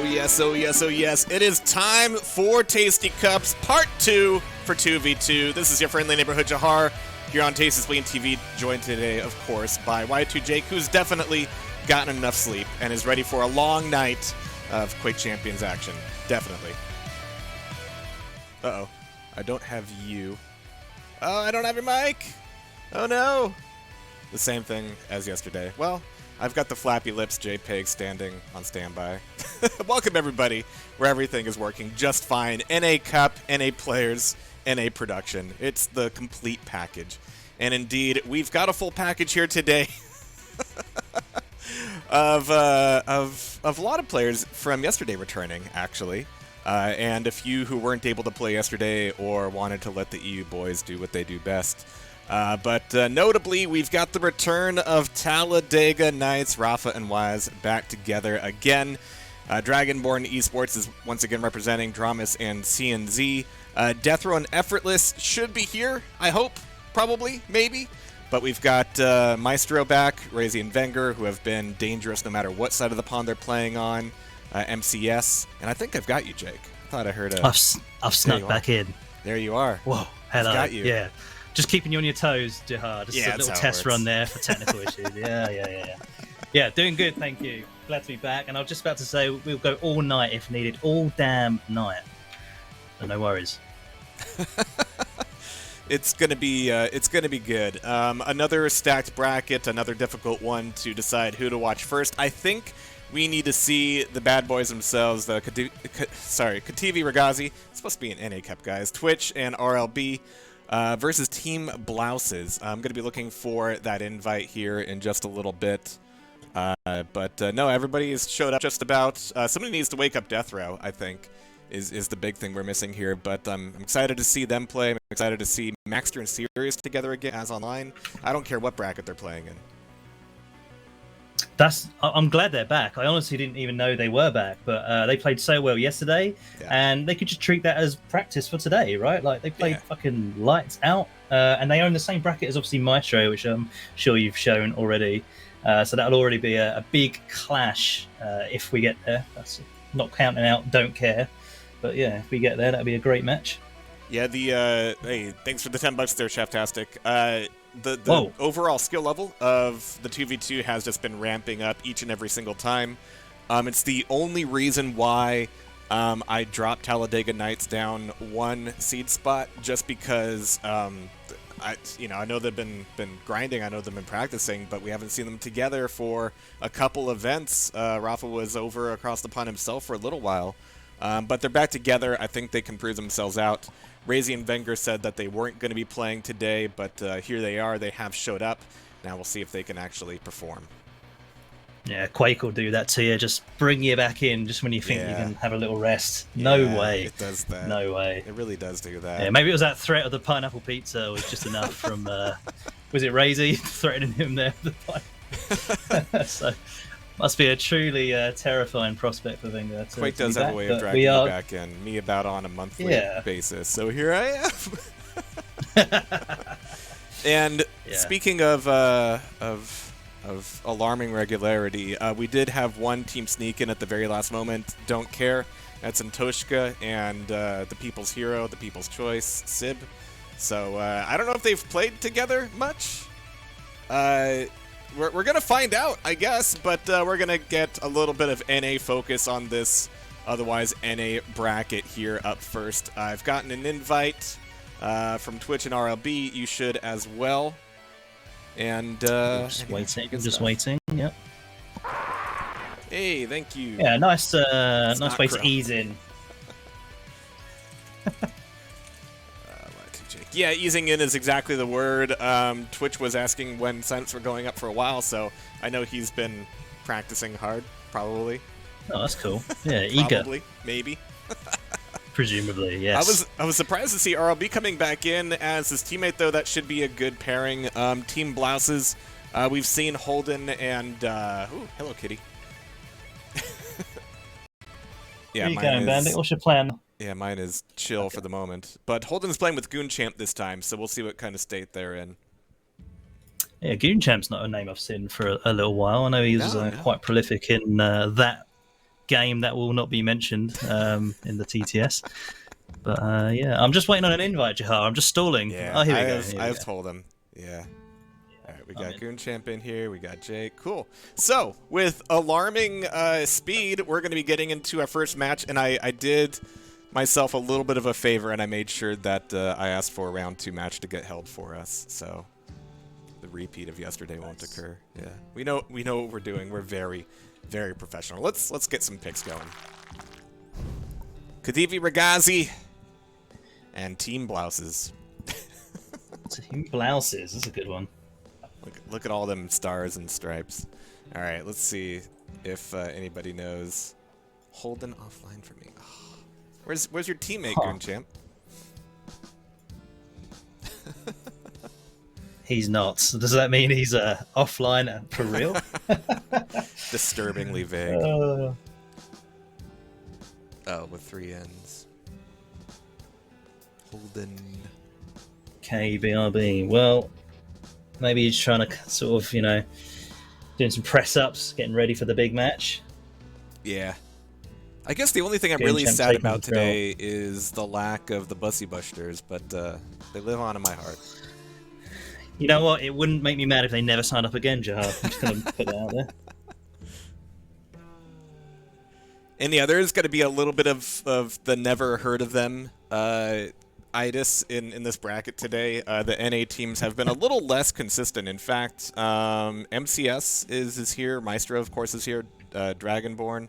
Oh yes, oh yes, oh yes. It is time for Tasty Cups Part 2 for 2v2. This is your friendly neighborhood Jehar here on Tasty Spleen TV, joined today, of course, by Y2Jake, who's definitely gotten enough sleep and is ready for a long night of QUAKE Champions action. Definitely. Uh-oh. I don't have you. Oh, I don't have your mic! Oh no! The same thing as yesterday. Well, I've got the flappy lips JPEG standing on standby. Welcome everybody, where everything is working just fine. NA Cup, NA players, NA production. It's the complete package. And indeed, we've got a full package here today of a lot of players from yesterday returning, actually. And a few who weren't able to play yesterday or wanted to let the EU boys do what they do best. But notably, we've got the return of Talladega Nights, Rafa and Waz back together again. Dragonborn Esports is once again representing Dramas and CNZ. Death Row and Effortless should be here, I hope, probably, maybe. But we've got Maestro back, Razy and Wenger, who have been dangerous no matter what side of the pond they're playing on. MCS, and I think I've got you, Jake. I thought I heard a... I've snuck back in. There you are. Whoa, hello. I've got you. Yeah. Just keeping you on your toes, Jehar. Just a little test run there for technical issues. Yeah. Yeah, doing good, thank you. Glad to be back. And I was just about to say we'll go all night if needed, all damn night. So no worries. It's gonna be good. Another stacked bracket, another difficult one to decide who to watch first. I think we need to see the bad boys themselves, the Kativi Ragazi, it's supposed to be an NA Cup, guys, Twitch and RLB versus Team Blouses. I'm going to be looking for that invite here in just a little bit. No, everybody has showed up just about. Somebody needs to wake up Death Row, I think, is the big thing we're missing here. But I'm excited to see them play. I'm excited to see Maxter and Sirius together again as online. I don't care what bracket they're playing in. I'm glad they're back. I honestly didn't even know they were back, but they played so well yesterday, and they could just treat that as practice for today, right? Like, they played fucking lights out, and they own the same bracket as obviously Maestro, which I'm sure you've shown already. So that'll already be a big clash if we get there. That's not counting out Don't Care, but yeah, if we get there, that'll be a great match. Yeah, hey, thanks for the $10 there, Cheftastic. The overall skill level of the 2v2 has just been ramping up each and every single time. It's the only reason why I dropped Talladega Nights down one seed spot, just because I know they've been grinding, I know they've been practicing, but we haven't seen them together for a couple events. Rafa was over across the pond himself for a little while, but they're back together. I think they can prove themselves out. Razy and Wenger said that they weren't going to be playing today, but here they are. They have showed up. Now we'll see if they can actually perform. Yeah, QUAKE will do that to you. Just bring you back in just when you think you can have a little rest. No way. It does that. No way. It really does do that. Yeah, maybe it was that threat of the pineapple pizza was just enough from, was it Razy threatening him there? So, must be a truly terrifying prospect for Wenger. QUAKE does have a way of dragging me back in, me about on a monthly basis. So here I am. And speaking of alarming regularity, we did have one team sneak in at the very last moment. Don't Care. That's Antoshka and the People's Hero, the People's Choice, Sib. So I don't know if they've played together much. We're going to find out, I guess, but we're going to get a little bit of NA focus on this otherwise NA bracket here up first. I've gotten an invite from Twitch and RLB. You should as well. And just waiting. Yep. Hey, thank you. Yeah, nice way to ease in. Yeah, easing in is exactly the word. Twitch was asking when signups were going up for a while, so I know he's been practicing hard, probably. Oh, that's cool. Yeah, eager. Probably, maybe. Presumably, yes. I was surprised to see RLB coming back in as his teammate, though. That should be a good pairing. Team Blouses, we've seen Holden and... ooh, hello, kitty. Where you going, Bandit? What's your plan? Yeah, mine is chill for the moment. But Holden's playing with Goon Champ this time, so we'll see what kind of state they're in. Yeah, Goon Champ's not a name I've seen for a little while. I know he's quite prolific in that game that will not be mentioned in the TTS. But yeah, I'm just waiting on an invite, Jehar. I'm just stalling. Yeah, oh, here we go. I've told him. Yeah. All right, we got Goon Champion here. We got Jake. Cool. So, with alarming speed, we're going to be getting into our first match, and I did myself a little bit of a favor, and I made sure that I asked for a round 2 match to get held for us. So, the repeat of yesterday won't occur. Yeah, we know what we're doing. We're very, very professional. Let's get some picks going. Khadivi Ragazi and Team Blouses. Team Blouses. That's a good one. Look at all them stars and stripes. All right, let's see if anybody knows. Holden offline for me. Oh, where's your teammate, Goon Champ? He's not. Does that mean he's offline for real? Disturbingly vague. Oh, with 3 N's. Holden. KBRB. Well, maybe he's trying to sort of, doing some press-ups, getting ready for the big match. Yeah. I guess the only thing I'm really sad about today is the lack of the Bussy Busters, but they live on in my heart. You know what? It wouldn't make me mad if they never signed up again, Jehar. I'm just going to put that out there. And the other is going to be a little bit of the never heard of them itis in this bracket today. The NA teams have been a little less consistent. In fact, MCS is here. Maestro, of course, is here. Dragonborn.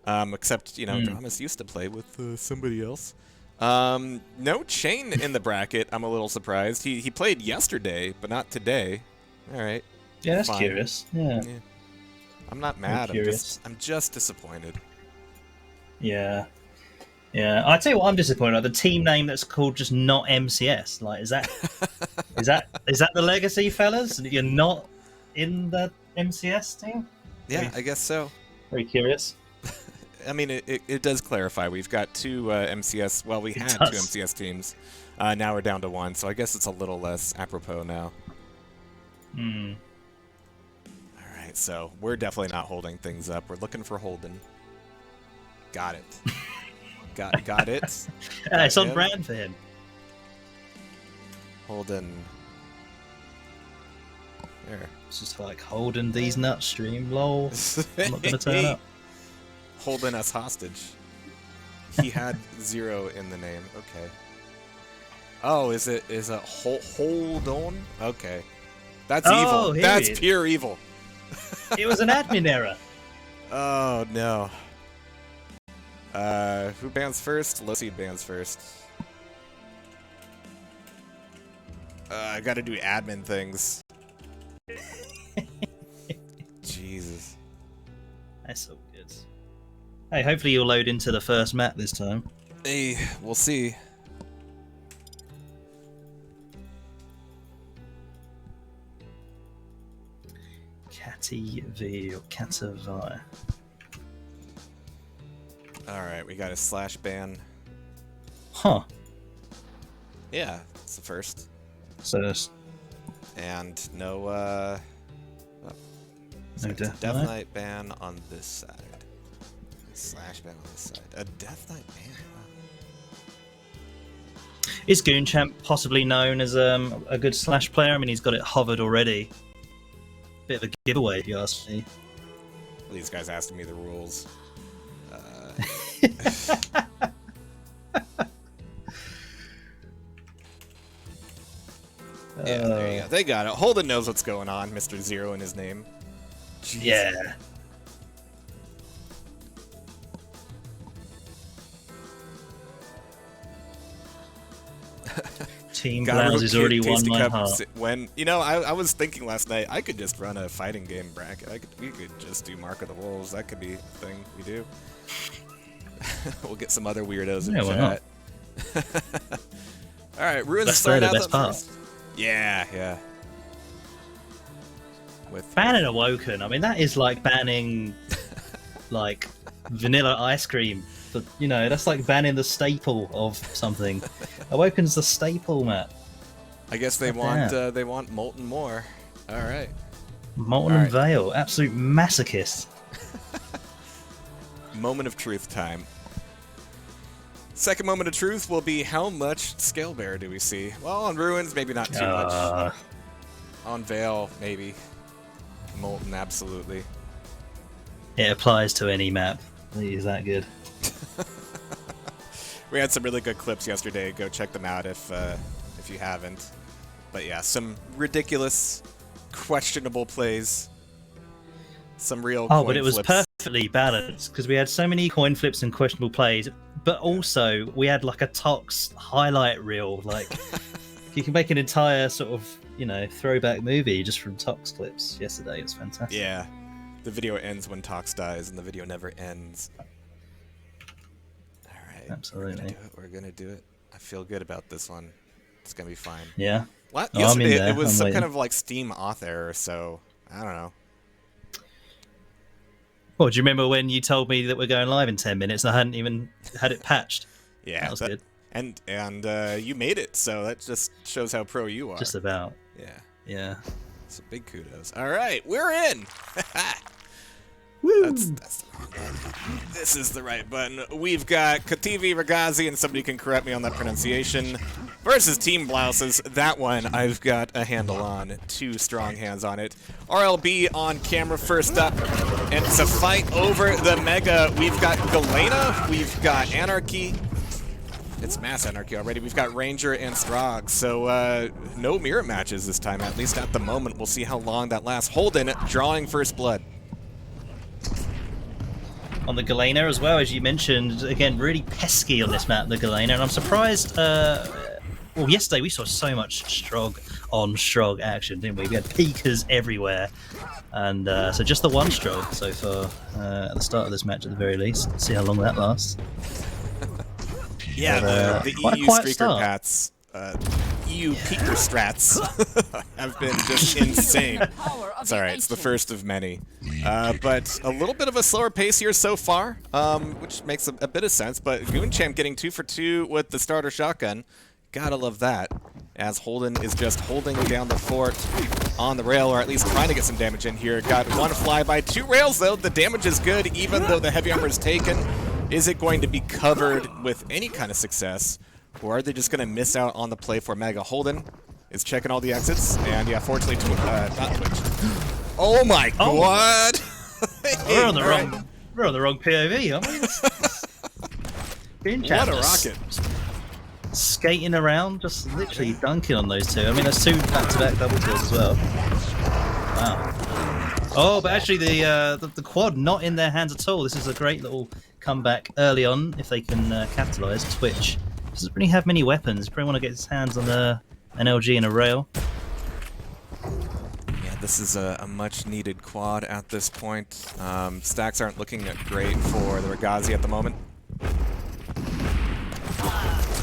Except, Dramas used to play with somebody else. No Chain in the bracket. I'm a little surprised. He played yesterday, but not today. All right. Yeah, that's curious. Yeah. I'm not mad. I'm just disappointed. Yeah. Yeah. I tell you what, I'm disappointed. The team name that's called just not MCS. Like, is that the legacy, fellas? You're not in the MCS team? Yeah, I guess so. Very curious. I mean, it does clarify. We've got 2 MCS. Well, we had 2 MCS teams. Now we're down to 1, so I guess it's a little less apropos now. Hmm. All right, so we're definitely not holding things up. We're looking for Holden. Got it. got it. It's on brand for him. Holden. There. It's just like holding these nuts, stream lol. I'm not gonna turn up. Holding us hostage. He had 0 in the name. Okay. Oh, is it hold on? Okay. That's evil. That's pure evil. It was an admin error. Oh no. Who bans first? Low Seed bans first. I gotta do admin things. Jesus. That's so good. Hey, hopefully you'll load into the first map this time. Hey, we'll see. Catty V or Catavi. Alright, we got a slash ban. Huh. Yeah, it's the first. First. And no, no Death Knight ban on this side. Slash ban on this side. A Death Knight ban? Wow. Is Goon Champ possibly known as a good slash player? I mean, he's got it hovered already. Bit of a giveaway, if you ask me. These guys asking me the rules. Yeah, there you go. They got it. Holden knows what's going on, Mr. Zero in his name. Jeez. Yeah. Team Blouse has already won my heart. When I was thinking last night, I could just run a fighting game bracket. We could just do Mark of the Wolves. That could be a thing we do. We'll get some other weirdos in chat. All right, Ruin's starting out the first. Yeah. With banning Awoken, I mean that is like banning like vanilla ice cream. But, that's like banning the staple of something. Awoken's the staple, Matt. I guess they want Molten more. All right. Molten and Veil, absolute masochist. moment of truth time. Second moment of truth will be how much Scale Bear do we see? Well, on Ruins, maybe not too much. On Veil, maybe. Molten, absolutely. It applies to any map. He's that good. We had some really good clips yesterday. Go check them out if you haven't. But yeah, some ridiculous, questionable plays. Some real coin but it was flips. perfectly balanced because we had so many coin flips and questionable plays, but also we had like a Tox highlight reel. Like you can make an entire sort of, you know, throwback movie just from Tox clips yesterday. It was fantastic. Yeah. The video ends when Tox dies, and the video never ends. All right. Absolutely. We're gonna do it. I feel good about this one. It's gonna be fine. Yeah. Well, yesterday it was some kind of like Steam auth error, so I don't know. Well, do you remember when you told me that we're going live in 10 minutes and I hadn't even had it patched? Yeah, that was good. And you made it, so that just shows how pro you are. Just about. Yeah. Yeah. So big kudos. All right, we're in. Woo! That's the wrong button. This is the right button. We've got Kativi Ragazi, and somebody can correct me on that pronunciation, versus Team Blouses. That one I've got a handle on. 2 strong hands on it. RLB on camera first up, and it's a fight over the Mega. We've got Galena, we've got Anarchy. It's mass anarchy already. We've got Ranger and Strog, so no mirror matches this time, at least at the moment. We'll see how long that lasts. Holden drawing first blood. On the Galena as well, as you mentioned, again, really pesky on this map, the Galena, and I'm surprised, well, yesterday we saw so much Strog on Strog action, didn't we? We had peekers everywhere, and so just the one Strog so far at the start of this match at the very least. Let's see how long that lasts. Yeah, but, the EU streaker paths, EU peeker strats have been just insane. It's alright, it's the first of many. But a little bit of a slower pace here so far, which makes a bit of sense, but Goonchamp getting 2 for 2 with the starter shotgun. Gotta love that, as Holden is just holding down the fort on the rail, or at least trying to get some damage in here. Got 1 flyby, 2 rails though. The damage is good, even though the heavy armor is taken. Is it going to be covered with any kind of success, or are they just going to miss out on the play for Mega? Holden is checking all the exits, and yeah, fortunately, not Twitch. Oh my god! We're on the wrong POV, aren't we? What a rocket! Skating around, just literally dunking on those 2. I mean, there's 2 back-to-back double kills as well. Wow. Oh, but actually the quad not in their hands at all. This is a great little comeback early on if they can capitalize. Twitch doesn't really have many weapons. Probably want to get his hands on an LG and a rail. Yeah, this is a much-needed quad at this point. Stacks aren't looking great for the Ragazi at the moment.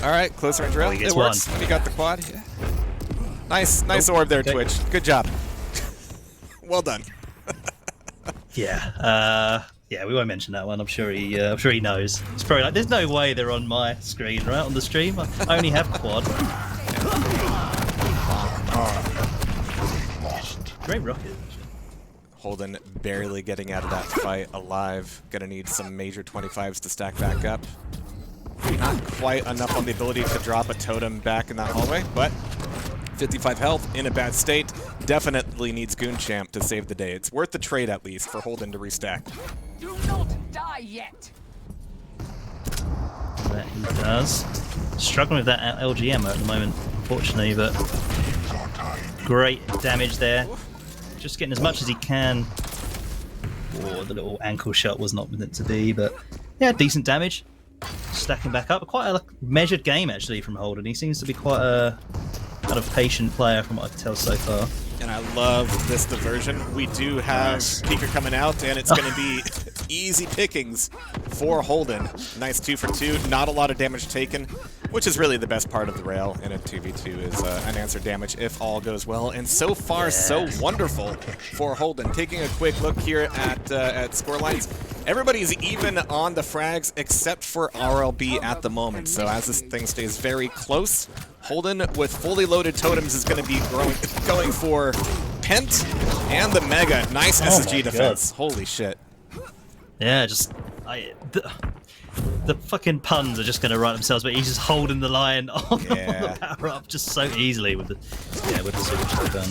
All right, close range rail. It works when you got the quad. Yeah. Nice orb there, okay. Twitch. Good job. Well done. Yeah. Yeah, we won't mention that one. I'm sure he knows. It's probably like, there's no way they're on my screen, right? On the stream, I only have quad. Great rocket. Holden barely getting out of that fight alive. Gonna need some major 25s to stack back up. Not quite enough on the ability to drop a totem back in that hallway, but 55 health in a bad state. Definitely needs Goonchamp to save the day. It's worth the trade at least for Holden to restack. Do not die yet. That he does. Struggling with that LG ammo at the moment, unfortunately, but great damage there. Just getting as much as he can. Oh, the little ankle shot was not meant to be, but yeah, decent damage. Stacking back up. Quite a measured game actually from Holden. He seems to be quite a kind of patient player from what I can tell so far. And I love this diversion. We do have Peeker coming out, and it's going to be easy pickings for Holden. Nice 2 for 2. Not a lot of damage taken, which is really the best part of the rail in a 2v2 is unanswered damage if all goes well. And so far, so wonderful for Holden. Taking a quick look here at score lines. Everybody's even on the frags except for RLB at the moment. So as this thing stays very close, Holden with fully loaded totems is going to be going for Pent and the Mega. Nice SSG defense. God. Holy shit. Yeah, The fucking puns are just going to write themselves, but he's just holding the line on the power up just so easily with the switch gun.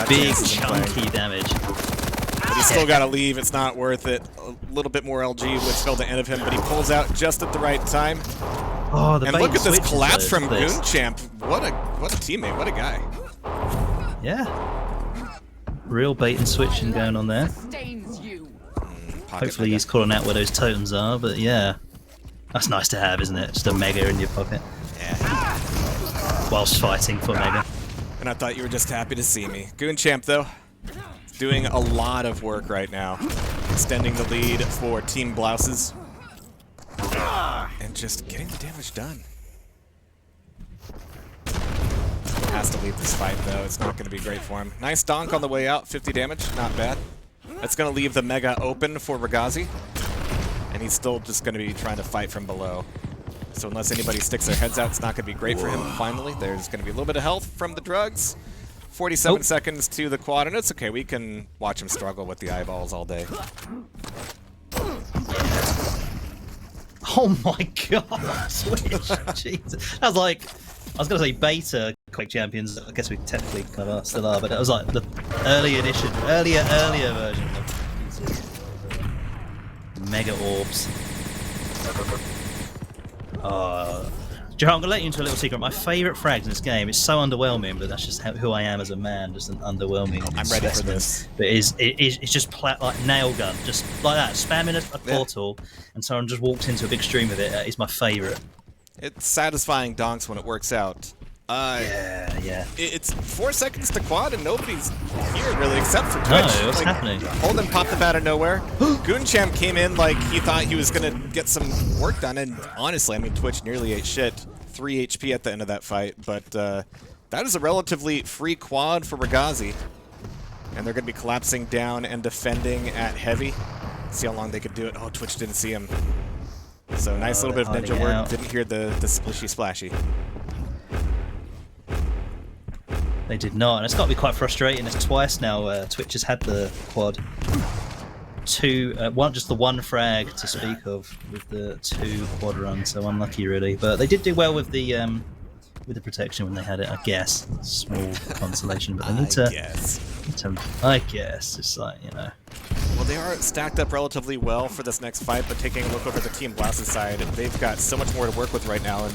Big chunky damage. But he's still got to leave. It's not worth it. A little bit more LG would spell the end of him, but he pulls out just at the right time. Oh, and look at this collapse from GoonChamp. What a teammate. What a guy. Yeah. Real bait and switching going on there. Hopefully he's calling out where those totems are, but yeah. That's nice to have, isn't it? Just a Mega in your pocket. Yeah. Whilst fighting for Mega. And I thought you were just happy to see me. GoonChamp, though, doing a lot of work right now. Extending the lead for Team Blouses. And just getting the damage done. Has to leave this fight, though. It's not going to be great for him. Nice donk on the way out. 50 damage. Not bad. That's going to leave the Mega open for Ragazi. And he's still just going to be trying to fight from below. So unless anybody sticks their heads out, it's not going to be great for him. Finally, there's going to be a little bit of health from the drugs. 47 seconds to the quad, and it's okay. We can watch him struggle with the eyeballs all day. Oh my god! Switch! Jesus. That was like... I was going to say beta QUAKE champions. I guess we technically kind of still are, but that was like the earlier version of Mega Orbs. Jehar, I'm going to let you into a little secret. My favourite frags in this game, it's so underwhelming, but that's just who I am as a man, just an underwhelming I'm ready for this. But it's just like nail gun, just like that, spamming a portal, and someone just walks into a big stream with it. It's my favourite. It's satisfying donks when it works out. Yeah. It's 4 seconds to quad and nobody's here really except for Twitch. No, what's happening? Holden popped up out of nowhere. GoonChamp came in like he thought he was going to get some work done, and honestly, I mean, Twitch nearly ate shit. 3 HP at the end of that fight, but that is a relatively free quad for Ragazi. And they're going to be collapsing down and defending at heavy. See how long they could do it. Oh, Twitch didn't see him. So nice little bit of ninja work. Out. Didn't hear the splishy splashy. They did not, and it's got to be quite frustrating. It's twice now Twitch has had the quad. Just the one frag to speak of with the 2 quad runs, so unlucky really. But they did do well with the protection when they had it, I guess. Small consolation, but they need to. I guess it's like, you know. Well, they are stacked up relatively well for this next fight, but taking a look over the Team Blouses side, they've got so much more to work with right now, and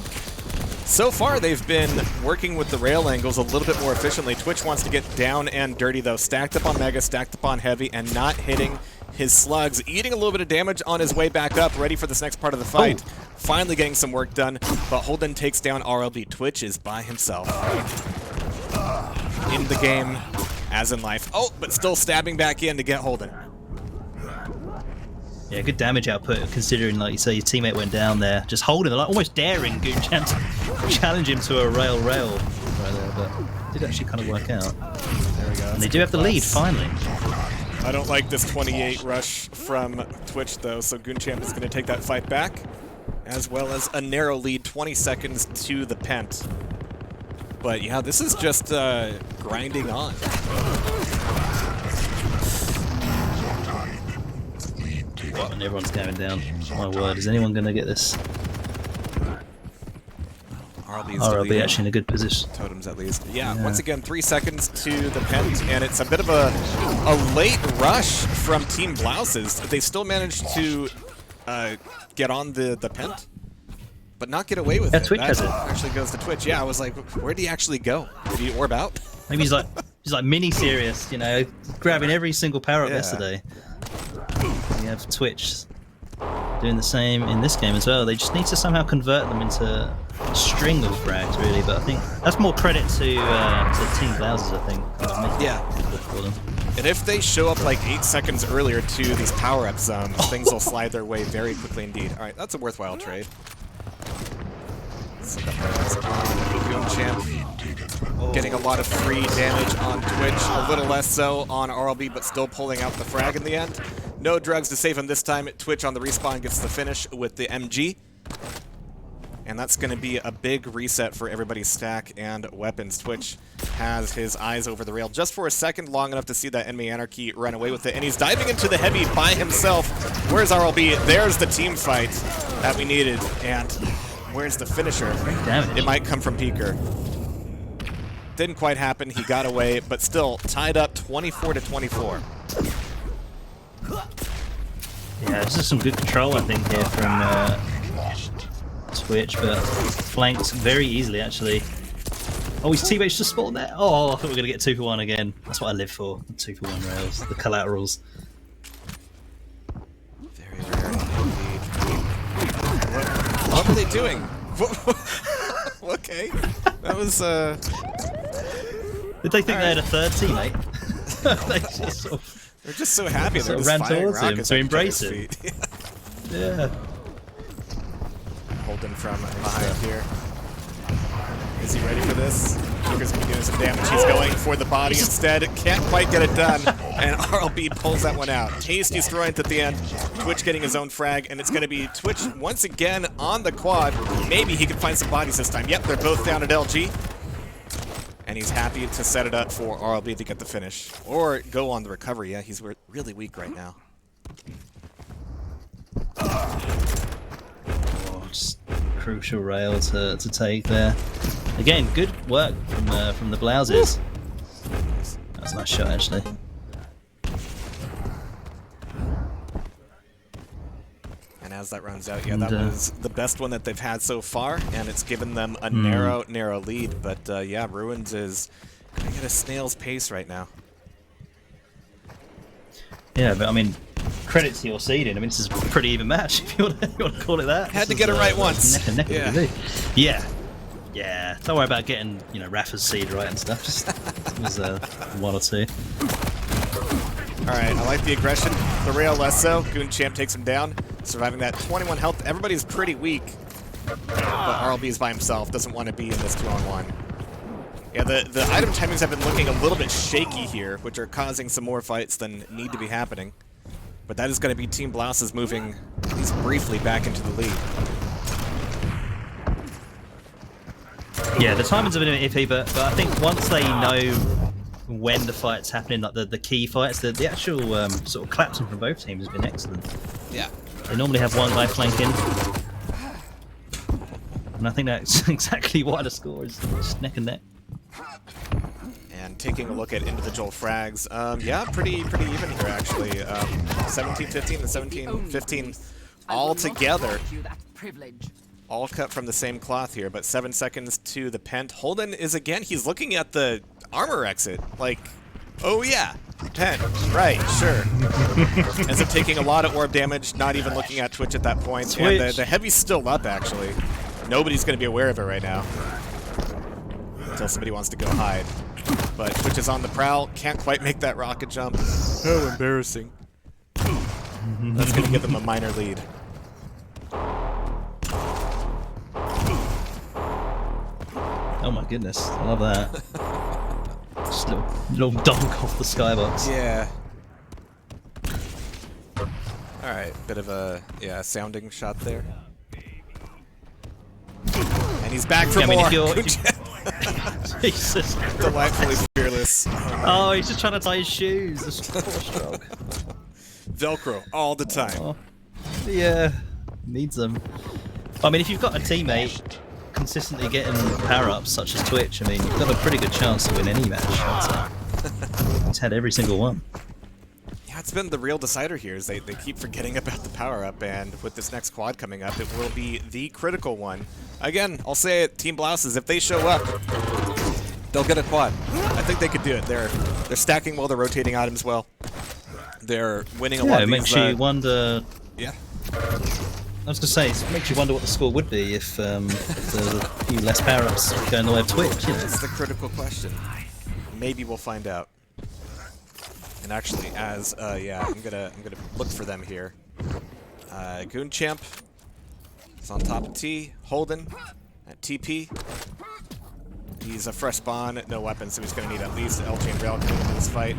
so far they've been working with the rail angles a little bit more efficiently. Twitch wants to get down and dirty, though. Stacked up on Mega, stacked up on Heavy, and not hitting his slugs. Eating a little bit of damage on his way back up, ready for this next part of the fight. Finally getting some work done, but Holden takes down RLB. Twitch is by himself. In the game, as in life. Oh, but still stabbing back in to get Holden. Yeah, good damage output considering, like you say, your teammate went down there, just holding, like almost daring GoonChamp to challenge him to a rail right there, but it did actually kind of work out. There we go. And they do have the lead finally. I don't like this 28 rush from Twitch though, so GoonChamp is going to take that fight back, as well as a narrow lead, 20 seconds to the pent. But yeah, this is just grinding on. And everyone's going down. My word, is anyone going to get this? RLB actually in a good position. Totems at least. Yeah, once again, 3 seconds to the pent, and it's a bit of a late rush from Team Blouses. They still managed to get on the pent, but not get away with it. Twitch has it. Actually goes to Twitch. Yeah, I was like, where did he actually go? Did he orb out? Maybe he's like mini serious, you know, grabbing every single power up yesterday. We have Twitch doing the same in this game as well. They just need to somehow convert them into a string of frags, really. But I think that's more credit to Team Blouses, I think. For them. And if they show up like 8 seconds earlier to these power-up zones, things will slide their way very quickly indeed. All right, that's a worthwhile trade. So GoonChamp getting a lot of free damage on Twitch, a little less so on RLB, but still pulling out the frag in the end. No drugs to save him this time. Twitch on the respawn gets the finish with the MG. And that's going to be a big reset for everybody's stack and weapons. Twitch has his eyes over the rail just for a second, long enough to see that enemy Anarchy run away with it. And he's diving into the heavy by himself. Where's RLB? There's the team fight that we needed. And where's the finisher? It might come from Peeker. Didn't quite happen. He got away, but still tied up 24-24. Yeah, this is some good control, I think, here from Twitch, but flanked very easily, actually. Oh, his teammates just spawned there. Oh, I thought we were going to get 2 for 1 again. That's what I live for, the 2 for 1 rails, the collaterals. Very rare indeed. What are they doing? Okay. That was, Did they think they had a third teammate? They're just so happy. They're just ran firing towards him rockets to at embrace each him. other's feet. Yeah. Holden from behind here. Is he ready for this? Peeker's gonna be doing some damage. He's going for the body instead. Can't quite get it done. And RLB pulls that one out. Tasty's throwing it at the end. Twitch getting his own frag, and it's gonna be Twitch once again on the quad. Maybe he can find some bodies this time. Yep, they're both down at LG. And he's happy to set it up for RLB to get the finish. Or go on the recovery. Yeah, he's really weak right now. Oh, just crucial rail to take there. Again, good work from the Blouses. That's a nice shot, actually. And as that runs out, yeah, that was the best one that they've had so far, and it's given them a narrow lead. But yeah, Ruins is going to get a snail's pace right now. Yeah, but I mean, credit to your seeding. I mean, this is a pretty even match, if you want to call it that. Had to get it right once. Neck and neck, yeah. Yeah. Don't worry about getting, you know, Rafa's seed right and stuff. Just it was 1 or 2. All right, I like the aggression. The rail less so. Goon Champ takes him down, surviving that 21 health. Everybody's pretty weak, but RLB is by himself. Doesn't want to be in this 2-on-1. Yeah, the item timings have been looking a little bit shaky here, which are causing some more fights than need to be happening. But that is going to be Team Blouses moving, at least briefly, back into the lead. Yeah, the timings have been iffy, but I think once they know when the fight's happening, like the key fights, the actual sort of collapsing from both teams has been excellent. Yeah. They normally have one guy flanking. And I think that's exactly why the score is just neck and neck. And taking a look at individual frags, yeah, pretty even here actually. 17-15 and 17-15 all together. All cut from the same cloth here, but 7 seconds to the pent. Holden is again, he's looking at the armor exit, like, oh yeah, pent, right, sure. Ends up taking a lot of orb damage, not even looking at Twitch at that point. Twitch. And the heavy's still up, actually. Nobody's going to be aware of it right now. Until somebody wants to go hide. But Twitch is on the prowl, can't quite make that rocket jump. Oh, embarrassing. That's going to give them a minor lead. Oh my goodness, I love that. Just a little dunk off the skybox. Yeah. Alright, bit of a, yeah, sounding shot there. And he's back for more. I mean, Jesus Christ. Delightfully fearless. Oh, he's just trying to tie his shoes. This poor stroke. Velcro all the time. Oh, yeah, needs them. I mean, if you've got a teammate consistently getting power-ups such as Twitch, I mean, you've got a pretty good chance to win any match, I'd say. He's had every single one. Yeah, it's been the real decider here, is they keep forgetting about the power-up, and with this next quad coming up, it will be the critical one. Again, I'll say it, Team Blouses, if they show up, they'll get a quad. I think they could do it. They're stacking well, they're rotating items well. They're winning a lot of these. Yeah, it makes you wonder... Yeah. I was going to say, it makes you wonder what the score would be if there's a few less power-ups going the way of Twitch. You know? That's the critical question. Maybe we'll find out. And actually, as yeah, I'm gonna look for them here. Goon Champ is on top of T. Holden at TP. He's a fresh spawn, no weapon, so he's gonna need at least LG and Rail coming into this fight.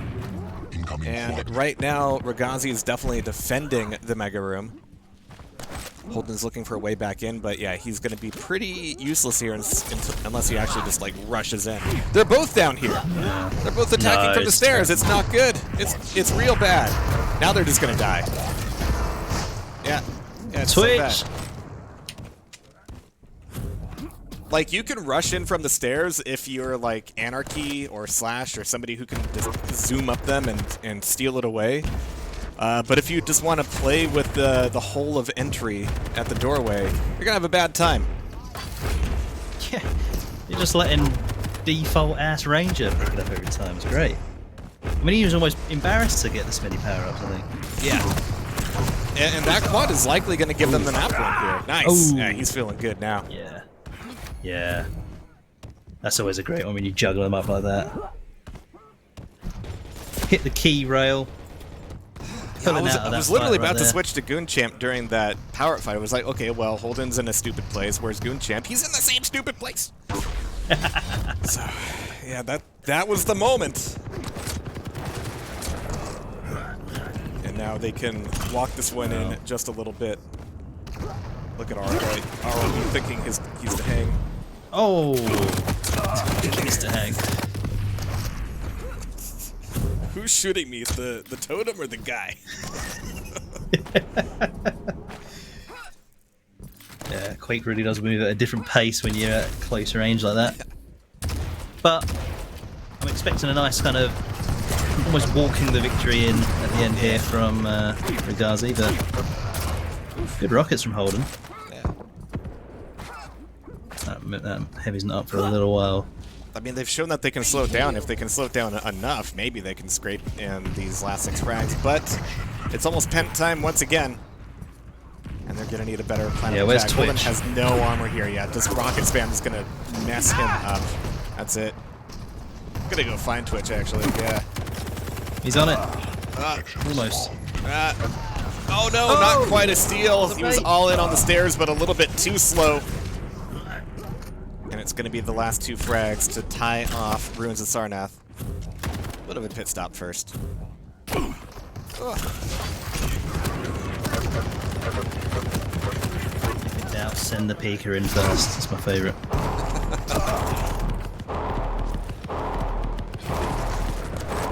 And right now, Ragazi is definitely defending the Mega Room. Holden's looking for a way back in, but yeah, he's going to be pretty useless here unless he actually just, like, rushes in. They're both down here. They're both attacking from the stairs. It's not good. It's real bad. Now they're just going to die. Yeah. Yeah, it's so Twitch! bad. Like, you can rush in from the stairs if you're, like, Anarchy or Slash or somebody who can just zoom up them and steal it away. But if you just want to play with the hole of entry at the doorway, you're going to have a bad time. Yeah, you're just letting default-ass Ranger pick it up every time. It's great. I mean, he was almost embarrassed to get this many power-ups, I think. Yeah. And that quad is likely going to give them the nap point here. Nice. Yeah, he's feeling good now. Yeah. Yeah. That's always a great one when you juggle them up like that. Hit the key rail. I was literally about to switch to Goon Champ during that power fight. I was like, okay, well, Holden's in a stupid place. Where's Goon Champ? He's in the same stupid place. So, yeah, that was the moment. And now they can walk this one in just a little bit. Look at RLB thinking he's to hang. Oh! He's to hang. Who's shooting me? The totem or the guy? Yeah, Quake really does move at a different pace when you're at close range like that. But I'm expecting a nice kind of almost walking the victory in at the end here from Regazi, but good rockets from Holden. That heavy's not up for a little while. I mean, they've shown that they can slow it down. If they can slow it down enough, maybe they can scrape in these last 6 frags. But it's almost pent time once again. And they're going to need a better plan of where's attack. Twitch? Holden has no armor here yet. This rocket spam is going to mess him up. That's it. I'm going to go find Twitch, actually. Yeah. He's on it. Almost. Oh, no, not quite a steal. He was all in on the stairs, but a little bit too slow. And it's going to be the last 2 frags to tie off Ruins of Sarnath. Bit of a pit stop first. Now send the peeker in first. It's my favourite.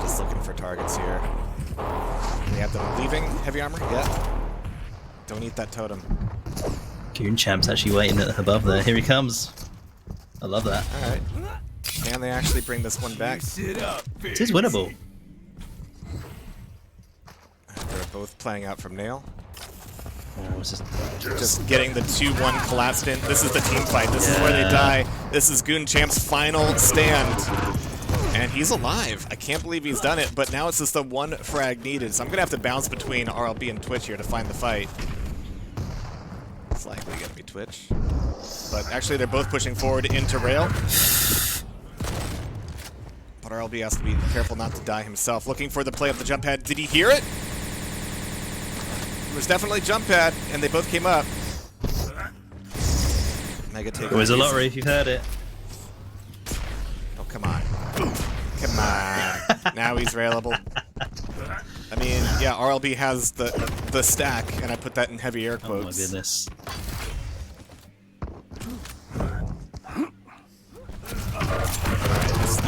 Just looking for targets here. We have them leaving heavy armor. Yeah. Don't eat that totem. Goon Champ's actually waiting above there. Here he comes. I love that. Alright. Can they actually bring this one back? It is winnable. They're both playing out from Nail. Oh, Just getting the 2-1 collapsed in. This is the team fight. This is where they die. This is Goon Champ's final stand. And he's alive. I can't believe he's done it, but now it's just the 1 frag needed. So I'm going to have to bounce between RLB and Twitch here to find the fight. It's likely going to be Twitch. But actually, they're both pushing forward into rail. But RLB has to be careful not to die himself. Looking for the play of the jump pad. Did he hear it? There was definitely jump pad, and they both came up. Mega take. Always a lottery if you've heard it. Oh, come on. Come on. Now he's railable. I mean, yeah, RLB has the stack, and I put that in heavy air quotes. Oh my goodness.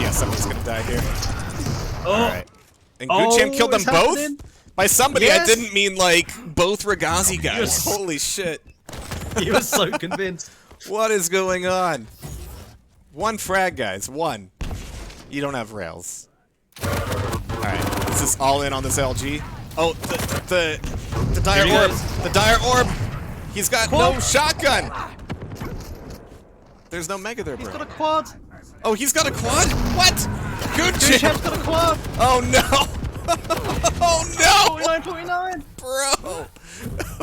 Yeah, someone's gonna die here. Oh! Alright. And Goon Champ killed them both? Happening? By somebody, Yes. I didn't mean, like, both Regazi guys. Yes. Holy shit. He was so convinced. What is going on? 1 frag, guys. 1. You don't have rails. Alright. Is this all in on this LG? Oh, the dire orb. The dire orb. He's got no shotgun. There's no mega there, bro. He's got a quad. Oh, he's got a quad? What? Goon Champ's Champ. got a quad. Oh no. Oh no. 49.49. Bro.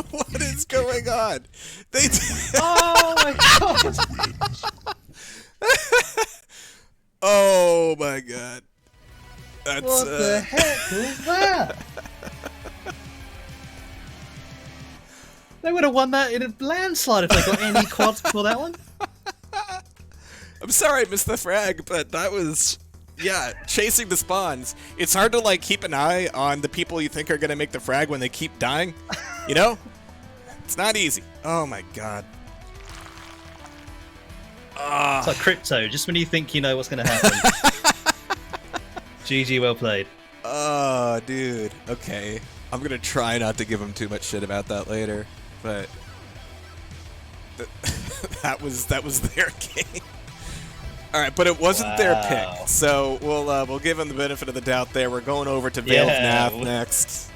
What is going on? They Oh my god. Oh my god. That's What the heck was that? They would have won that in a landslide if they got any quads before that one. I'm sorry I missed the frag, but that was, yeah, chasing the spawns. It's hard to, like, keep an eye on the people you think are going to make the frag when they keep dying, you know? It's not easy. Oh my god. It's like crypto, just when you think you know what's going to happen. GG, well played. Oh, dude. Okay. I'm gonna try not to give him too much shit about that later, but that was their game. All right, but it wasn't their pick, so we'll give him the benefit of the doubt there. We're going over to Veiled Nath next.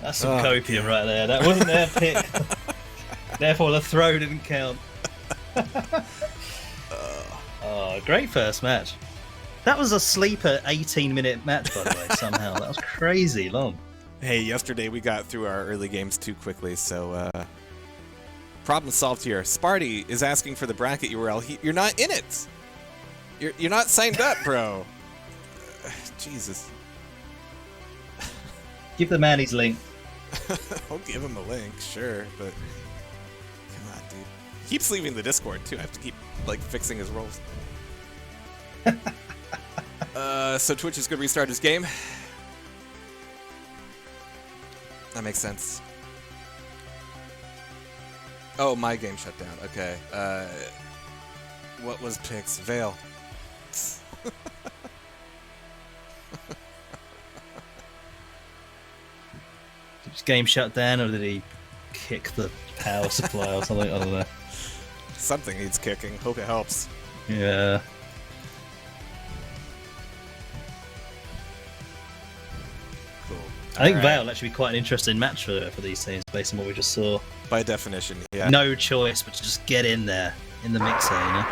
That's some copium right there. That wasn't their pick. Therefore, the throw didn't count. Oh, great first match. That was a sleeper 18-minute match, by the way, somehow. That was crazy long. Hey, yesterday we got through our early games too quickly, so problem solved here. Sparty is asking for the bracket URL. You're not in it. You're not signed up, bro. Jesus. Give the man his link. I'll give him a link, sure, but come on, dude. He keeps leaving the Discord too. I have to keep like fixing his roles. So Twitch is gonna restart his game. That makes sense. Oh, my game shut down. Okay. What was picks? Veil. Did his game shut down, or did he kick the power supply or something? I don't know. Something needs kicking. Hope it helps. Yeah. Cool. I think Veil actually be quite an interesting match for these teams, based on what we just saw. By definition, yeah. No choice but to just get in there, in the mixer, you know?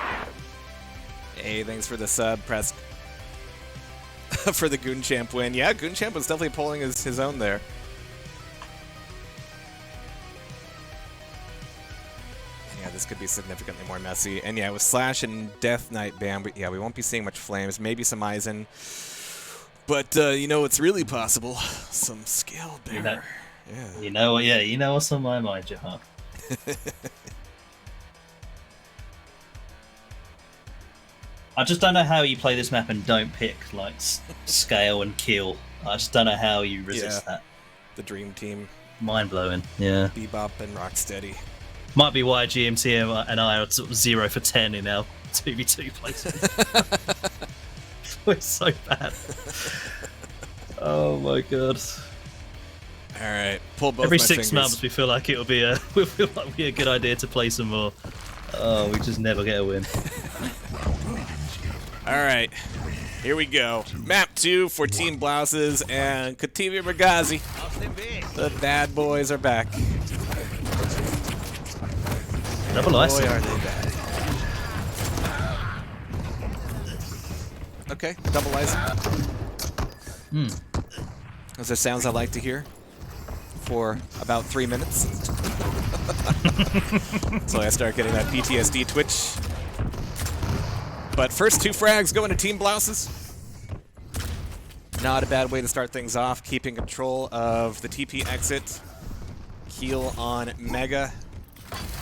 Hey, thanks for the sub, Press. For the Goon Champ win. Yeah, Goon Champ was definitely pulling his own there. Yeah, this could be significantly more messy. And yeah, with Slash and Death Knight ban, yeah, we won't be seeing much flames. Maybe some Aizen. But, you know what's really possible? Some Scale Bearer. Yeah. You know what? Yeah, you know what's on my mind, Jehar. I just don't know how you play this map and don't pick like Scale and Kill. I just don't know how you resist that. The Dream Team. Mind blowing. Yeah. Bebop and Rocksteady. Might be why GMT and I are sort of 0 for 10 in our 2v2 places. We're so bad. Oh my god. All right, pull both Every my 6 fingers. months we feel like it'll be a a good idea to play some more. Oh, we just never get a win. All right, here we go. Map 2 for Team Blouses and Kativi Bragazi. The bad boys are back. Double ice. Boy, are they bad. Okay, double ice. Those are sounds I like to hear for about 3 minutes. So I start getting that PTSD twitch. But first 2 frags going to Team Blouses. Not a bad way to start things off, keeping control of the TP exit. Heal on Mega.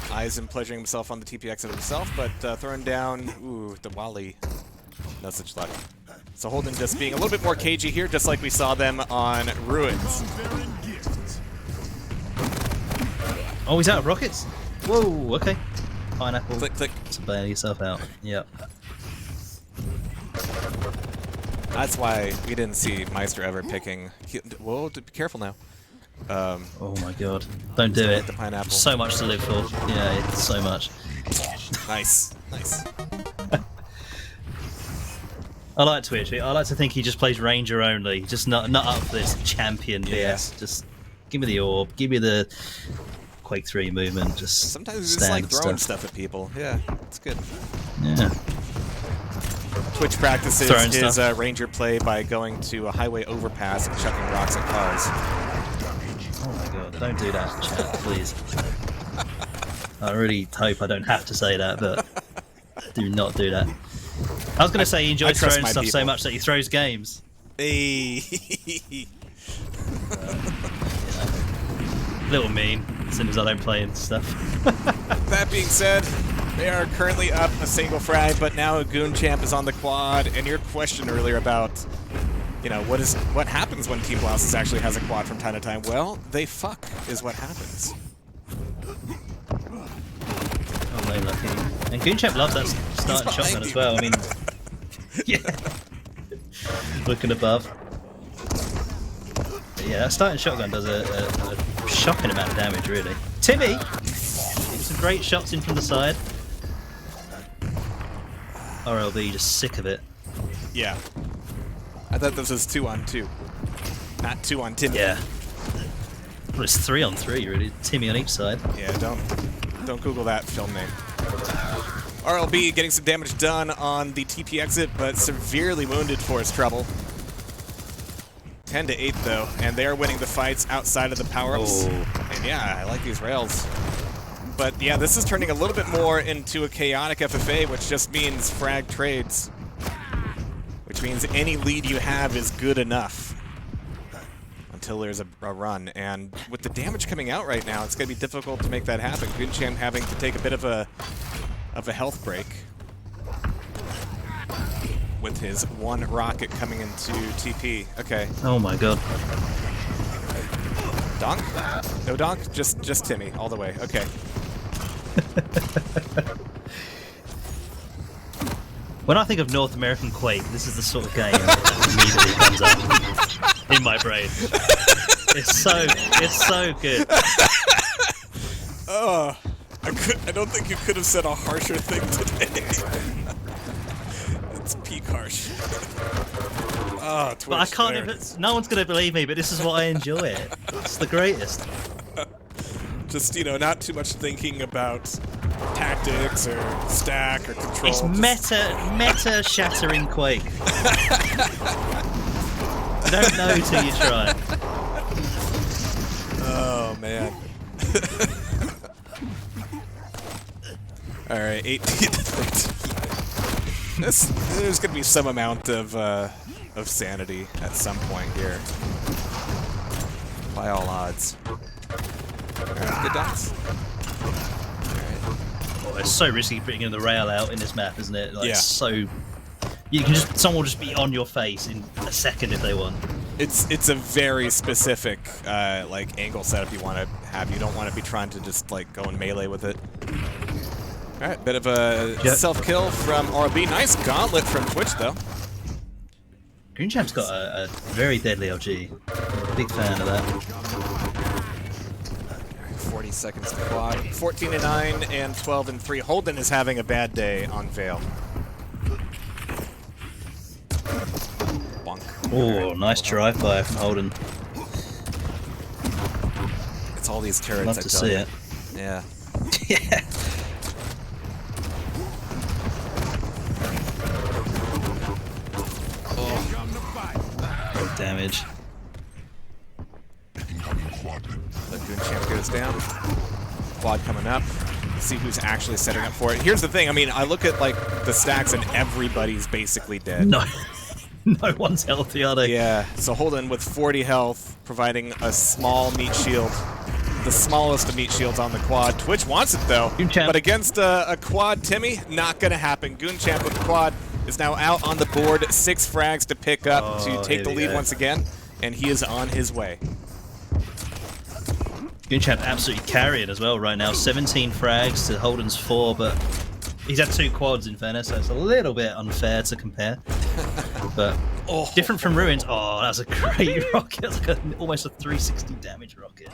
Aizen pleasuring himself on the TP exit himself, but throwing down, the Wally. No such luck. So Holden just being a little bit more cagey here, just like we saw them on Ruins. Oh, he's out of rockets? Whoa, okay. Pineapple. Click, click. Just bail yourself out. Yep. That's why we didn't see Meister ever picking. Whoa, be careful now. Oh my god. Don't do it. The pineapple. So much to live for. Yeah, it's so much. Nice, nice. I like Twitch. I like to think he just plays Ranger only. Just not up for this champion BS. Just give me the orb. Give me the Quake 3 movement. Just sometimes we just like throwing stuff at people. Yeah, it's good. Yeah. Twitch practices his Ranger play by going to a highway overpass and chucking rocks at cars. Oh my god, don't do that, chat, please. I really hope I don't have to say that, but do not do that. I was going to say he enjoys throwing stuff so much that he throws games. Hey. Little mean, as soon as I don't play and stuff. That being said, they are currently up a single frag, but now a Goon Champ is on the quad, and your question earlier about, you know, what happens when Team Blouses actually has a quad from time to time? Well, they fuck is what happens. Oh, no lucky. And Goon Champ loves that starting shotgun as well. I mean, yeah. Looking above. Yeah, that starting shotgun does a shocking amount of damage, really. Timmy! Getting some great shots in from the side. RLB just sick of it. Yeah. I thought this was 2-on-2. Not 2 on Timmy. Yeah. Well, it's 3-on-3, really. Timmy on each side. Yeah, don't Google that film name. RLB getting some damage done on the TP exit, but severely wounded for his trouble. 10-8 though, and they are winning the fights outside of the power-ups. Oh. And yeah, I like these rails. But yeah, this is turning a little bit more into a chaotic FFA, which just means frag trades. Which means any lead you have is good enough. Until there's a run, and with the damage coming out right now, it's going to be difficult to make that happen. GoonChamp having to take a bit of a health break with his one rocket coming into TP. Okay. Oh my god. Donk? No donk? Just Timmy all the way. Okay. When I think of North American Quake, this is the sort of game that immediately comes up in my brain. It's so good. Oh, I don't think you could have said a harsher thing today. It's peak harsh. Oh, Twitch. But I can't even. No one's gonna believe me, but this is what I enjoy. It's the greatest. Just, you know, not too much thinking about tactics or stack or control. It's meta shattering Quake. You don't know till you try. Oh man. All right, 18 to 13. There's gonna be some amount of sanity at some point here, by all odds. All right, good dots. Oh, it's so risky putting in the rail out in this map, isn't it? Like, Yeah. it's so. You can someone will just be on your face in a second if they want. It's a very specific like angle setup you want to have. You don't want to be trying to just like go in melee with it. All right, bit of a self kill from RB. Nice gauntlet from Twitch though. GoonChamp's got a very deadly LG. Big fan of that. 40 seconds to quad. 14-9 and 12-3. Holden is having a bad day on Vale. Bonk. Oh, nice drive-by from Holden. It's all these turrets. Love to see it. Yeah. Yeah. Oh. Damage. The GoonChamp goes down. Quad coming up. Let's see who's actually setting up for it. Here's the thing. I mean, I look at like the stacks and everybody's basically dead. No. No one's healthy, are they? Yeah. So Holden with 40 health, providing a small meat shield. The smallest of meat shields on the quad. Twitch wants it though. GoonChamp. But against a quad Timmy, not gonna happen. GoonChamp with the quad is now out on the board. 6 frags to pick up to take the lead once again. And he is on his way. GoonChamp absolutely carrying as well right now. 17 frags to Holden's 4, but he's had 2 quads in fairness, so it's a little bit unfair to compare. But different from Ruins. Oh, that's a great rocket. That's like almost a 360 damage rocket.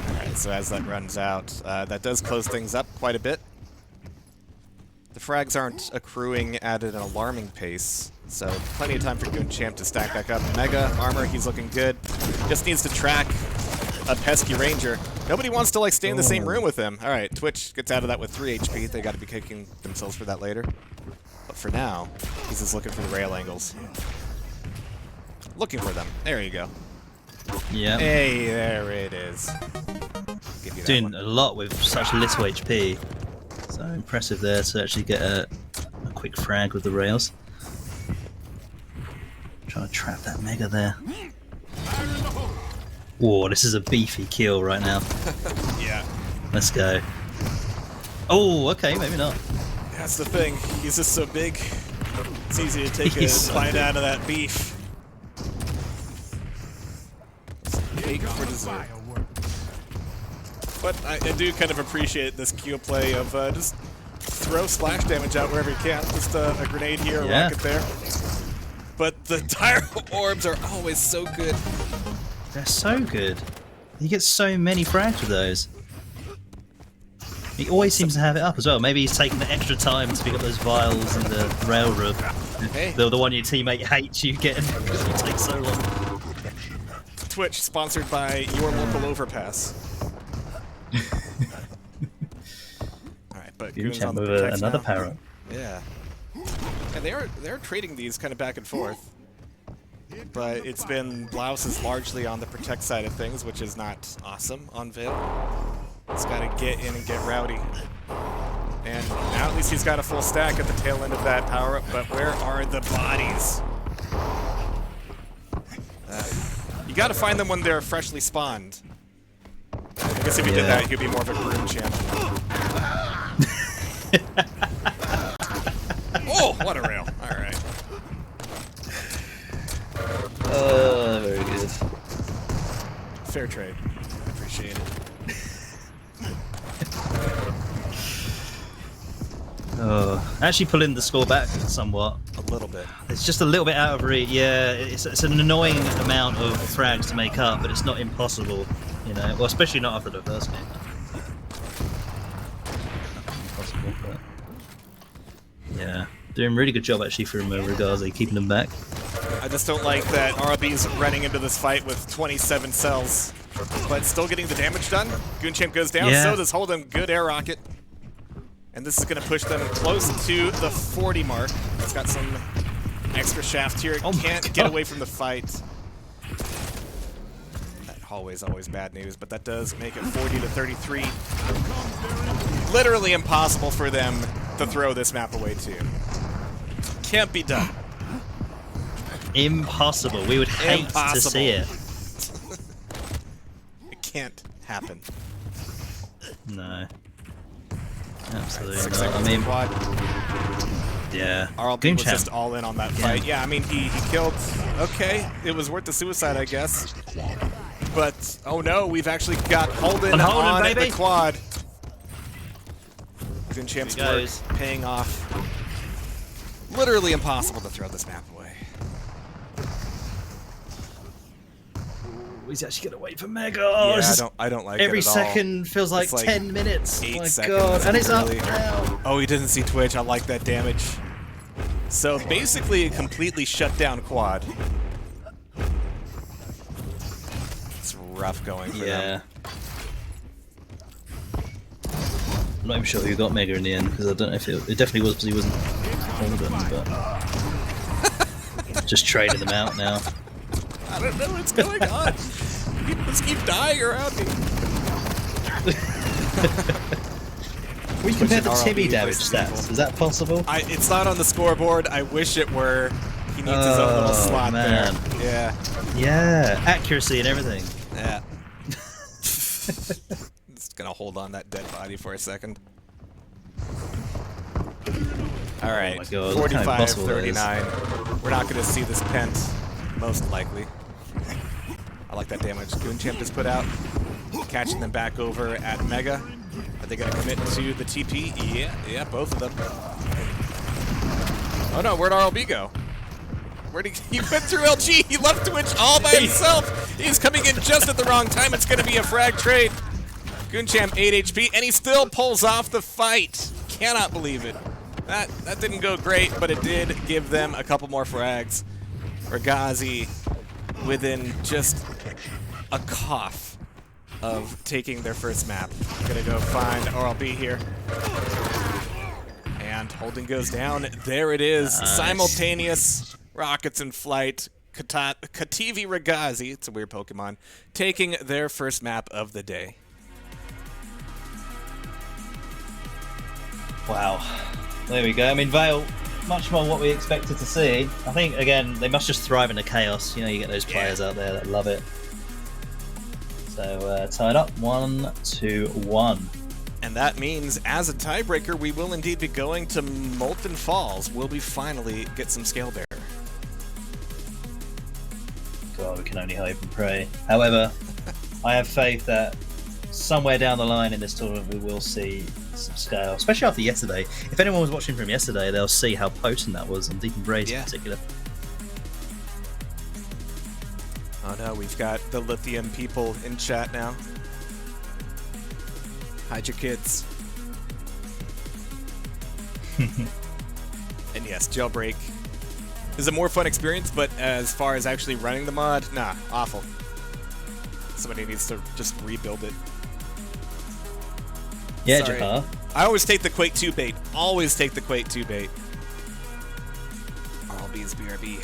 Alright, so as that runs out, that does close things up quite a bit. The frags aren't accruing at an alarming pace, so plenty of time for GoonChamp to stack back up. Mega armor, he's looking good. Just needs to track a pesky ranger. Nobody wants to like stay in the same room with him. All right, Twitch gets out of that with 3 HP. They got to be kicking themselves for that later. But for now, he's just looking for the rail angles. Looking for them. There you go. Yeah. Hey, there it is. Give you that Doing one. a lot with such little HP. So impressive there to actually get a quick frag with the rails. Trying to trap that Mega there. Whoa, this is a beefy kill right now. Yeah. Let's go. Oh, okay, maybe not. That's the thing. He's just so big. It's easy to take a So bite big. out of that beef. Cake for dessert. But I do kind of appreciate this Q play of just throw splash damage out wherever you can. Just a grenade here, a rocket there. The dire orbs are always so good. They're so good. You get so many frags with those. He always seems to have it up as well. Maybe he's taking the extra time to pick up those vials in the railroad. Hey. The one your teammate hates you getting because you take so long. Twitch, sponsored by your local overpass. Alright, but Goon's on the with protects another now. parrot. Yeah. And they're trading these kind of back and forth. But it's been Blouse is largely on the protect side of things, which is not awesome on Veil. He's got to get in and get rowdy. And now at least he's got a full stack at the tail end of that power-up, but where are the bodies? You got to find them when they're freshly spawned. I guess if he did that, he'd be more of a broom champ. Oh, what a rail. All right. Very good. Fair trade. Appreciate it. Actually pulling the score back somewhat. A little bit. It's just a little bit out of reach. Yeah, it's an annoying amount of frags to make up, but it's not impossible, you know. Well, especially not after the first game. Impossible, but yeah, doing a really good job actually from Regazi, keeping them back. I just don't like that RLB's running into this fight with 27 cells, but still getting the damage done. Goonchamp goes down, so does Holden. Good air rocket. And this is going to push them close to the 40 mark. It's got some extra shaft here. It can't get away from the fight. That hallway is always bad news, but that does make it 40 to 33. Literally impossible for them to throw this map away too. Can't be done. Impossible. We would hate to see it. It can't happen. No. Absolutely Right, not. I mean, quad. Yeah. RLB was just all in on that fight. Yeah, I mean, he killed... Okay, it was worth the suicide, I guess. But, oh no, we've actually got Holden on the quad. Goonchamp's work paying off. Literally impossible to throw this map away. He's actually gonna wait for Mega. Yeah, I don't like every it at all. second feels like, It's 10 minutes. 8 Oh my seconds, god, and it's up literally. now. Oh, he doesn't see Twitch. I like that damage. So basically a completely shut down quad. It's rough going for them. I'm not even sure who got Mega in the end, because I don't know if it definitely was because he wasn't Holden, but just trading them out now. I don't know what's going on. People just keep dying around me. We compare the Timmy damage stats. Is that possible? It's not on the scoreboard. I wish it were. He needs his own little slot there. Yeah. Yeah. Accuracy and everything. Yeah. Just gonna hold on that dead body for a second. All right. Oh my God, 45-39. We're not gonna see this pent, most likely. I like that damage Goonchamp just put out. Catching them back over at Mega. Are they going to commit to the TP? Yeah, both of them. Oh no, where'd RLB go? He went through LG, he left Twitch all by himself! He's coming in just at the wrong time, it's going to be a frag trade. Goonchamp 8 HP, and he still pulls off the fight. Cannot believe it. That didn't go great, but it did give them a couple more frags. Regazi within just a cough of taking their first map. Gonna go find RLB here. And Holden goes down. There it is. Nice. Simultaneous rockets in flight. Kativi Regazi, it's a weird Pokemon, taking their first map of the day. Wow. There we go. I mean, Veil, much more what we expected to see. I think, again, they must just thrive in the chaos. You know, you get those players out there that love it. So, tied up 1-1. And that means, as a tiebreaker, we will indeed be going to Molten Falls. Will we finally get some Scale Bearer? God, we can only hope and pray. However, I have faith that somewhere down the line in this tournament we will see some scale, especially after yesterday. If anyone was watching from yesterday, they'll see how potent that was on Deep Embrace in particular. Oh no, we've got the lithium people in chat now. Hide your kids. And yes, Jailbreak is a more fun experience, but as far as actually running the mod, nah, awful. Somebody needs to just rebuild it. Yeah, Sorry. Jehar. I always take the Quake 2 bait. Always take the Quake 2 bait. RLB's BRB.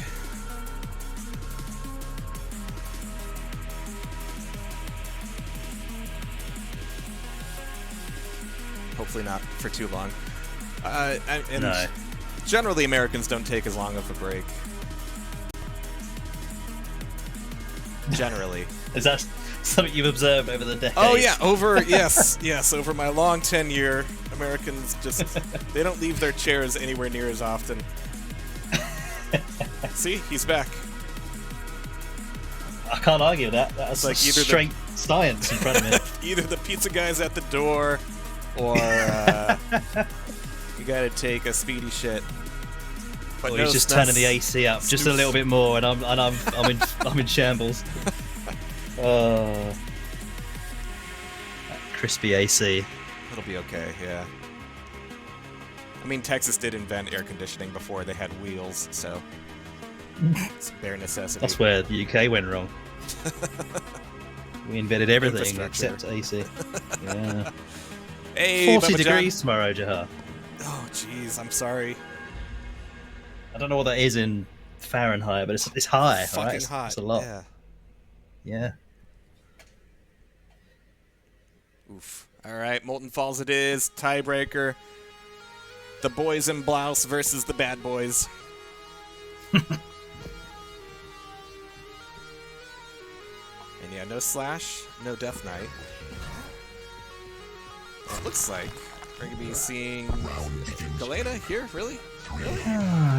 Hopefully not for too long. And No. generally, Americans don't take as long of a break. Generally. Is that something you've observed over the decades? Oh yeah, yes, over my long tenure, Americans just they don't leave their chairs anywhere near as often. See, he's back. I can't argue with that. That's Like either straight science in front of me. Either the pizza guy's at the door, or you gotta take a speedy shit. But Or no, he's just that's- turning the AC up just a little bit more, and I'm in shambles. Oh, that crispy AC. It'll be okay, yeah. I mean, Texas did invent air conditioning before they had wheels, so it's bare necessity. That's where the UK went wrong. We invented everything Infrastructure. except AC. Yeah. Hey, 40 Bubba John. degrees tomorrow, Jehar. Oh, jeez, I'm sorry. I don't know what that is in Fahrenheit, but it's high. Fucking right? hot. It's a lot. Yeah. Yeah. Oof. All right, Molten Falls it is. Tiebreaker. The boys in blouse versus the bad boys. And yeah, no Slash, no Death Knight. It looks like we're going to be seeing Galena here, really?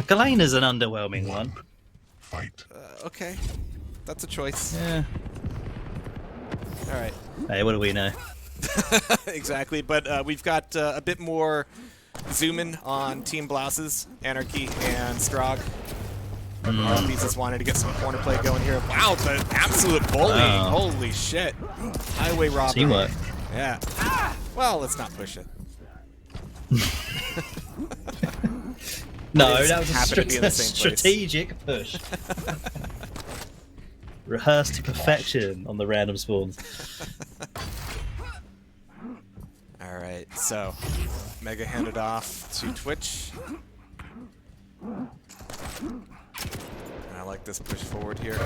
Galena's an underwhelming one. Okay, that's a choice. Yeah. All right. Hey, what do we know? Exactly, but we've got a bit more zoom in on Team Blouses, Anarchy, and Strog. These just wanted to get some corner play going here. Wow, the absolute bullying. Wow. Holy shit. Highway robbery. Teamwork. Yeah. Well, let's not push it. No, They just that was a happen to be in the same place. strategic push. Rehearsed to perfection on the random spawns. All right, so Mega handed off to Twitch. And I like this push forward here.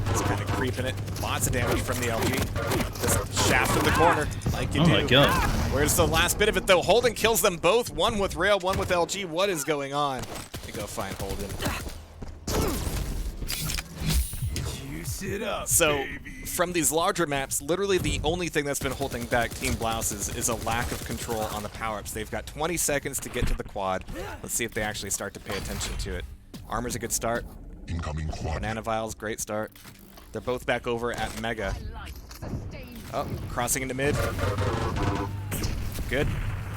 It's kind of creeping it. Lots of damage from the LG. This shaft in the corner, like you do. Oh my god. Where's the last bit of it, though? Holden kills them both. One with Rail, one with LG. What is going on? We go find Holden. So, from these larger maps, literally the only thing that's been holding back Team Blouses is a lack of control on the power-ups. They've got 20 seconds to get to the quad. Let's see if they actually start to pay attention to it. Armor's a good start. Incoming quad. Banana Vials, great start. They're both back over at Mega. Oh, crossing into mid. Good.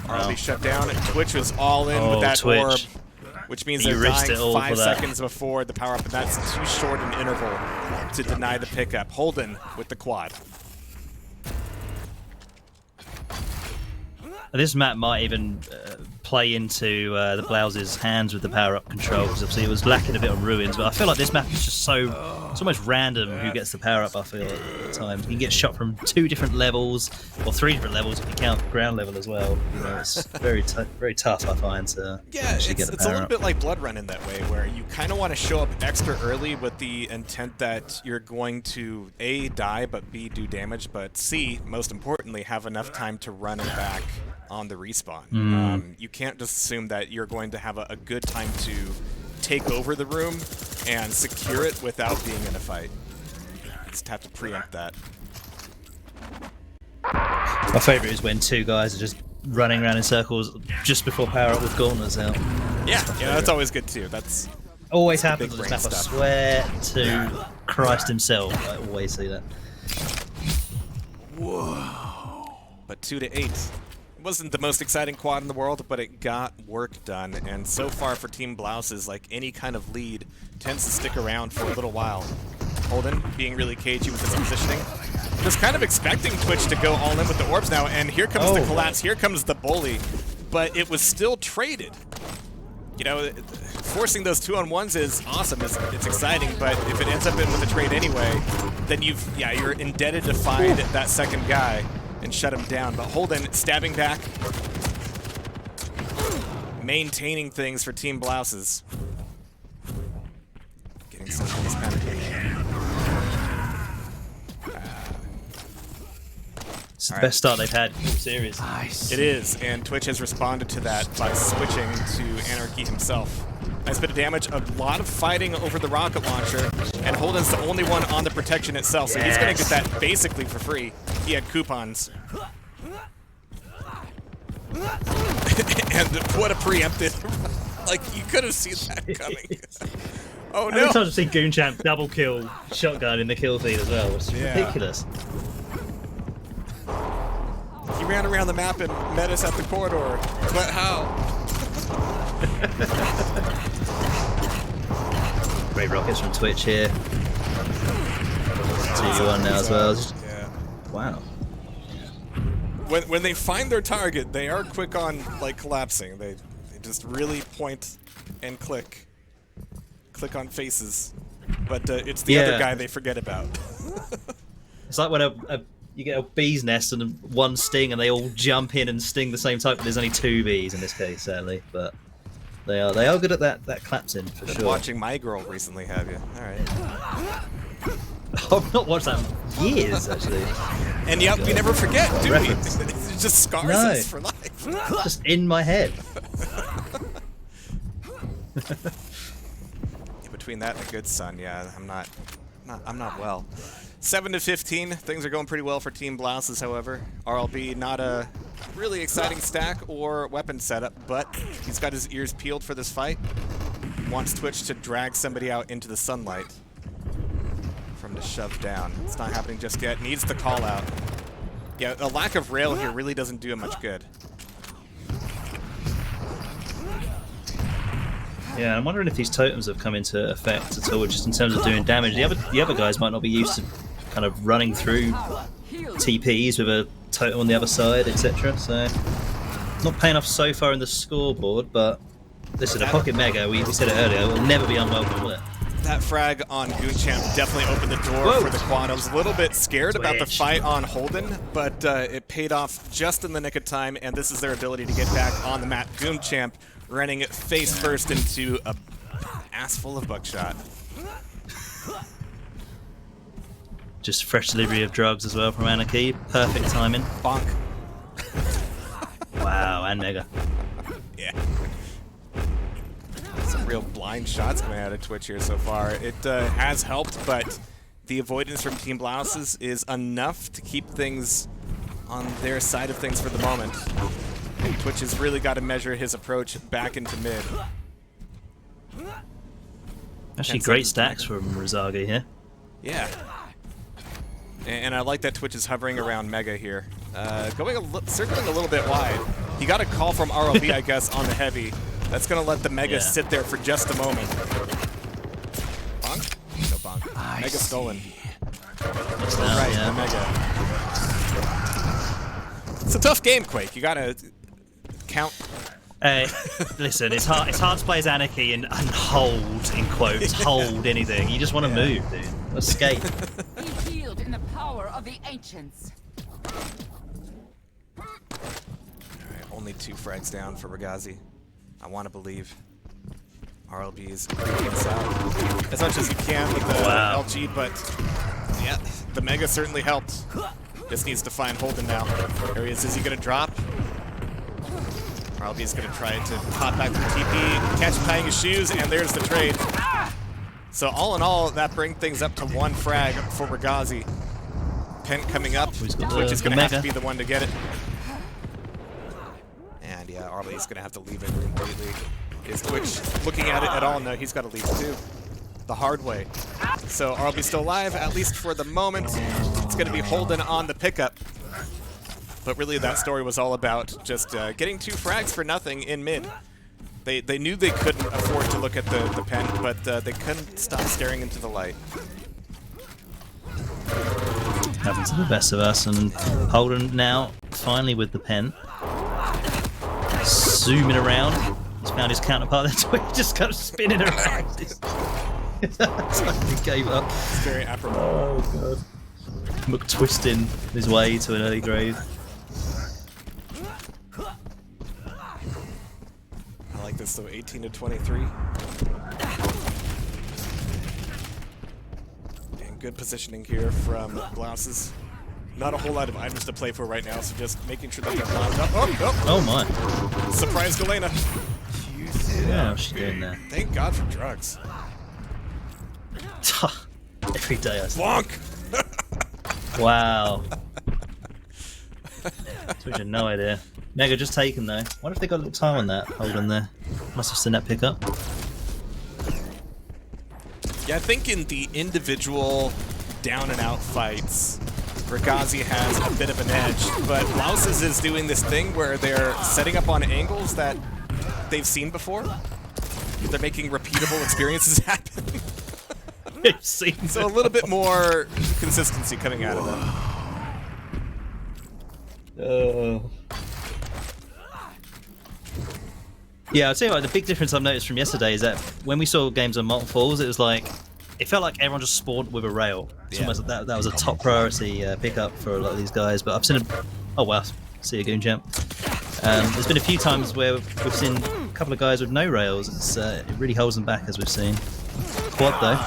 RLB shut down, and Twitch was all in with that Twitch. orb, which means He they're risked dying it all 5 for that. seconds before the power-up, and that's too short an interval to deny the pickup. Holden with the quad. This map might even play into the Blouses' hands with the power-up control, because obviously it was lacking a bit on Ruins, but I feel like this map is just so... It's almost random who gets the power-up, I feel, at times. You can get shot from 2 different levels, or 3 different levels if you count ground level as well. You know, it's very tough, I find, to Yeah, actually get it's the a little power-up. bit like Blood Run in that way, where you kind of want to show up extra early with the intent that you're going to A, die, but B, do damage, but C, most importantly, have enough time to run it back on the respawn. You can't just assume that you're going to have a good time to take over the room and secure it without being in a fight. You just have to preempt that. My favourite is when 2 guys are just running around in circles just before power-up with Gauntlets out. Yeah, that's always good too. That's Always happens big on this brain map, I stuff. swear to Christ himself. I always see that. but 2 to 8. It wasn't the most exciting quad in the world, but it got work done. And so far for Team Blouses, like any kind of lead, tends to stick around for a little while. Holden being really cagey with his positioning. Just kind of expecting Twitch to go all in with the orbs now, and here comes the collapse, here comes the bully. But it was still traded. You know, forcing those 2-on-1s is awesome, it's exciting, but if it ends up in with a trade anyway, then you're indebted to find that second guy and shut him down. But Holden stabbing back, maintaining things for Team Blouses. Getting some of this panic. It's the best start they've had in the series. Nice. It is, and Twitch has responded to that by switching to Anarchy himself. Nice bit of damage, a lot of fighting over the rocket launcher, and Holden's the only one on the protection itself, so he's going to get that basically for free. He had coupons. And what a preempted. Like, you could have seen that coming. Oh no! Every time I've seen GoonChamp double kill shotgun in the kill feed as well. It's ridiculous. He ran around the map and met us at the corridor. But how? Great rockets from Twitch here. 2-1 now as well. Yeah. Wow. When they find their target, they are quick on like collapsing. They just really point and click on faces. But it's the other guy they forget about. It's like when you get a bee's nest and one sting, and they all jump in and sting the same type. But there's only 2 bees in this case, sadly. But they are good at that collapsing for sure. Watching My Girl recently, have you? All right. I've not watched that in years, actually. And yet we never forget, do we? It just scars us for life. Just in my head. Between that and a good son, yeah, I'm not well. 7-15, things are going pretty well for Team Blouses, however. RLB not a really exciting stack or weapon setup, but he's got his ears peeled for this fight. Wants Twitch to drag somebody out into the sunlight for him to shove down. It's not happening just yet. Needs the call out. Yeah, a lack of rail here really doesn't do him much good. Yeah, I'm wondering if these totems have come into effect at all, just in terms of doing damage. The other guys might not be used to kind of running through TPs with a totem on the other side, etc. So, not paying off so far in the scoreboard, but listen, a Pocket Mega, we said it earlier, it will never be unwelcome, will it? That frag on GoonChamp definitely opened the door for the quad. I was a little bit scared about the fight on Holden, but it paid off just in the nick of time, and this is their ability to get back on the map. GoonChamp running face first into a ass full of buckshot. Just fresh delivery of drugs as well from Anarchy. Perfect timing. Bonk. Wow, and Mega. Yeah. Some real blind shots coming out of Twitch here so far. It has helped, but the avoidance from Team Blouses is enough to keep things on their side of things for the moment. And Twitch has really got to measure his approach back into mid. Actually, great stacks from Rizagi here. Yeah. And I like that Twitch is hovering around Mega here. Circling a little bit wide. He got a call from RLB, I guess, on the heavy. That's going to let the Mega sit there for just a moment. Bonk? No bonk. Mega stolen. The Mega. It's a tough game, Quake. You got to count. Listen, it's hard to play as Anarchy and hold, in quotes, hold anything. You just want to move, dude. Escape. Be healed in the power of the ancients. Alright, only 2 frags down for Ragazi. I want to believe. RLB is creeping us out as much as you can with the LG, but yeah, the Mega certainly helped. Just needs to find Holden now. There he is. Is he going to drop? RLB is going to try to pop back to the TP, catch him tying his shoes, and there's the trade. So all in all, that brings things up to 1 frag for Ragazi. Pent coming up. Twitch is going to have to be the one to get it. And yeah, RLB is going to have to leave it completely. Is Twitch looking at it at all? No, he's got to leave too. The hard way. So RLB still alive, at least for the moment. It's going to be Holden on the pickup. But really, that story was all about just getting 2 frags for nothing in mid. They knew they couldn't afford to look at the pen, but they couldn't stop staring into the light. having to the best of us, and Holden now finally with the pen, zooming around. He's found his counterpart. That's why he just kept spinning around. It's like he gave up. It's very apropos. Oh god. McTwisting his way to an early grave. I like this though. 18 to 23. And good positioning here from Blouses. Not a whole lot of items to play for right now, so just making sure that they're lined up. Oh my. Surprise Galena. Yeah, what's she doing there? Thank God for drugs. Every day I see. Bonk! Wow. Switch had no idea. Mega just taken though. What if they got a little time on that? Hold on there. Must have seen that pick up. Yeah, I think in the individual down and out fights, Ragazi has a bit of an edge, but Blouses is doing this thing where they're setting up on angles that they've seen before. They're making repeatable experiences happen. They've seen So a little bit more consistency coming out of them. Yeah, I'll tell you what, the big difference I've noticed from yesterday is that when we saw games on Molten Falls, it was like, it felt like everyone just spawned with a rail. It's almost like that was a top priority pickup for a lot of these guys, but I've seen oh wow, see a Goon Champ. There's been a few times where we've seen a couple of guys with no rails. It really holds them back, as we've seen. Quad though.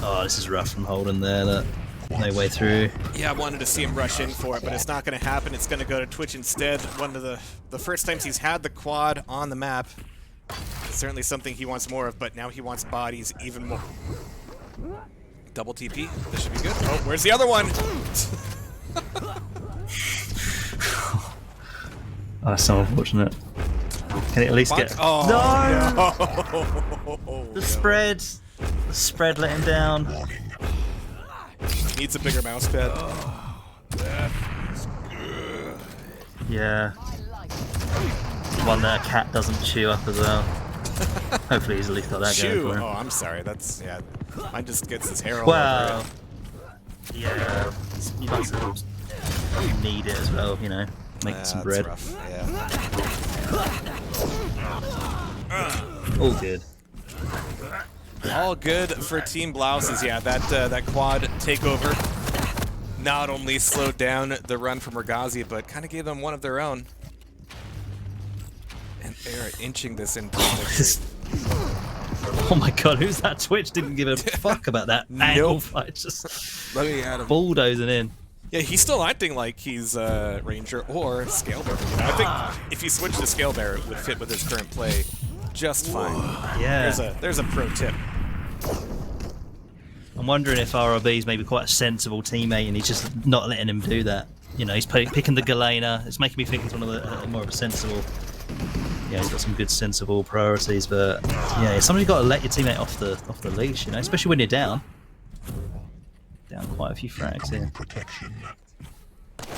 Oh, this is rough from Holden there. That no way through. Yeah, I wanted to see him rush in for it, but it's not going to happen. It's going to go to Twitch instead. One of the first times he's had the quad on the map. Certainly something he wants more of, but now he wants bodies even more. Double TP. This should be good. Oh, where's the other one? Oh, that's so unfortunate. Can it at least get... Oh, no! The spread let him down. Needs a bigger mouse pad. Yeah. One that a cat doesn't chew up as well. Hopefully he's at least got that going Chew. for him. Oh, I'm sorry. That's, yeah. Mine just gets his hair all Well, over it. yeah. You might still need it as well, you know. Make some bread. Rough. Yeah. All good. All good for Team Blouses. Yeah, that quad takeover not only slowed down the run from Ragazi, but kind of gave them one of their own. And they're inching this into victory. Oh my god, who's that Twitch? Didn't give a fuck about that angle fight. Just looking at him. Bulldozing in. Yeah, he's still acting like he's Ranger or Scale Bearer. I think if he switched to Scale Bearer, it would fit with his current play just fine. Yeah. There's a pro tip. I'm wondering if RRB's maybe quite a sensible teammate and he's just not letting him do that. You know, he's picking the Galena. It's making me think he's one of the more of a sensible. Yeah, he's got some good sensible priorities, but yeah, somebody's got to let your teammate off the leash, you know, especially when you're down. Down quite a few frags here.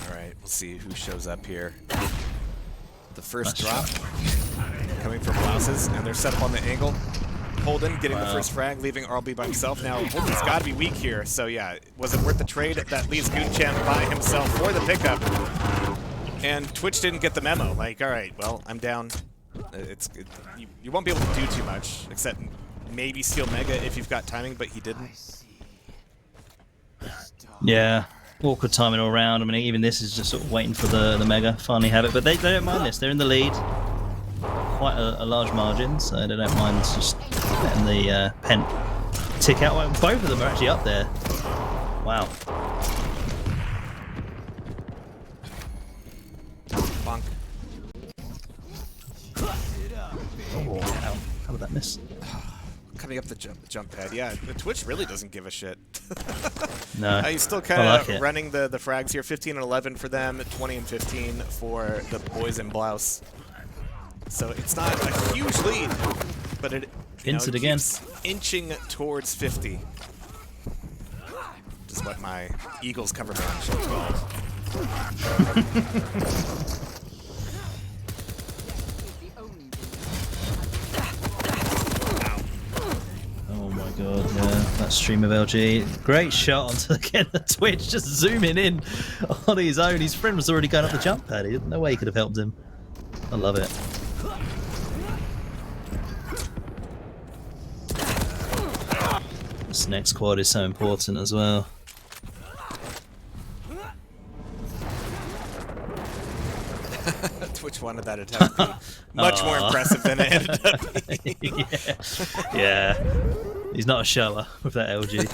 Alright, we'll see who shows up here. The first drop coming from Blouses, and they're set up on the angle. Holden getting the first frag, leaving RLB by himself. Now, Holden's got to be weak here, so yeah, was it worth the trade? That leaves Goonchamp by himself for the pickup. And Twitch didn't get the memo. Like, alright, well, I'm down. You won't be able to do too much, except maybe steal Mega if you've got timing, but he didn't. Yeah, awkward timing all around. I mean, even this is just sort of waiting for the Mega. Finally have it, but they don't mind this. They're in the lead. Quite a large margin, so they don't mind just letting the pen tick out. Well, both of them are actually up there. Wow. Bonk. Oh, how did that miss? Coming up the jump pad. Yeah, the Twitch really doesn't give a shit. No. He's still kind of like running the frags here. 15 and 11 for them, 20 and 15 for the boys in blouse. So it's not a huge lead, but it keeps inching towards 50. Just what my Eagles cover band should call. Oh my god, yeah, that Stream of LG. Great shot onto the Twitch, just zooming in on his own. His friend was already going up the jump pad. No way he could have helped him. I love it. This next quad is so important as well. Twitch wanted that attempt to be much more impressive than it ended up being. Yeah. He's not a shower with that LG.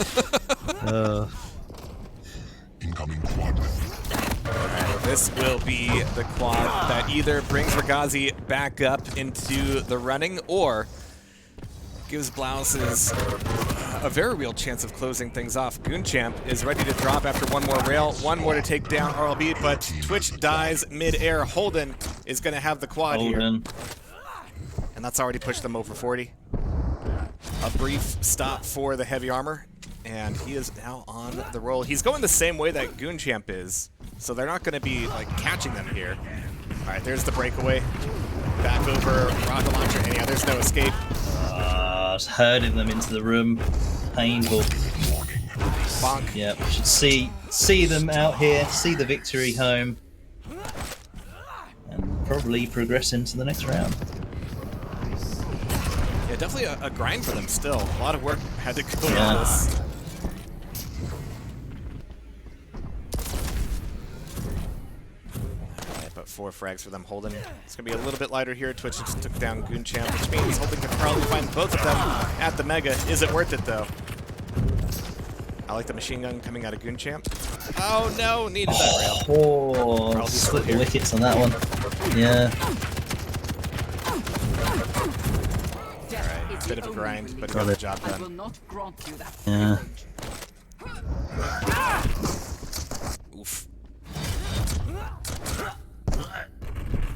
Incoming quad. Alright, this will be the quad that either brings Ragazi back up into the running or gives Blouses a very real chance of closing things off. Goonchamp is ready to drop after one more rail, one more to take down RLB, but Twitch dies mid-air. Holden is going to have the quad here. And that's already pushed them over 40. A brief stop for the heavy armor, and he is now on the roll. He's going the same way that Goonchamp is, so they're not going to be like catching them here. All right, there's the breakaway. Back over rocket launcher, and yeah, there's no escape. Just herding them into the room. Painful. Bonk. Yep, should see them out here, see the victory home, and probably progress into the next round. Yeah, definitely a grind for them still. A lot of work had to go into this. Alright, but 4 frags for them. Holden. It's going to be a little bit lighter here. Twitch just took down Goonchamp, which means Holden can probably find both of them at the Mega. Is it worth it, though? I like the machine gun coming out of Goonchamp. Oh, no! Needed that rail. Oh, split the wickets on that one. Yeah. Bit of a grind, but got the job done. Yeah. Oof.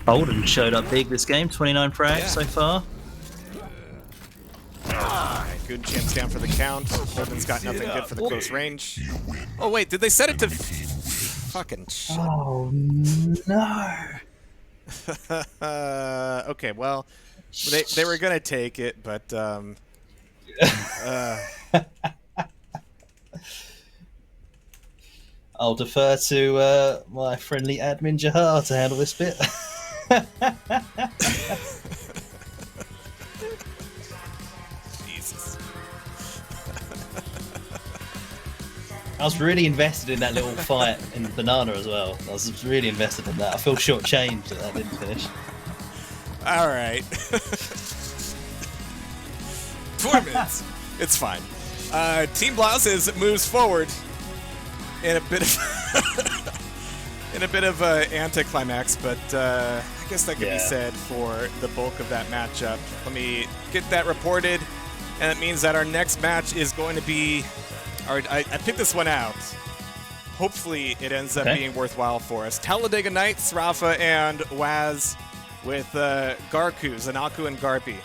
Holden showed up big this game, 29 frags so far. Alright, Goonchamp's down for the count. Holden's got nothing good for the close range. Oh wait, did they set it to fucking shit? Oh no. Okay, well, they were gonna take it, but I'll defer to my friendly admin Jehar to handle this bit. Jesus. I was really invested in that little fight in Banana as well. I was really invested in that. I feel shortchanged that that didn't finish. All right. 4 minutes. It's fine. Team Blouses moves forward in a bit of anticlimax, but I guess that can be said for the bulk of that matchup. Let me get that reported, and it means that our next match is going to be. I picked this one out. Hopefully, it ends up being worthwhile for us. Talladega Nights, Rafa and Waz with Garku, Zanaku, and Garpy.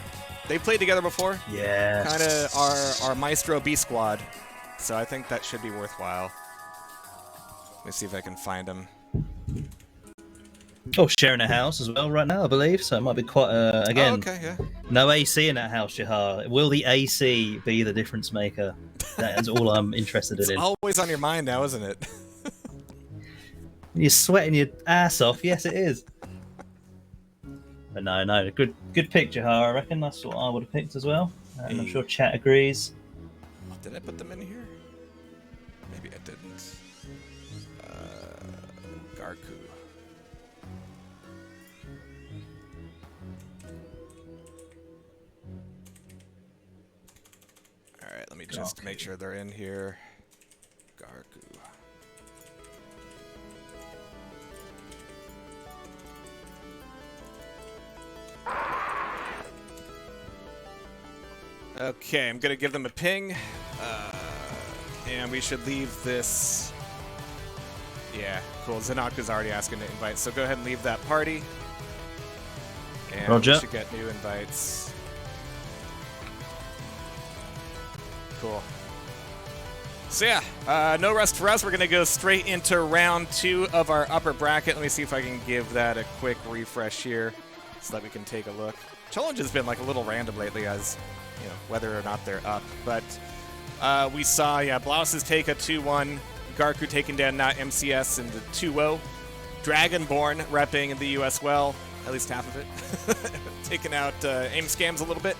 They played together before. Yeah. Kind of our Maestro B squad. So I think that should be worthwhile. Let me see if I can find them. Oh, sharing a house as well right now, I believe. So it might be quite, again, no AC in that house, Jehar. Will the AC be the difference maker? That's all I'm interested in. It's always on your mind now, isn't it? You're sweating your ass off. Yes, it is. But no, good pick, Jehar. I reckon that's what I would have picked as well. And I'm sure chat agrees. Did I put them in here? Maybe I didn't. Garku. Alright, let me just make sure they're in here. Garku. Okay, I'm gonna give them a ping, and we should leave this. Yeah, cool. Zanaku's already asking to invite, so go ahead and leave that party. And Roger. we should get new invites. Cool. So yeah, no rest for us. We're gonna go straight into round 2 of our upper bracket. Let me see if I can give that a quick refresh here, so that we can take a look. Challenge has been like a little random lately, as you know, whether or not they're up. But We saw, Blouses take a 2-1. Garku taking down not MCS in the 2-0. Dragonborn repping in the US well, at least half of it. Taking out aim scams a little bit.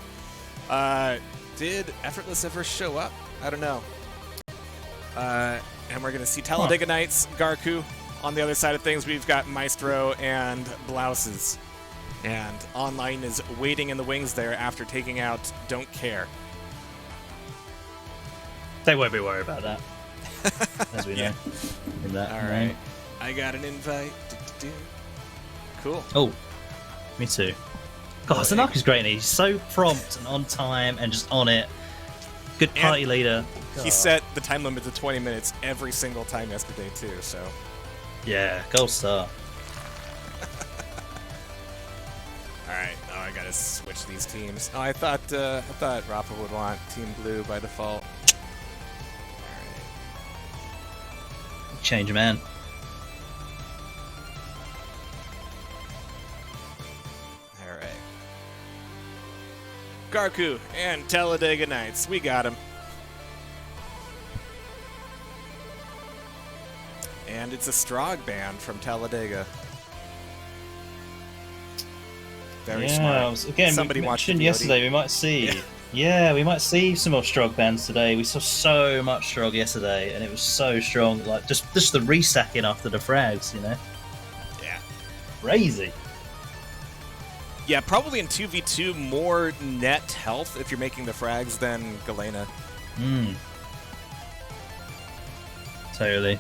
Did Effortless ever show up? I don't know. And we're going to see Talladega Nights, Garku. On the other side of things, we've got Maestro and Blouses. And Online is waiting in the wings there after taking out Don't Care. They won't be worried about that, as we know. In that, all right. I got an invite. Cool. Oh, me too. God, Zanaku's great, and he's so prompt and on time and just on it. Good party leader. He set the time limit to 20 minutes every single time yesterday, too, so... Yeah, gold star. Alright, now I gotta switch these teams. Oh, I thought Rafa would want Team Blue by default. Change, man. Alright. Garku and Talladega Nights. We got him. And it's a Strog ban from Talladega. Very smart. Again, somebody we watched mentioned yesterday we might see... Yeah, we might see some more Strog bans today. We saw so much Strog yesterday, and it was so strong. Like just the resacking after the frags, you know? Yeah. Crazy. Yeah, probably in 2v2 more net health if you're making the frags than Galena. Totally.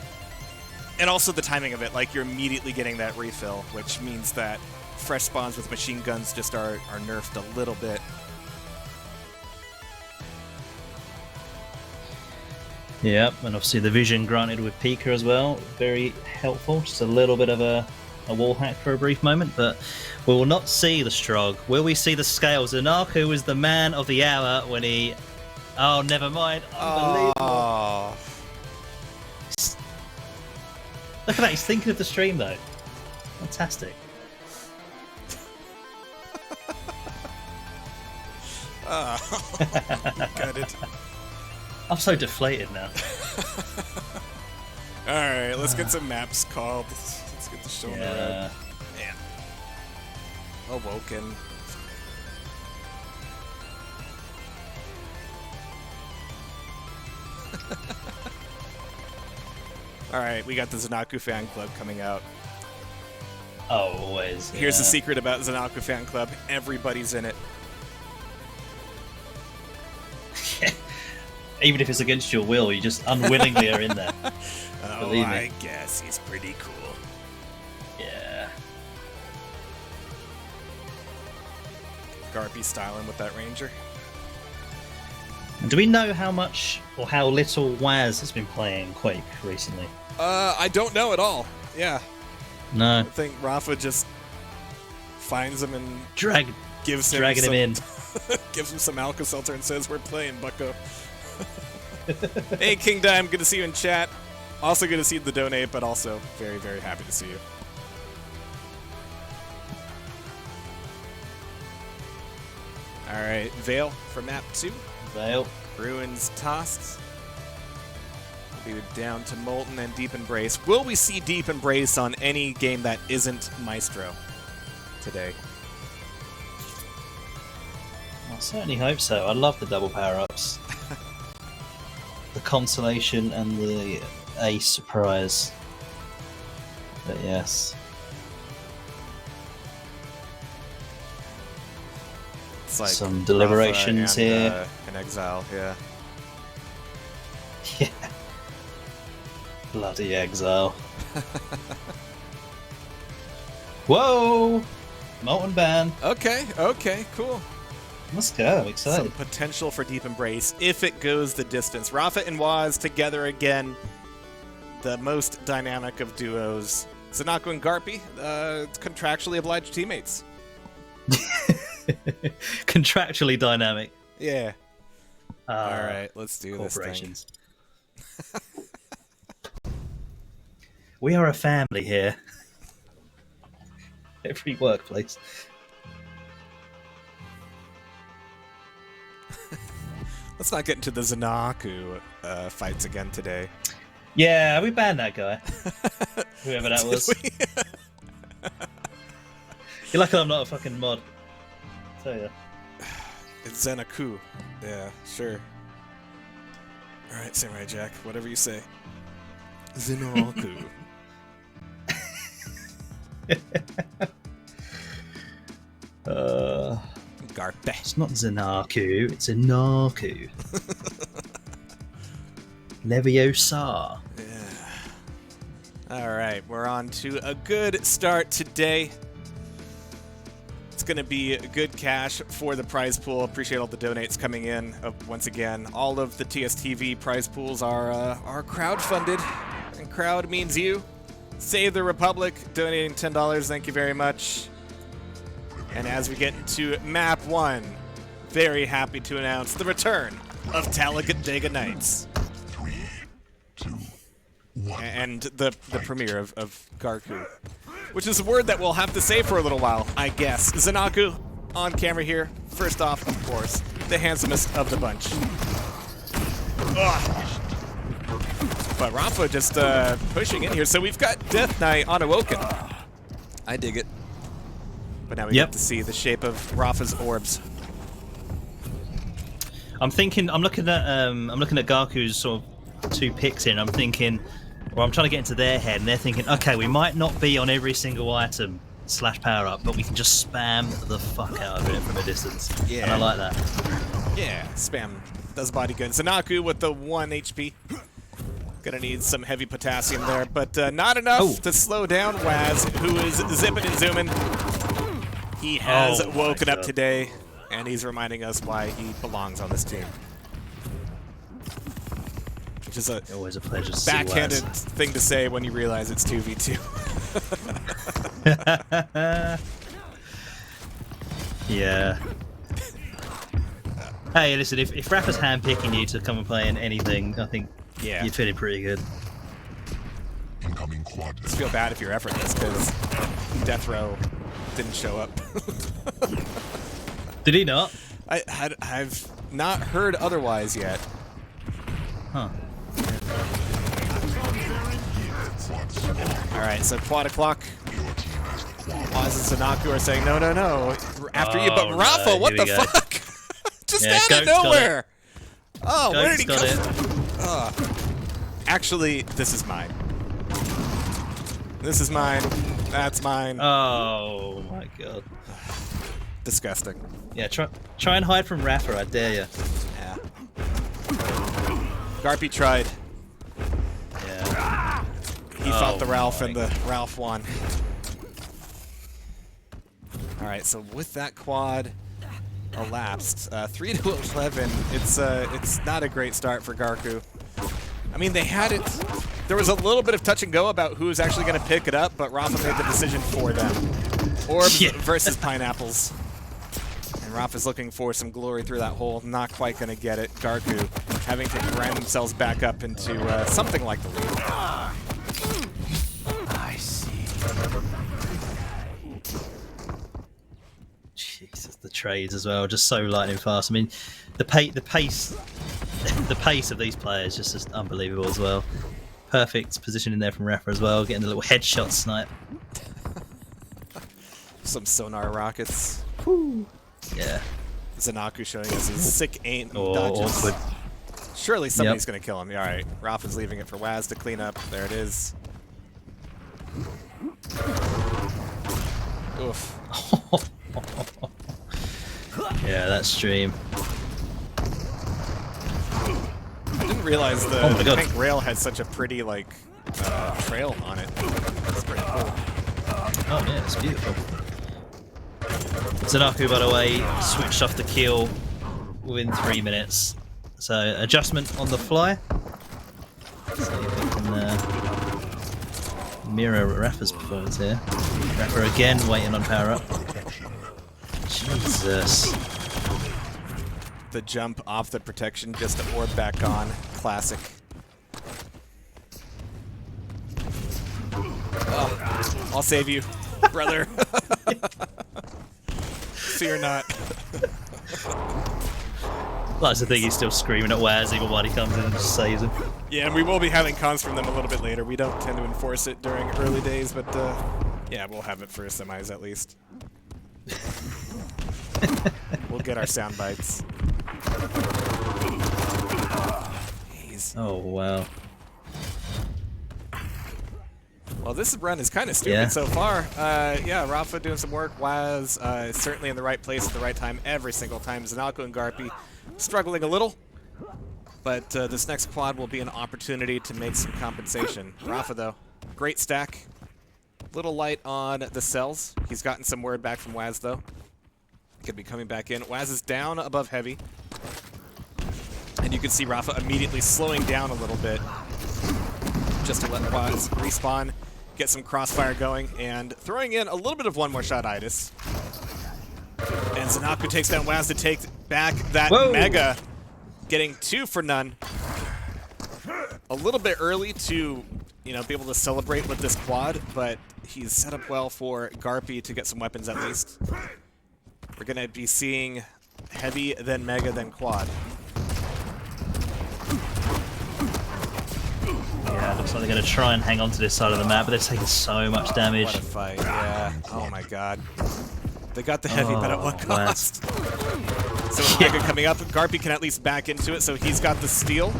And also the timing of it, like you're immediately getting that refill, which means that fresh spawns with machine guns just are nerfed a little bit. Yep, and obviously the vision granted with Pika as well, very helpful. Just a little bit of a wall hack for a brief moment, but we will not see the Strog. Will we see the scales? Zanaku was the man of the hour when he... Oh, never mind. Unbelievable. Oh. Look at that, he's thinking of the stream though. Fantastic. Got it. I'm so deflated now. Alright, let's get some maps called. Let's get the show on the road. Man. Awoken. Alright, we got the Zanaku fan club coming out. Oh, always. Here's the secret about Zanaku fan club. Everybody's in it. Even if it's against your will, you just unwillingly are in there. Oh, Believe me. I guess he's pretty cool. Yeah. Garpy styling with that ranger. And do we know how much or how little Waz has been playing Quake recently? I don't know at all. Yeah. No. I think Rafa just finds him and gives him dragging him in. Gives him some Alka-Seltzer and says, "We're playing, bucko." Hey, King Dime, good to see you in chat. Also good to see the donate, but also very, very happy to see you. Alright, Vale for map 2. Vale. Ruins tossed. We'll be down to Molten and Deep Embrace. Will we see Deep Embrace on any game that isn't Maestro today? I certainly hope so. I love the double power-ups. The consolation and the ace surprise. But yes. It's like some deliberations and, here. In Exile, yeah. Yeah. Bloody Exile. Whoa! Molten ban. Okay, cool. Let's go, I'm excited. Some potential for Deep Embrace if it goes the distance. Rafa and Waz together again. The most dynamic of duos. Zanaku and Garpy, contractually obliged teammates. Contractually dynamic. Yeah. Alright, let's do corporations. This thing. We are a family here. Every workplace. Let's not get into the Zanaku fights again today. Yeah, we banned that guy. Whoever that was. You're lucky I'm not a fucking mod. I tell ya. It's Zanaku. Yeah, sure. Alright, Samurai Jack, whatever you say. Zanaku. Garpe. It's not Zanaku, it's Inaku. Leviosa. Yeah. Alright, we're on to a good start today. It's going to be good cash for the prize pool. Appreciate all the donates coming in. Once again, all of the TSTV prize pools are crowd-funded, and crowd means you. Save the Republic, donating $10. Thank you very much. And as we get into map 1, very happy to announce the return of Talladega Nights. 3, 2, 1. And the premiere of Garku, which is a word that we'll have to say for a little while, I guess. Zanaku on camera here. First off, of course, the handsomest of the bunch. Ugh. But Rafa just pushing in here. So we've got Death Knight on Awoken. I dig it. But now we get to see the shape of Rafa's orbs. I'm looking at Garku's sort of 2 picks in. I'm thinking, or I'm trying to get into their head, and they're thinking, okay, we might not be on every single item / power up, but we can just spam the fuck out of it from a distance. Yeah. And I like that. Yeah, spam does body good. Zanaku with the 1 HP. Gonna need some heavy potassium there, but not enough to slow down Waz, who is zipping and zooming. He has woken up today, and he's reminding us why he belongs on this team. Which is always a pleasure to backhanded see thing to say when you realize it's 2v2. Yeah. Hey, listen, if Rafa's handpicking you to come and play in anything, I think you're feeling pretty good. Incoming quad. Just feel bad if you're effortless, because Death Row didn't show up. Did he not? I've not heard otherwise yet. Huh. Alright, so quad o'clock. Waz and Zanaku are saying, no, no, no. After you, but Rafa, what the fuck? Just out of nowhere! Oh, where did he come from? Actually, this is mine. This is mine. That's mine. Oh my god. Disgusting. Yeah, try and hide from Rafa, I dare you. Yeah. Garpy tried. Yeah. He fought the Ralph and the Ralph won. Alright, so with that quad elapsed, 3 to 11, it's not a great start for Garku. I mean, they had it. There was a little bit of touch and go about who was actually going to pick it up, but Rafa made the decision for them. Orbs versus pineapples. And Rafa's looking for some glory through that hole. Not quite going to get it. Garku having to grind themselves back up into something like the lead. I see. Jesus, the trades as well, just so lightning fast. I mean, the pace of these players just unbelievable as well. Perfect position in there from Rafa as well, getting the little headshot snipe. Some sonar rockets. Whew. Yeah. Zanaku showing us his sick aim dodges. Awkward. Surely somebody's going to kill him. Alright, Rafa's leaving it for Waz to clean up. There it is. Oof. Yeah, that stream. I didn't realize the pink rail had such a pretty, like, trail on it. That's pretty cool. Oh yeah, it's beautiful. Zanaku, by the way, switched off the kill within 3 minutes. So, adjustment on the fly. See if we can mirror Rafa's performance here. Rafa again waiting on power up. Jesus. The jump off the protection just to orb back on. Classic. Oh, I'll save you, brother. Fear not. That's the thing, he's still screaming at Waz even while he comes in and just saves him. Yeah, and we will be having cons from them a little bit later. We don't tend to enforce it during early days, but yeah, we'll have it for semis at least. We'll get our sound bites. Oh, wow. Well, this run is kind of stupid so far. Yeah, Rafa doing some work. Waz certainly in the right place at the right time every single time. Zanako and Garpy struggling a little. But this next quad will be an opportunity to make some compensation. Rafa, though, great stack. Little light on the cells. He's gotten some word back from Waz, though. Could be coming back in. Waz is down above heavy. And you can see Rafa immediately slowing down a little bit just to let Waz respawn, get some crossfire going, and throwing in a little bit of one more shot itis. And Zanako takes down Waz to take back that Mega, getting 2 for none. A little bit early to, you know, be able to celebrate with this quad, but he's set up well for Garpy to get some weapons at least. We're going to be seeing heavy, then Mega, then quad. Yeah, looks like they're going to try and hang on to this side of the map, but they're taking so much damage. What a fight, yeah. Oh my god. They got the heavy, but at what cost? So with Mega coming up, Garpy can at least back into it, so he's got the steal.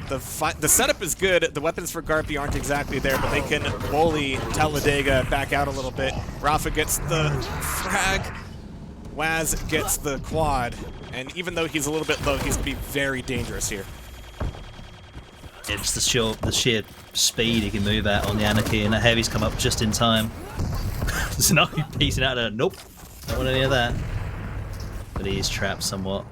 The setup is good. The weapons for Garpy aren't exactly there, but they can bully Talladega back out a little bit. Rafa gets the frag. Waz gets the quad. And even though he's a little bit low, he's going to be very dangerous here. Yeah, just the sheer speed he can move at on the Anarchy, and the heavy's come up just in time. There's no piecing out of nope, don't want any of that. But he is trapped somewhat.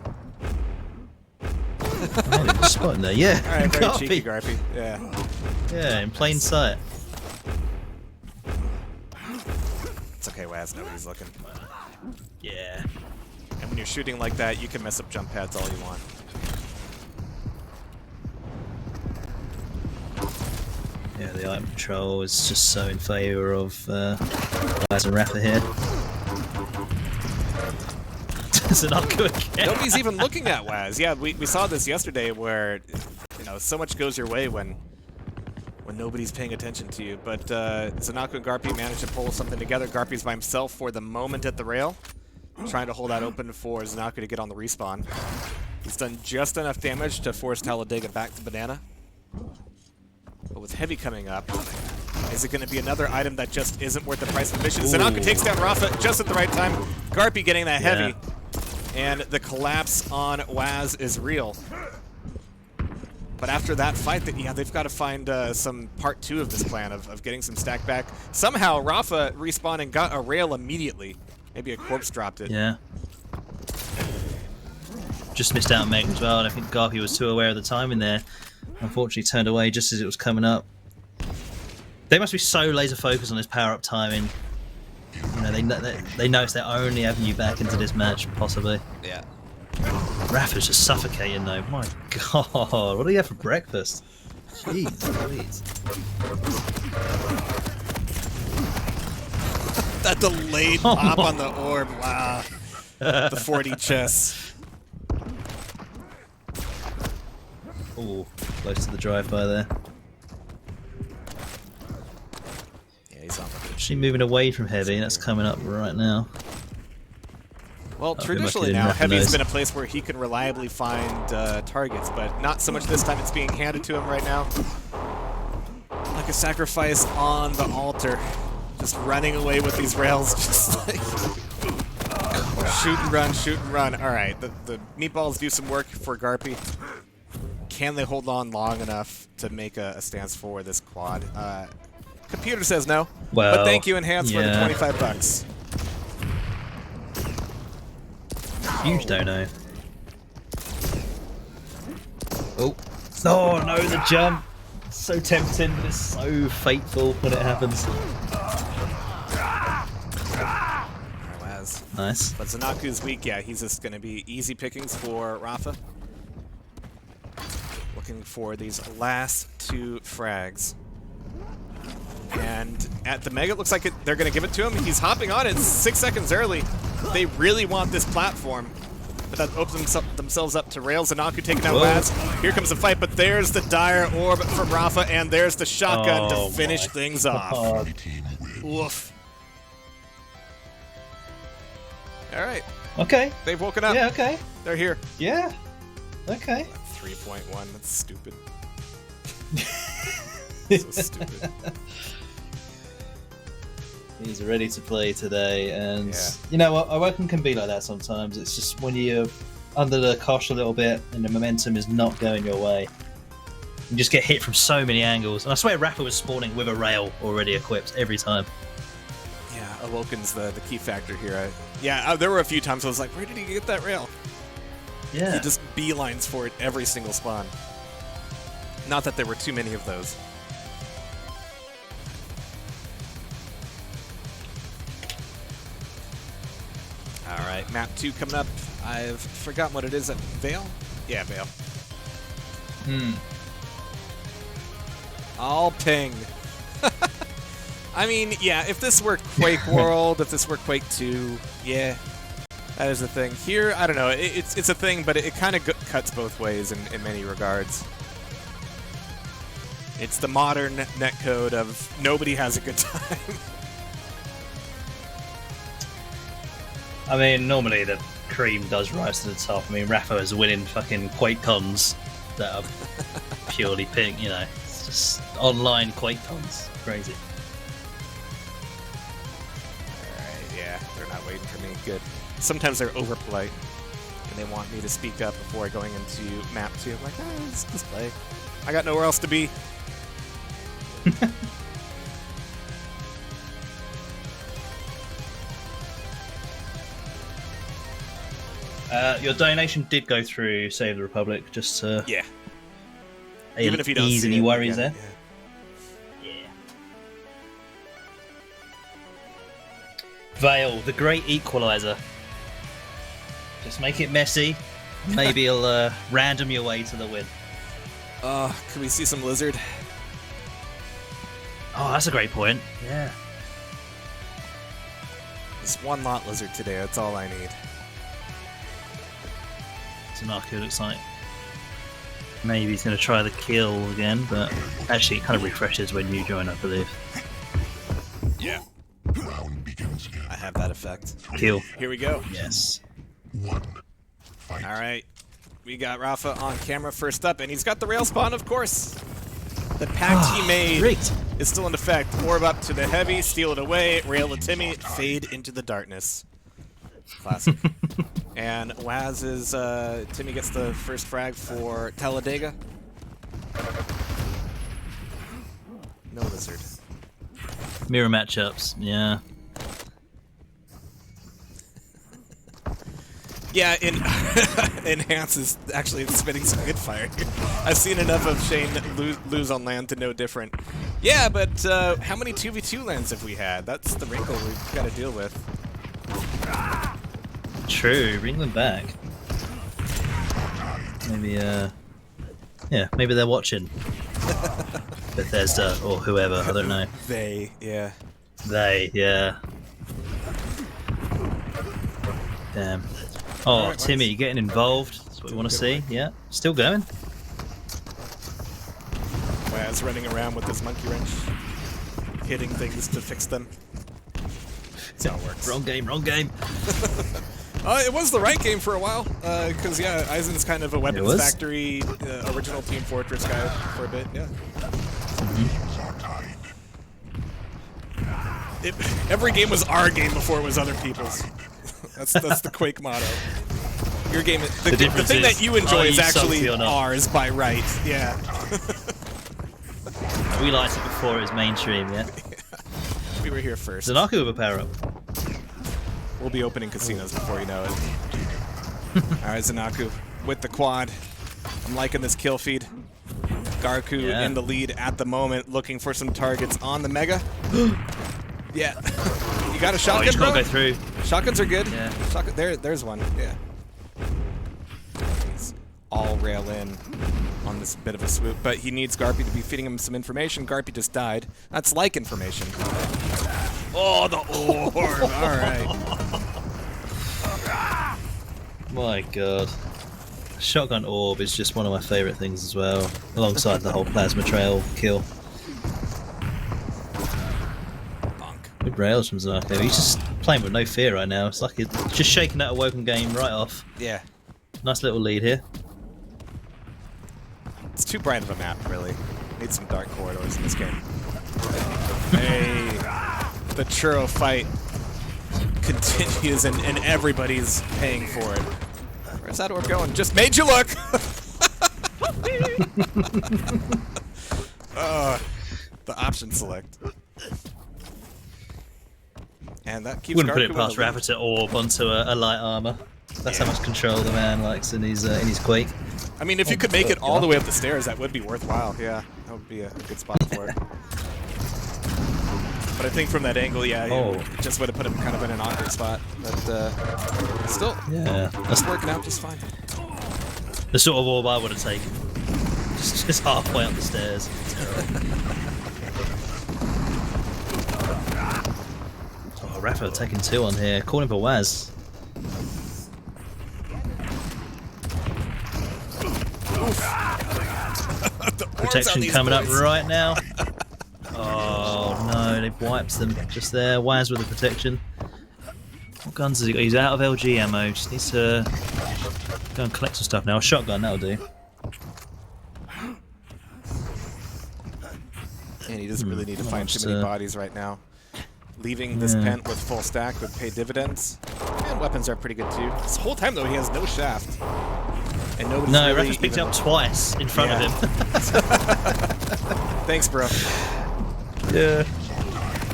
Oh, spotting there, yeah. Alright, very cheeky Garpy. Yeah. Yeah, in plain sight. It's okay, Waz, nobody's looking. Yeah. And when you're shooting like that, you can mess up jump pads all you want. Yeah, the item control is just so in favour of Waz and Rafa here. Zanako again. Nobody's even looking at Waz. Yeah, we saw this yesterday where, you know, so much goes your way when nobody's paying attention to you. But Zanako and Garpy managed to pull something together. Garpy's by himself for the moment at the rail, trying to hold that open for Zanako to get on the respawn. He's done just enough damage to force Talladega back to Banana. But with heavy coming up, is it going to be another item that just isn't worth the price of admission? Zanako takes down Rafa just at the right time. Garpy getting that heavy. And the collapse on Waz is real. But after that fight, yeah, they've got to find some part 2 of this plan of getting some stack back. Somehow, Rafa respawned and got a rail immediately. Maybe a corpse dropped it. Yeah. Just missed out on Meg as well, and I think Garpy was too aware of the timing there. Unfortunately turned away just as it was coming up. They must be so laser focused on this power-up timing. You know, they know it's their only avenue back into this match, possibly. Yeah. Rafa's just suffocating though. My god, what do you have for breakfast? Jeez, please. That delayed pop on the orb, wow. The 40 chess. Oh, close to the drive-by there. Yeah, he's on the Actually moving away from heavy, and that's coming up right now. Well, traditionally now, heavy's been a place where he can reliably find targets, but not so much this time. It's being handed to him right now. Like a sacrifice on the altar. Just running away with these rails, just like shoot and run, shoot and run. All right, the meatballs do some work for Garpy. Can they hold on long enough to make a stance for this quad? Computer says no, well, but thank you, Enhance, for the 25 bucks. Huge dono. Oh. Oh no, the jump! So tempting, but it's so fateful when it happens. Nice. But Zanaku's weak, yeah, he's just going to be easy pickings for Rafa. Looking for these last 2 frags. And at the Mega, it looks like they're going to give it to him. He's hopping on it 6 seconds early. They really want this platform. but that opens themselves up to rails. Zanaku taking out Waz. Here comes the fight, but there's the dire orb from Rafa, and there's the shotgun to finish things off. Woof. All right. Okay. They've woken up. Yeah, okay. They're here. Yeah. Okay. 3.1. That's stupid. So stupid. He's ready to play today, and you know what? Awoken can be like that sometimes. It's just when you're under the cosh a little bit and the momentum is not going your way. You just get hit from so many angles. And I swear Rafa was spawning with a rail already equipped every time. Yeah, Awoken's the key factor here. There were a few times I was like, where did he get that rail? Yeah. He just beelines for it every single spawn. Not that there were too many of those. Alright, map 2 coming up. I've forgotten what it is at Vale? Yeah, Vale. I'll ping. I mean, yeah, if this were Quake World, if this were Quake 2, yeah, that is the thing. Here, I don't know, it's a thing, but it kind of cuts both ways in many regards. It's the modern netcode of nobody has a good time. I mean, normally the cream does rise to the top. I mean, Rafa is winning fucking Quake cons that are purely pink, you know. It's just online Quake cons. Crazy. Alright, yeah, they're not waiting for me. Good. Sometimes they're over polite, and they want me to speak up before going into map 2. I'm like, let's play. I got nowhere else to be. Your donation did go through Save the Republic, just to even if you don't ease see any it, worries there. Yeah. Vale, the great equalizer. Just make it messy. Maybe he'll random your way to the win. Can we see some lizard? Oh, that's a great point. Yeah. Just one lot lizard today, that's all I need. Zanaku looks like maybe he's going to try the kill again, but actually it kind of refreshes when you join, I believe. Yeah. Round begins again. I have that effect. Kill. Here we go. Yes. One. Fight. Alright. We got Rafa on camera first up, and he's got the rail spawn, of course. The pact he made rigged. is still in effect. Orb up to the heavy, steal it away, rail to Timmy, fade into the darkness. Classic. And Waz is, Timmy gets the first frag for Talladega. No lizard. Mirror matchups, yeah. Yeah, Enhance is actually spitting some good fire. I've seen enough of Shane lose on land to know different. Yeah, but how many 2v2 lands have we had? That's the wrinkle we've got to deal with. True, bring them back. Maybe, yeah, maybe they're watching. Bethesda or whoever, I don't know. They, yeah. They, yeah. Damn. Oh, Alright, Timmy getting involved. That's what we want to see. Yeah, still going. Waz running around with his monkey wrench, hitting things to fix them. That's how it works. Wrong game, wrong game. It was the right game for a while, because, yeah, Eisen's kind of a weapons factory, original Team Fortress guy for a bit, yeah. Every game was our game before it was other people's. That's the Quake motto. Your game, the thing that you enjoy is actually ours by right, yeah. We liked it before it was mainstream, yeah? We were here first. Zanaku with a power up. We'll be opening casinos before you know it. Alright, Zanaku with the quad. I'm liking this kill feed. Garku in the lead at the moment, looking for some targets on the Mega. Yeah. You got a shotgun, he's bro? gotta go through. Shotguns are good. Yeah. There's one. Yeah. He's all rail in on this bit of a swoop, but he needs Garpy to be feeding him some information. Garpy just died. That's like information. Oh, the orb! All right. My god. Shotgun orb is just one of my favourite things as well, alongside the whole plasma trail kill. Good rails from Zarko. He's just playing with no fear right now. It's like he's just shaking that Awoken game right off. Yeah. Nice little lead here. It's too bright of a map, really. Need some dark corridors in this game. Hey, the churro fight continues and everybody's paying for it. Where's that orb going? Just made you look! The option select. And that keeps Wouldn't put it Garku past in the lead. Rafa to orb onto a light armor. That's how much control the man likes in his Quake. I mean, if you could make it all the way up the stairs, that would be worthwhile. Yeah, that would be a good spot for it. But I think from that angle, yeah, it just would have put him kind of in an awkward spot. But still, that's working out just fine. The sort of orb I would have taken. Just halfway up the stairs. Oh, Rafa taking 2 on here. Calling for Waz. Protection coming up right now. Oh no, they've wiped them just there. Waz with the protection. What guns has he got? He's out of LG ammo. Just needs to go and collect some stuff now. A shotgun, that'll do. And he doesn't really need to find too many bodies right now. Leaving this pent with full stack would pay dividends. And weapons are pretty good too. This whole time though, he has no shaft. And nobody's no, really Rafa's picked it up twice in front of him. Thanks, bro. Yeah.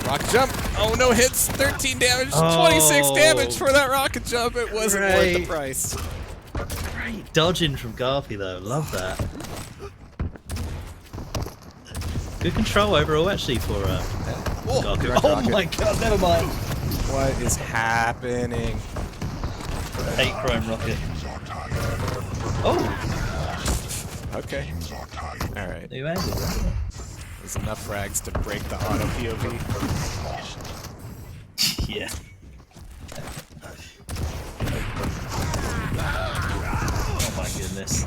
Rocket jump. Oh, no hits. 13 damage. 26 damage for that rocket jump. It wasn't worth the price. Great dodging from Garpy though. Love that. Good control overall actually for Garpy. Oh my god, never mind. What is happening? 8 chrome rocket. Oh! Okay. Alright. New angle, right? There's enough frags to break the auto POV. Yeah. Oh my goodness.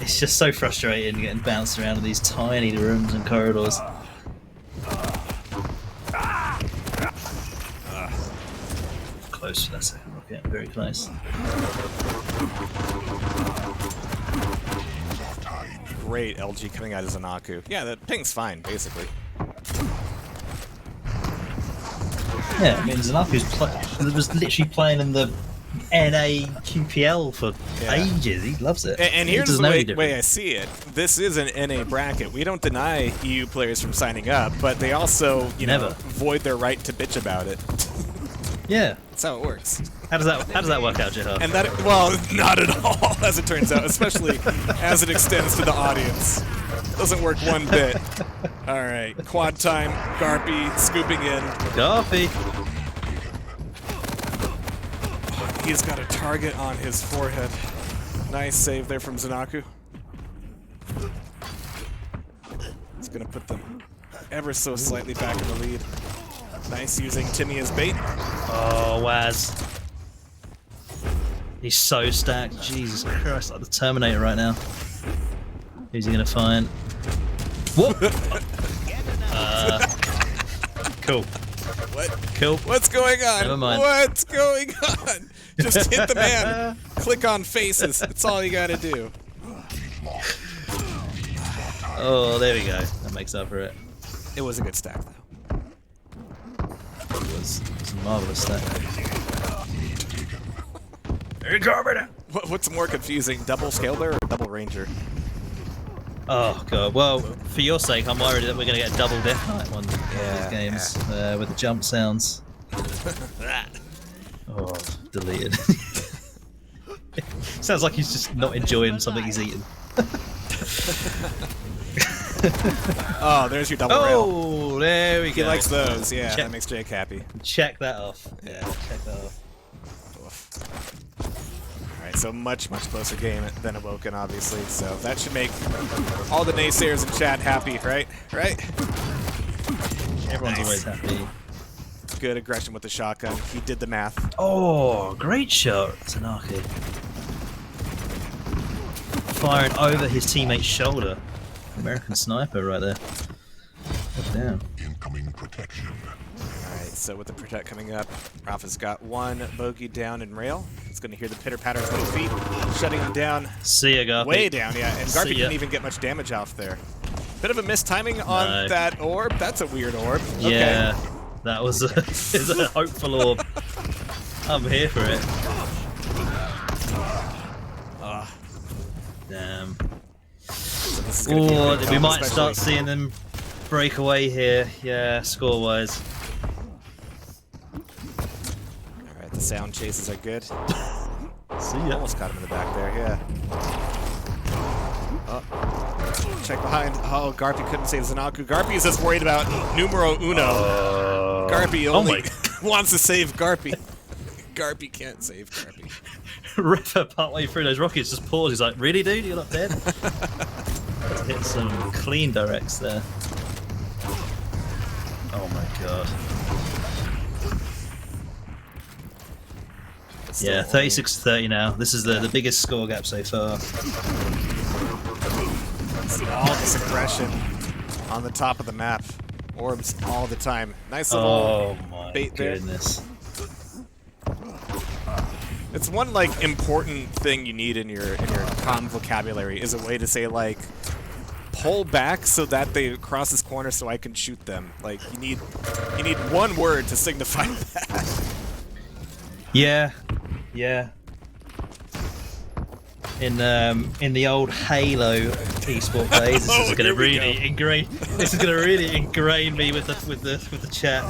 It's just so frustrating getting bounced around in these tiny rooms and corridors. Close for that second rocket, very close. Great LG coming out of Zanaku. Yeah, the ping's fine, basically. Yeah, I mean, Zanaku's was literally playing in the NA QPL for ages. He loves it. And here's the way I see it. This is an NA bracket. We don't deny EU players from signing up, but they also, you know, void their right to bitch about it. Yeah. That's how it works. How does that work out, Jehar? And that, well, not at all, as it turns out, especially as it extends to the audience. Doesn't work one bit. All right, quad time. Garpy scooping in. Garpy. He's got a target on his forehead. Nice save there from Zanaku. It's gonna put them ever so slightly back in the lead. Nice using Timmy as bait. Oh, Waz. He's so stacked. Jesus Christ, like the Terminator right now. Who's he gonna find? What? Cool. What? Cool. What's going on? Never mind. What's going on? Just hit the man. Click on faces. That's all you gotta do. Oh, there we go. That makes up for it. It was a good stack, though. It was a marvelous stack. What's more confusing, double scale bear or double ranger? Oh god. Well, for your sake, I'm worried that we're going to get a double death knight one of these games with the jump sounds. Oh, deleted. Sounds like he's just not enjoying something he's eating. Oh, there's your double rail. Oh, there we go. He likes those. Yeah, that makes Jake happy. Check that off. Yeah, check that off. Alright, so much closer game than Awoken, obviously. So that should make all the naysayers in chat happy, right? Right? Everyone's always happy. good aggression with the shotgun. He did the math. Oh, great shot, Zanaki. Firing over his teammate's shoulder. American sniper right there. Look down. Incoming protection. Alright, so with the protect coming up, Rafa's got one bogey down in rail. He's going to hear the pitter-patter of 20 feet, shutting him down. See ya, Garpy. Way down, yeah. And Garpy See ya. didn't even get much damage off there. Bit of a mistiming on that orb. That's a weird orb. Yeah, Okay. that was is a hopeful orb. I'm here for it. Damn. So Oh, we might start seeing them break away here. Yeah, score-wise. Alright, the sound chases are good. See ya. Almost caught him in the back there, yeah. Oh. Check behind. Oh, Garpy couldn't save Zanaku. Garpy is just worried about numero uno. Garpy only wants to save Garpy. Garpy can't save Garpy. Rafa, partway through those rockets, just paused. He's like, really, dude? You're not dead? Let's hit some clean directs there. Oh my god. Yeah, 36-30 now. This is the biggest score gap so far. All this aggression on the top of the map. Orbs all the time. Nice little bait there. Goodness. It's one like important thing you need in your comm vocabulary is a way to say like pull back so that they cross this corner so I can shoot them. Like you need one word to signify that. Yeah. Yeah. In the old Halo esport days, this is gonna really ingrain. This is gonna really ingrain me with the chat.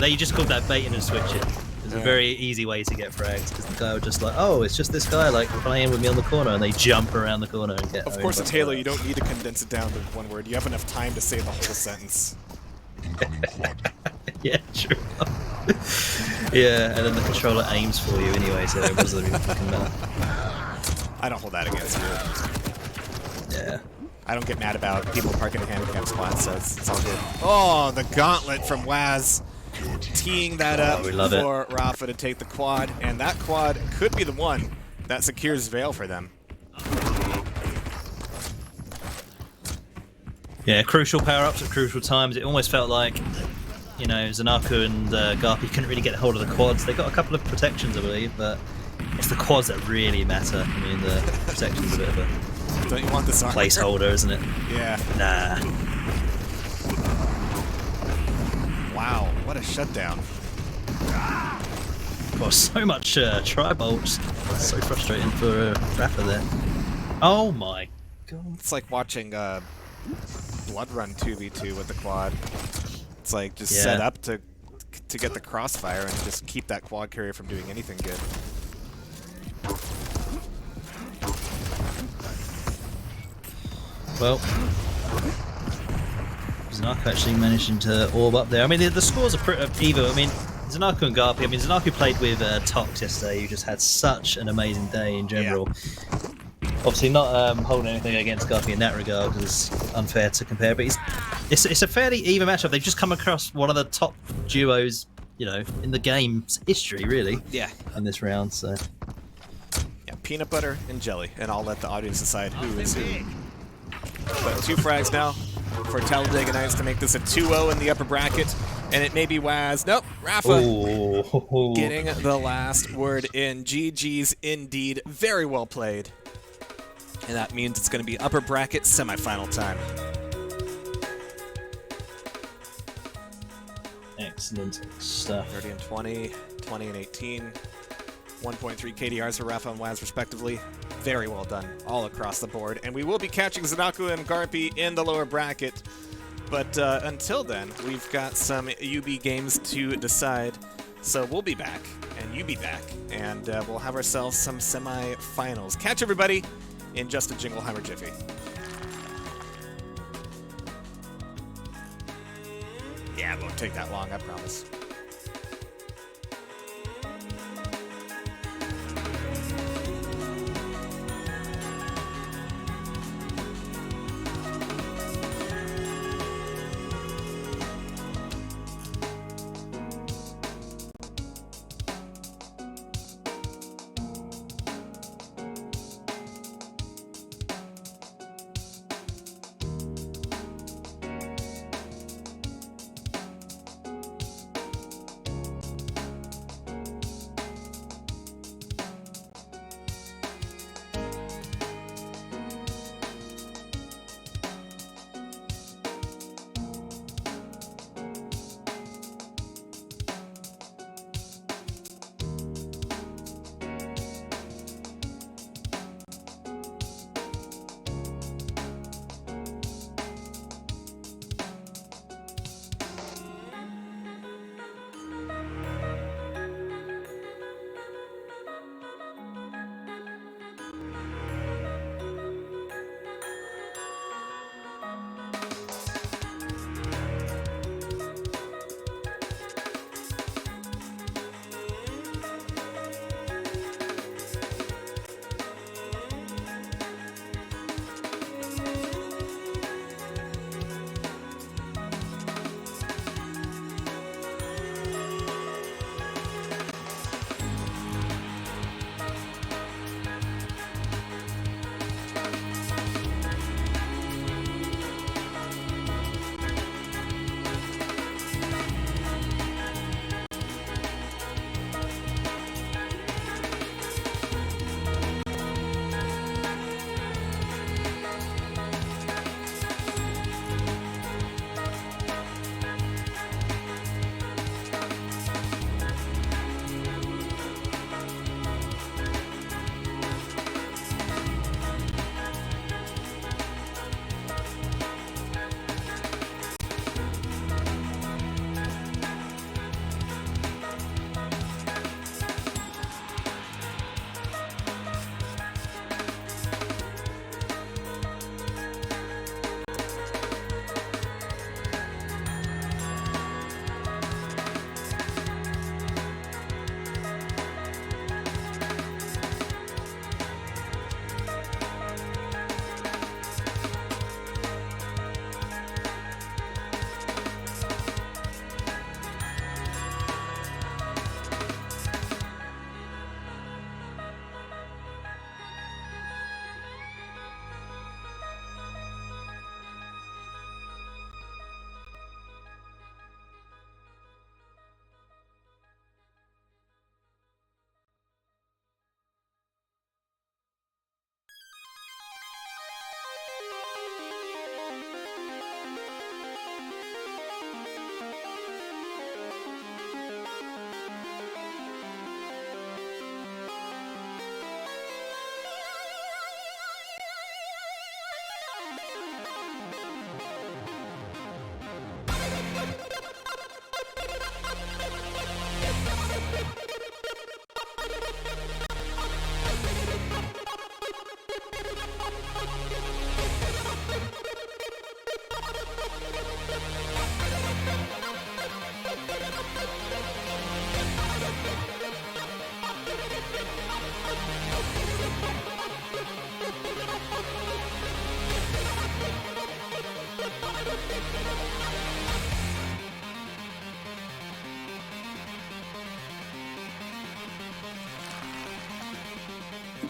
They just called that baiting and switching. It's a very easy way to get frags because the guy would just like, oh, it's just this guy like playing with me on the corner, and they jump around the corner and get. Of course, it's Halo. You don't need to condense it down to one word. You have enough time to say the whole sentence. Yeah, true. Yeah, and then the controller aims for you anyway, so it doesn't even fucking matter. I don't hold that against you. Yeah. I don't get mad about people parking a handicap spot, so it's all good. Oh, the gauntlet from Waz. Teeing that up for Rafa to take the quad, and that quad could be the one that secures Veil for them. Yeah, crucial power-ups at crucial times. It almost felt like, you know, Zanaku and Garpy couldn't really get hold of the quads. They got a couple of protections, I believe, but it's the quads that really matter. I mean, the protection's a bit of a Don't you want this placeholder, isn't it? Yeah. Nah. Wow, what a shutdown. Well, so much tri-bolt. So frustrating for Rafa there. Oh my god. It's like watching Blood Run 2v2 with the quad. It's like just set up to get the crossfire and just keep that quad carrier from doing anything good. Well, Zanaku actually managing to orb up there. I mean, the scores are pretty even. I mean, Zanaku and Garpy. I mean, Zanaku played with Tox yesterday, who just had such an amazing day in general. Yeah. Obviously, not holding anything against Garpy in that regard because it's unfair to compare. But it's a fairly even matchup. They've just come across one of the top duos, you know, in the game's history, really. Yeah. In this round, so. Yeah, peanut butter and jelly, and I'll let the audience decide who is who. But 2 frags now for Talladega Nights to make this a 2-0 in the upper bracket, and it may be Waz. Nope, Rafa getting the last word in. GG's indeed. Very well played. And that means it's going to be upper bracket semifinal time. Excellent stuff. 30 and 20, 20 and 18. 1.3 KDRs for Rafa and Waz respectively. Very well done all across the board. And we will be catching Zanaku and Garpy in the lower bracket. But until then, we've got some UB games to decide. So we'll be back, and you be back, and we'll have ourselves some semi-finals. Catch everybody in just a Jingleheimer jiffy. Yeah, it won't take that long, I promise.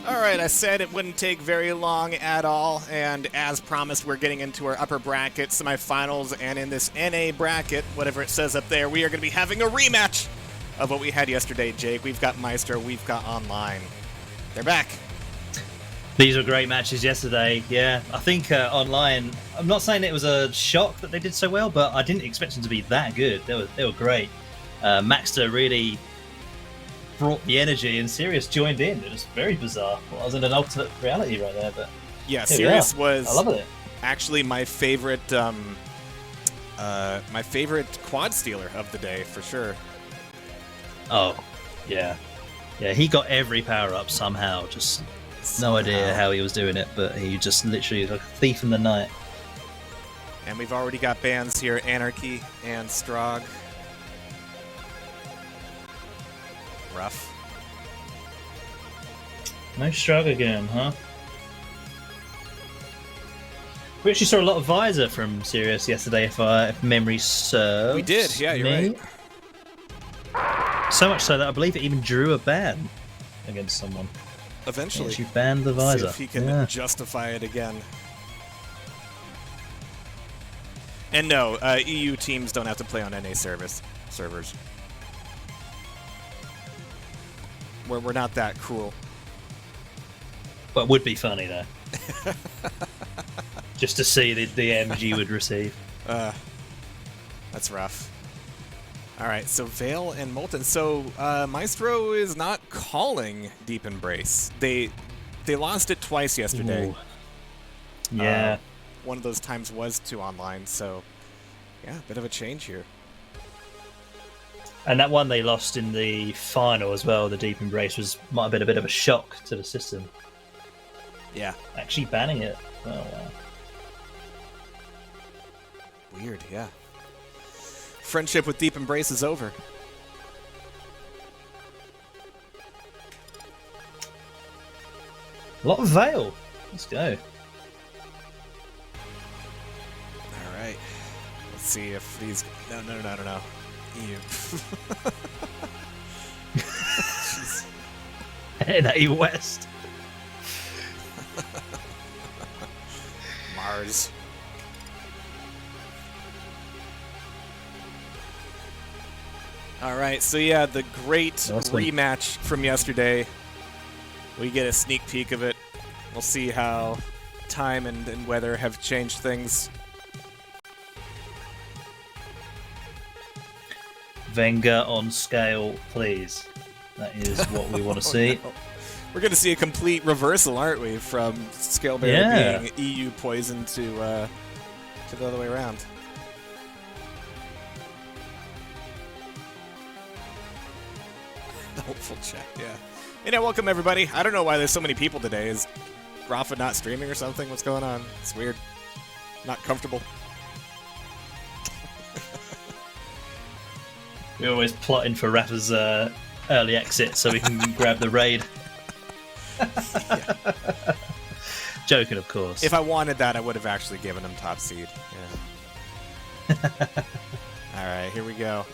All right, I said it wouldn't take very long at all, and as promised, we're getting into our upper bracket semifinals, and in this NA bracket, whatever it says up there, we are going to be having a rematch of what we had yesterday, Jake. We've got Maestro, we've got Online. They're back. These were great matches yesterday, yeah. I think Online, I'm not saying it was a shock that they did so well, but I didn't expect them to be that good. They were great. Maxter really brought the energy, and Sirius joined in. It was very bizarre. Well, I was in an alternate reality right there, but yeah, Sirius was I love it. Actually my favorite quad stealer of the day for sure. Oh, yeah. Yeah, he got every power up somehow. Just no idea how he was doing it, but he just literally was like a thief in the night. And we've already got bans here, Anarchy and Strog. Rough. No Strog again, huh? We actually saw a lot of Visor from Sirius yesterday, if memory serves. We did, yeah, you're right. So much so that I believe it even drew a ban against someone. Eventually. She banned the Visor. See if he can justify it again. And no, EU teams don't have to play on NA servers. We're not that cruel. But would be funny though. Just to see the damage you would receive. That's rough. Alright, so Veil and Molten. So Maestro is not calling Deep Embrace. They lost it twice yesterday. Ooh. Yeah. One of those times was to Online, so yeah, a bit of a change here. And that one they lost in the final as well, the Deep Embrace, might have been a bit of a shock to the system. Yeah. Actually banning it. Oh, wow. Weird, yeah. Friendship with Deep Embrace is over. A lot of Veil. Let's go. Alright. Let's see if these... No. EU. Jeez. NA West. Mars. Alright, so yeah, the great rematch from yesterday. We get a sneak peek of it. We'll see how time and weather have changed things. Venga on scale, please. That is what we want to see. No. We're going to see a complete reversal, aren't we, from Scalebearer being EU poison to the other way around. Hopeful check, yeah. Hey, now, welcome everybody. I don't know why there's so many people today. Is Rafa not streaming or something? What's going on? It's weird. Not comfortable. We're always plotting for Rafa's early exit so we can grab the raid. Yeah. Joking, of course. If I wanted that, I would have actually given him top seed. Yeah. Alright, here we go.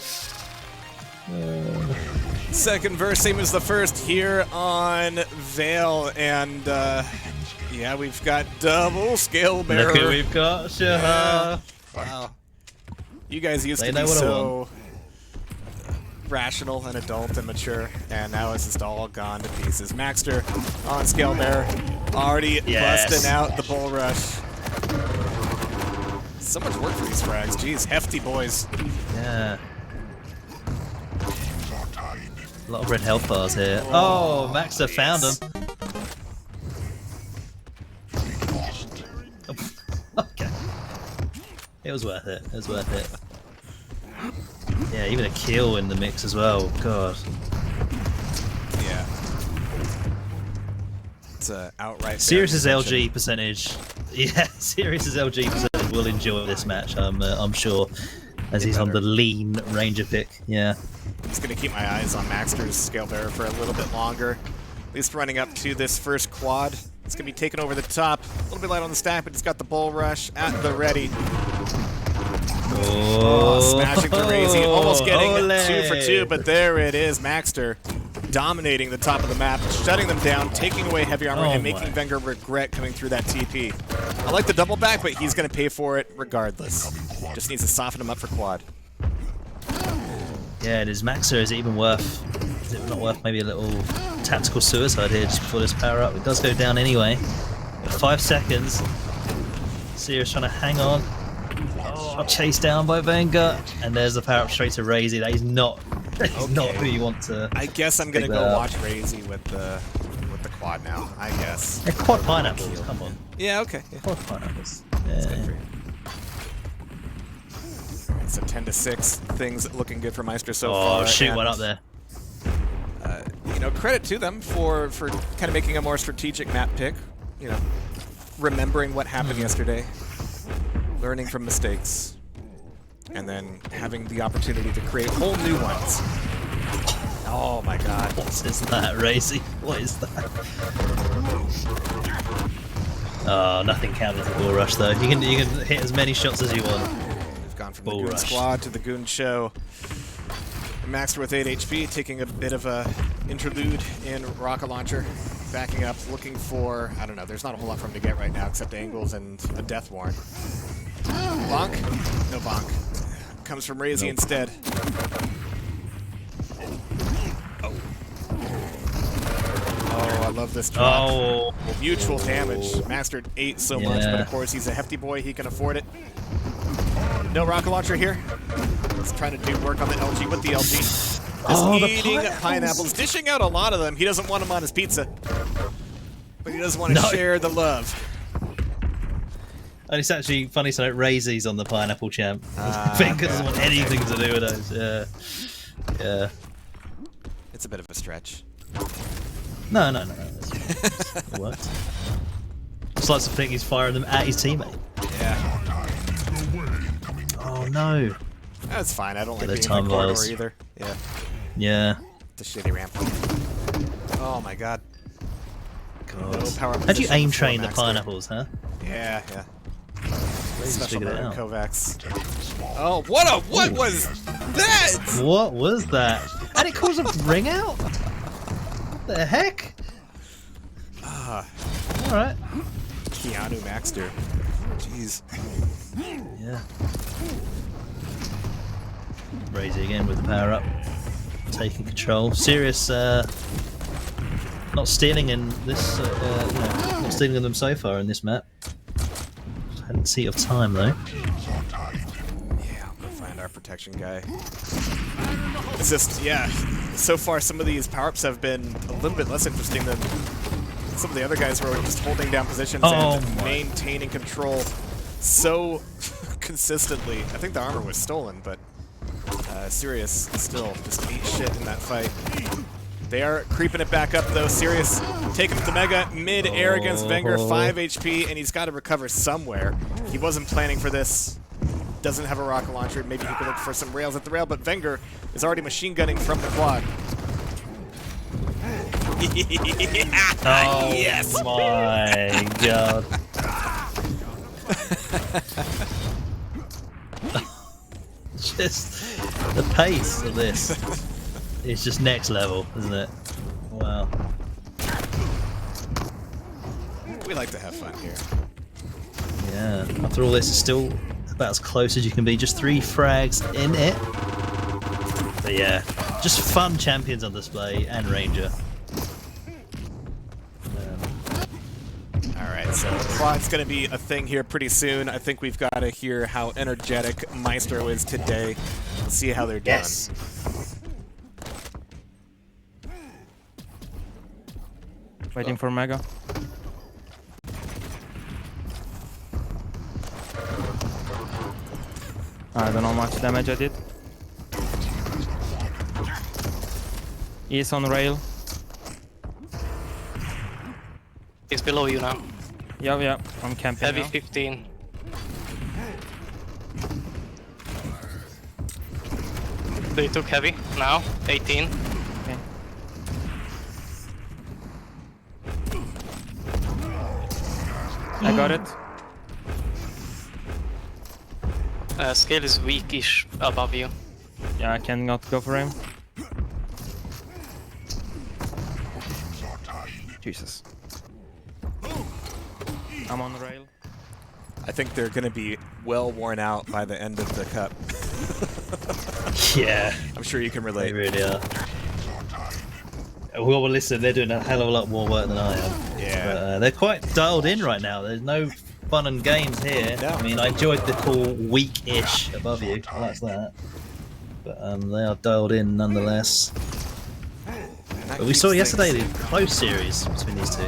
Second verse, same as the first here on Veil, and yeah, we've got double Scalebearer. Look who we've got, Jehar. Yeah. Wow. You guys used to be so rational and adult and mature, and now it's just all gone to pieces. Maxter on Scalebearer, already busting out the bull rush. So much work for these frags. Jeez, hefty boys. Yeah. A lot of red health bars here. Oh, Maxter found him. Okay. It was worth it. It was worth it. Yeah, even a kill in the mix as well. God. Yeah. It's a outright. Sirius's LG percentage. Yeah, Sirius's LG percentage will enjoy this match. I'm sure, as he's on the lean Ranger pick. Yeah. I'm just gonna keep my eyes on Maxter's Scalebearer for a little bit longer. At least running up to this first quad. It's gonna be taken over the top. A little bit light on the stack, but it's got the bull rush at the ready. Oh, smashing the Razy, almost getting ole. 2 for 2, but there it is, Maxter. dominating the top of the map, shutting them down, taking away heavy armor, and making Wenger regret coming through that TP. I like the double back, but he's going to pay for it regardless. Just needs to soften him up for quad. Yeah, and his Maxer, is it even worth... Is it not worth maybe a little tactical suicide here just before this power up? It does go down anyway. 5 seconds. Sirius trying to hang on. Oh, chased down by Wenger. And there's the power up straight to Razy. That is not... not who you want to. I guess I'm gonna go watch Razy with the quad now. I guess. Yeah, quad pineapples. Come on. Yeah. Okay. Yeah. Quad pineapples. That's Yeah. good for you. Alright, so 10-6. Things looking good for Meister so far. Oh, shoot one up there. You know, credit to them for kind of making a more strategic map pick. You know, remembering what happened yesterday, learning from mistakes, and then having the opportunity to create whole new ones. Oh my god. What is that, Razy? What is that? Oh, nothing counts as a bull rush though. You can hit as many shots as you want. We've gone from the Goon Squad to the Goon Show. Maxter with 8 HP, taking a bit of a interlude in Rocket Launcher. Backing up, looking for, I don't know, there's not a whole lot for him to get right now except angles and a Death Warrant. Bonk? No bonk. Comes from Razy instead. Oh, I love this drop. Oh. Mutual damage. Mastered 8 so much, but of course he's a hefty boy, he can afford it. No Rocket Launcher here. He's trying to do work on the LG with the LG. Just eating pineapples, dishing out a lot of them. He doesn't want them on his pizza. But he doesn't want to share the love. And it's actually funny to note Razy's on the pineapple champ. Wenger doesn't want anything to do with those. Yeah. Yeah. It's a bit of a stretch. No. It works. Just likes to think he's firing them at his teammate. Yeah. Oh no. That's fine. I don't like the being in the corridor either. Yeah. Yeah. It's a shitty ramp. Oh my god. No power How'd you aim train the pineapples, huh? Yeah. Razy's Special figured it mode out. Kovacs. Oh, what was that? What was that? And it caused a ring out? What the heck? Alright. Keanu Maxter. Jeez. Yeah. Razy again with the power up. Taking control. Sirius not stealing in this not stealing them so far in this map. Hadn't seen of time though. Yeah, I'm gonna find our protection guy. It's just, yeah, so far some of these power-ups have been a little bit less interesting than some of the other guys who are just holding down positions and maintaining control so consistently. I think the armor was stolen, but Sirius still just ate shit in that fight. They are creeping it back up though. Sirius taking the Mega mid-air against Wenger, 5 HP, and he's got to recover somewhere. He wasn't planning for this. Doesn't have a rocket launcher. Maybe he could look for some rails at the rail, but Wenger is already machine gunning from the quad. Oh yes! My god. Just the pace of this is just next level, isn't it? Wow. We like to have fun here. Yeah. After all this, it's still about as close as you can be. Just 3 frags in it. But yeah, just fun champions on display and Ranger. Alright, so quad's going to be a thing here pretty soon. I think we've got to hear how energetic Maestro is today. Let's see how they're doing. Yes. Waiting for Mega. I don't know how much damage I did. He's on rail. He's below you now. Yeah, I'm camping Heavy now. 15. So you took heavy now, 18. Okay. I got it. Scale is weakish above you. Yeah, I cannot go for him. Jesus. I'm on rail. I think they're going to be well worn out by the end of the cup. Yeah, I'm sure you can they relate. really are. Well, listen, they're doing a hell of a lot more work than I am. Yeah. But, they're quite dialed in right now. There's no fun and games here. No. I mean, I enjoyed the cool weak-ish above you. I like that. But they are dialed in nonetheless. But we saw yesterday the close series between these two.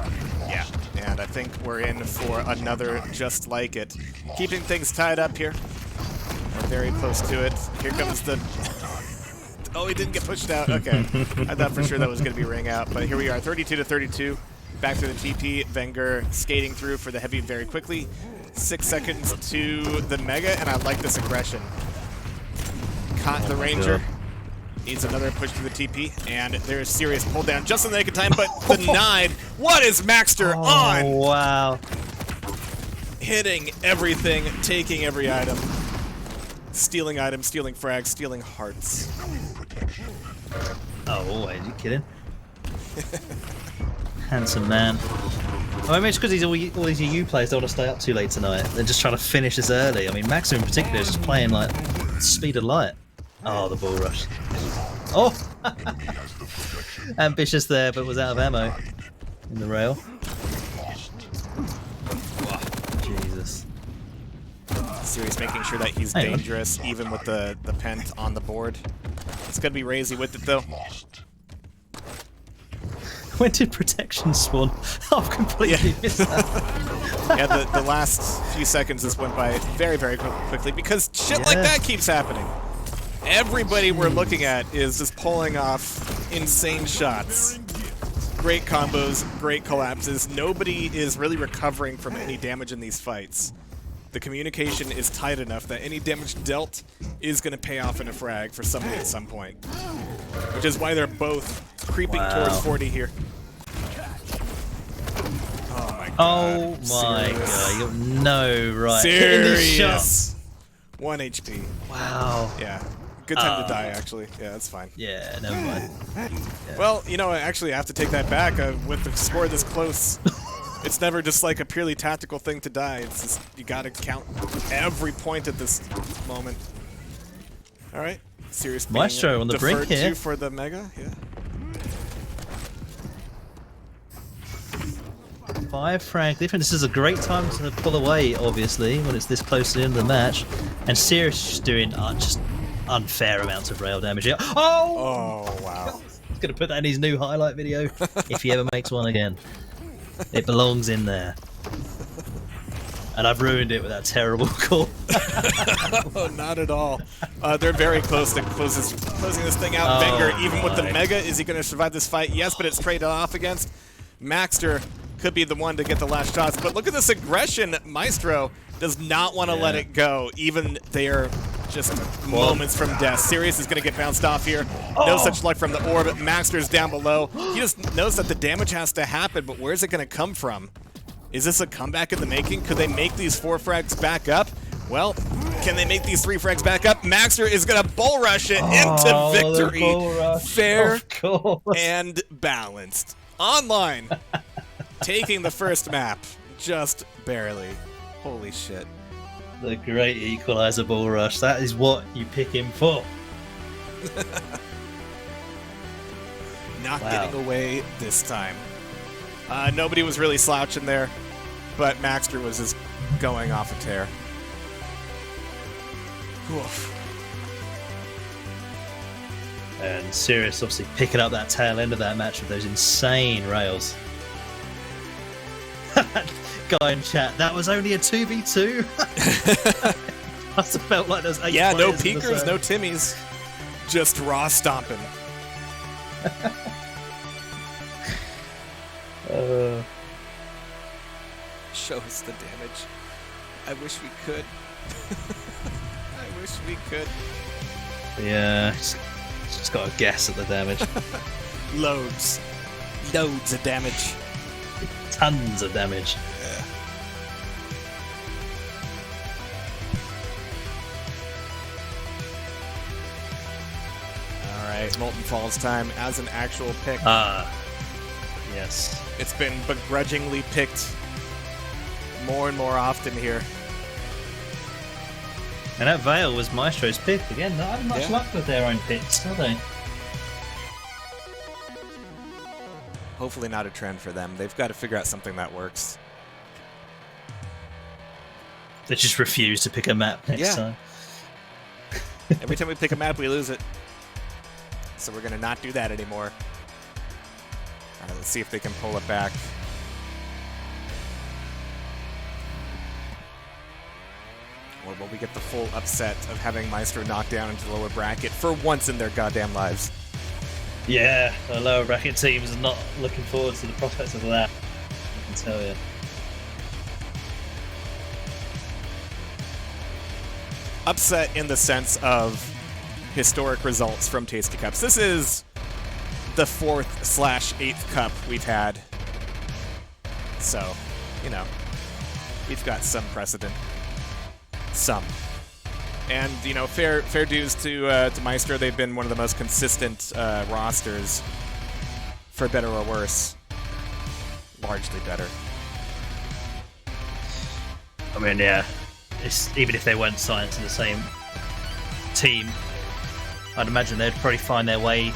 Yeah, and I think we're in for another just like it. Keeping things tied up here. We're very close to it. Here comes the... Oh, he didn't get pushed out. Okay. I thought for sure that was going to be ring out, but here we are, 32-32. Back to the TP. Wenger skating through for the heavy very quickly. 6 seconds to the Mega, and I like this aggression. Caught the Ranger. Needs another push to the TP, and there's serious pull down just in the nick of time, but denied. What is Maxter on? Oh, wow. Hitting everything, taking every item. Stealing items, stealing frags, stealing hearts. Oh, are you kidding? Handsome man. Oh, maybe it's because all these EU players don't want to stay up too late tonight. They're just trying to finish this early. I mean, Maxim in particular is just playing like speed of light. Oh, the ball rush. Oh! Ambitious there, but was out of ammo in the rail. Jesus. Sirius making sure that he's dangerous, even with the pent on the board. It's going to be Razy with it, though. When did protection spawn? I've completely missed that. Yeah, the last few seconds just went by very, very quickly because shit like that keeps happening. Everybody we're looking at is just pulling off insane shots. Great combos, great collapses. Nobody is really recovering from any damage in these fights. The communication is tight enough that any damage dealt is going to pay off in a frag for somebody at some point. Which is why they're both creeping towards 40 here. Oh my god. Oh my god, you got no right. Serious. 1 HP. Wow. Yeah. Good time to die, actually. Yeah, that's fine. Yeah, never mind. Yeah. Well, you know, actually, I have to take that back. With the score this close, it's never just like a purely tactical thing to die. It's just, you gotta count every point at this moment. All right. Serious Maestro on the brink here. For the Mega, yeah. 5 frag difference. This is a great time to pull away, obviously, when it's this close to the end of the match. And Sirius just doing just unfair amounts of rail damage here. Oh! Oh, wow. He's going to put that in his new highlight video if he ever makes one again. It belongs in there. And I've ruined it with that terrible call. Oh, not at all. They're very close to closing this thing out. Wenger, even with the Mega, is he going to survive this fight? Yes, but it's traded off against. Maxter could be the one to get the last shots. But look at this aggression. Maestro does not want to let it go, even they're just moments from death. Sirius is going to get bounced off here. No such luck from the orb. Maxter's down below. He just knows that the damage has to happen, but where's it going to come from? Is this a comeback in the making? Could they make these 4 frags back up? Well, can they make these 3 frags back up? Maxter is going to bull rush it into victory. Fair and balanced. Online. Taking the first map. Just barely. Holy shit. The great equalizer ball rush. That is what you pick him for. Not getting away this time. Nobody was really slouching there, but Maxter was just going off a tear. Oof. And Sirius obviously picking up that tail end of that match with those insane rails. Guy in chat, that was only a 2v2? Must have felt like those 8 Yeah, no players in the peekers, zone. no Timmies. Just raw stomping. Show us the damage. I wish we could. I wish we could. Yeah, just got to guess at the damage. Loads. Loads of damage. Tons of damage. Yeah. Alright, Molten Falls time as an actual pick. Yes. It's been begrudgingly picked more and more often here. And that Veil was Maestro's pick again. Not having much luck with their own picks, are they? Hopefully not a trend for them. They've got to figure out something that works. They just refuse to pick a map next time. Every time we pick a map, we lose it. So we're going to not do that anymore. All right, let's see if they can pull it back. Or will we get the full upset of having Maestro knocked down into the lower bracket for once in their goddamn lives? Yeah, the lower bracket teams are not looking forward to the prospects of that, I can tell you. Upset in the sense of historic results from TastyCups. This is the 4th/8th cup we've had. So, you know, we've got some precedent. Some. And, you know, fair dues to Maestro. They've been one of the most consistent rosters, for better or worse. Largely better. I mean, yeah. Even if they weren't signed to the same team, I'd imagine they'd probably find their way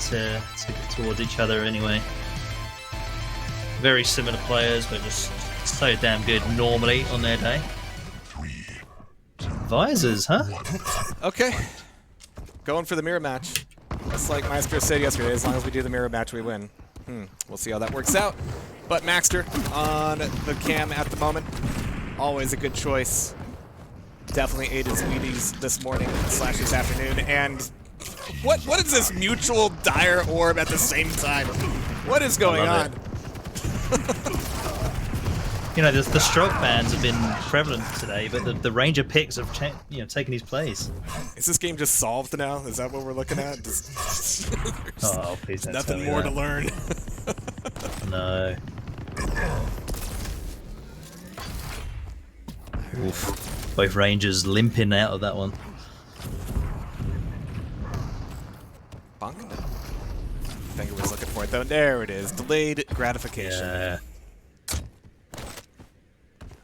towards each other anyway. Very similar players, but just so damn good normally on their day. Visors, huh? Okay. Going for the mirror match. Just like Maestro said yesterday, as long as we do the mirror match, we win. We'll see how that works out. But Maxter on the cam at the moment. Always a good choice. Definitely ate his Wheaties this morning / this afternoon. And what is this mutual dire orb at the same time? What is going on? You know, the stroke bans have been prevalent today, but the Ranger picks have taken his place. Is this game just solved now? Is that what we're looking at? Oh, please don't nothing tell me more that. to learn. No. Oof. Both Rangers limping out of that one. Bonk. Finger was looking for it though. There it is. Delayed gratification. Yeah.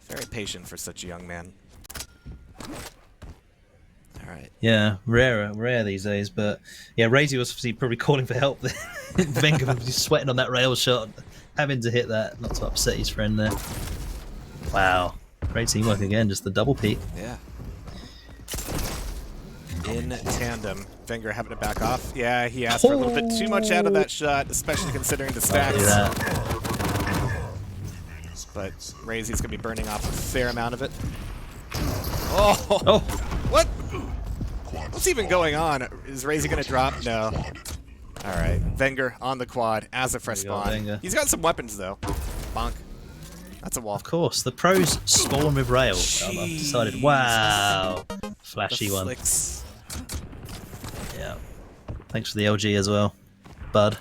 Very patient for such a young man. All right. Yeah, rare these days. But yeah, Razy was obviously probably calling for help. Wenger was sweating on that rail shot, having to hit that, not to upset his friend there. Wow. Great teamwork again, just the double peak. Yeah. In tandem. Wenger having to back off. Yeah, he asked for a little bit too much out of that shot, especially considering the stacks. But Razy's going to be burning off a fair amount of it. Oh! What? What's even going on? Is Razy going to drop? No. Alright. Wenger on the quad as a fresh spawn. He's got some weapons, though. Bonk. That's a wall. Of course, the pros spawn with rail. I've decided. Wow, flashy one. Flicks. Yeah. Thanks for the LG as well, bud.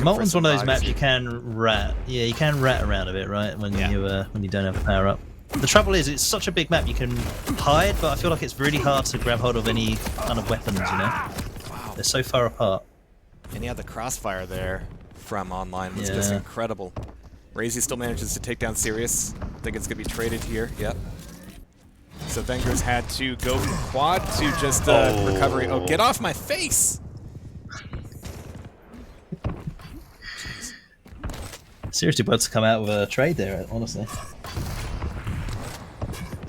Molten's one of those maps you can rat. Yeah, you can rat around a bit, right? When you don't have a power up. The trouble is, it's such a big map you can hide, but I feel like it's really hard to grab hold of any kind of weapons. You know, wow. They're so far apart. And yeah, the crossfire there from online was just incredible. Razy still manages to take down Sirius. I think it's going to be traded here. Yep. So Wenger's had to go from quad to just recovery. Oh, get off my face! Seriously about to come out with a trade there, honestly.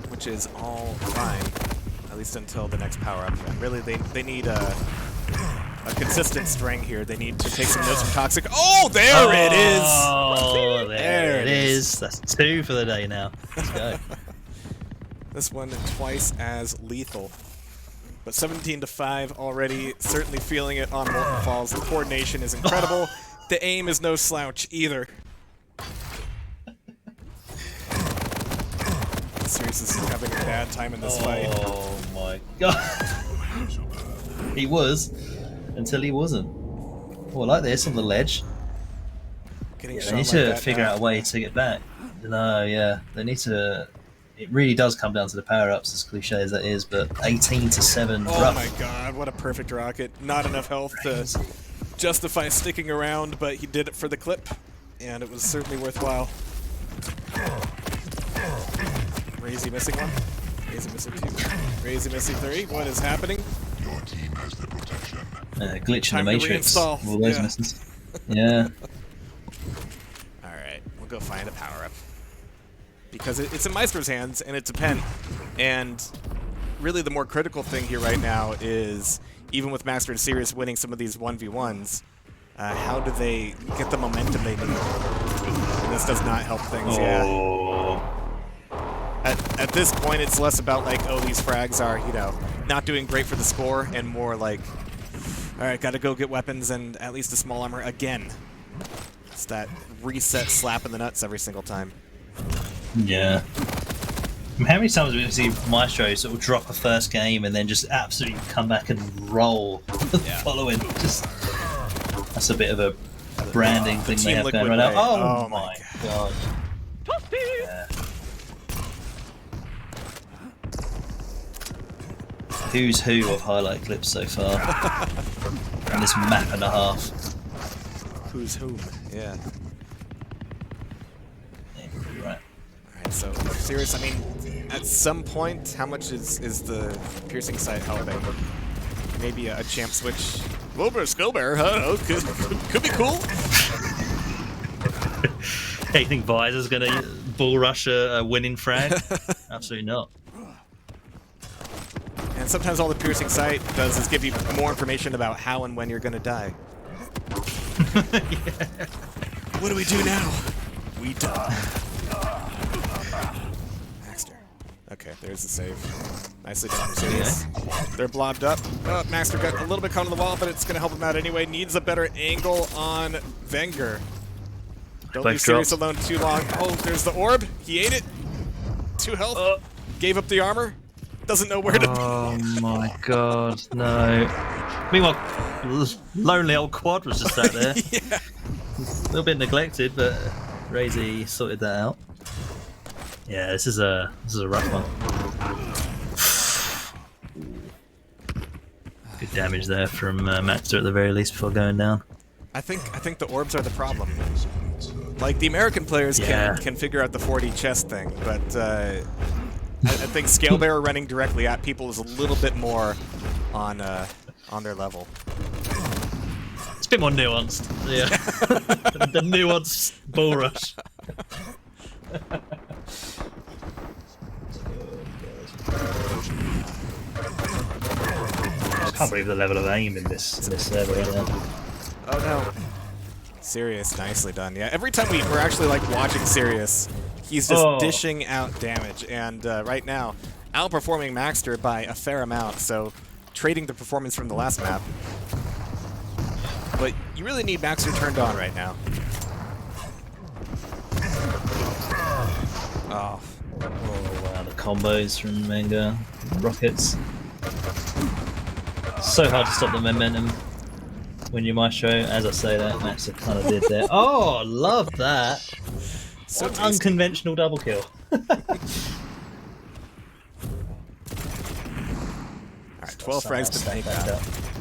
Which is all fine, at least until the next power-up. And really, they need a consistent string here. They need to take some notes from Toxic. Oh, there it is! Oh, there it is. That's 2 for the day now. Let's go. This one twice as lethal. But 17-5 already, certainly feeling it on Molten Falls. The coordination is incredible. The aim is no slouch either. Sirius is having a bad time in this fight. Oh my god. He was, until he wasn't. Oh, I like this on the ledge. They need to figure out a way to get back. No, yeah. They need to... It really does come down to the power-ups, as cliche as that is, but 18-7. Oh my god, what a perfect rocket. Not enough health to justify sticking around, but he did it for the clip, and it was certainly worthwhile. Razy missing one. Razy missing two. Razy missing three. What is happening? Your team has the protection. Glitch in the Time to Matrix. reinstall. All those Yeah. misses. Yeah. Alright, we'll go find a power-up. Because it's in Maestro's hands, and it's a pen. And really the more critical thing here right now is, even with Master and Sirius winning some of these 1v1s, how do they get the momentum they need? And this does not help things, yeah. At this point, it's less about like, oh, these frags are, you know, not doing great for the score, and more like, all right, gotta go get weapons and at least a small armor again. It's that reset slap in the nuts every single time. Yeah. How many times have we seen Maestro sort of drop a first game and then just absolutely come back and roll following? Just that's a bit of a branding thing they have going right now. Oh my god. Yeah. Who's who of highlight clips so far? And this map and a half. Who's whom? Yeah. Yeah, you're right. Alright, so Sirius, I mean, at some point, how much is the piercing sight helping? Maybe a champ switch. Wilbur Skullbearer, huh? Could be cool. Hey, you think Visor's gonna bull rush a winning frag? Absolutely not. And sometimes all the piercing sight does is give you more information about how and when you're gonna die. What do we do now? We die. Master. Okay, there's the save. Nicely done for Sirius. They're blobbed up. Master got a little bit caught on the wall, but it's gonna help him out anyway. Needs a better angle on Wenger. Don't leave Sirius alone too long. Oh, there's the orb. He ate it. 2 health. Gave up the armor. Doesn't know where to be. Oh my god, no. Meanwhile, lonely old Quad was just out there. Yeah. A little bit neglected, but Razy sorted that out. Yeah, this is a rough one. Good damage there from Maxter at the very least before going down. I think the orbs are the problem. Like, the American players can figure out the 4D chest thing, but I think Scalebearer running directly at people is a little bit more on their level. It's a bit more nuanced. Yeah. The nuanced bull rush. I can't believe the level of aim in this server right now. Oh no. Sirius, nicely done. Yeah, every time we're actually like watching Sirius, he's just dishing out damage, and right now, outperforming Maxter by a fair amount, so trading the performance from the last map. But you really need Maxter turned on right now. Oh. Oh wow, the combos from Manga. Rockets. So hard to stop the momentum when you're Maestro. As I say that, Maxter kind of did there. Oh, love that. So unconventional double kill. Alright, 12 frags to bank out.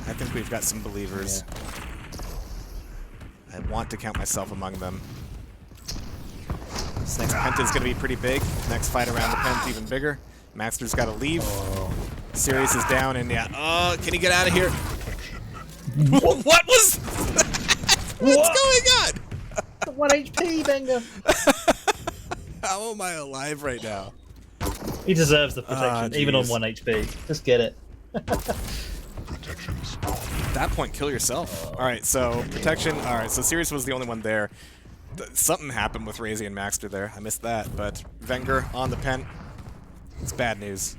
I think we've got some believers. Yeah. I want to count myself among them. This next pent is going to be pretty big. Next fight around the pent even bigger. Maxter's got to leave. Sirius is down, and yeah. Oh, can he get out of here? What was? What's going on? 1 HP, Benga. How am I alive right now? He deserves the protection, even on 1 HP. Just get it. At that point, kill yourself. Alright, so protection. Alright, so Sirius was the only one there. Something happened with Razy and Maxter there. I missed that, but Wenger on the pen. It's bad news.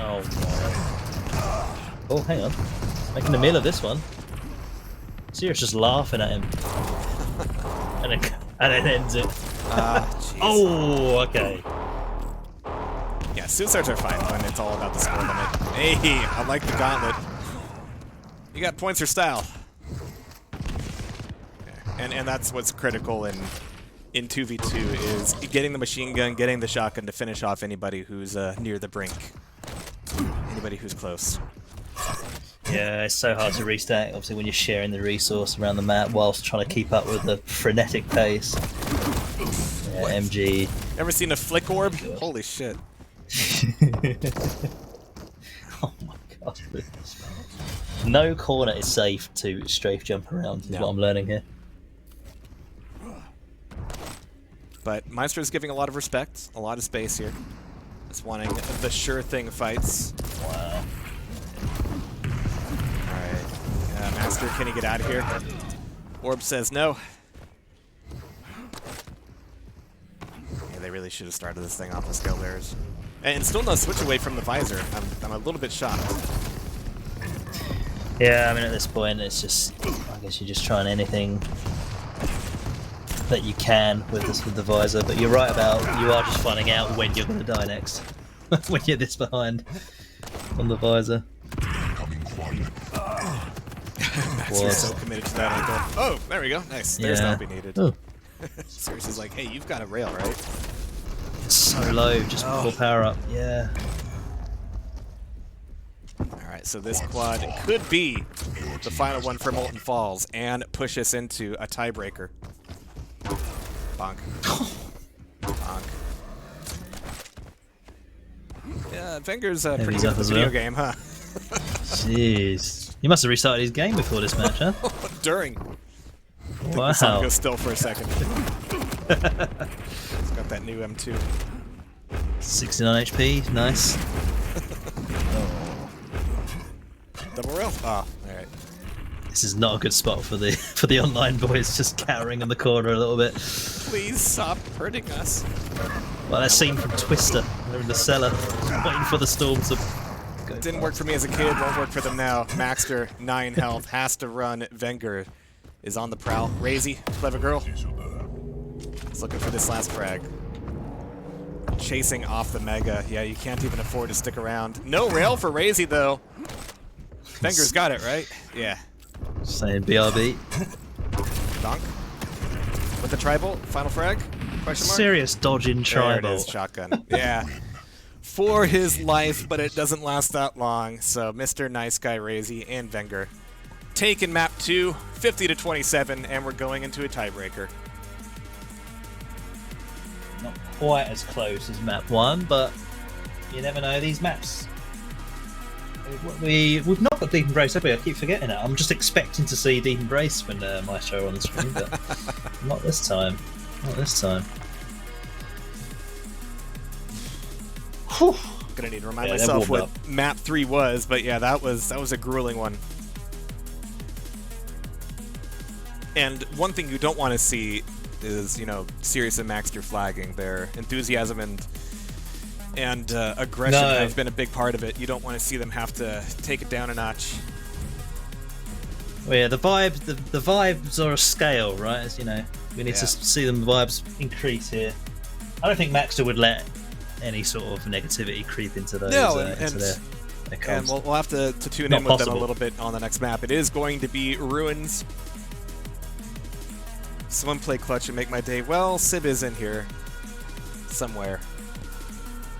Oh, boy. Oh, hang on. Making a meal of this one. Sirius just laughing at him. and then ends it. Oh, okay. Yeah, suicides are fine when it's all about the score limit. Hey, I like the gauntlet. You got points or style. Okay. And that's what's critical in 2v2 is getting the machine gun, getting the shotgun to finish off anybody who's near the brink. Anybody who's close. Yeah, it's so hard to restack, obviously, when you're sharing the resource around the map whilst trying to keep up with the frenetic pace. Yeah, MG. Ever seen a flick orb? Holy shit. Oh my god. No corner is safe to strafe jump around, is what I'm learning here. But Maestro's giving a lot of respect, a lot of space here. Just wanting the sure thing fights. Wow. Alright. Master, can he get out of here? Orb says no. Yeah, they really should have started this thing off with skill bearers. And still no switch away from the visor. I'm a little bit shocked. Yeah, I mean, at this point, it's just, I guess you're just trying anything that you can with this, with the visor. But you're right about, you are just finding out when you're going to die next. When you're this behind on the visor. Master's so committed to that angle. Oh, there we go. Nice. There's not be needed. Seriously, like, hey, you've got a rail, right? It's so low, just before power up. Yeah. Alright, so this quad could be the final one for Molten Falls and push us into a tiebreaker. Bonk. Bonk. Yeah, Venger's a pretty good video game, huh? Jeez. You must have restarted his game before this match, huh? During. Wow. The song goes still for a second. It's got that new M2. 69 HP, nice. Double rail? Oh, alright. This is not a good spot for the online boys, just cowering in the corner a little bit. Please stop hurting us. Well, that scene from Twister, they're in the cellar, waiting for the storm to go. Didn't work for me as a kid, won't work for them now. Maxter, 9 health, has to run. Venger is on the prowl. Razy, clever girl. Is looking for this last frag. Chasing off the Mega. Yeah, you can't even afford to stick around. No rail for Razy, though. Venger's got it, right? Yeah. Saying BRB. Donk. With the tribal, final frag? Question mark? Serious dodging tribal. There it is, shotgun. Yeah. For his life, but it doesn't last that long. So Mr. Nice Guy Razy and Venger taking map 2, 50-27, and we're going into a tiebreaker. Not quite as close as map 1, but you never know these maps. We've not got Deep Embrace, have we? I keep forgetting it. I'm just expecting to see Deep Embrace when Maestro on the screen, but not this time. Not this time. Whew. I'm gonna need to remind myself what map 3 was, but yeah, that was a grueling one. And one thing you don't want to see is, you know, Sirius and Maxter flagging. Their enthusiasm and aggression have been a big part of it. You don't want to see them have to take it down a notch. Well, yeah, the vibes are a scale, right? As you know, we need to see the vibes increase here. I don't think Maxter would let any sort of negativity creep into those. No, into their and we'll have to tune in with them a little bit on the next map. It is going to be Ruins. Someone play clutch and make my day. Well, Civ is in here somewhere.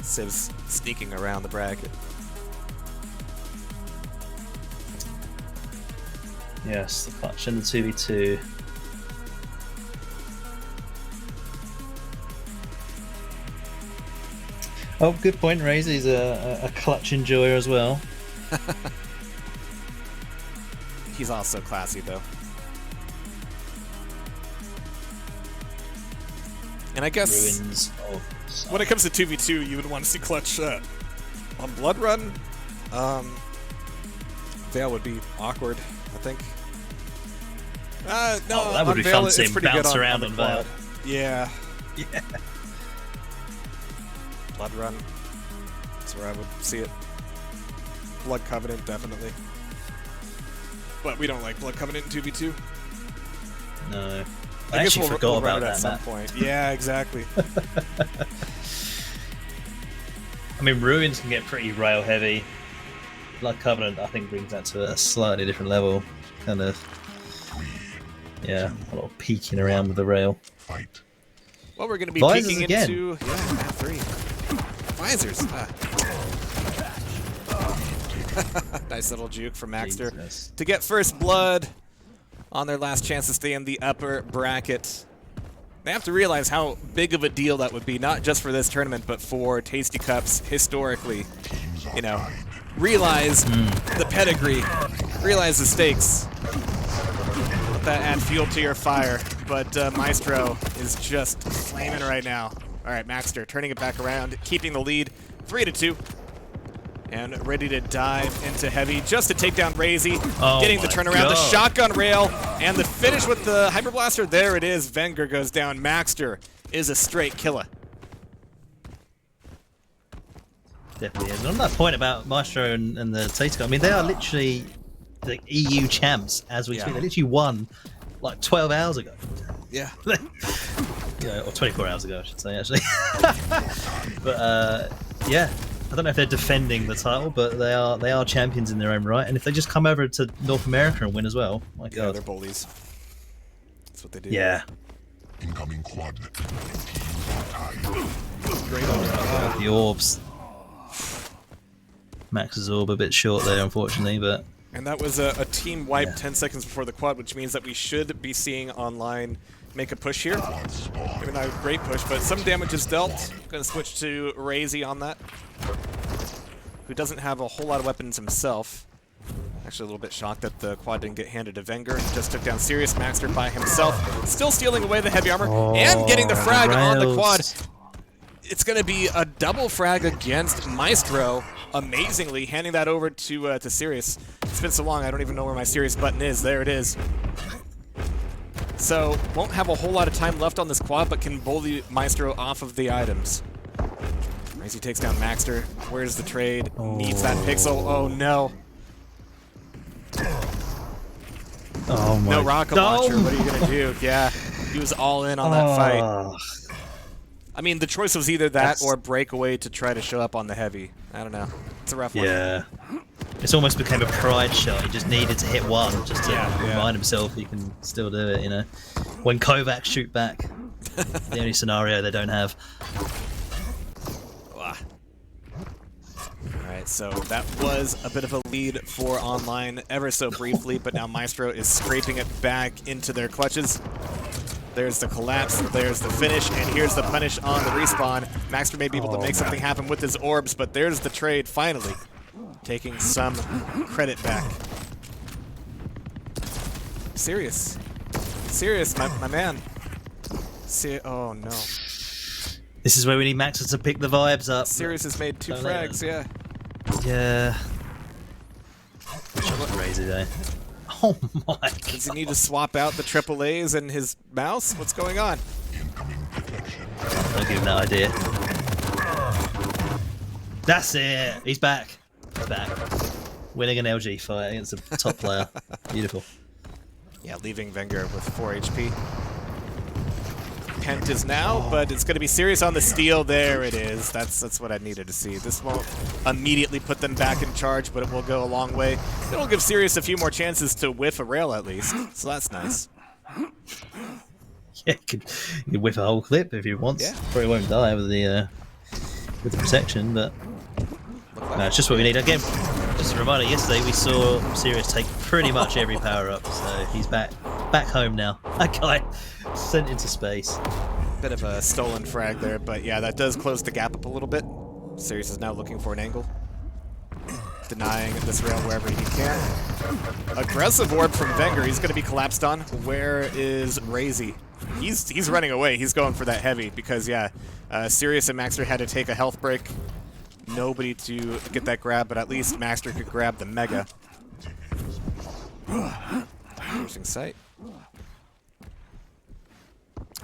Civ's sneaking around the bracket. Yes, the clutch and the 2v2. Oh, good point, Razy's a clutch enjoyer as well. He's also classy, though. And I guess when it comes to 2v2, you would want to see clutch on Blood Run. Veil would be awkward, I think. No, that would be Veil, fun to see him bounce around on on Veil. Yeah. Yeah. Blood Run. That's where I would see it. Blood Covenant, definitely. But we don't like Blood Covenant in 2v2. No. I guess actually we'll forgot run about it that at some point. Yeah, exactly. I mean, Ruins can get pretty rail heavy. Blood Covenant, I think, brings that to a slightly different level. Kind of, yeah, a lot of peeking around with the rail. Well, we're going to be Visors peeking again. into map 3. Visors. Nice little juke from Maxter Jesus. to get first blood on their last chance to stay in the upper bracket. They have to realize how big of a deal that would be, not just for this tournament, but for TastyCups historically. You know, realize the pedigree, realize the stakes. Let that add fuel to your fire. But Maestro is just flaming right now. All right, Maxter turning it back around, keeping the lead, 3-2. And ready to dive into heavy just to take down Razy. Getting the turnaround, the shotgun rail, and the finish with the Hyper Blaster. There it is. Wenger goes down. Maxter is a straight killer. Definitely is. And on that point about Maestro and the TastyCups, I mean, they are literally the EU champs as we speak. They literally won like 12 hours ago. Yeah. Yeah, or 24 hours ago, I should say, actually. But yeah. I don't know if they're defending the title, but they are champions in their own right. And if they just come over to North America and win as well, my God. Yeah, they're bullies. That's what they do. Yeah. Incoming quad. The orbs. Max's orb a bit short there, unfortunately, but... And that was a team wipe 10 seconds before the quad, which means that we should be seeing Online make a push here. Maybe not a great push, but some damage is dealt. Gonna switch to Razy on that, who doesn't have a whole lot of weapons himself. Actually a little bit shocked that the quad didn't get handed to Wenger. Just took down Serious Maxter by himself. Still stealing away the heavy armor and getting the frag on the quad. It's gonna be a double frag against Maestro. Amazingly, handing that over to Serious. It's been so long, I don't even know where my Serious button is. There it is. So, won't have a whole lot of time left on this quad, but can bully Maestro off of the items. Razy takes down Maxter. Where's the trade? Needs that pixel. Oh no. Oh my No rocket launcher. What are you gonna do? Yeah, he was all in on that fight. I mean, the choice was either that or break away to try to show up on the heavy. I don't know. It's a rough one. Yeah. It's almost became a pride shot. He just needed to hit one just to remind himself he can still do it, you know. When Kovacs shoot back, the only scenario they don't have. Alright, so that was a bit of a lead for Online ever so briefly, but now Maestro is scraping it back into their clutches. There's the collapse, there's the finish, and here's the punish on the respawn. Maxter may be able to make something happen with his orbs, but there's the trade finally. Taking some credit back. Serious, my man. Oh no. This is where we need Maxter to pick the vibes up. Serious has made 2 frags, yeah. Yeah. Crazy though. Oh my God. Does he need to swap out the AAAs and his mouse? What's going on? I'll give him that idea. That's it. He's back. He's back. Winning an LG fight against a top player. Beautiful. Yeah, leaving Wenger with 4 HP. Pent is now, but it's going to be Serious on the steal. There it is. That's what I needed to see. This won't immediately put them back in charge, but it will go a long way. It'll give Serious a few more chances to whiff a rail at least, so that's nice. Yeah, you can whiff a whole clip if he wants. Yeah. Probably won't die with the protection, but no, it's just what we need. Again, just a reminder, yesterday we saw Serious take pretty much every power-up, so he's back home now. That guy sent into space. Bit of a stolen frag there, but yeah, that does close the gap up a little bit. Serious is now looking for an angle. Denying this rail wherever he can. Aggressive orb from Wenger. He's going to be collapsed on. Where is Razy? He's running away. He's going for that heavy because, yeah, Serious and Maxter had to take a health break. Nobody to get that grab, but at least Maxter could grab the Mega. Interesting sight.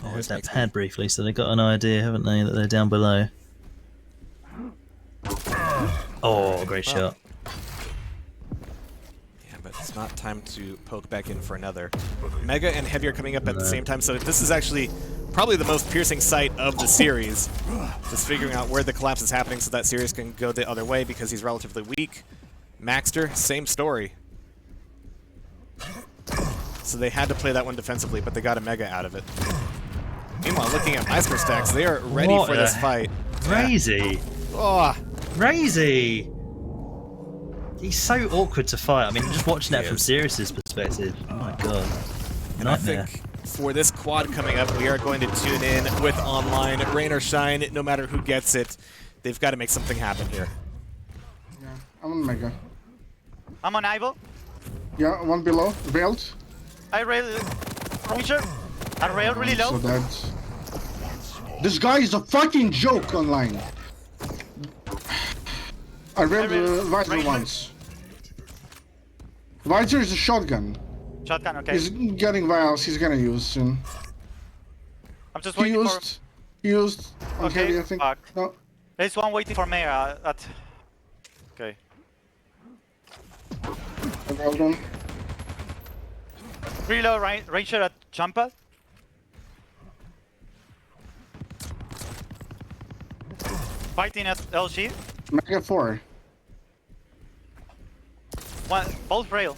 Oh, there's that pad briefly, so they got an idea, haven't they, that they're down below. Oh, great shot. Yeah, but it's not time to poke back in for another. Mega and Heavy are coming up at the same time, so this is actually probably the most piercing sight of the series. Just figuring out where the collapse is happening so that Serious can go the other way because he's relatively weak. Maxter, same story. So they had to play that one defensively, but they got a Mega out of it. Meanwhile, looking at Maestro stacks, they are ready for this fight. Crazy. Oh. Crazy. he's so awkward to fight. I mean, just watching that from Sirius's perspective. Oh my god. And I think for this quad coming up, we are going to tune in with online. Rain or shine, no matter who gets it, they've got to make something happen here. Yeah, I'm on Mega. I'm on Ivo. Yeah, one below. Veiled. I rail. Ranger. I rail really low. So dead. This guy is a fucking joke online. I railed Visor once. Visor is a shotgun. Shotgun, okay. He's getting vials. He's gonna use soon. I'm just He waiting for... used on Okay, heavy, I think. fuck. No. There's one waiting for me at... Okay. Well done. Reload Ranger at jump pad. Fighting at LG. Mega 4. Both rail.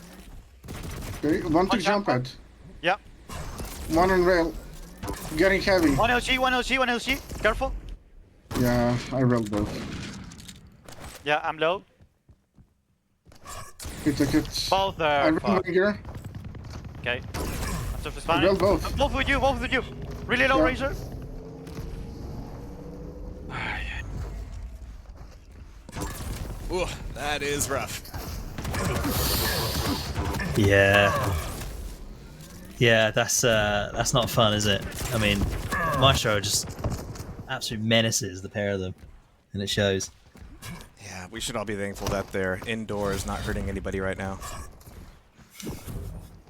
Okay, one to jump at. Yeah. One on rail. Getting heavy. One LG. Careful. Yeah, I railed both. Yeah, I'm low. He took it. Both I are... railed here. Okay. I'm surface I fine. railed both. Both with you. Really low, Yeah. Ranger. Ooh, that is rough. Yeah. Yeah, that's not fun, is it? I mean, Maestro are just absolute menaces, the pair of them, and it shows. Yeah, we should all be thankful that they're indoors, not hurting anybody right now.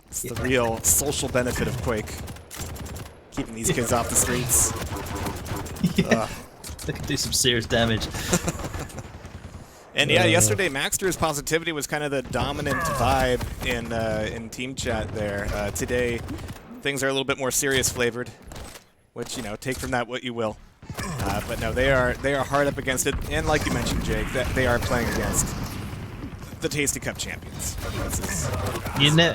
It's the real social benefit of Quake. Keeping these kids off the streets. Yeah. They can do some serious damage. And yeah, yesterday Maxter's positivity was kind of the dominant vibe in team chat there. Today, things are a little bit more serious flavored, which, you know, take from that what you will. But no, they are hard up against it, and like you mentioned, Jake, that they are playing against the Tasty Cup champions. You know,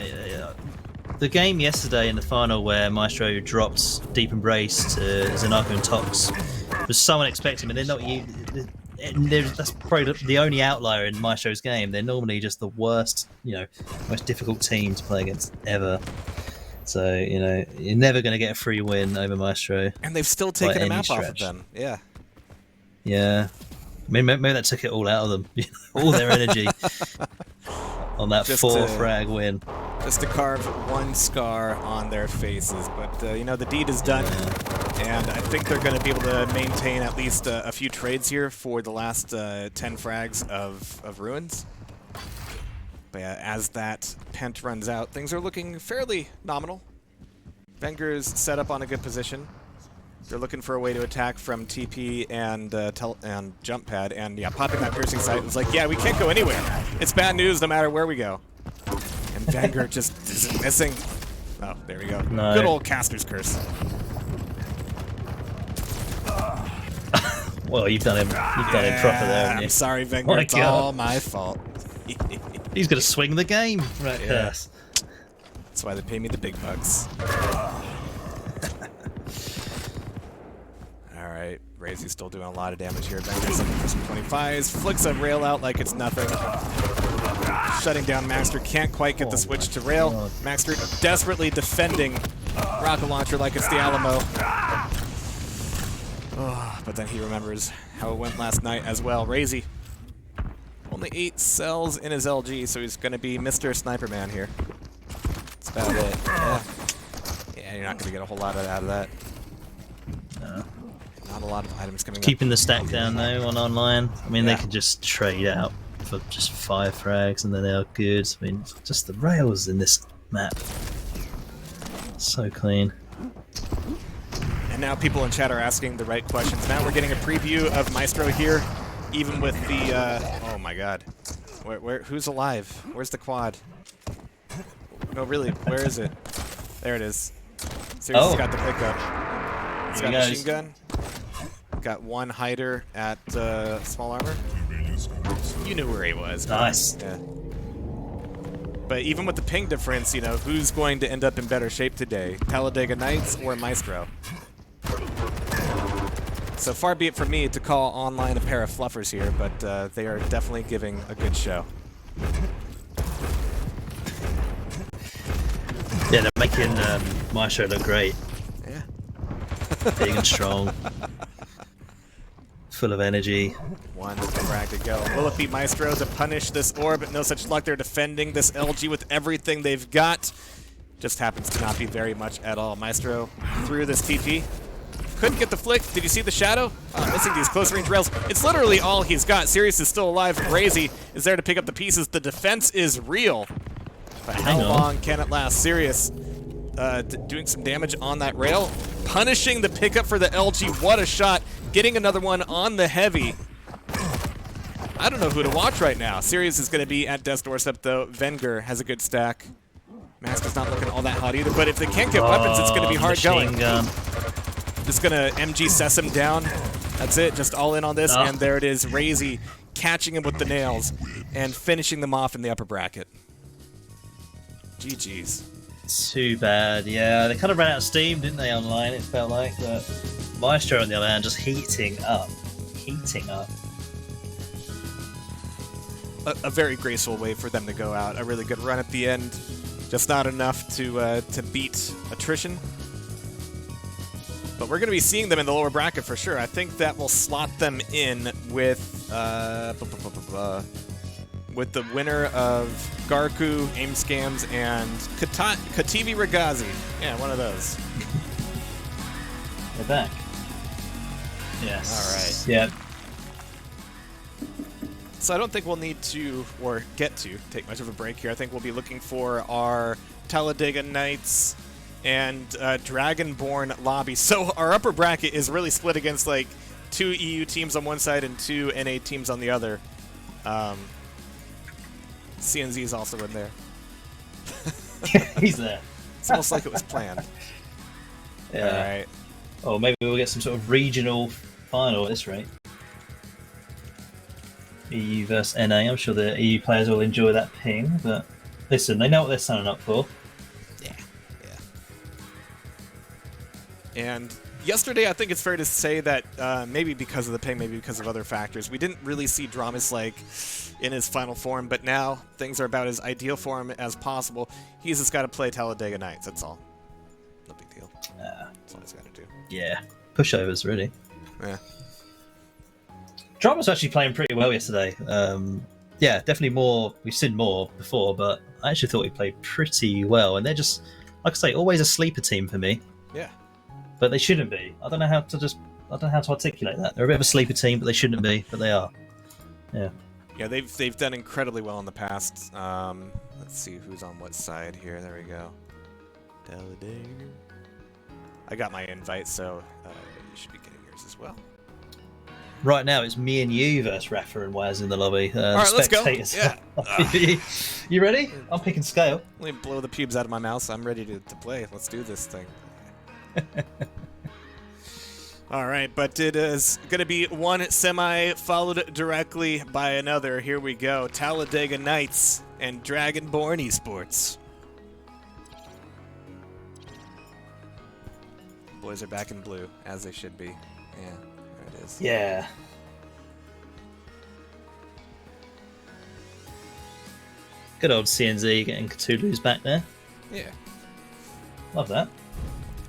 the game yesterday in the final where Maestro dropped Deep Embrace to Zanako and Tox was so unexpected. I mean, they're not. That's probably the only outlier in Maestro's game. They're normally just the worst, you know, most difficult team to play against ever. So, you know, you're never going to get a free win over Maestro. And they've still taken a map off of them. Yeah. Yeah. Maybe that took it all out of them. All their energy on that Just 4-frag win. Just to carve one scar on their faces. But, you know, the deed is done. And I think they're going to be able to maintain at least a few trades here for the last 10 frags of Ruins. But yeah, as that pent runs out, things are looking fairly nominal. Venger's set up on a good position. They're looking for a way to attack from TP and jump pad, and yeah, popping that piercing sight was like, yeah, we can't go anywhere. It's bad news no matter where we go. And Venger just isn't missing. Oh, there we go. No. Good old caster's curse. Well, you've done him proper there, haven't you? I'm sorry, Venger. My It's God. all my fault. He's going to swing the game. Right, Yeah. yes. That's why they pay me the big bucks. Alright, Razy's still doing a lot of damage here. Venger's looking for some 25s. Flicks a rail out like it's nothing. Shutting down Maxter. Can't quite get the switch to rail. God. Maxter desperately defending rocket launcher like it's the Alamo. Oh, but then he remembers how it went last night as well. Razy. Only 8 cells in his LG, so he's going to be Mr. Sniper Man here. That's about it. Yeah, you're not going to get a whole lot out of that. No. Not a lot of items coming Keeping the stack down, though, on online. I mean, they could just trade out for just 5 frags, and then they're good. I mean, just the rails in this map. So clean. And now people in chat are asking the right questions. Now we're getting a preview of Maestro here, even with the, oh my god. Who's alive? Where's the quad? No, really, where is it? There it is. Seriously, got the pickup. He's got a machine gun. Got one hider at small armor. You knew where he was. Nice. Yeah. But even with the ping difference, you know, who's going to end up in better shape today? Talladega Nights or Maestro? So far be it from me to call online a pair of fluffers here, but they are definitely giving a good show. Yeah, they're making Maestro look great. Yeah. Big and strong. Full of energy. One frag to go. Will it be Maestro to punish this orb? No such luck. They're defending this LG with everything they've got. Just happens to not be very much at all. Maestro through this TP. Couldn't get the flick. Did you see the shadow? Missing these close range rails. It's literally all he's got. Sirius is still alive. Crazy is there to pick up the pieces. The defense is real. But how long can it last? Sirius doing some damage on that rail. Punishing the pickup for the LG. What a shot. Getting another one on the heavy. I don't know who to watch right now. Sirius is going to be at death's doorstep, though. Venger has a good stack. Mask is not looking all that hot either, but if they can't get weapons, it's going to be hard going. Gun. Just going to MG Sesam down. That's it. Just all in on this, and there it is. Razy catching him with the nails and finishing them off in the upper bracket. GG's. Too bad. Yeah, they kind of ran out of steam, didn't they, online, it felt like. But Maestro, on the other hand, just heating up. Heating up. A very graceful way for them to go out. A really good run at the end. Just not enough to beat attrition. But we're going to be seeing them in the lower bracket for sure. I think that will slot them in with the winner of Garku, Aim Scams, and Kativi Ragazi. Yeah, one of those. They're back. Yes. All right. Yeah. So I don't think we'll need to, or get to, take much of a break here. I think we'll be looking for our Talladega Knights and Dragonborn lobby. So our upper bracket is really split against like 2 EU teams on one side and 2 NA teams on the other. CNZ is also in there. He's there. It's almost like it was planned. Yeah. All right. Oh, maybe we'll get some sort of regional final at this rate. EU versus NA. I'm sure the EU players will enjoy that ping, but listen, they know what they're signing up for. Yeah. And yesterday, I think it's fair to say that maybe because of the ping, maybe because of other factors, we didn't really see Dramas like in his final form, but now things are about his ideal form as possible. He's just got to play Talladega Nights, that's all. No big deal. That's all he's got to do. Yeah. Pushovers, really. Yeah. Drama was actually playing pretty well yesterday. Yeah, definitely more. We've seen more before, but I actually thought he played pretty well. And they're just, like I say, always a sleeper team for me. Yeah. But they shouldn't be. I don't know how to articulate that. They're a bit of a sleeper team, but they shouldn't be. But they are. Yeah. Yeah, they've done incredibly well in the past. Let's see who's on what side here. There we go. Talladega. I got my invite, so you should be getting yours as well. Right now, it's me and you versus Rafa and Waz in the lobby. All right, let's go. Yeah. You ready? I'm picking scale. Let me blow the pubes out of my mouth, so I'm ready to play. Let's do this thing. All right, but it is going to be one semi followed directly by another. Here we go. Talladega Knights and Dragonborn Esports. Boys are back in blue, as they should be. Yeah. There it is. Yeah. Good old CNZ getting Cthulhu's back there. Yeah. Love that.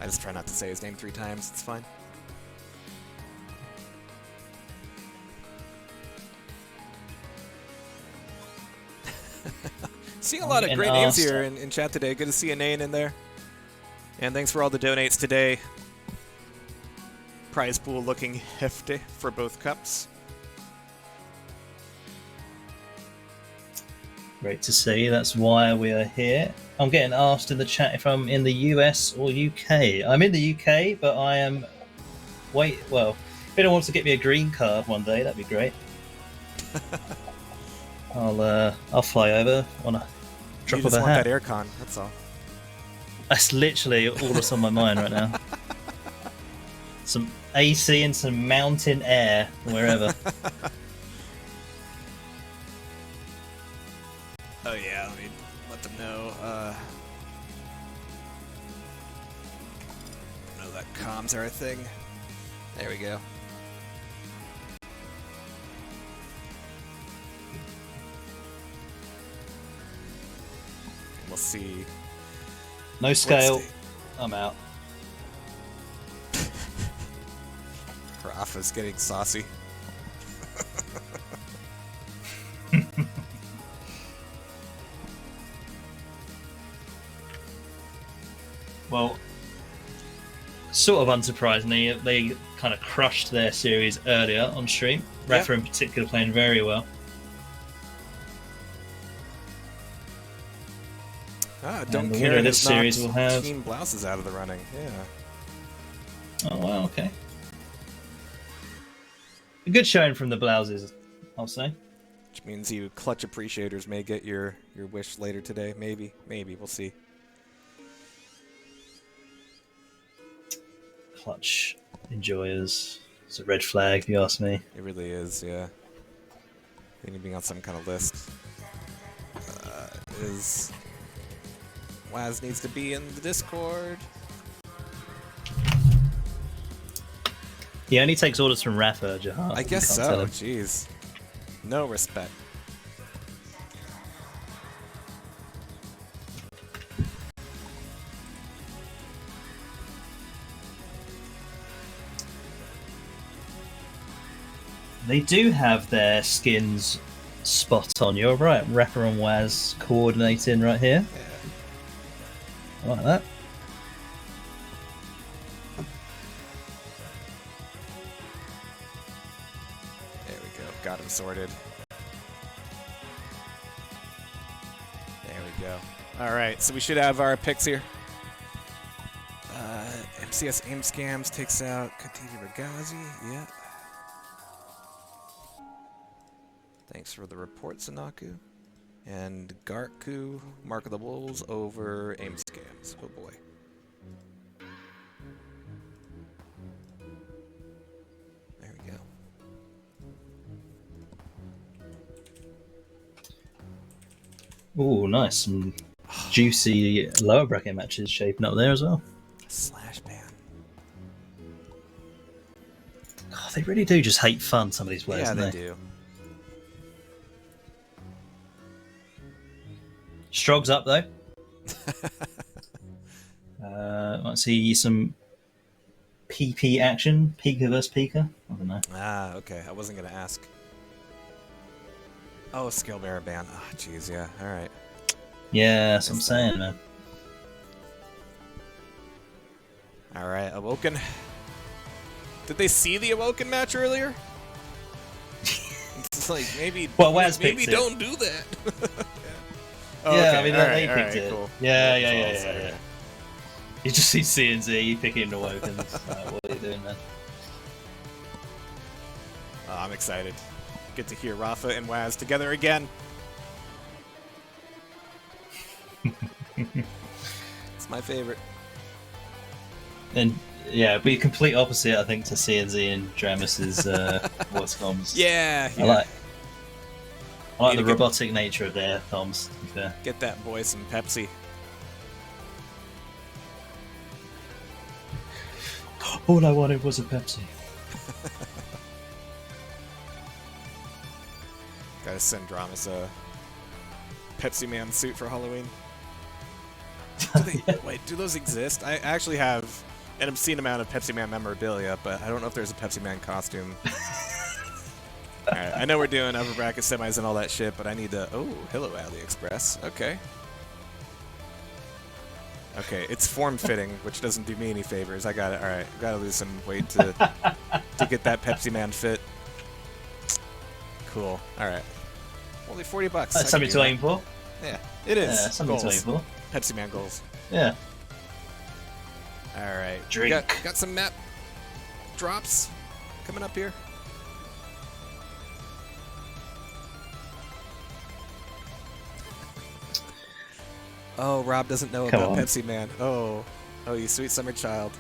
I just try not to say his name 3 times. It's fine. Seeing a lot of great names here in chat today. Good to see a name in there. And thanks for all the donates today. Prize pool looking hefty for both cups. Great to see. That's why we are here. I'm getting asked in the chat if I'm in the US or UK. I'm in the UK, but I am... Well, if anyone wants to get me a green card one day, that'd be great. I'll fly over on a drop you of just a want hat. that aircon, that's all. That's literally all that's on my mind right now. Some AC and some mountain air wherever. Oh yeah, let me let them know. Know that comms are a thing. There we go. we'll see. No scale. the- I'm out. Rafa's getting saucy. Well, sort of unsurprisingly, they kind of crushed their series earlier on stream. Rafa in particular playing very well. Don't the care. winner of this has knocked series will have- Team Blouses out of the running. Yeah. Oh wow, okay. A good showing from the Blouses, I'll say. Which means you clutch appreciators may get your wish later today. Maybe. We'll see. Clutch enjoyers. It's a red flag, if you ask me. It really is, yeah. They need to be on some kind of list. Waz needs to be in the Discord. He only takes orders from Rafa, Jehar. I guess You can't tell so. him. Jeez. No respect. They do have their skins spot on. You're right. Rafa and Waz coordinating right here. I like that. There we go. Got him sorted. There we go. Alright, so we should have our picks here. MCS Aim Scams takes out Khadija Ragazi. Yeah. Thanks for the report, Sanaku. And Garku, Mark of the Wolves over Aim Scams. Oh boy. There we go. Ooh, nice. Some juicy lower bracket matches shaping up there as well. Slash ban. Oh, they really do just hate fun, some of these players, Yeah, don't they do. Strog's up, though. Might see some PP action. Pika versus Pika. I don't know. Ah, okay. I wasn't going to ask. Oh, skill bearer ban. Ah, jeez, yeah. Alright. Yeah, that's what I'm saying, man. Alright, Awoken. Did they see the Awoken match earlier? It's like, maybe, Well, Waz maybe picked it. don't do that. Oh, Yeah, okay. I mean, All they right, picked all right, it. cool. Yeah. Okay. You just see CNZ picking the Wokens. What are you doing, man? Oh, I'm excited. Get to hear Rafa and Waz together again. It's my favorite. And yeah, it'd be complete opposite, I think, to CNZ and Dramus's what's comms. Yeah. I like Need the to get- robotic nature of their comms, to be fair. Get that boy some Pepsi. All I wanted was a Pepsi. Gotta send Dramas a Pepsi Man suit for Halloween. Wait, do those exist? I actually have an obscene amount of Pepsi Man memorabilia, but I don't know if there's a Pepsi Man costume. Alright, I know we're doing upper bracket semis and all that shit, but I need to... Oh, hello, AliExpress. Okay. Okay, it's form-fitting, which doesn't do me any favors. I got it. Alright, gotta lose some weight to get that Pepsi Man fit. Cool. Alright. Only $40. That's I can something do to that. aim for. Yeah, it is. Yeah, something Goals. to aim for. Pepsi Man goals. Yeah. Alright. Drink. Got some map drops coming up here. Oh, Rob doesn't know Come about on. Pepsi Man. Oh, you sweet summer child.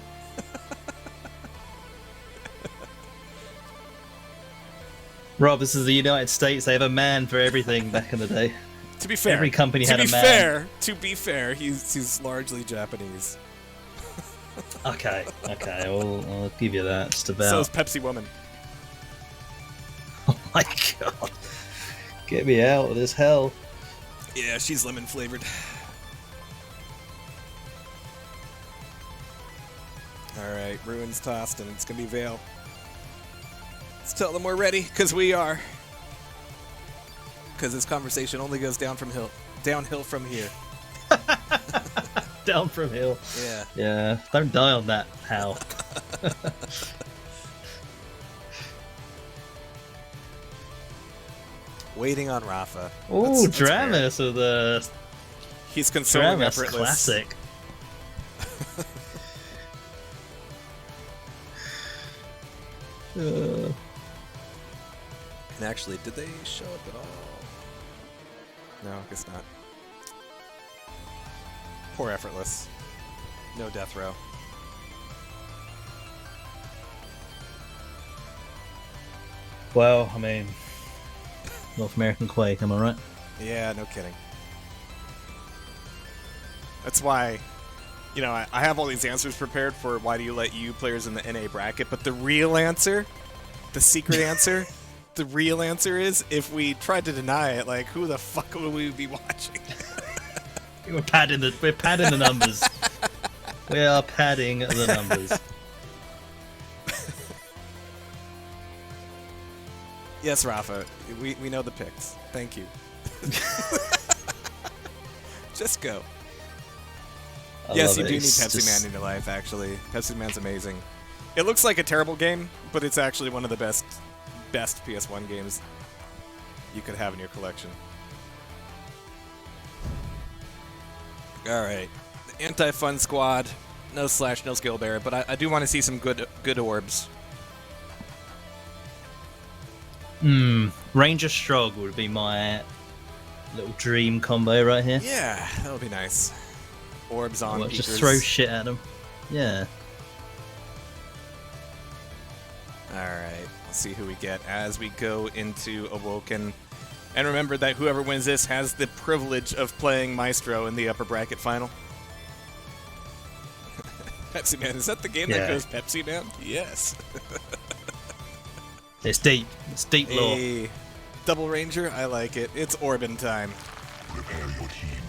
Rob, this is the United States. They have a man for everything back in the day. To be fair, Every company had a man. To be fair, he's largely Japanese. Okay, I'll give you that. Just So about. is Pepsi Woman. Oh my god. Get me out of this hell. Yeah, she's lemon flavored. Alright, Ruin's tossed, and it's gonna be Vale. Let's tell them we're ready, because we are. Because this conversation only goes downhill from here. Down from hill. Yeah. Yeah, don't die on that, Hal. Waiting on Rafa. Oh, That's rare. Dramus with the He's consoling Dramus effortless. classic. And actually, did they show up at all? No, I guess not. Poor effortless. No death row. Well, I mean, North American Quake, am I right? Yeah, no kidding. That's why, you know, I have all these answers prepared for why do you let you players in the NA bracket, but the real answer, the secret answer, the real answer is if we tried to deny it, like, who the fuck would we be watching? We're padding the numbers. We are padding the numbers. Yes, Rafa, we know the picks. Thank you. Just go. Yes, you do need Pepsi Man in your life, actually. Pepsi Man's amazing. It looks like a terrible game, but it's actually one of the best PS1 games you could have in your collection. Alright. The anti-fun squad. No Slash, no Skill Bear, but I do want to see some good orbs. Ranger Strog would be my little dream combo right here. Yeah, that would be nice. Orbs on Well, just peekers. throw shit at them. Yeah. Alright, let's see who we get as we go into Awoken. And remember that whoever wins this has the privilege of playing Maestro in the upper bracket final. Pepsi Man, is that the game that goes Pepsi Man? Yes. It's deep. It's deep lore. Hey, Double Ranger, I like it. It's Orbin time. Prepare your team.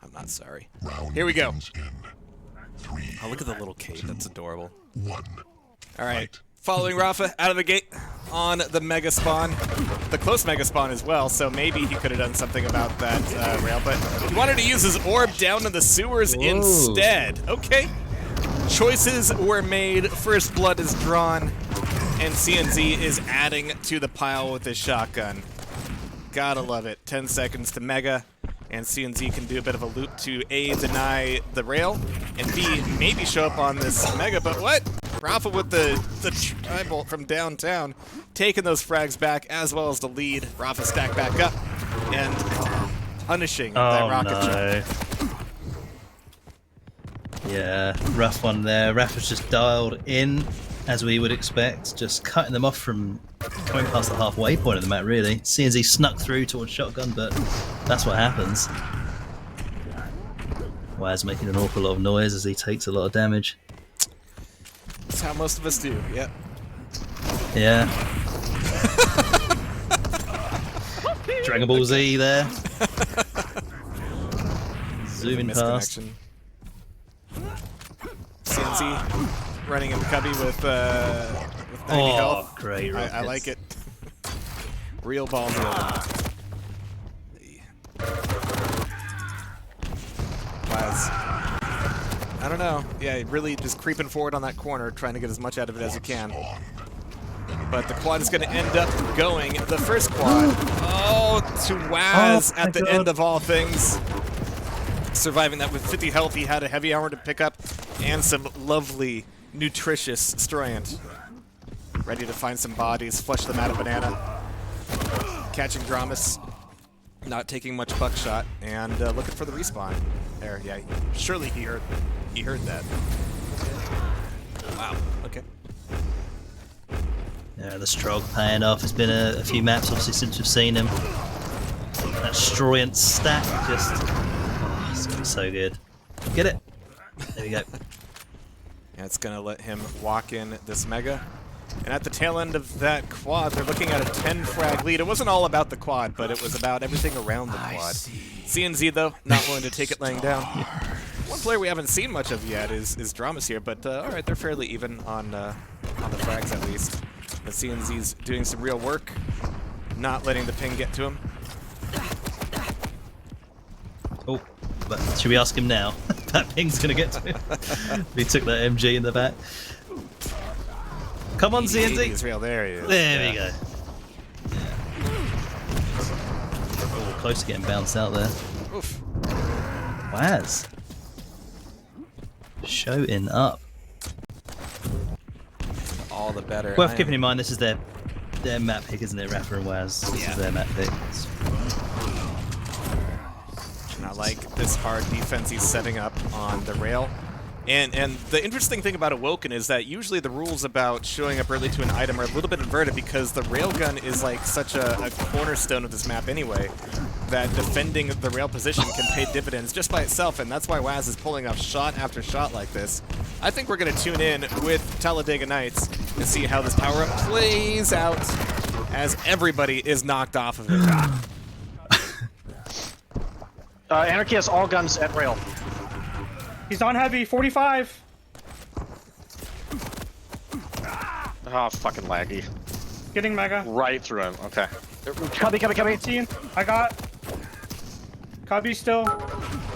I'm not sorry. Round Here we go. begins in 3, Oh, look at the little cape. That's adorable. 1. All right. Following Rafa out of the gate on the Mega Spawn. The close Mega Spawn as well, so maybe he could have done something about that rail, but he wanted to use his orb down in the sewers instead. Okay. Choices were made. First blood is drawn, and CNZ is adding to the pile with his shotgun. Gotta love it. 10 seconds to Mega, and CNZ can do a bit of a loop to A, deny the rail, and B, maybe show up on this Mega, but what? Rafa with the tri-bolt from downtown, taking those frags back as well as the lead. Rafa stacked back up and punishing that rocket shot. Yeah, rough one there. Rafa's just dialed in, as we would expect, just cutting them off from coming past the halfway point of the map, really. CNZ snuck through towards shotgun, but that's what happens. Waz making an awful lot of noise as he takes a lot of damage. That's how most of us do, yep. Yeah. Dragon Ball Z there. Zooming past. Misconnection. CNC running in the cubby with 90 health. Great I like it. Real ball deal. Waz. I don't know. Yeah, really just creeping forward on that corner, trying to get as much out of it as you can. But the quad is going to end up going the first quad. Oh, to Waz at the end of all things. Surviving that with 50 health, he had a heavy armor to pick up and some lovely, nutritious Stroyant. Ready to find some bodies, flush them out of banana. Catching Dramus, not taking much buckshot, and looking for the respawn. There, yeah, surely he heard that. Wow, okay. Yeah, the Strog paying off. It's been a few maps, obviously, since we've seen him. That Stroyant stack just... Oh, it's going to be so good. Get it. There we go. And it's going to let him walk in this Mega. And at the tail end of that quad, they're looking at a 10-frag lead. It wasn't all about the quad, but it was about everything around the quad. CNZ, though, not willing to take it laying down. player we haven't seen much of yet is Dramas here, but all right, they're fairly even on the frags at least. The CNZ's doing some real work, not letting the ping get to him. Oh, but should we ask him now? That ping's gonna get to him. He took that MG in the back. Come on, CNZ. Israel, there he is. There we go. Oh, close to getting bounced out there. Oof. Waz. Showing up. All the better. Worth keeping in mind, this is their map pick, isn't it? Rafa and Waz. This is their map pick. And I like this hard defense he's setting up on the rail. And the interesting thing about Awoken is that usually the rules about showing up early to an item are a little bit inverted because the railgun is like such a cornerstone of this map anyway, that defending the rail position can pay dividends just by itself, and that's why Waz is pulling off shot after shot like this. I think we're going to tune in with Talladega Nights and see how this power-up plays out as everybody is knocked off of it. Anarchy has all guns at rail. He's on heavy, 45. Oh, fucking laggy. Getting mega. Right through him. Okay. Cubby. 18. I got. Cubby still.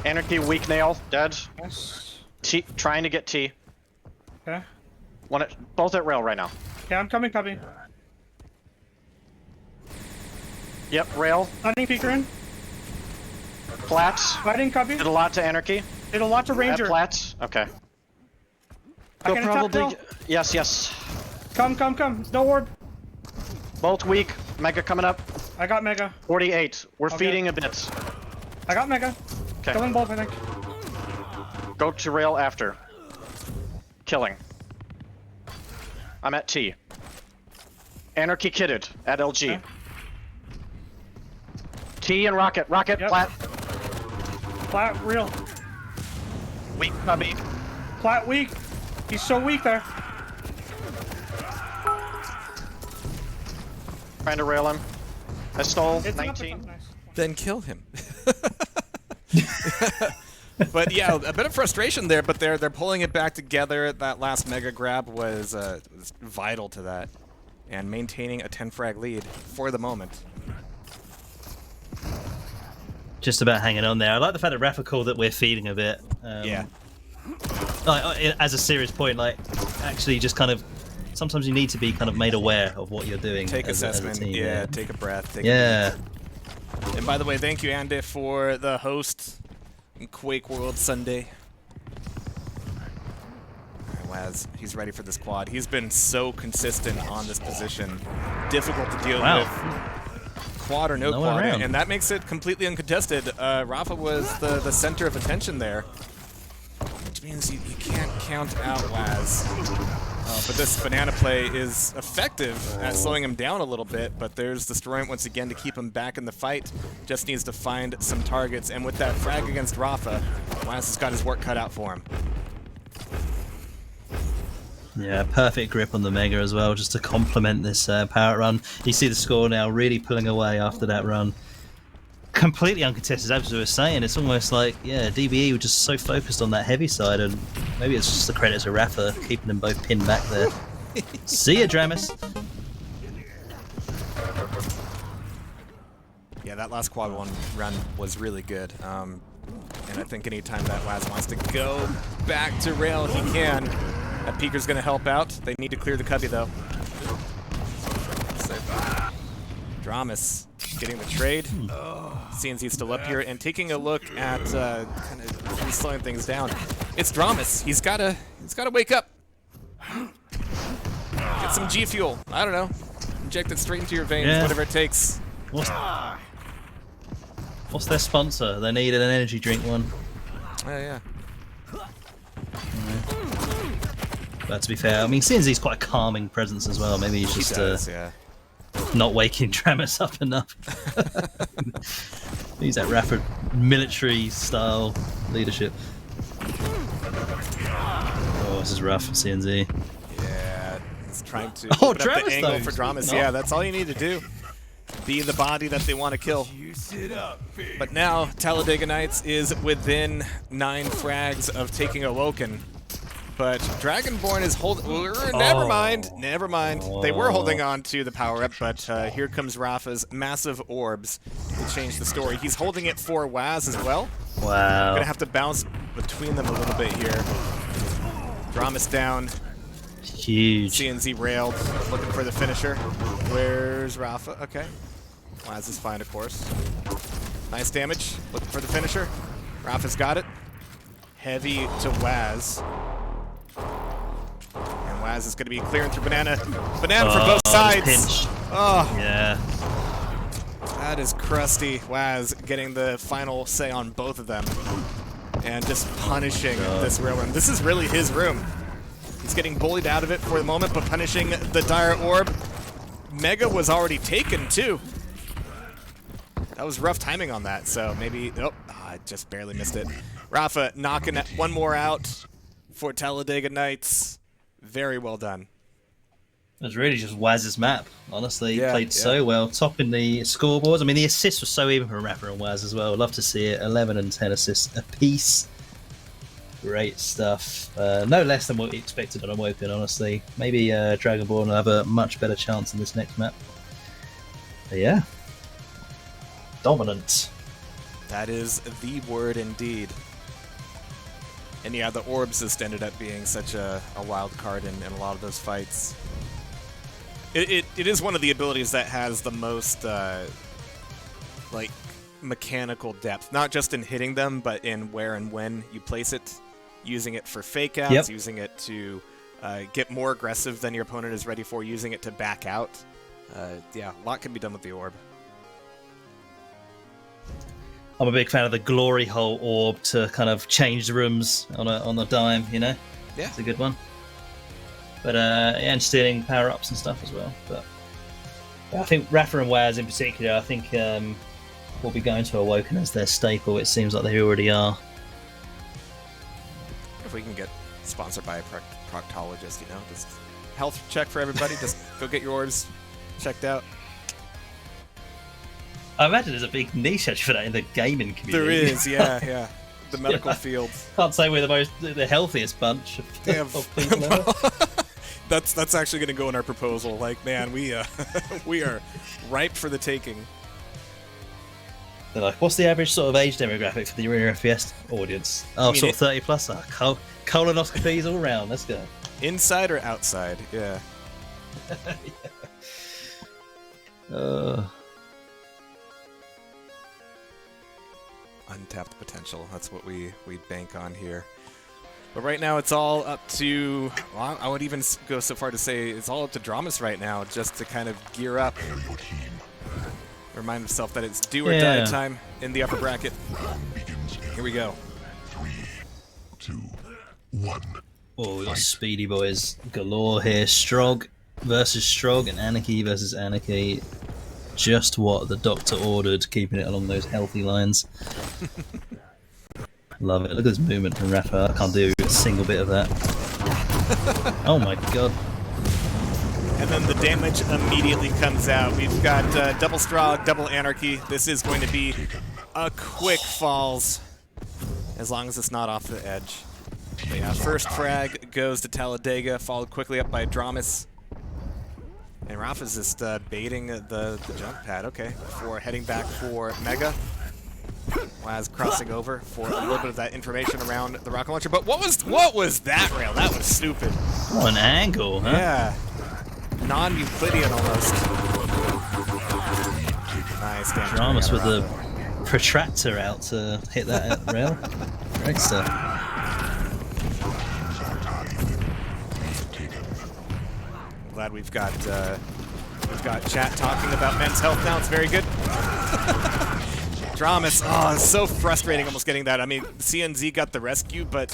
Anarchy, weak nail, dead. Yes. T, trying to get T. Okay. Both at rail right now. Okay, I'm coming, Cubby. Yep, rail. Hunting peeker in. Flats. Fighting Cubby. Did a lot to Anarchy. Did a lot to Ranger. At flats. Okay. I can attack rail. Yes. Come. No orb. Both weak. Mega coming up. I got mega. 48. We're Okay. feeding a bit. I got mega. Okay. Killing both, I think. Go to rail after. Killing. I'm at T. Anarchy kitted at LG. Okay. T and rocket. Rocket, Yep. flat. Flat, real. Weak, Cubby. Flat, weak. He's so weak there. Trying to rail him. I stole It's 19. Up, nice. Then kill him. But yeah, a bit of frustration there, but they're pulling it back together. That last mega grab was vital to that, and maintaining a 10 frag lead for the moment. Just about hanging on there. I like the fact that Rafa called that we're feeding a bit. Yeah. Like, as a serious point, like actually just kind of sometimes you need to be kind of made aware of what you're doing. Take as assessment. a team, yeah, take a breath. Take yeah. a breath. And by the way, thank you, Andy, for the host in Quake World Sunday. Waz, he's ready for this quad. He's been so consistent on this position. Difficult to deal with. Quad or no quad, and that makes it completely uncontested. Rafa was the center of attention there, which means you can't count out Waz. But this banana play is effective at slowing him down a little bit, but there's Destroyant once again to keep him back in the fight. Just needs to find some targets, and with that frag against Rafa, Waz has got his work cut out for him. Yeah, perfect grip on the Mega as well, just to complement this power run. You see the score now really pulling away after that run. Completely uncontested, as we were saying. It's almost like, yeah, DBE were just so focused on that heavy side, and maybe it's just the credit to Rafa keeping them both pinned back there. See ya, Dramus. Yeah, that last quad one run was really good. And I think anytime that Waz wants to go back to rail, he can. That peeker's gonna help out. They need to clear the cubby though. So, Dramas getting the trade. CNZ still up here and taking a look at kind of slowing things down. It's Dramas. He's gotta wake up. Get some G fuel. I don't know. Inject it straight into your veins, whatever it takes. What's their sponsor? They needed an energy drink one. Oh yeah. But to be fair, I mean, CNZ's quite a calming presence as well. Maybe he's just not waking Dramus up enough. He's that Rafa military style leadership. Oh, this is rough for CNZ. Yeah, he's trying to oh, open up the Dramus angle though. for Dramas. Yeah, that's all you need to do. be the body that they want to kill. But now, Talladega Nights is within 9 frags of taking Awoken. But Dragonborn is holding... Never mind. They were holding on to the power-up, but here comes Rafa's massive orbs to change the story. He's holding it for Waz as well. Wow. Gonna have to bounce between them a little bit here. Dramas down. Huge. CNZ railed, looking for the finisher. Where's Rafa? Okay. Waz is fine, of course. Nice damage. Looking for the finisher. Rafa's got it. Heavy to Waz. And Waz is going to be clearing through Banana. Banana for both sides. Pinched. Oh, Yeah. that is crusty. Waz getting the final say on both of them. And just punishing this real room. This is really his room. He's getting bullied out of it for the moment, but punishing the Dire Orb. Mega was already taken, too. That was rough timing on that, so maybe... Oh, I just barely missed it. Rafa knocking one more out for Talladega Nights. Very well done. It was really just Waz's map, honestly. He Yeah, played so well, topping the scoreboards. I mean, the assists were so even for Rafa and Waz as well. Love to see it. 11 and 10 assists apiece. Great stuff. No less than what we expected on Awoken, honestly. Maybe Dragonborn will have a much better chance in this next map. But yeah. Dominant. That is the word indeed. And yeah, the orbs just ended up being such a wild card in a lot of those fights. It is one of the abilities that has the most like mechanical depth, not just in hitting them, but in where and when you place it. Using it for fake outs, using it to get more aggressive than your opponent is ready for, using it to back out. Yeah, a lot can be done with the orb. I'm a big fan of the glory hole orb to kind of change the rooms on a dime, you know? Yeah. It's a good one. But, and stealing power-ups and stuff as well. But I think Rafa and Waz in particular, I think will be going to Awoken as their staple. It seems like they already are. If we can get sponsored by a proctologist, you know, just health check for everybody. Just go get your orbs checked out. I imagine there's a big niche actually for that in the gaming community. There is, yeah. The medical field. Can't say we're the healthiest bunch of people ever. That's actually going to go in our proposal. Like, man, we we are ripe for the taking. They're like, what's the average sort of age demographic for the Arena FPS audience? Oh, sort of 30 plus. Colonoscopies all round. Let's go. Inside or outside? Yeah. Untapped potential. That's what we bank on here. But right now, it's all up to... Well, I would even go so far to say it's all up to Dramas right now, just to kind of gear up. Remind himself that it's do or die time in the upper bracket. Here we go. 3, 2, 1. Oh, we got speedy boys galore here. Strog versus Strog and Anarchy versus Anarchy. Just what the doctor ordered, keeping it along those healthy lines. Love it. Look at this movement from Rafa. I can't do a single bit of that. Oh my god. And then the damage immediately comes out. We've got double Strog, double Anarchy. This is going to be a quick falls, as long as it's not off the edge. But yeah, first frag goes to Talladega, followed quickly up by Dramas. And Rafa's just baiting the jump pad, okay, before heading back for Mega. Waz crossing over for a little bit of that information around the rocket launcher. But what was that rail? That was stupid. What an angle, huh? Yeah. Non-Euclidean almost. Nice damage. Dramas with the protractor out to hit that rail. Great stuff. Glad we've got chat talking about men's health now. It's very good. Dramas, oh, it's so frustrating almost getting that. I mean, CNZ got the rescue, but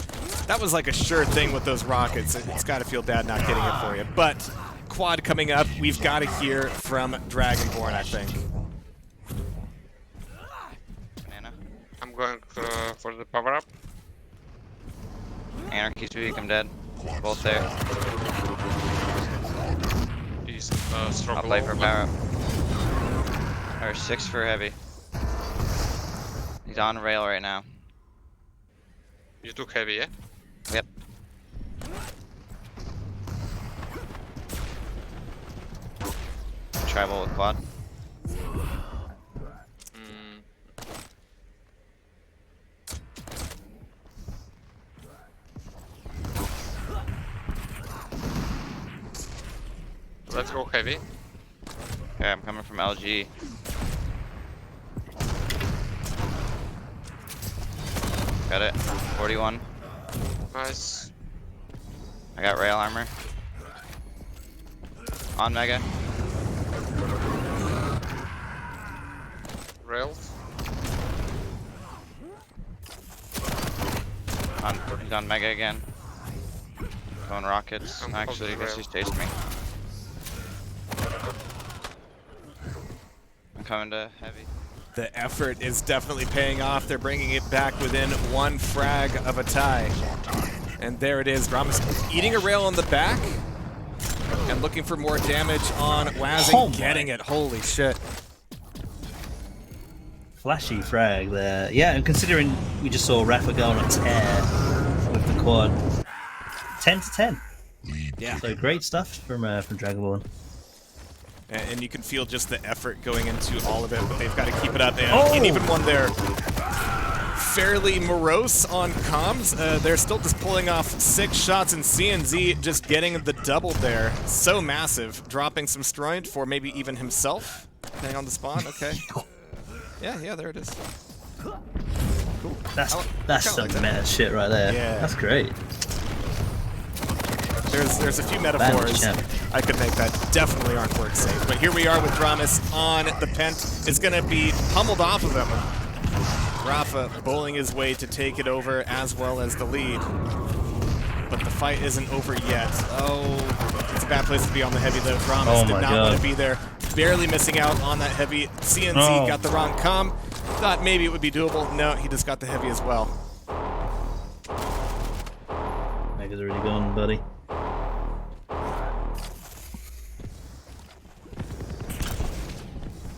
that was like a sure thing with those rockets. It's got to feel bad not getting it for you. But quad coming up, we've got to hear from Dragonborn, I think. Banana. I'm going for the power up. Anarchy's weak, I'm dead. Both there. He's I'll play for power up. Or 6 for heavy. He's on rail right now. You took heavy, yeah? Yep. Tribal with quad. Let's go heavy. Okay, I'm coming from LG. Got it. 41. Nice. I got rail armor. On Mega. Rails. He's on Mega again. Going rockets. I'm Actually, I holding guess rail. he's chasing me. I'm coming to heavy. The effort is definitely paying off. They're bringing it back within 1 frag of a tie. And there it is. Drama's eating a rail on the back and looking for more damage on Wazzing. Getting it. Holy shit. Flashy frag there. Yeah, and considering we just saw Rafa go on a tear with the quad. 10 to 10. Yeah. So great stuff from Dragonborn. And you can feel just the effort going into all of it, but they've got to keep it up. And even when they're fairly morose on comms, they're still just pulling off 6 shots, and CNZ just getting the double there. So massive. Dropping some Stroid for maybe even himself. Depending on the spawn. Okay. Yeah, there it is. Cool. That's some meta shit right there. Yeah. That's great. There's a few metaphors I could make that definitely aren't work safe. But here we are with Dramus on the Pent. It's going to be pummeled off of him. Rafa bowling his way to take it over as well as the lead. But the fight isn't over yet. Oh, it's a bad place to be on the heavy though. Dramus did not want to be there. Barely missing out on that heavy. CNZ got the wrong comm. Thought maybe it would be doable. No, he just got the heavy as well. Mega's already gone, buddy.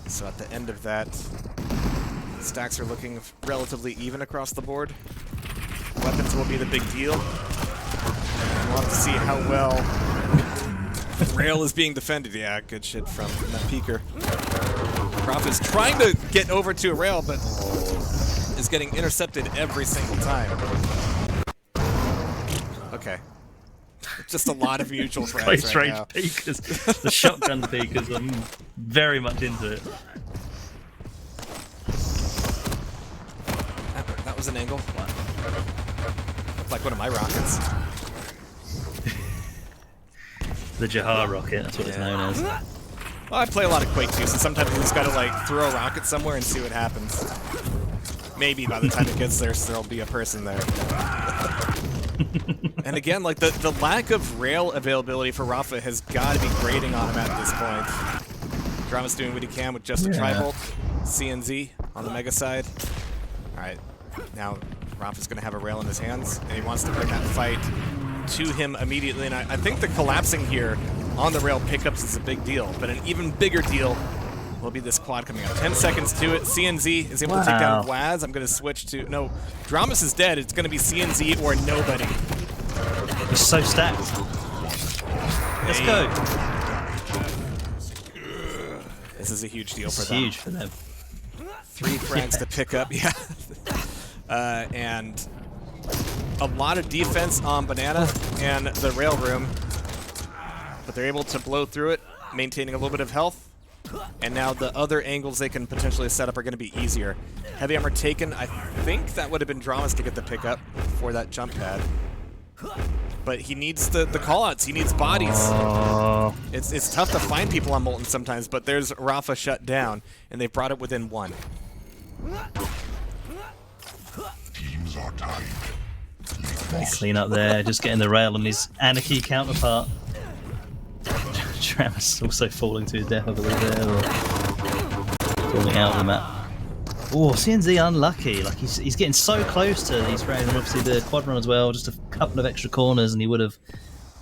So at the end of that, stacks are looking relatively even across the board. Weapons will be the big deal. We'll have to see how well rail is being defended. Yeah, good shit from that peeker. Prof is trying to get over to a rail, but is getting intercepted every single time. Okay. Just a lot of mutual frags Close right range now. peekers. The shotgun peekers, I'm very much into it. That was an angle. Looked like one of my rockets. The Jehar rocket, that's what it's known as. Well, I play a lot of Quake too, so sometimes you just gotta like throw a rocket somewhere and see what happens. Maybe by the time it gets there, there'll be a person there. And again, like the lack of rail availability for Rafa has got to be grating on him at this point. Drama's doing what he can with just a tri-bolt. CNZ on the Mega side. Alright, now Rafa's going to have a rail in his hands, and he wants to bring that fight to him immediately. And I think the collapsing here on the rail pickups is a big deal, but an even bigger deal will be this quad coming up. 10 seconds to it. CNZ is able to take down Waz. I'm going to switch to... No, Dramus is dead. It's going to be CNZ or nobody. He's so stacked. Let's go. This is a huge deal for It's them. huge for them. 3 frags to pick up, yeah. And a lot of defense on Banana and the rail room. But they're able to blow through it, maintaining a little bit of health. And now the other angles they can potentially set up are going to be easier. Heavy armor taken. I think that would have been Dramas to get the pickup for that jump pad. But he needs the callouts. He needs bodies. It's tough to find people on Molten sometimes, but there's Rafa shut down, and they brought it within 1. Teams are tied. Nice clean up there, just getting the rail on his Anarchy counterpart. Travis also falling to his death, I believe, there, or falling out of the map. Oh, CNZ unlucky. Like he's getting so close to these frags, and obviously the quad run as well. Just a couple of extra corners, and he would have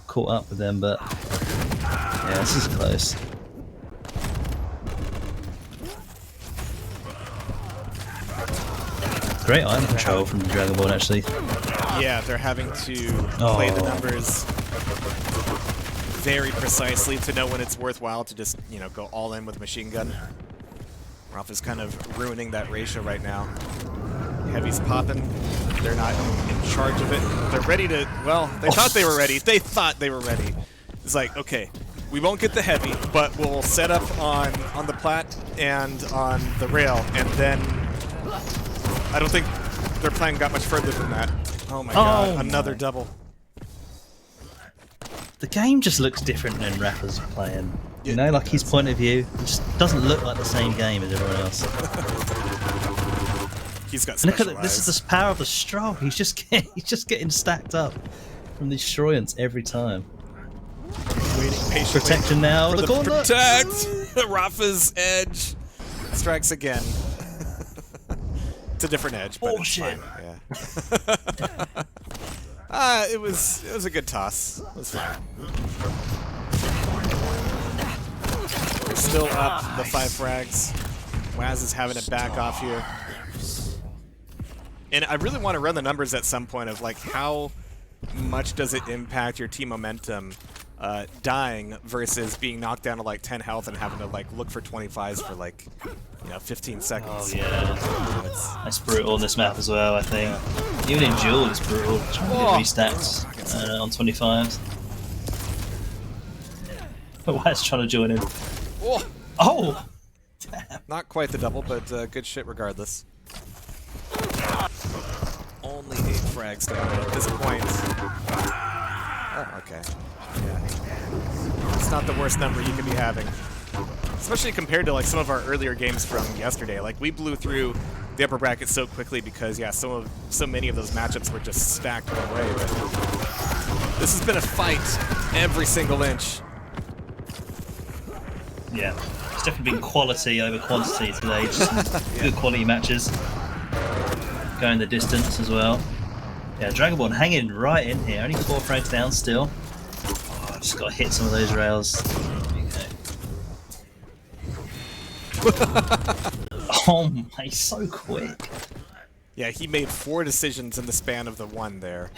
caught up with them. But yeah, this is close. Great item control from Dragonborn, actually. Yeah, they're having to play the numbers very precisely to know when it's worthwhile to just, you know, go all in with machine gun. Rolf is kind of ruining that ratio right now. Heavy's popping. They're not in charge of it. They're ready to, well, they thought they were ready. They thought they were ready. It's like, okay, we won't get the heavy, but we'll set up on the plat and on the rail, and then I don't think their plan got much further than that. Oh my god, another double. The game just looks different when Rafa's playing. You know, like his point of view, it just doesn't look like the same game as everyone else. He's got look at this is the power of the stroke. He's just getting stacked up from these Shroyants every time. Waiting patiently. Protection now. For The corner. Protect. Rafa's edge strikes again. It's a different edge, but it's fine. Yeah. It was a good toss. It was fine. We're still up the 5 frags. Waz is having to back off here. And I really want to run the numbers at some point of like how much does it impact your team momentum dying versus being knocked down to like 10 health and having to like look for 25s for like, you know, 15 seconds. Oh yeah, that's brutal on this map as well. I think even in duel it's brutal. Trying to get restats on 25s. But Waz trying to join in. Oh! Damn. Not quite the double, but good shit regardless. Only 8 frags down at this point. Oh, okay. Yeah. It's not the worst number you could be having. Especially compared to like some of our earlier games from yesterday. Like we blew through the upper bracket so quickly because yeah, so many of those matchups were just stacked one way. But this has been a fight every single inch. Yeah, it's definitely been quality over quantity today. Just some good quality matches. Going the distance as well. Yeah, Dragonborn hanging right in here. Only 4 frags down still. Oh, just got to hit some of those rails. Oh my, he's so quick. Yeah, he made 4 decisions in the span of the 1 there.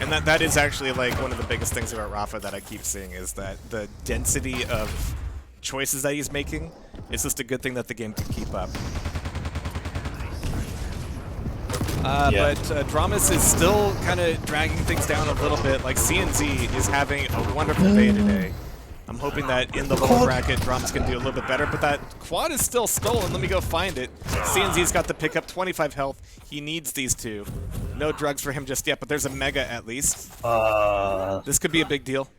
And that is actually like one of the biggest things about Rafa that I keep seeing is that the density of choices that he's making is just a good thing that the game can keep up. But Dramas is still kind of dragging things down a little bit. Like CNZ is having a wonderful day today. I'm hoping that in the lower bracket, Dramas can do a little bit better, but that quad is still stolen. Let me go find it. CNZ's got the pickup, 25 health. He needs these 2. No drugs for him just yet, but there's a mega at least. This could be a big deal.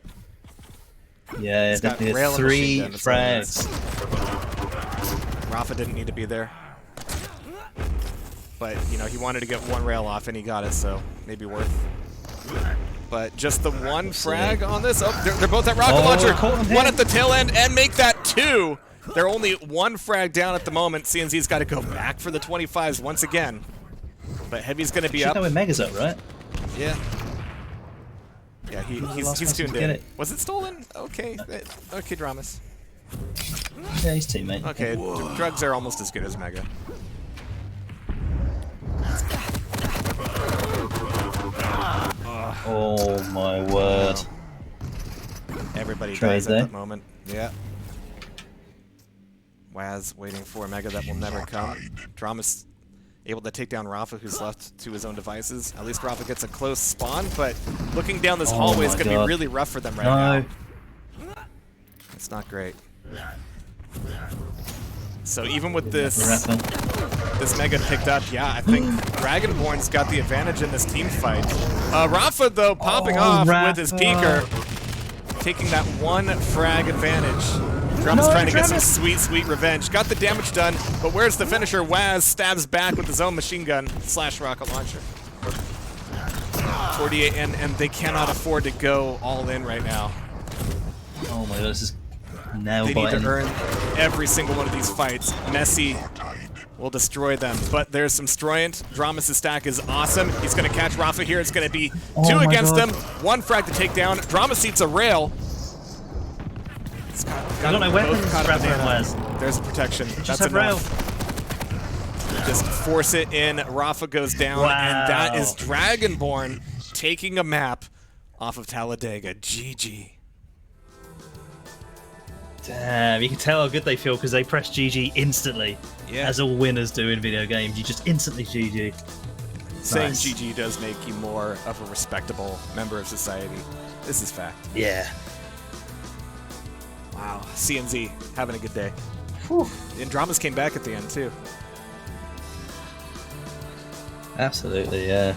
Yeah, definitely 3 frags. Rafa didn't need to be there. But, you know, he wanted to get 1 rail off and he got it, so maybe worth. But just the 1 frag on this. Oh, they're both at rocket launcher. 1 at the tail end and make that 2. They're only 1 frag down at the moment. CNZ's got to go back for the 25s once again. But Heavy's going to be up. Know when Mega's up, right? Yeah. Yeah, he's tuned in. Was it stolen? Okay. Okay, Dramas. Yeah, he's teammate. Okay, drugs are almost as good as Mega. Oh my word. Everybody dies at that moment. Yeah. Waz waiting for a Mega that will never come. Drama's able to take down Rafa, who's left to his own devices. At least Rafa gets a close spawn, but looking down this hallway is going to be really rough for them right now. It's not great. So even with this Mega picked up, yeah, I think Dragonborn's got the advantage in this team fight. Rafa, though, popping off with his peeker, taking that 1 frag advantage. Drum's trying to get some sweet, sweet revenge. Got the damage done, but where's the finisher? Waz stabs back with his own machine gun / rocket launcher. 48, and they cannot afford to go all in right now. Oh my god, this is nail biting. They need to earn every single one of these fights. Messi will destroy them, but there's some Stroyant. Dramas' stack is awesome. He's going to catch Rafa here. It's going to be 2 against him. 1 frag to take down. Dramas eats a rail. It's got got no weapons, Rapper and Waz. There's a protection. Just That's have rail. enough. Just force it in. Rafa goes down, and that is Dragonborn taking a map off of Talladega. GG. Damn, you can tell how good they feel because they press GG instantly. Yeah. As all winners do in video games, you just instantly GG. Saying Nice. GG does make you more of a respectable member of society. This is fact. Yeah. Wow. CNZ having a good day. Whew. And dramas came back at the end too. Absolutely, yeah.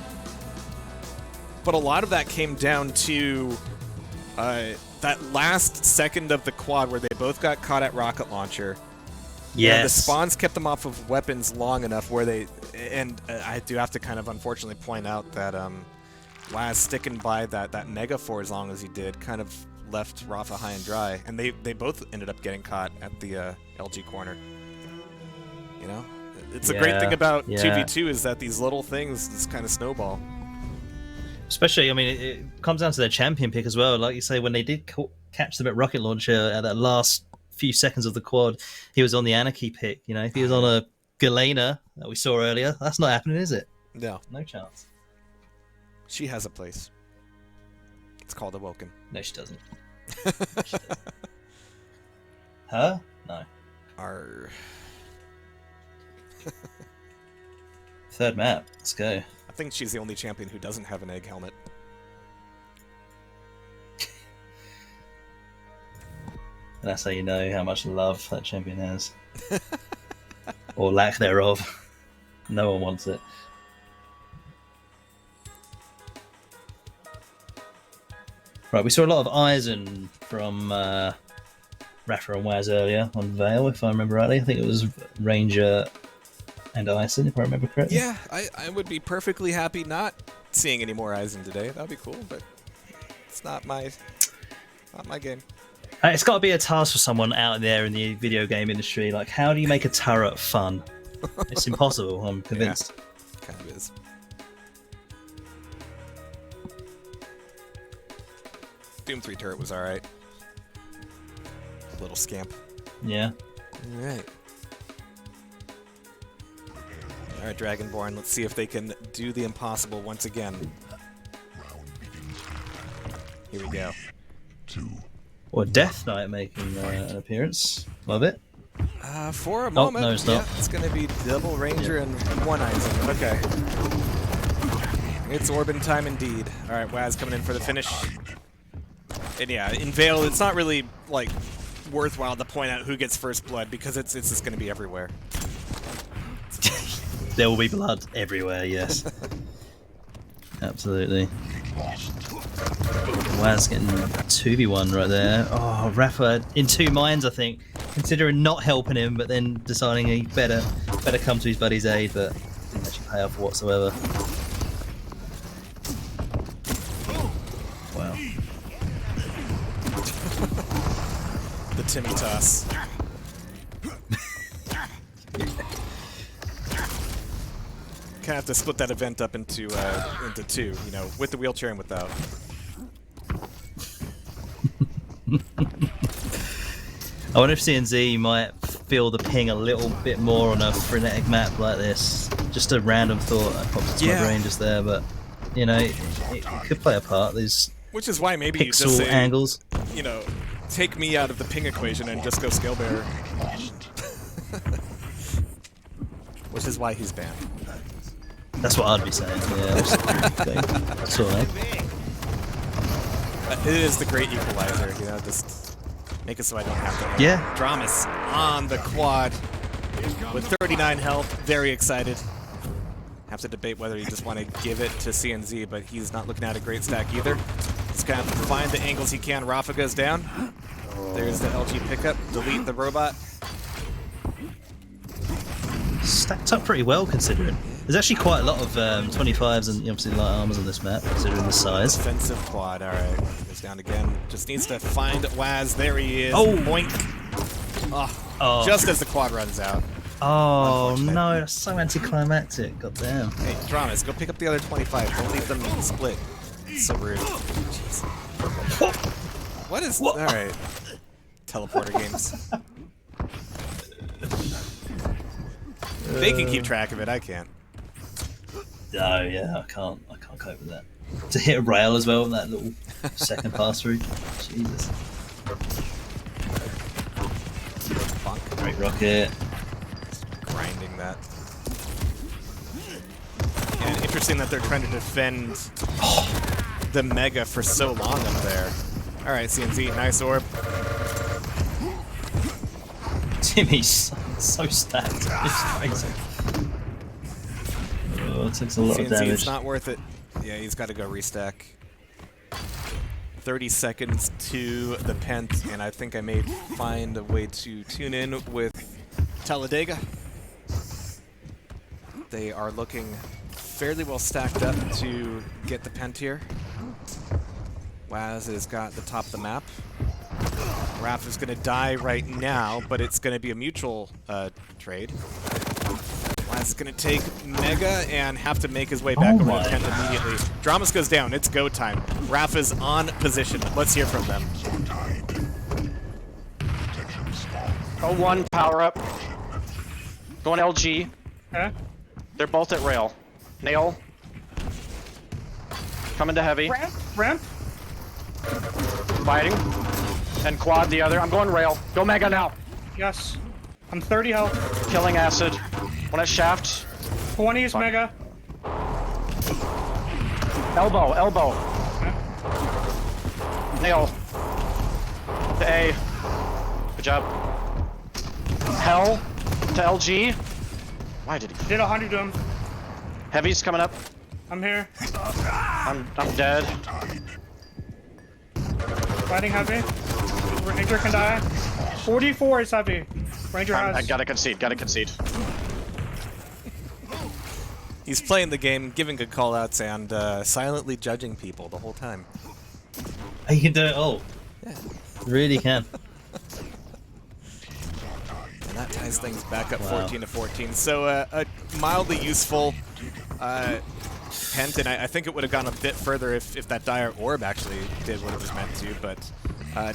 But a lot of that came down to that last second of the quad where they both got caught at rocket launcher. Yes. And the spawns kept them off of weapons long enough where they... And I do have to kind of unfortunately point out that Waz sticking by that Mega for as long as he did kind of left Rafa high and dry. And they both ended up getting caught at the LG corner. You know? It's a great thing about 2v2 is that these little things just kind of snowball. Especially, I mean, it comes down to their champion pick as well. Like you say, when they did catch them at rocket launcher at that last few seconds of the quad, he was on the Anarchy pick. You know, if he was on a Galena that we saw earlier, that's not happening, is it? No. No chance. She has a place. It's called Awoken. No, she doesn't. She doesn't. Her? No. Arr. Third map. Let's go. I think she's the only champion who doesn't have an egg helmet. And that's how you know how much love that champion has. Or lack thereof. No one wants it. Right, we saw a lot of Eisen from Rafa and Waz earlier on Vale, if I remember rightly. I think it was Ranger and Eisen, if I remember correctly. Yeah, I would be perfectly happy not seeing any more Eisen today. That would be cool, but it's not my game. It's got to be a task for someone out there in the video game industry. Like, how do you make a turret fun? It's impossible, I'm convinced. Yeah, kind of is. Doom 3 turret was alright. A little scamp. Yeah. Alright. Alright, Dragonborn, let's see if they can do the impossible once again. Here we go. 2. Or Death Knight making an appearance. Love it. For a moment, no, it's not. Yeah, it's going to be double Ranger and one Eisen. Okay. It's Orban time indeed. Alright, Waz coming in for the finish. And yeah, in Vale, it's not really, like, worthwhile to point out who gets first blood because it's just going to be everywhere. There will be blood everywhere, yes. Absolutely. Waz getting 2v1 right there. Oh, Rafa in two minds, I think. Considering not helping him, but then deciding he better come to his buddy's aid, but didn't actually pay off whatsoever. Wow. The Timmy toss. Kind of have to split that event up into two, you know, with the wheelchair and without. I wonder if CNZ might feel the ping a little bit more on a frenetic map like this. Just a random thought that popped into my brain just there, but you know, it could play a part. There's which is why maybe pixel you just say, angles. You know, take me out of the ping equation and just go scale bearer. Which is why he's banned. That's what I'd be saying. Yeah. That's all right. It is the great equalizer, you know, just make it so I don't have to. Yeah. Dramas on the quad with 39 health, very excited. Have to debate whether you just want to give it to CNZ, but he's not looking at a great stack either. He's going to have to find the angles he can. Rafa goes down. There's the LG pickup. Delete the robot. Stacked up pretty well considering. There's actually quite a lot of 25s and obviously light armors on this map, considering the size. Defensive quad, alright. Goes down again. Just needs to find Waz. There he is. Oh! Boink. Oh. Just as the quad runs out. Oh no, that's so anticlimactic. God damn. Hey, Dramas, go pick up the other 25. Don't leave them split. It's so rude. Jeez. What is... Alright. teleporter games. They can keep track of it. I can't. No, yeah, I can't cope with that. To hit a rail as well with that little second pass through. Jesus. Great rocket. Grinding that. And interesting that they're trying to defend the Mega for so long up there. Alright, CNZ, nice orb. Timmy's so stacked. It's crazy. Oh, it takes a lot of CNZ, damage. it's not worth it. Yeah, he's got to go restack. 30 seconds to the pent, and I think I may find a way to tune in with Talladega. They are looking fairly well stacked up to get the pent here. Waz has got the top of the map. Raph is going to die right now, but it's going to be a mutual trade. Waz is going to take Mega and have to make his way back over to the pent immediately. Dramas goes down. It's go time. Raph is on position. Let's hear from them. Oh, one power up. Going LG. Okay. They're both at rail. Nail. Coming to heavy. Ramp. Fighting. And quad the other. I'm going rail. Go Mega now. Yes. I'm 30 health. Killing acid. One at shaft. 20 is Mega. Elbow. Okay. Nail. To A. Good job. Hell. To LG. Why did he? Did 100 to him. Heavy's coming up. I'm here. I'm dead. Fighting heavy. Ranger can die. 44 is heavy. Ranger has. I gotta concede. He's playing the game, giving good callouts, and silently judging people the whole time. He can do it all. Yeah. Really can. And that ties things back up 14 to 14. So a mildly useful pent, and I think it would have gone a bit further if that dire orb actually did what it was meant to. But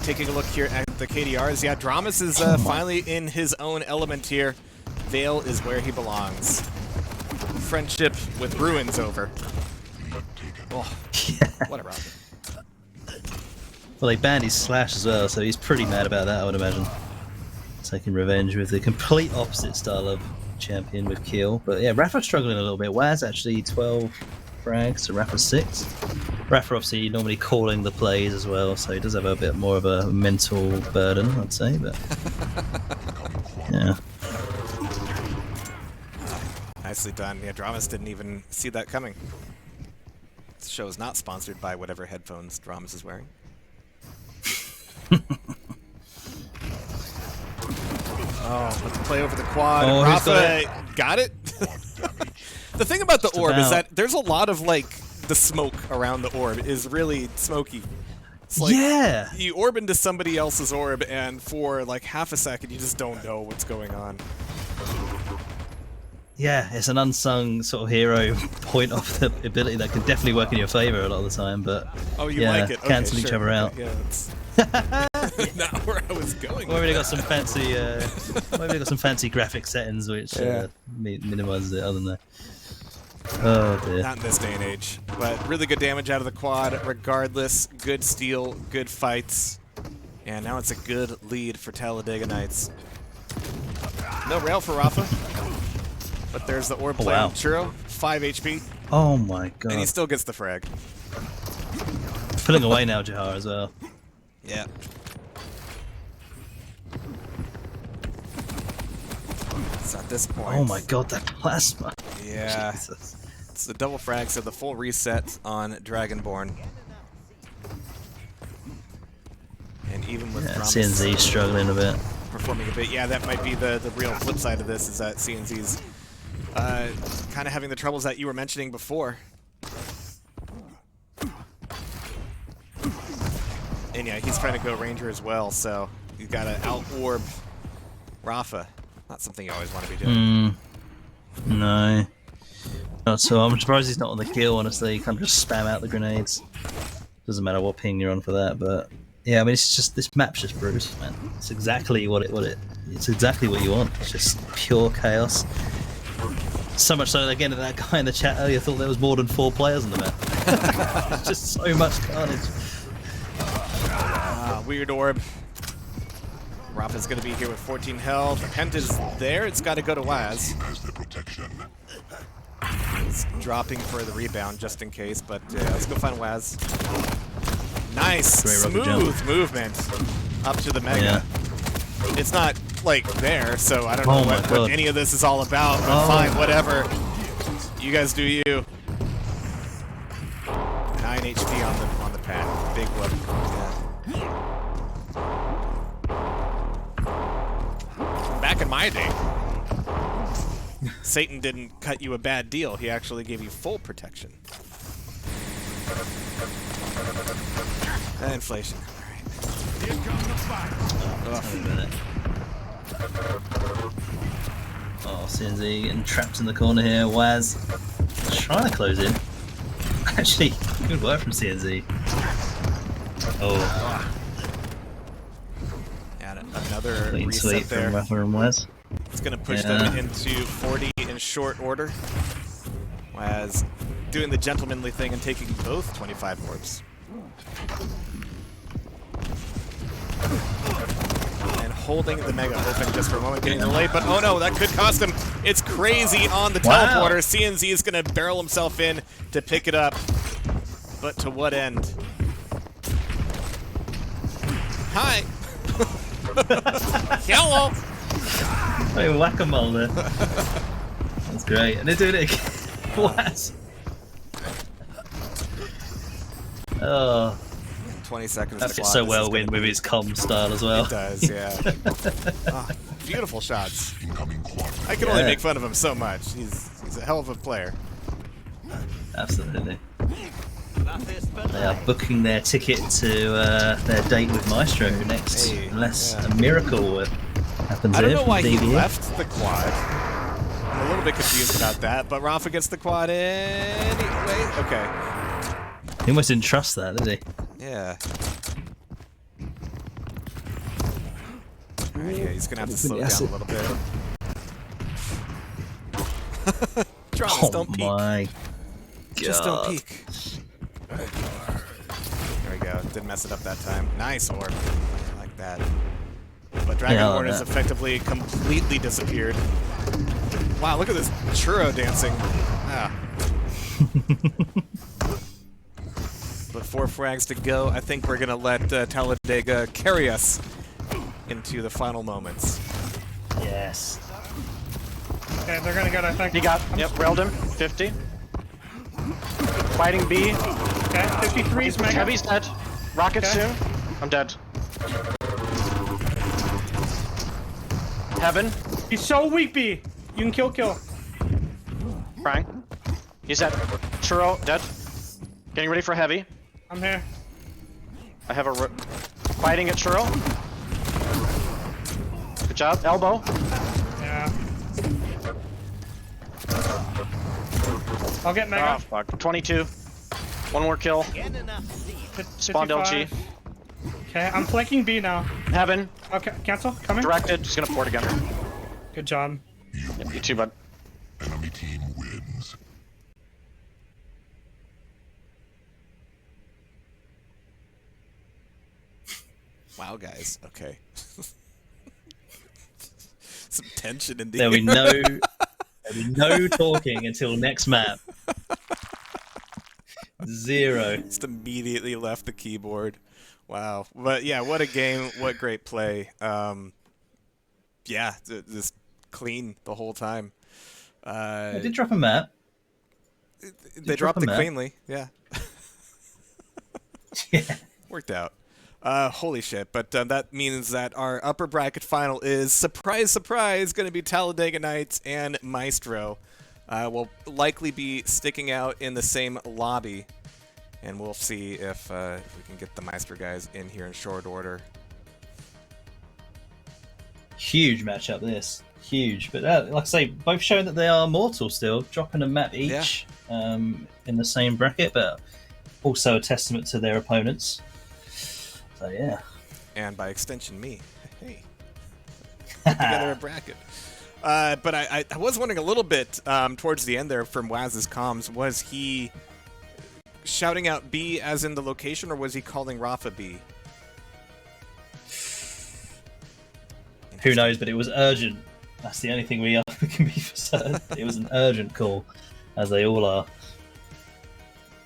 taking a look here at the KDRs, yeah, Dramas is finally in his own element here. Vale is where he belongs. Friendship with Ruins over. Oh, what a rocket. Well, they banned his slash as well, so he's pretty mad about that, I would imagine. Taking revenge with the complete opposite style of champion with Kill. But yeah, Rafa struggling a little bit. Waz actually 12 frags to Rafa 6. Rafa obviously normally calling the plays as well, so he does have a bit more of a mental burden, I'd say. But yeah. Nicely done. Yeah, Dramas didn't even see that coming. This show is not sponsored by whatever headphones Dramas is wearing. Oh, let's play over the quad. Oh, Rafa got it. The thing about the orb is that there's a lot of, like, the smoke around the orb is really smoky. It's like, yeah. You orb into somebody else's orb, and for, like, half a second, you just don't know what's going on. Yeah, it's an unsung sort of hero point of the ability that can definitely work in your favor a lot of the time, but oh, you yeah, like it? Okay, cancel each other out. Yeah, that's not where I was going. Maybe they got some fancy, maybe they got some fancy graphic settings which minimizes it. Other than that, oh dear. Not in this day and age, but really good damage out of the quad. Regardless, good steal, good fights, and now it's a good lead for Talladega Knights. No rail for Rafa. But there's the orb playing Churro, 5 HP. Oh my god. And he still gets the frag. Pulling away now, Jehar, as well. Yeah. So at this point... Oh my god, that plasma. Yeah. Jesus. It's the double frag, so the full reset on Dragonborn. And even with CNZ struggling a bit. Performing a bit. Yeah, that might be the real flip side of this, is that CNZ's kind of having the troubles that you were mentioning before. And yeah, he's trying to go Ranger as well, so he's got to out-orb Rafa. Not something you always want to be doing. No. Not so. I'm surprised he's not on the kill, honestly. You can't just spam out the grenades. Doesn't matter what ping you're on for that, but Yeah, I mean, it's just this map's just brutal, man. It's exactly it's exactly what you want. It's just pure chaos. So much so, again, that guy in the chat earlier thought there was more than 4 players on the map. Just so much carnage. Weird orb. Rafa's gonna be here with 14 health. Pent is there. It's got to go to Waz. He's dropping for the rebound just in case, but let's go find Waz. Nice, smooth movement up to the Mega. Yeah. It's not like there, so I don't know what any of this is all about, but fine, whatever. You guys do you. 9 HP on the pad. Big whoop. Yeah. Back in my day, Satan didn't cut you a bad deal. He actually gave you full protection. Inflation. All right. Here comes the fight. Oh, CNZ getting trapped in the corner here. Waz trying to close in. Actually, good work from CNZ. Oh. And another clean reset sweep there. from Rafa and Waz. It's going to push them into 40 in short order. Waz doing the gentlemanly thing and taking both 25 orbs. And holding the Mega open just for a moment, getting the late, but oh no, that could cost him. It's crazy on the teleporter. CNZ is going to barrel himself in to pick it up. But to what end? Hi. Hello. Hey, whack-a-mole there. That's great. And they're doing it again. What? Oh. 20 seconds. That fits so well with his comm style as well. It does, yeah. Beautiful shots. I can only make fun of him so much. He's a hell of a player. Absolutely. They are booking their ticket to their date with Maestro next, unless a miracle happens. I don't know why he left the quad. I'm a little bit confused about that, but Rafa gets the quad anyway. Okay. He almost didn't trust that, did he? Yeah. Alright, yeah, he's gonna have to slow down a little bit. Dramas don't peek. My Just don't peek. There we go. Didn't mess it up that time. Nice orb. I like that. But Dragonborn has effectively completely disappeared. Wow, look at this churro dancing. Ah. But 4 frags to go. I think we're gonna let Talladega carry us into the final moments. Yes. Okay, they're gonna get, I think. He got, railed him. 50. Fighting B. Okay, 53 is Mega. Heavy's dead. Rocket soon. I'm dead. Heaven. He's so weak, B. You can kill. Crying. He's dead. Churro, dead. Getting ready for heavy. I'm here. I have a fighting at Churro. Good job. Elbow. Yeah. I'll get Mega. Oh, fuck. 22. One more kill. Spawned LG. Okay, I'm flanking B now. Heaven. Okay, cancel. Coming. Directed. Just gonna port again. Good job. Yep, you too, bud. Enemy team wins. Wow, guys. Okay. Some tension in the There'll be no talking until next map. 0. Just immediately left the keyboard. Wow. But yeah, what a game. What great play. Yeah, just clean the whole time. I did drop a map. They dropped it cleanly. Yeah. Yeah. Worked out. Holy shit. But that means that our upper bracket final is, surprise, surprise, going to be Talladega Nights and Maestro. We'll likely be sticking out in the same lobby. And we'll see if we can get the Maestro guys in here in short order. Huge matchup, this. Huge. But like I say, both showing that they are mortal still, dropping a map each in the same bracket, but also a testament to their opponents. So yeah. And by extension, me. Hey. Put together a bracket. But I was wondering a little bit towards the end there from Waz's comms. Was he shouting out B as in the location, or was he calling Rafa B? Who knows, but it was urgent. That's the only thing we can be for certain. It was an urgent call, as they all are.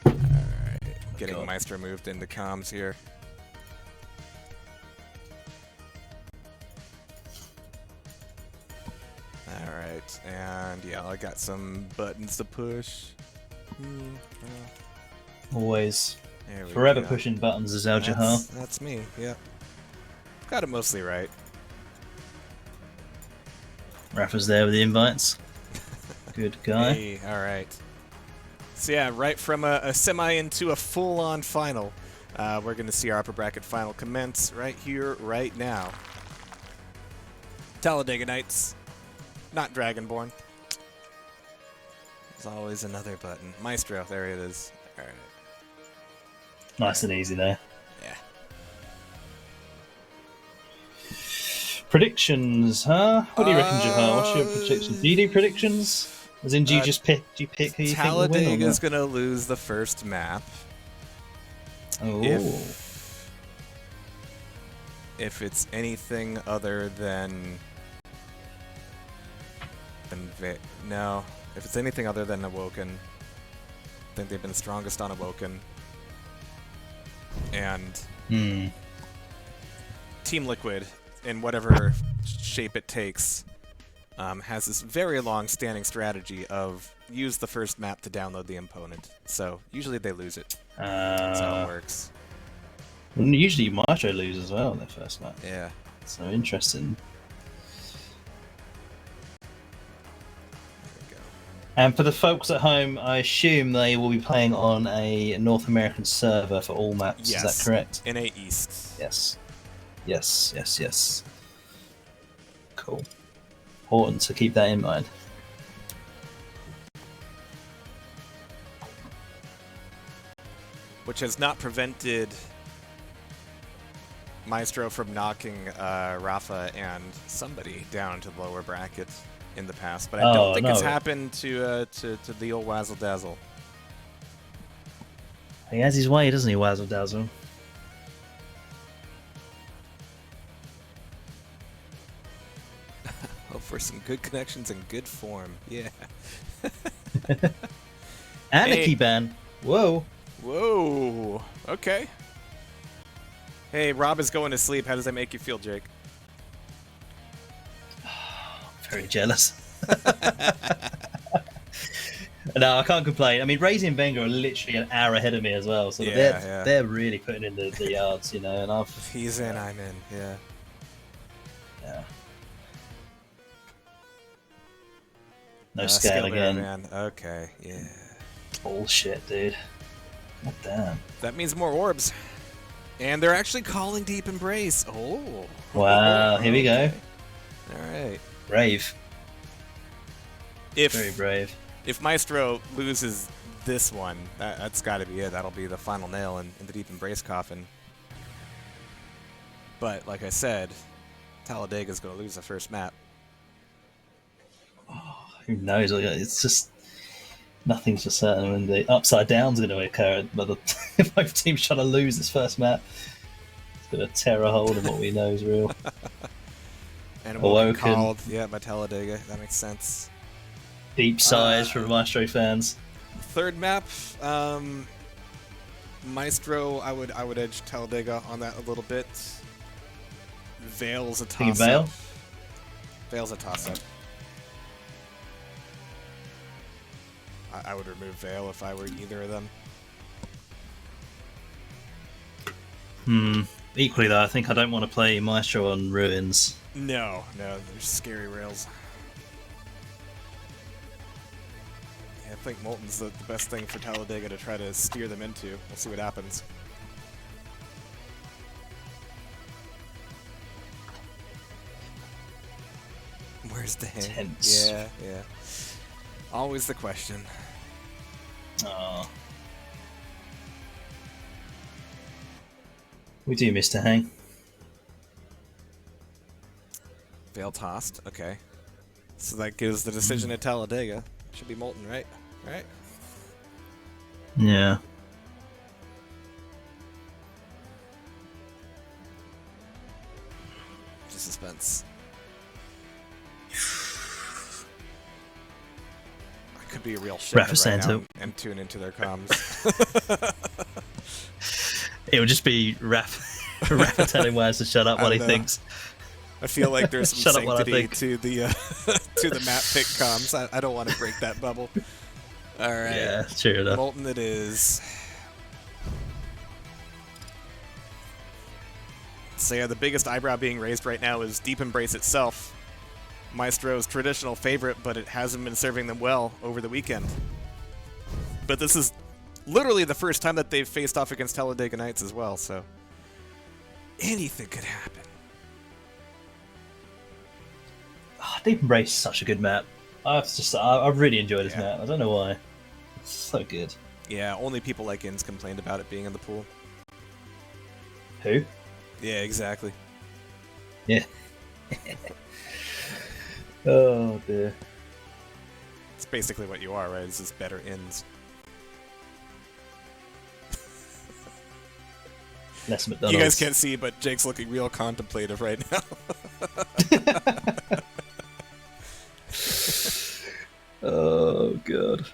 Alright, getting Maestro moved into comms here. Alright, and yeah, I got some buttons to push. Always. There we Forever go. pushing buttons is our Jehar. That's me, yeah. Got it mostly right. Rafa's there with the invites. Good guy. Hey, alright. So yeah, right from a semi into a full-on final. We're going to see our upper bracket final commence right here, right now. Talladega Knights, not Dragonborn. There's always another button. Maestro, there it is. Alright. Nice and easy there. Yeah. Predictions, huh? What do you reckon, Jehar? What's your predictions? Do you do predictions? As in, do you just pick? Do you pick who you think will win? Talladega's going to lose the first map. Oh. If it's anything other than no, if it's anything other than Awoken, I think they've been strongest on Awoken. And Team Liquid, in whatever shape it takes, has this very long-standing strategy of use the first map to download the opponent. So usually they lose it. That's how it works. Usually Maestro loses as well in their first map. Yeah. So interesting. And for the folks at home, I assume they will be playing on a North American server for all maps. Yes. Is that correct? NA East. Yes. Yes, yes, yes. Cool. Important to keep that in mind. Which has not prevented Maestro from knocking Rafa and somebody down to the lower bracket in the past, but I don't think it's happened to the old Wazzle Dazzle. He has his way, doesn't he, Wazzle Dazzle? Hope for some good connections and good form. Yeah. Anarchy ban. Whoa. Whoa. Okay. Hey, Rob is going to sleep. How does that make you feel, Jake? Very jealous. No, I can't complain. I mean, Raising and Wenger are literally an hour ahead of me as well, so they're really putting in the yards, you know. And he's in, I'm in. Yeah. Yeah. No scale again. Man. Okay. Yeah. Bullshit, dude. God damn. That means more orbs. And they're actually calling Deep Embrace. Oh. Wow. Here we go. All right. Brave. Very brave. If Maestro loses this one, that's got to be it. That'll be the final nail in the Deep Embrace coffin. But like I said, Talladega's going to lose the first map. Oh, who knows? It's just nothing's for certain. When the upside down's going to occur, but if both teams trying to lose this first map, it's going to tear a hole in what we know is real. And Awoken called, yeah, by Talladega. That makes sense. Deep sighs from Maestro fans. Third map, Maestro. I would edge Talladega on that a little bit. Veil's a toss-up. Veil? Veil's a toss-up. I would remove Veil if I were either of them. Equally though, I think I don't want to play Maestro on Ruins. No, they're scary rails. Yeah, I think Molten's the best thing for Talladega to try to steer them into. We'll see what happens. Where's the hint? Tense. Yeah. Always the question. Oh. We do, Mr. Hang. Veil tossed. Okay. So that gives the decision to Talladega. Should be Molten, right? Right? Yeah. Just suspense. I could be a real shit right now and tune into their comms. It would just be Rafa telling Waz to shut up while he thinks. I feel like there's some Shut up while I sanctity think. to the to the map pick comms. I don't want to break that bubble. All right. Yeah, true enough. Molten it is. So yeah, the biggest eyebrow being raised right now is Deep Embrace itself. Maestro's traditional favorite, but it hasn't been serving them well over the weekend. But this is literally the first time that they've faced off against Talladega Nights as well, so anything could happen. Oh, Deep Embrace is such a good map. I've really enjoyed this map. I don't know why. It's so good. Yeah, only people like Inns complained about it being in the pool. Who? Yeah, exactly. Yeah. Oh dear. It's basically what you are, right? It's just better Inns. Less McDonald's. You guys can't see, but Jake's looking real contemplative right now. Oh god.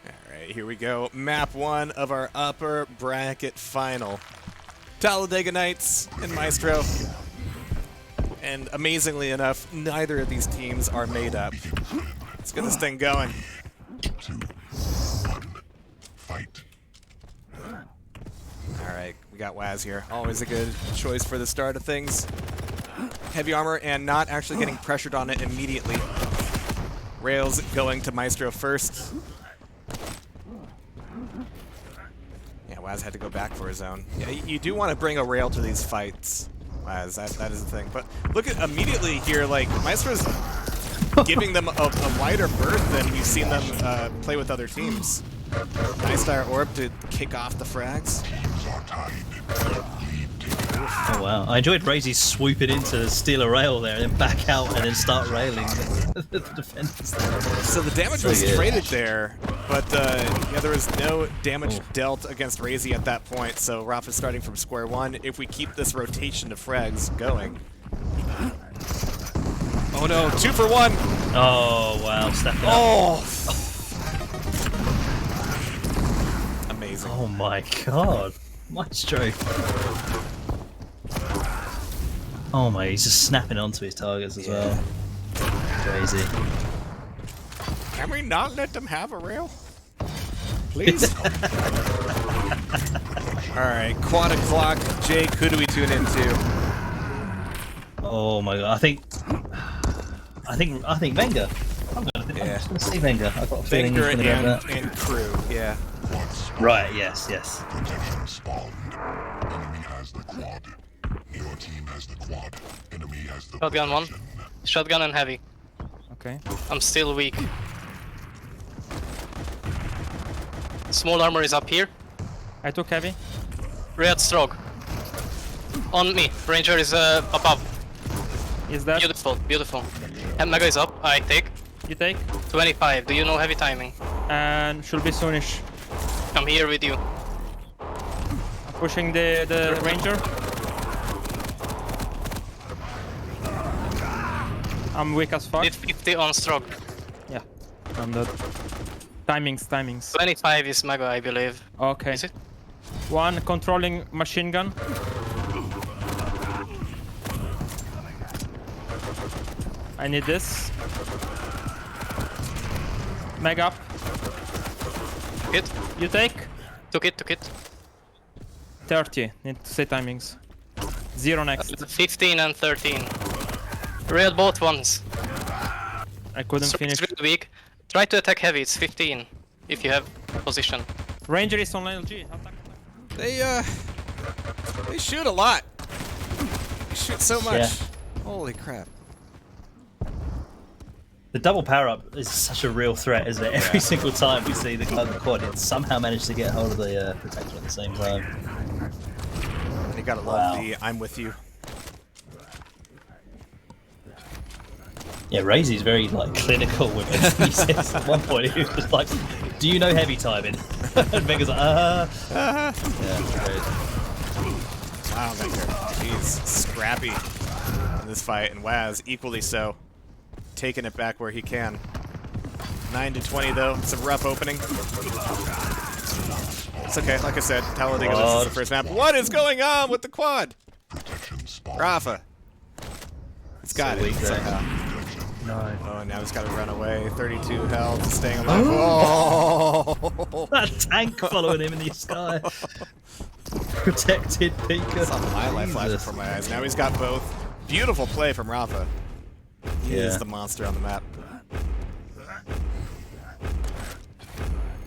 Alright, here we go. Map 1 of our upper bracket final. Talladega Nights and Maestro. And amazingly enough, neither of these teams are made up. Let's get this thing going. 2, 1, fight. Alright, we got Waz here. Always a good choice for the start of things. Heavy armor and not actually getting pressured on it immediately. Rails going to Maestro first. Yeah, Waz had to go back for his own. Yeah, you do want to bring a rail to these fights, Waz. That is the thing. But look at immediately here, like, Maestro's giving them a wider berth than we've seen them play with other teams. Nice dire orb to kick off the frags. Oh wow. I enjoyed Razy swooping in to steal a rail there and then back out and then start railing the defenders there. So the damage was traded there, but yeah, there was no damage dealt against Razy at that point, so Rafa is starting from square one. If we keep this rotation of frags going. Oh no, 2 for 1! Oh wow, step it up. Oh! Amazing. Oh my god. Maestro. Oh my, he's just snapping onto his targets as well. Crazy. Can we not let them have a rail? Please? Alright, quad o'clock. Jake, who do we tune into? Oh my god, I think Venga. I'm just gonna say Venga. I've got a feeling he's gonna get that. And crew, yeah. Right, yes, yes. Protection spawned. Enemy has the quad. Your team has the quad. Enemy has the Shotgun one. protection. Shotgun and heavy. Okay. I'm still weak. Small armor is up here. I took heavy. Red stroke. On me. Ranger is above. Is that? Beautiful, beautiful. And Mega is up. I take. You take? 25. Do you know heavy timing? And should be soonish. I'm here with you. I'm pushing the ranger. I'm weak as fuck. Did 50 on stroke. Yeah. I'm dead. Timings. 25 is Mega, I believe. Okay. Is it? One controlling machine gun. I need this. Meg up. Hit. You take? Took it. 30. Need to say timings. 0 next. 15 and 13. Rail both ones. I couldn't So finish. it's really weak. Try to attack heavy, it's 15. If you have position. Ranger is on LG. Attack. They shoot a lot. They shoot so much. Yeah. Holy crap. The double power up is such a real threat, isn't it? Every single time we see the quad, it somehow managed to get hold of the protection at the same time. Any gotta love the I'm with you. Yeah, Razy's very like clinical with it. He says at one point he was just like, "Do you know heavy timing?" And Mega's like, Yeah, great. Wow, Venker. He's scrappy in this fight, and Waz equally so, taking it back where he can. 9-20 though. It's a rough opening. It's okay. Like I said, Talladega, this is the first map. What is going on with the quad? Rafa. He's got it somehow. No. Oh, and now he's got to run away. 32 health, staying alive. Oh! That tank following him in the sky. Protected Pika. Saw my life flash before my eyes. Now he's got both. Beautiful play from Rafa. He is the monster on the map.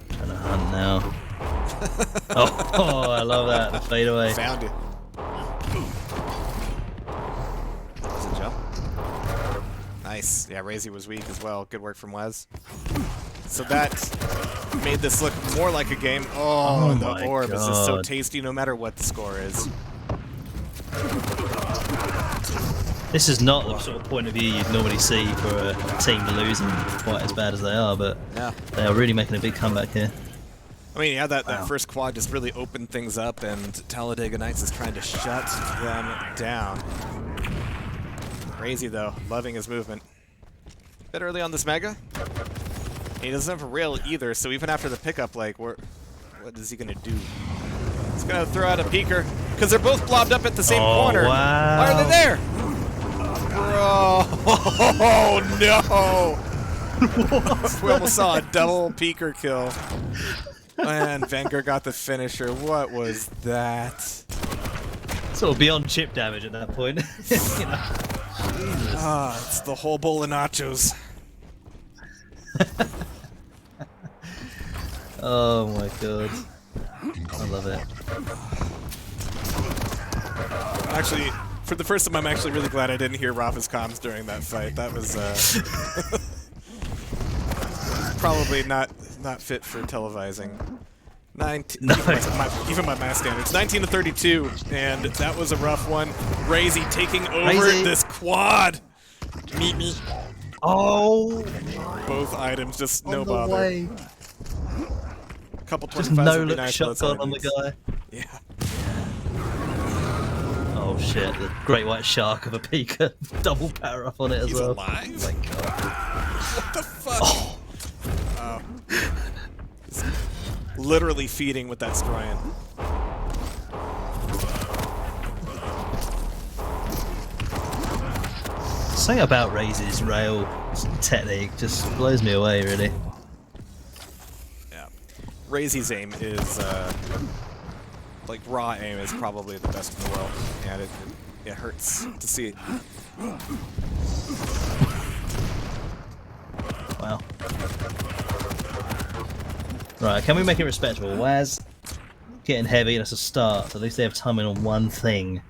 Trying to hunt now. Oh, I love that. The fade away. Found you. Does it jump? Nice. Yeah, Razy was weak as well. Good work from Wes. So that made this look more like a game. Oh, and the orb is just so tasty no matter what the score is. This is not the sort of point of view you'd normally see for a team losing quite as bad as they are, but they are really making a big comeback here. I mean, yeah, that first quad just really opened things up, and Talladega Nights is trying to shut them down. Crazy, though. Loving his movement. Bit early on this Mega. He doesn't have a rail either, so even after the pickup, like, what is he going to do? He's going to throw out a peeker, because they're both blobbed up at the same corner. Wow. Why are they there? Bro. Oh, no. We almost saw a double peeker kill. And Venker got the finisher. What was that? Sort of beyond chip damage at that point. You know. It's the whole bowl of nachos. Oh my god. I love it. Actually, for the first time, I'm actually really glad I didn't hear Rafa's comms during that fight. That was probably not fit for televising. 19, even by my standards. 19-32, and that was a rough one. Razy taking over this quad. Meet me. Oh! Both items, just no bother. Couple 25s just no would be look nice, shotgun on the guy. Yeah. Oh shit, the great white shark of a Pika. Double power up on it as well. He's alive? Oh my god. What the fuck? Oh. He's literally feeding with that Stroyan. Something about Razy's rail technique just blows me away, really. Yeah. Razy's aim is, like, raw aim is probably the best in the world. And it hurts to see. Wow. Right, can we make it respectable? Waz getting heavy, that's a start. So at least they have timing on one thing.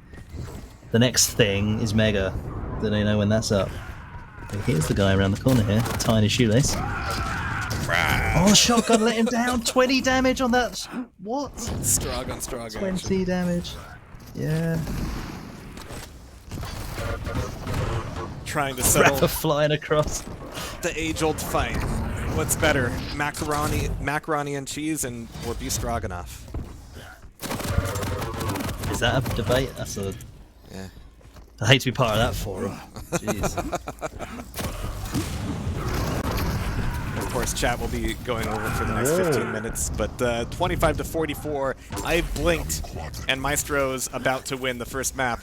The next thing is Mega. Do they know when that's up? Here's the guy around the corner here. Tiny shoelace. Oh, shotgun let him down. 20 damage on that. What? Strog on Strog 20 action. damage. Yeah. Trying to settle Rapper flying across. the age-old fight. What's better, macaroni and cheese, or beef stroganoff? Is that a debate? That's a. Yeah. I hate to be part of that forum. Jeez. Of course, chat will be going over for the next 15 minutes, but 25-44, I blinked, and Maestro's about to win the first map.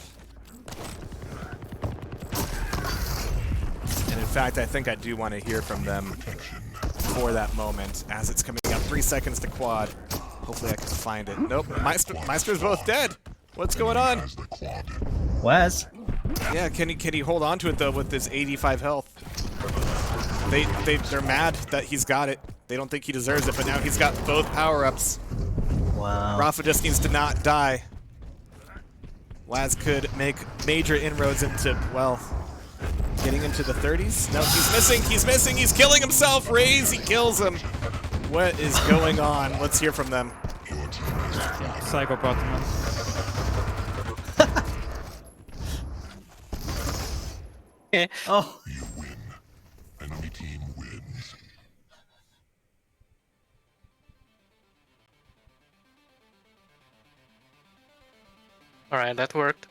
And in fact, I think I do want to hear from them for that moment, as it's coming up. 3 seconds to quad. Hopefully I can find it. Nope, Maestro's both dead. What's going on? Waz? Yeah, can he hold on to it though with his 85 health? They're mad that he's got it. They don't think he deserves it, but now he's got both power-ups. Wow. Rafa just needs to not die. Waz could make major inroads into, well, getting into the 30s. No, he's missing, he's killing himself. He kills him. What is going on? Let's hear from them. Psychopath, man. Oh. You win. Enemy team wins. Alright, that worked.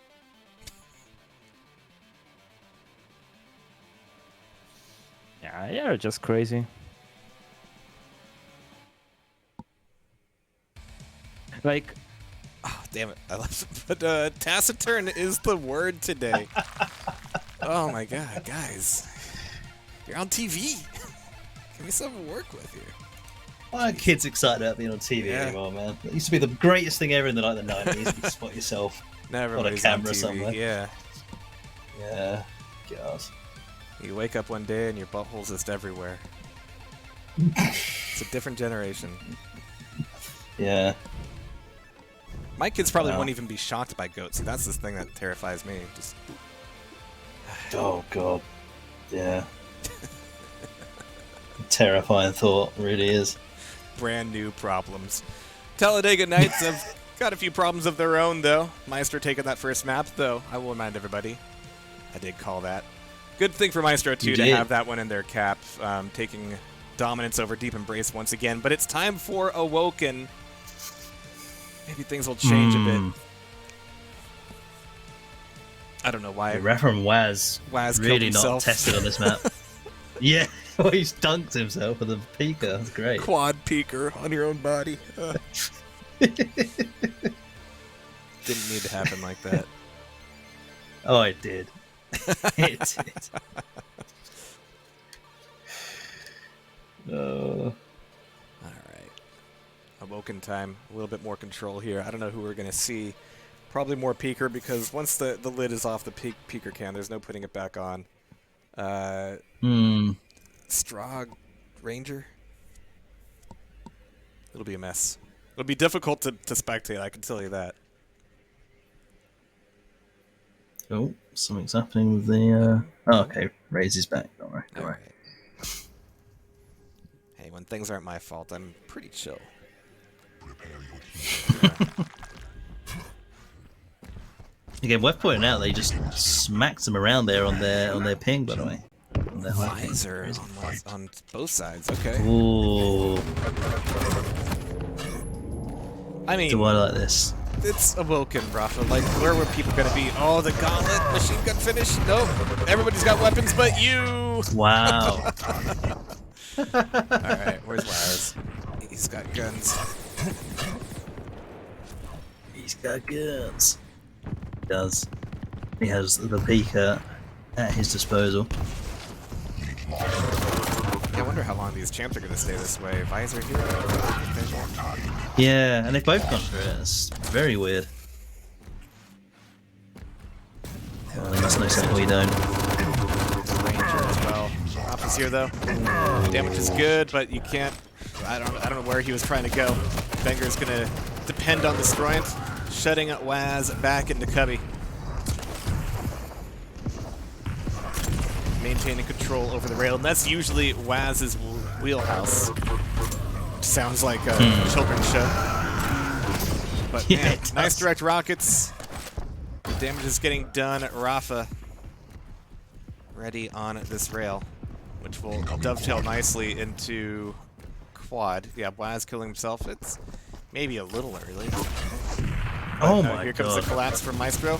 Yeah, you're just crazy. Like, Oh, damn it. I left it. But taciturn is the word today. Oh my god, guys. You're on TV. Give me something to work with here. Why are kids excited about being on TV anymore, man? It used to be the greatest thing ever in the 90s. You could spot yourself Never on a camera on TV. somewhere. Yeah. Yeah. God. You wake up one day and your butthole's just everywhere. It's a different generation. Yeah. My kids probably won't even be shocked by goats. See, that's the thing that terrifies me. Just. Oh god. Yeah. Terrifying thought, really is. Brand new problems. Talladega Nights have got a few problems of their own, though. Maestro taking that first map, though. I will remind everybody. I did call that. Good thing for Maestro, too, to have that one in their cap, taking dominance over Deep Embrace once again. But it's time for Awoken. Maybe things will change a bit. I don't know why. The Reverend Waz really not tested on this map. Yeah, well, he's dunked himself with a peeker. That's great. Quad peeker on your own body. Didn't need to happen like that. Oh, it did. It did. Alright. Awoken time. A little bit more control here. I don't know who we're going to see. Probably more peeker because once the lid is off the peeker can, there's no putting it back on. Strog Ranger. It'll be a mess. It'll be difficult to spectate, I can tell you that. Oh, something's happening with the... Oh, okay. Raise his back. Don't worry. Don't worry. Hey, when things aren't my fault, I'm pretty chill. Again, worth pointing out they just smacked them around there on their ping, by the way. On their Visor on both sides. Okay. Ooh. I mean, do I like this? It's Awoken, Rafa. Like, where were people gonna be? Oh, the gauntlet machine gun finish. Nope. Everybody's got weapons, but you. Wow. All right, where's Waz? He's got guns. He's got guns. He does. He has the peeker at his disposal. Yeah, I wonder how long these champs are going to stay this way. Visor here. Yeah, and they've both gone for it. It's very weird. Well, they must know something we don't. Ranger as well. Rafa's here though. Damage is good, but you can't. I don't know where he was trying to go. Benger's going to depend on destroying, shutting Waz back into Cubby. Maintaining control over the rail, and that's usually Waz's wheelhouse. Sounds like a children's show. But yeah, man, nice direct rockets. The damage is getting done. Rafa ready on this rail, which will dovetail nicely into quad. Yeah, Waz killing himself. It's maybe a little early. Oh but, my here comes god. the collapse from Maestro.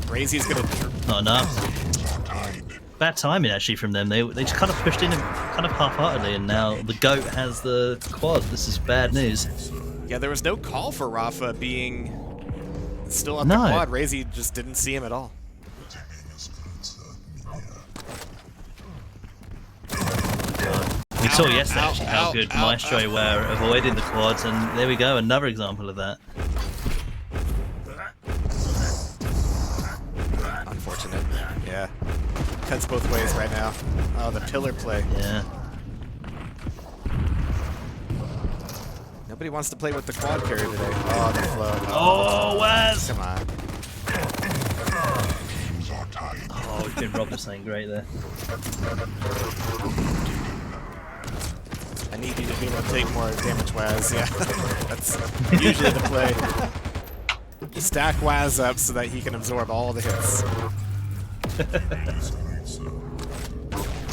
Brazy's gonna. Not enough. Bad timing actually from them. They just kind of pushed in kind of half-heartedly, and now the goat has the quad. This is bad news. Yeah, there was no call for Rafa being still at the quad. Razy just didn't see him at all. We saw yesterday actually how good Maestro were avoiding the quads, and there we go, another example of that. Unfortunate. Yeah. Cuts both ways right now. Oh, the pillar play. Yeah. Nobody wants to play with the quad carry today. Oh, the flow. Oh, Waz! Come on. Oh, we've been robbed of something great there. I need you to be able to take more damage, Waz. Yeah, that's usually the play. You stack Waz up so that he can absorb all the hits.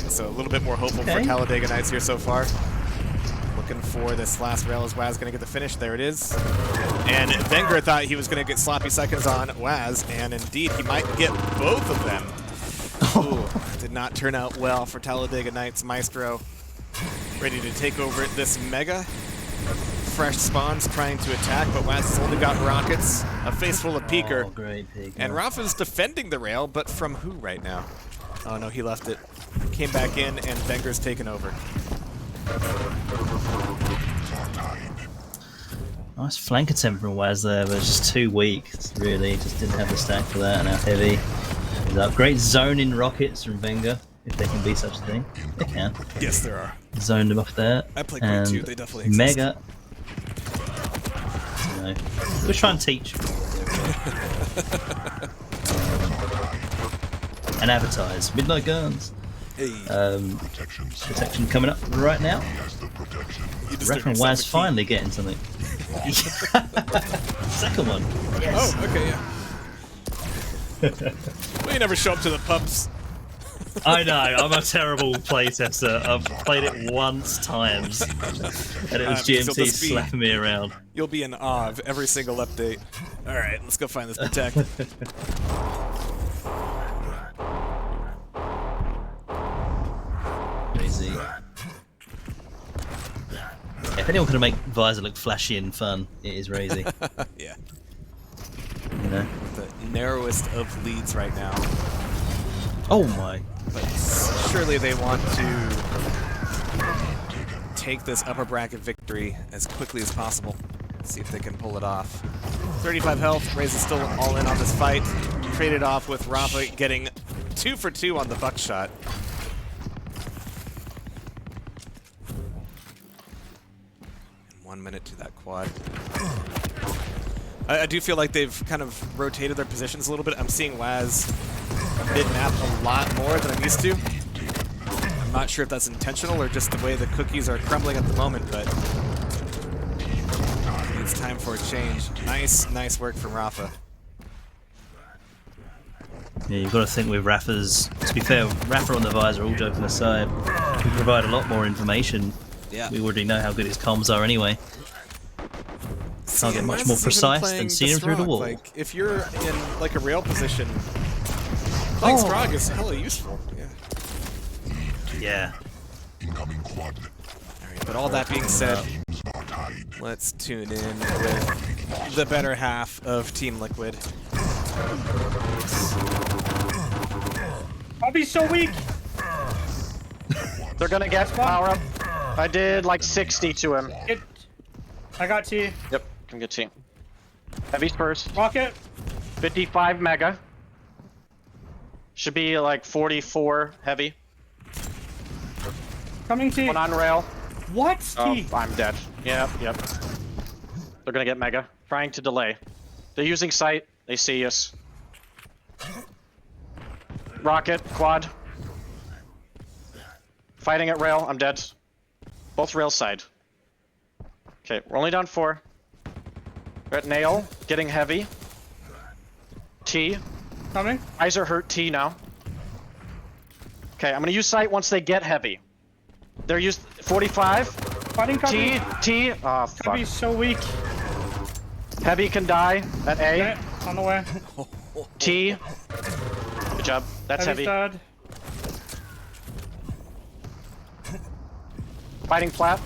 So a little bit more hopeful for Talladega Nights here so far. Looking for this last rail. Is Waz going to get the finish? There it is. And Wenger thought he was going to get sloppy seconds on Waz, and indeed he might get both of them. Ooh, did not turn out well for Talladega Nights Maestro. Ready to take over this Mega. Fresh spawns trying to attack, but Waz has only got rockets, a face full of Peeker. Oh, great Peeker. And Rafa's defending the rail, but from who right now? Oh no, he left it. Came back in, and Wenger's taken over. Nice flank attempt from Waz there, but just too weak. Really, just didn't have the stack for that. And now Heavy. Great zoning rockets from Wenger, if they can be such a thing. They can. Yes, there are. Zoned him off there. I play Quake too. They definitely exist. Mega. You know, we'll try and teach. And advertise. Midnight Guns. Hey. Protection coming up right now. I reckon Waz finally getting something. Second one. Yes. Oh, okay, yeah. Well, you never show up to the pubs. I know, I'm a terrible playtester. I've played it once times, and it was GMT slapping me around. You'll be in awe of every single update. Alright, let's go find this Protect. Crazy. If anyone could make Visor look flashy and fun, it is Razy. Yeah. You know? The narrowest of leads right now. Oh my. But surely they want to take this upper bracket victory as quickly as possible. See if they can pull it off. 35 health. Raze is still all in on this fight. Traded off with Rafa getting 2 for 2 on the buckshot. And 1 minute to that quad. I do feel like they've kind of rotated their positions a little bit. I'm seeing Waz mid-map a lot more than I'm used to. I'm not sure if that's intentional or just the way the cookies are crumbling at the moment, but it's time for a change. Nice work from Rafa. Yeah, you've got to think with Rafa's... To be fair, Rafa on the Visor, all joking aside, can provide a lot more information. Yeah. We already know how good his comms are anyway. Can't get much more precise than seeing him through the wall. Like, if you're in like a rail position, playing strong is hella useful. Yeah. Alright, but all that being said, let's tune in with the better half of Team Liquid. I'll be so weak. They're gonna get power up. I did like 60 to him. I got T. Yep, can get T. Heavy first. Rocket. 55 mega. Should be like 44 heavy. Coming T. One on rail. What? Oh, T? I'm dead. Yep. They're gonna get mega. Trying to delay. They're using sight. They see us. Rocket, quad. Fighting at rail. I'm dead. Both rail side. Okay, we're only down 4. We're at nail, getting heavy. T. Coming. Eyes are hurt. T now. Okay, I'm gonna use sight once they get heavy. They're used 45. Fighting Cubby. T. Oh, fuck. Cubby's so weak. Heavy can die at A. Okay, on the way. T. Good job. That's Heavy's heavy. dead. Fighting flat.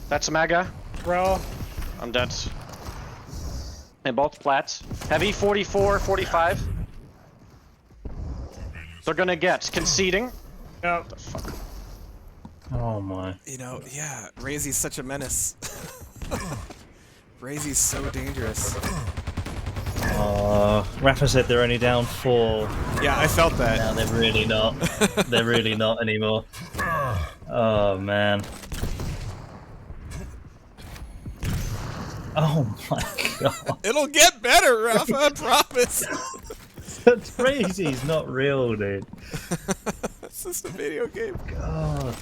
That's a mega. Rail. I'm dead. And both flats. Heavy 44, 45. They're gonna get conceding. Yep. What the fuck? Oh my. You know, yeah, Razy's such a menace. Razy's so dangerous. Rafa said they're only down 4. Yeah, I felt that. Now they're really not. They're really not anymore. Oh man. Oh my god. It'll get better, Rafa, I promise. Crazy's not real, dude. It's just a video game. God.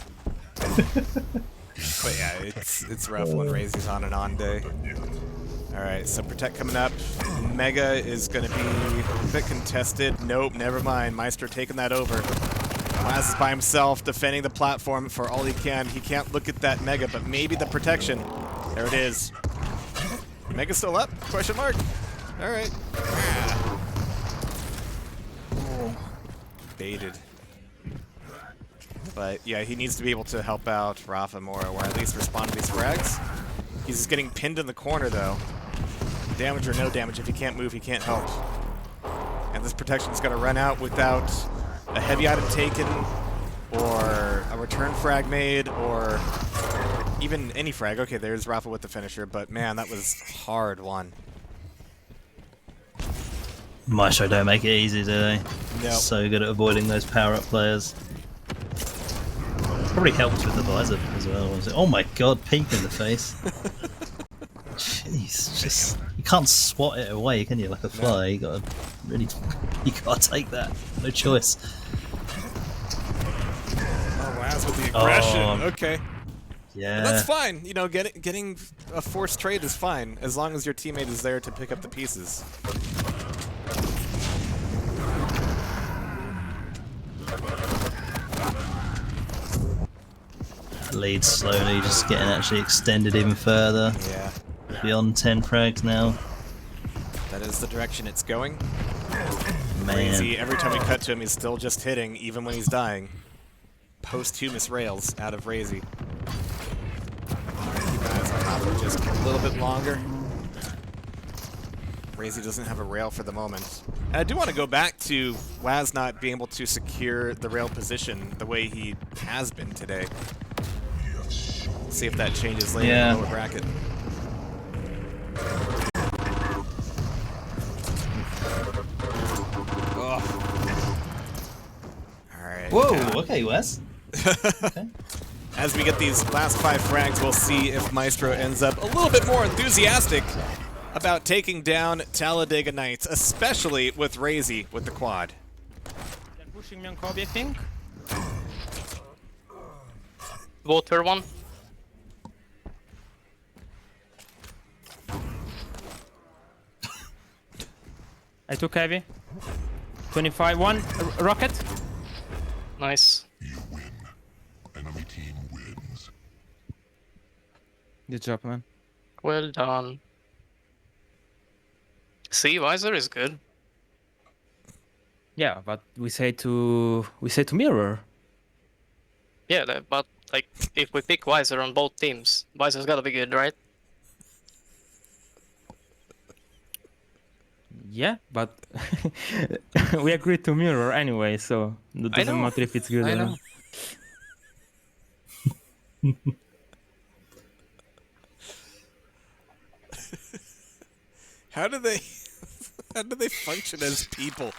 But yeah, it's rough when Razy's on an on day. Alright, so Protect coming up. Mega is going to be a bit contested. Nope, never mind. Maestro taking that over. Waz is by himself, defending the platform for all he can. He can't look at that Mega, but maybe the protection. There it is. Mega still up? Question mark. Alright. Baited. But yeah, he needs to be able to help out Rafa more, or at least respond to these frags. He's just getting pinned in the corner, though. Damage or no damage, if he can't move, he can't help. And this protection's got to run out without a heavy item taken, or a return frag made, or even any frag. Okay, there's Rafa with the finisher, but man, that was hard won. Maestro don't make it easy, do they? No. So good at avoiding those power-up players. Probably helps with the visor as well. Oh my god, peek in the face. Jeez, just you can't swat it away, can you? Like a fly, you gotta take that. No choice. Oh, Waz with the aggression. Okay. Yeah. And that's fine. You know, getting a forced trade is fine as long as your teammate is there to pick up the pieces. Lead slowly, just getting actually extended even further. Yeah. Beyond 10 frags now. That is the direction it's going. Man. Crazy. Every time we cut to him, he's still just hitting, even when he's dying. Posthumous rails out of Razy. Keep an eye on Rafa just a little bit longer. Razy doesn't have a rail for the moment. And I do want to go back to Waz not being able to secure the rail position the way he has been today. See if that changes later in the lower bracket. Alright. Whoa, okay, Wes. Okay. As we get these last 5 frags, we'll see if Maestro ends up a little bit more enthusiastic about taking down Talladega Knights, especially with Razy with the quad. They're pushing me on Kobe, I think. Water one. I took heavy. 25, one rocket. Nice. You win. Enemy team wins. Good job, man. Well done. See, visor is good. Yeah, but we say to mirror. Yeah, but like if we pick visor on both teams, visor's gotta be good, right? Yeah, but we agreed to mirror anyway, so it doesn't matter if it's good or not. How do they function as people?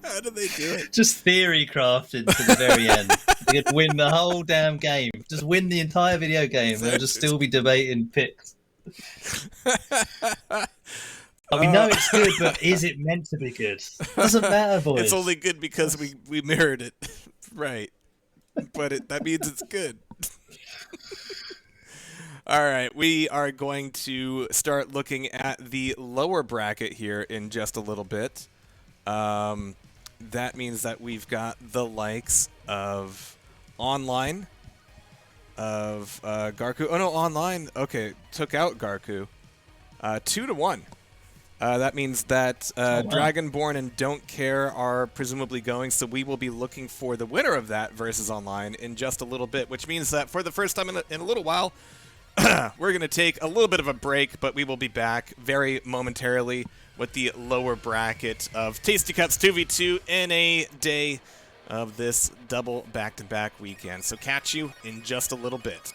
How do they do it? Just theory crafted to the very end. You could win the whole damn game. Just win the entire video game. They'll just still be debating picks. We know it's good, but is it meant to be good? Doesn't matter, boys. It's only good because we mirrored it, right? But that means it's good. All right, we are going to start looking at the lower bracket here in just a little bit. That means that we've got the likes of Online, of Garku. Oh no, Online. Okay, took out Garku. 2-1. That means that Dragonborn and Don't Care are presumably going, so we will be looking for the winner of that versus Online in just a little bit, which means that for the first time in a little while, we're going to take a little bit of a break, but we will be back very momentarily with the lower bracket of TastyCups 2v2 in a day of this double back-to-back weekend. So catch you in just a little bit.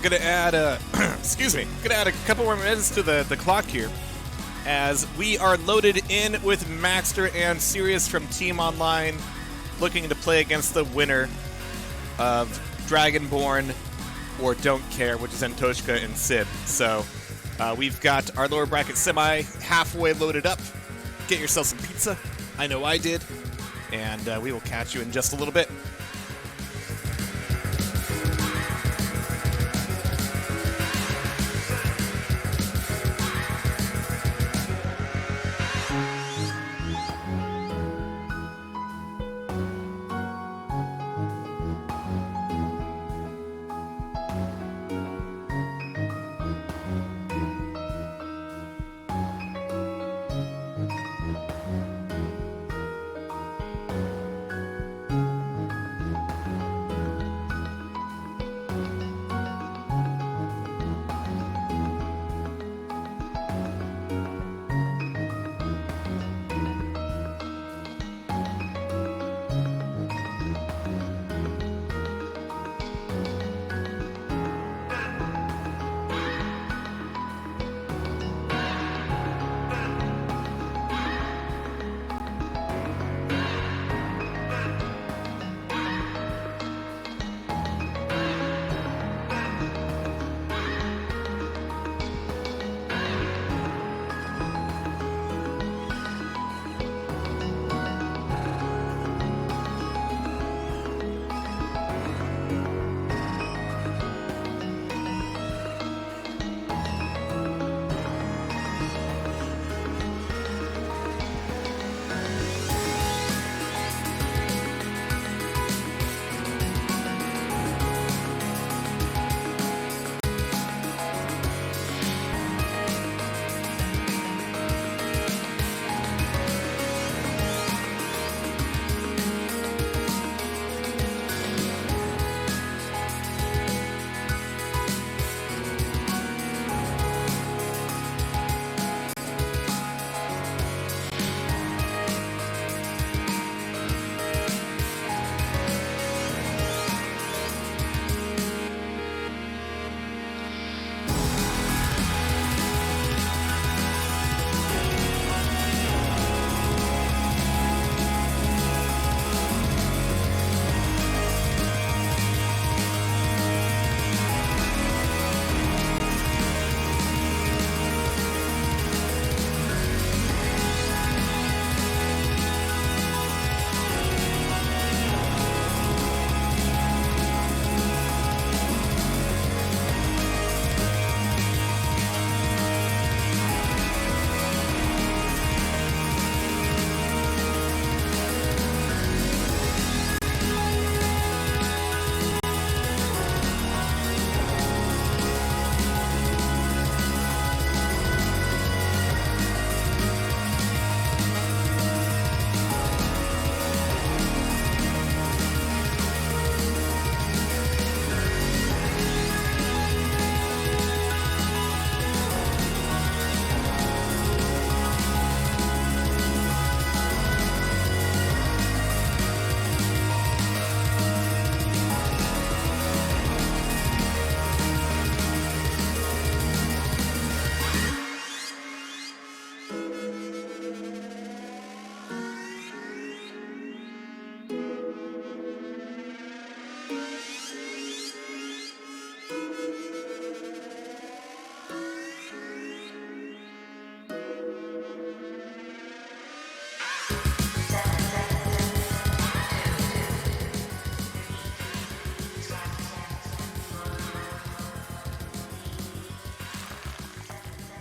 Gonna add excuse me, gonna add a couple more minutes to the clock here, as we are loaded in with Maxter and Sirius from Team Online, looking to play against the winner of Dragonborn or Don't Care, which is Antoshka and Sib. So we've got our lower bracket semi halfway loaded up. Get yourself some pizza. I know I did. And we will catch you in just a little bit.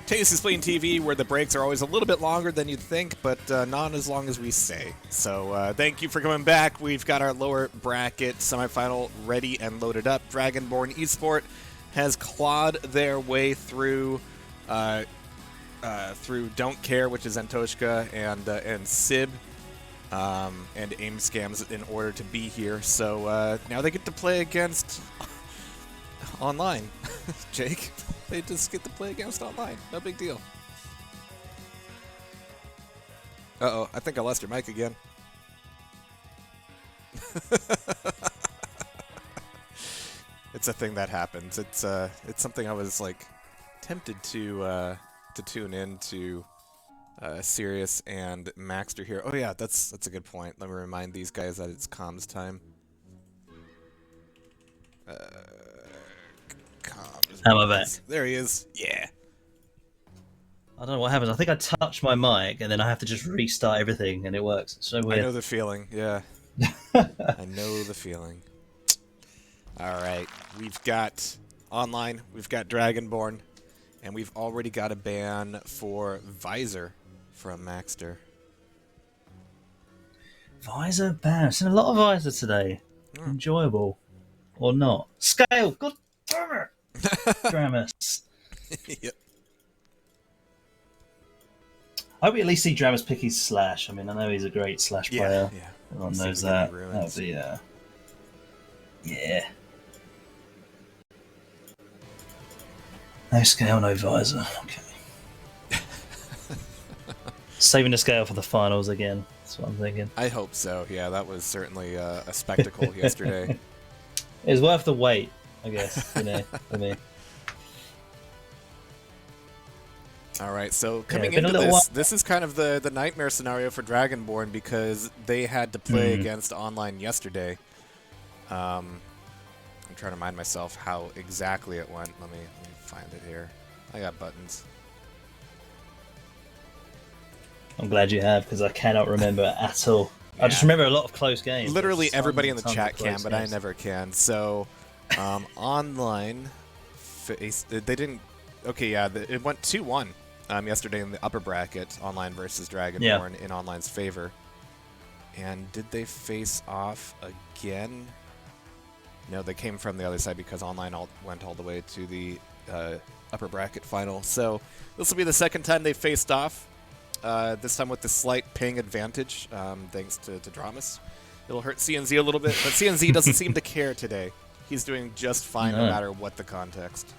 Tasty's Playing TV, where the breaks are always a little bit longer than you'd think, but not as long as we say. So thank you for coming back. We've got our lower bracket semifinal ready and loaded up. Dragonborn Esport has clawed their way through Don't Care, which is Antoshka and Sib, and Aim Scams in order to be here. So now they get to play against online. Jake, they just get to play against online. No big deal. Uh-oh, I think I lost your mic again. It's a thing that happens. It's something I was like tempted to tune into Sirius and Maxter here. Oh yeah, that's a good point. Let me remind these guys that it's comms time. Comms. How am I back? There he is. Yeah. I don't know what happens. I think I touch my mic and then I have to just restart everything and it works. It's so weird. I know the feeling. Yeah. I know the feeling. All right, we've got online. We've got Dragonborn, and we've already got a ban for Visor from Maxter. Visor ban. I've seen a lot of Visor today. Enjoyable. Or not. Scale! God damn it! Dramus. Yep. I hope we at least see Dramus pick his Slash. I mean, I know he's a great Slash player. Yeah. Everyone knows that. That would be, yeah. No Scale, no Visor. Okay. Saving the Scale for the finals again. That's what I'm thinking. I hope so. Yeah, that was certainly a spectacle yesterday. It was worth the wait, I guess, for me. All right, so coming into this is kind of the nightmare scenario for Dragonborn because they had to play against online yesterday. I'm trying to remind myself how exactly it went. Let me find it here. I got buttons. I'm glad you have, because I cannot remember at all. Yeah. I just remember a lot of close games. Literally everybody in the chat can, but I never can. So, online, they didn't... Okay, yeah, it went 2-1 yesterday in the upper bracket, online versus Dragonborn in online's favor. And did they face off again? No, they came from the other side because online went all the way to the upper bracket final. So this will be the second time they faced off. This time with the slight ping advantage, thanks to Dramus. It'll hurt CNZ a little bit, but CNZ doesn't seem to care today. He's doing just fine no matter what the context.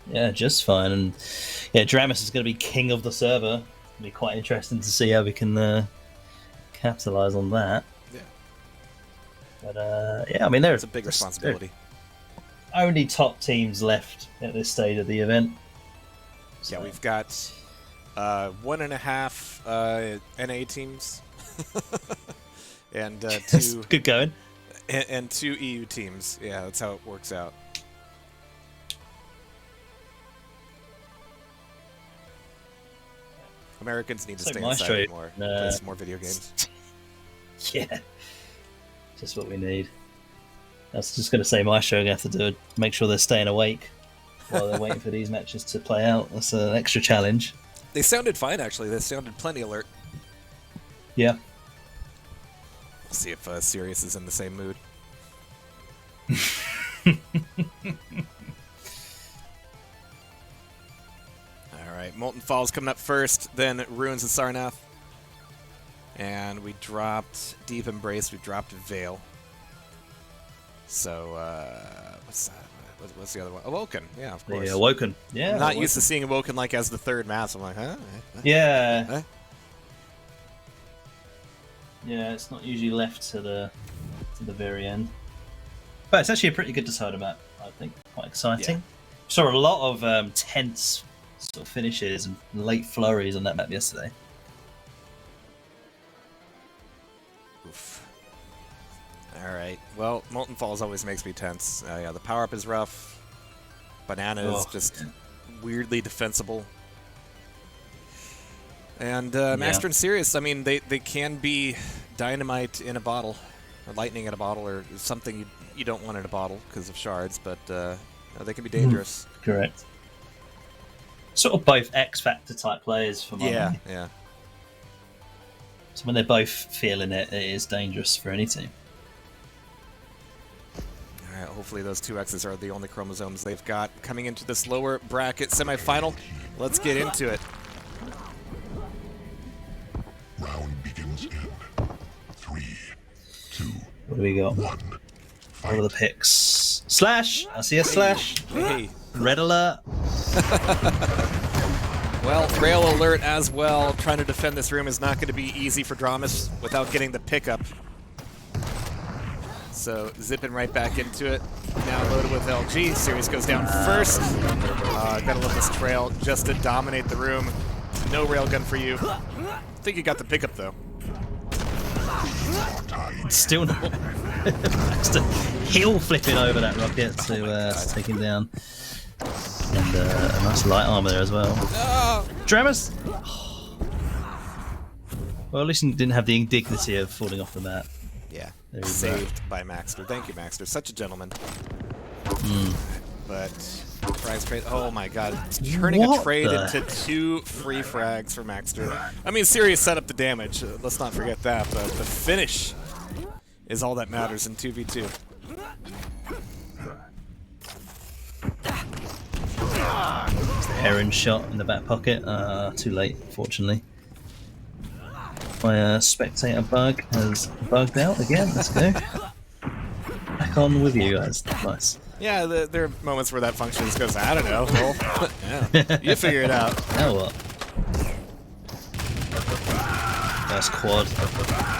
Yeah, just fine. And yeah, Dramus is going to be king of the server. It'll be quite interesting to see how we can capitalize on that. Yeah. But yeah, I mean, it's a big responsibility. Only top teams left at this stage of the event. So. Yeah, we've got 1.5 NA teams and two good going, and 2 EU teams. Yeah, that's how it works out. Americans need to stay inside more, play some more video games. Yeah, just what we need. I was just going to say Maestro going to have to do make sure they're staying awake while they're waiting for these matches to play out. That's an extra challenge. They sounded fine, actually. They sounded plenty alert. Yeah. We'll see if Sirius is in the same mood. Alright, Molten Falls coming up first, then Ruins of Sarnath. And we dropped Deep Embrace, we dropped Veil. So, what's that? What's the other one? Awoken, yeah, of course. Yeah, Awoken. Yeah, I'm not used to seeing Awoken like as the third mass. I'm like, huh? Yeah. Huh? Yeah, it's not usually left to the very end. But it's actually a pretty good decider map, I think. Quite exciting. Yeah. Saw a lot of tense sort of finishes and late flurries on that map yesterday. Oof. Alright, well, Molten Falls always makes me tense. Yeah, the power-up is rough. Banana is just weirdly defensible. And Master and Sirius, I mean, they can be dynamite in a bottle, or lightning in a bottle, or something you don't want in a bottle because of shards, but they can be dangerous. Correct. Sort of both X-Factor type players for my money. Yeah. So when they're both feeling it, it is dangerous for any team. Alright, hopefully those 2 X's are the only chromosomes they've got coming into this lower bracket semifinal. Let's get into it. Round begins in 3, 2, what do we got? 1. What are the picks? Slash! I see a Slash. Hey. Red alert. Well, rail alert as well. Trying to defend this room is not going to be easy for Dramus without getting the pickup. So zipping right back into it. Now loaded with LG. Sirius goes down first. Gotta love this trail just to dominate the room. No railgun for you. I think you got the pickup though. Still not. Baxter heel flipping over that rocket to take him down. And a nice light armor there as well. Dramus! Well, at least he didn't have the indignity of falling off the mat. Yeah, saved by Maxter. Thank you, Maxter. Such a gentleman. But frags trade. Oh my God! Turning a trade into 2 free frags for Maxter. I mean, Sirius set up the damage. Let's not forget that. But the finish is all that matters in 2v2. Heron shot in the back pocket. Too late, fortunately. My spectator bug has bugged out again. Let's go. Back on with you guys. Nice. Yeah, there are moments where that function just goes, I don't know. Well, yeah, you figure it out. Now what? Nice quad.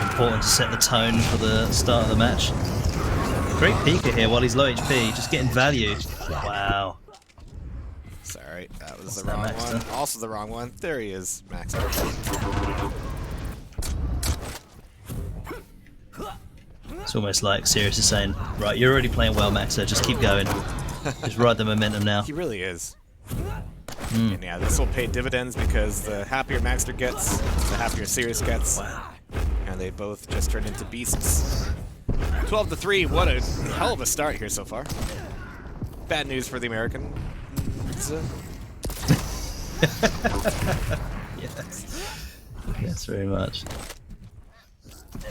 Important to set the tone for the start of the match. Great peeker here while he's low HP, just getting value. Wow. Sorry, that was the wrong one. Also the wrong one. There he is, Maxter. It's almost like Sirius is saying, right, you're already playing well, Maxter, just keep going. Just ride the momentum now. He really is. And yeah, this will pay dividends because the happier Maxter gets, the happier Sirius gets. Wow. And they both just turned into beasts. 12-3, what a hell of a start here so far. Bad news for the American. Yes. Yes, very much.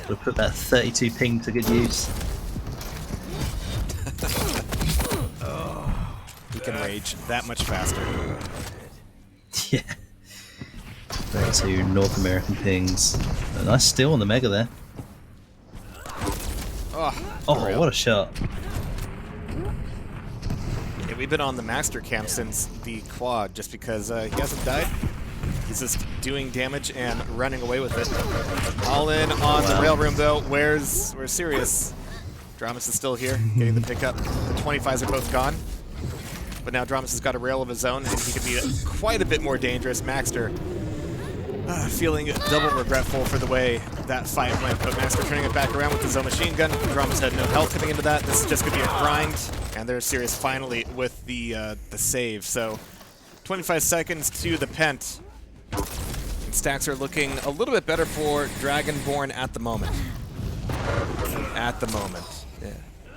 We'll put that 32 ping to good use. He can rage that much faster. Yeah. 32 North American pings. A nice steal on the Mega there. Oh, what a shot. Yeah, we've been on the Maxter camp since the quad just because he hasn't died. He's just doing damage and running away with it. All in on the rail room though. Where's Sirius? Dramus is still here, getting the pickup. The 25s are both gone. But now Dramus has got a rail of his own and he can be quite a bit more dangerous. Maxter feeling double regretful for the way that fight went, but Maxter turning it back around with his own machine gun. Dramus had no health coming into that. This is just going to be a grind, and there's Sirius finally with the save. So 25 seconds to the pent. And stacks are looking a little bit better for Dragonborn at the moment. At the moment, yeah.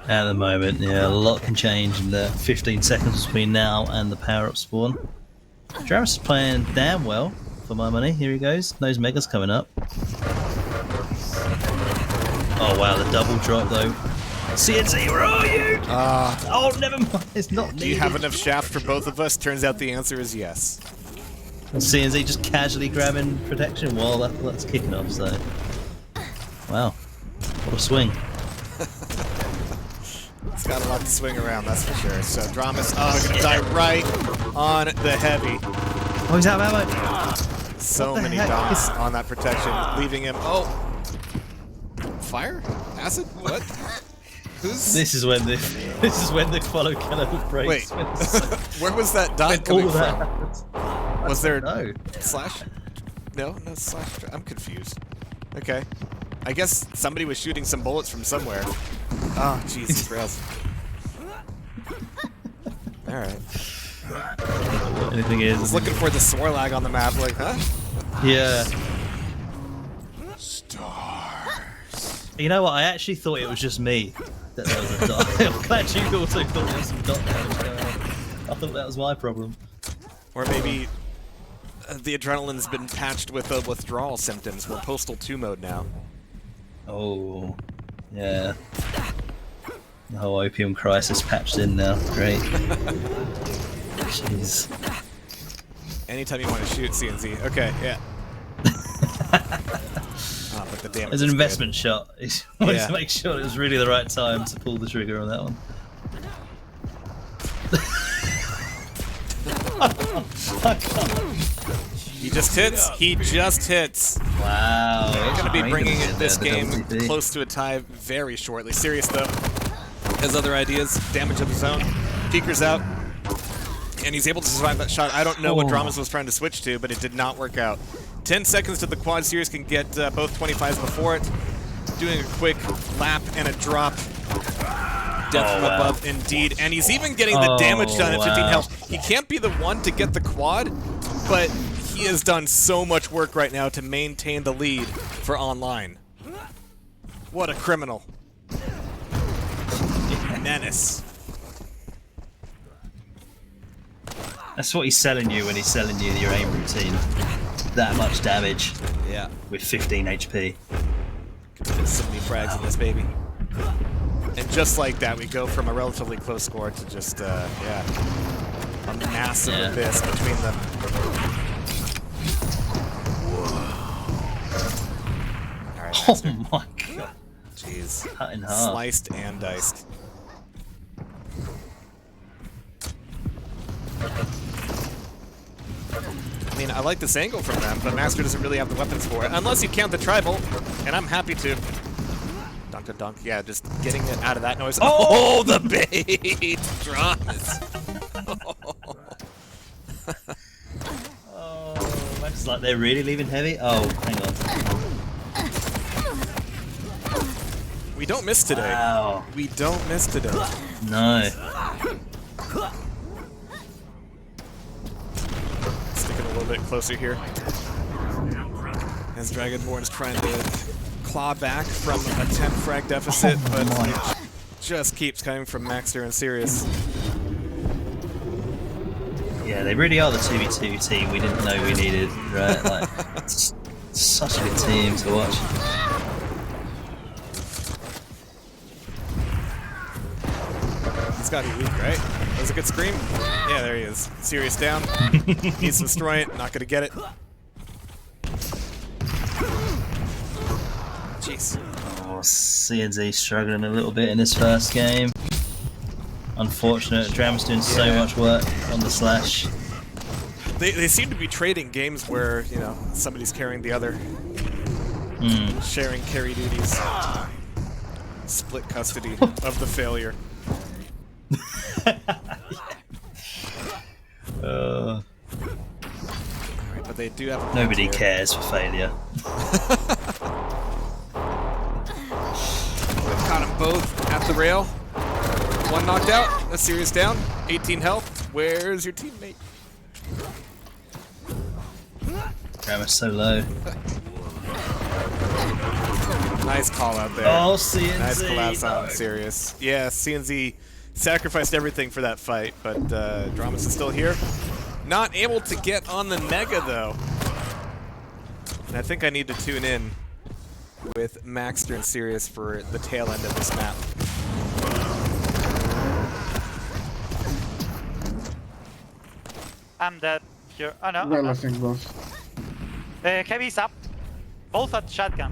At the moment, yeah, a lot can change in the 15 seconds between now and the power-up spawn. Dramus is playing damn well, for my money. Here he goes. Those Megas coming up. Oh wow, the double drop though. CNC, where are you? Oh, never mind. It's not needed. Do you have enough shaft for both of us? Turns out the answer is yes. CNC just casually grabbing protection while that's kicking off, so... Wow. What a swing. It's got a lot to swing around, that's for sure. So Dramus, gonna die right on the heavy. Oh, he's out of ammo. So many dots on that protection, leaving him. Oh, fire? Acid? What? Who's? This is when the follow killer breaks. Wait, where was that dot coming from? Was there no slash? No slash. I'm confused. Okay, I guess somebody was shooting some bullets from somewhere. Oh, Jesus, rails. All right. Anything is. I was looking for the Swarlag on the map, like, huh? Yeah. Stars. You know what? I actually thought it was just me that there was a dot. I'm glad you also thought there was some dot damage going on. I thought that was my problem. Or maybe the adrenaline's been patched with withdrawal symptoms. We're Postal 2 mode now. Oh, yeah. The whole opium crisis patched in now. Great. Jeez. Anytime you want to shoot, CNZ. Okay, yeah. But the damage. There's an investment shot. He wanted to make sure it was really the right time to pull the trigger on that one. I can't. He just hits. He just hits. Wow. We're going to be bringing this the game WTP. close to a tie very shortly. Sirius, though, has other ideas. Damage of his own. Peeker's out. And he's able to survive that shot. I don't know what Dramas was trying to switch to, but it did not work out. 10 seconds to the quad. Sirius can get both 25s before it. Doing a quick lap and a drop. Death from above, indeed. And he's even getting the damage done at 15 health. He can't be the one to get the quad, but he has done so much work right now to maintain the lead for online. What a criminal. Menace. That's what he's selling you when he's selling you your aim routine. That much damage. Yeah. With 15 HP. Could fit so many frags in this baby. And just like that, we go from a relatively close score to just, yeah, a massive abyss between them. All right, oh my god. Jeez. Cut in half. Sliced and diced. I mean, I like this angle from them, but Master doesn't really have the weapons for it. Unless you count the tribal, and I'm happy to. Dunk, yeah, just getting it out of that noise. Oh, the bait! Dramas. Oh, it's like they're really leaving heavy. Oh, hang on. We don't miss today. Wow. We don't miss today. No. Sticking a little bit closer here. As Dragonborn's trying to claw back from a 10 frag deficit, but it just keeps coming from Maxter and Sirius. Yeah, they really are the 2v2 team we didn't know we needed, right? Like, it's such a good team to watch. He's got to be weak, right? That was a good scream? Yeah, there he is. Sirius down. Needs to destroy it. Not going to get it. Jeez. Oh, CNZ struggling a little bit in this first game. Unfortunate. Dram's doing so much work on the slash. They seem to be trading games where, you know, somebody's carrying the other. Sharing carry duties. Split custody of the failure. Alright, but they do have. Nobody cares for failure. Caught them both at the rail. One knocked out. A Sirius down. 18 health. Where's your teammate? Dram is so low. Nice call out there. Oh, CNZ. Nice collapse on Sirius. Yeah, CNZ sacrificed everything for that fight, but Dramas is still here. Not able to get on the Mega, though. And I think I need to tune in with Maxter and Sirius for the tail end of this map. I'm dead here. Oh no. Well, I think both. Heavy's up. Both at shotgun.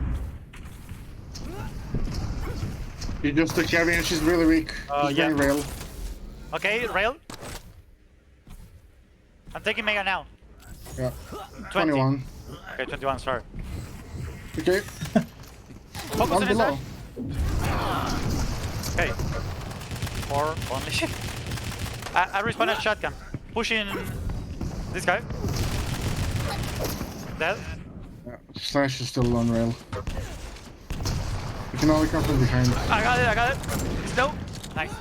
You just took heavy and she's really weak. Oh, She's yeah. very rail. Okay, rail. I'm taking Mega now. Yeah. 20. 21. Okay, 21, sorry. Okay. Focus One on his below. Okay. 4 only. I respawn at shotgun. Pushing this guy. Dead. Yeah. Slash is still on rail. You can only come from behind. I got it. He's low. Nice.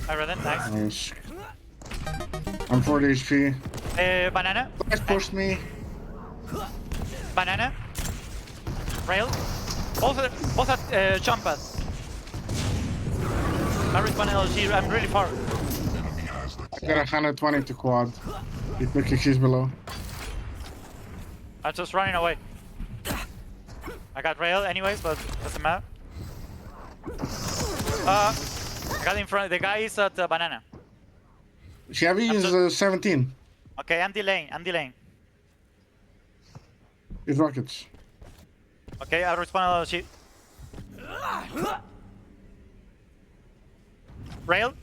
I ran it, nice. Nice. I'm 40 HP. Banana. Slash pushed me. Banana. Rail. Both at jump pad. I respawn LG, I'm really far. I got 120 to quad. You took she's below. I'm just running away. I got rail anyways, but doesn't matter. I got in front. The guy is at banana. Heavy is 17. Okay, I'm delaying. With rockets. Okay, I'll respond LG. Rail.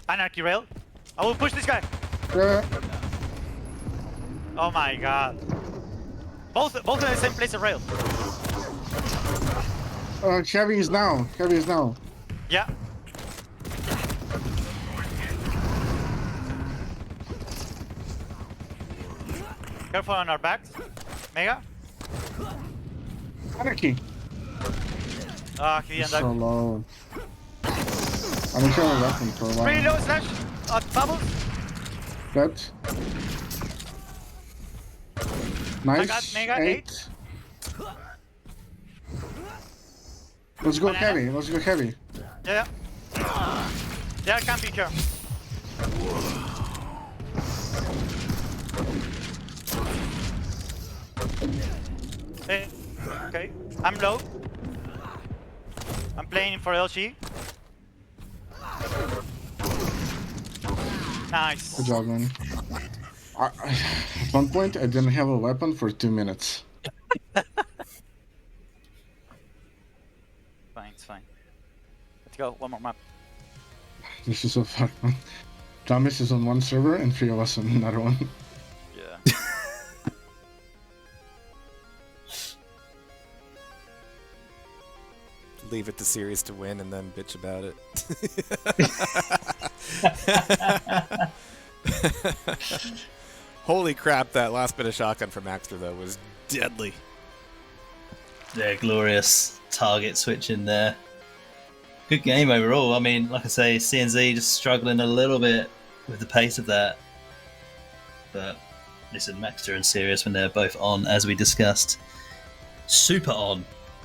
Anarchy rail. I will push this guy. Oh my god. Both in the same place of rail. Heavy is now. Heavy is now. Yeah. Careful on our backs. Mega. Anarchy. Ah, he He's ended so up. low. I'm gonna kill a weapon for a while. Pretty low slash. Bubbles. Dead. Nice. got Mega 8. Let's go Banana. heavy. Let's go heavy. Yeah. Yeah, I can't be here. Hey, okay, I'm low. I'm playing for LG. Nice. Good job, man. At one point, I didn't have a weapon for 2 minutes. Fine, it's fine. Let's go, one more map. This is so fun, man. Thomas is on one server and 3 of us on another one. Yeah. Leave it to Sirius to win and then bitch about it. Holy crap, that last bit of shotgun from Axter, though, was deadly. Yeah, glorious target switch in there. Good game overall. I mean, like I say, CNZ just struggling a little bit with the pace of that. But listen, Maxter and Sirius, when they're both on, as we discussed, super on.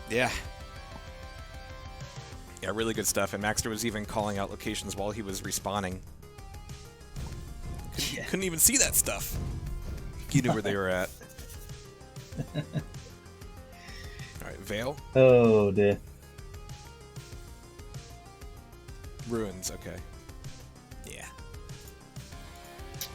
Yeah. Yeah, really good stuff. And Maxter was even calling out locations while he was respawning. Couldn't even see that stuff. He knew where they were at. Alright, Veil. Oh dear. Ruins, okay. Yeah.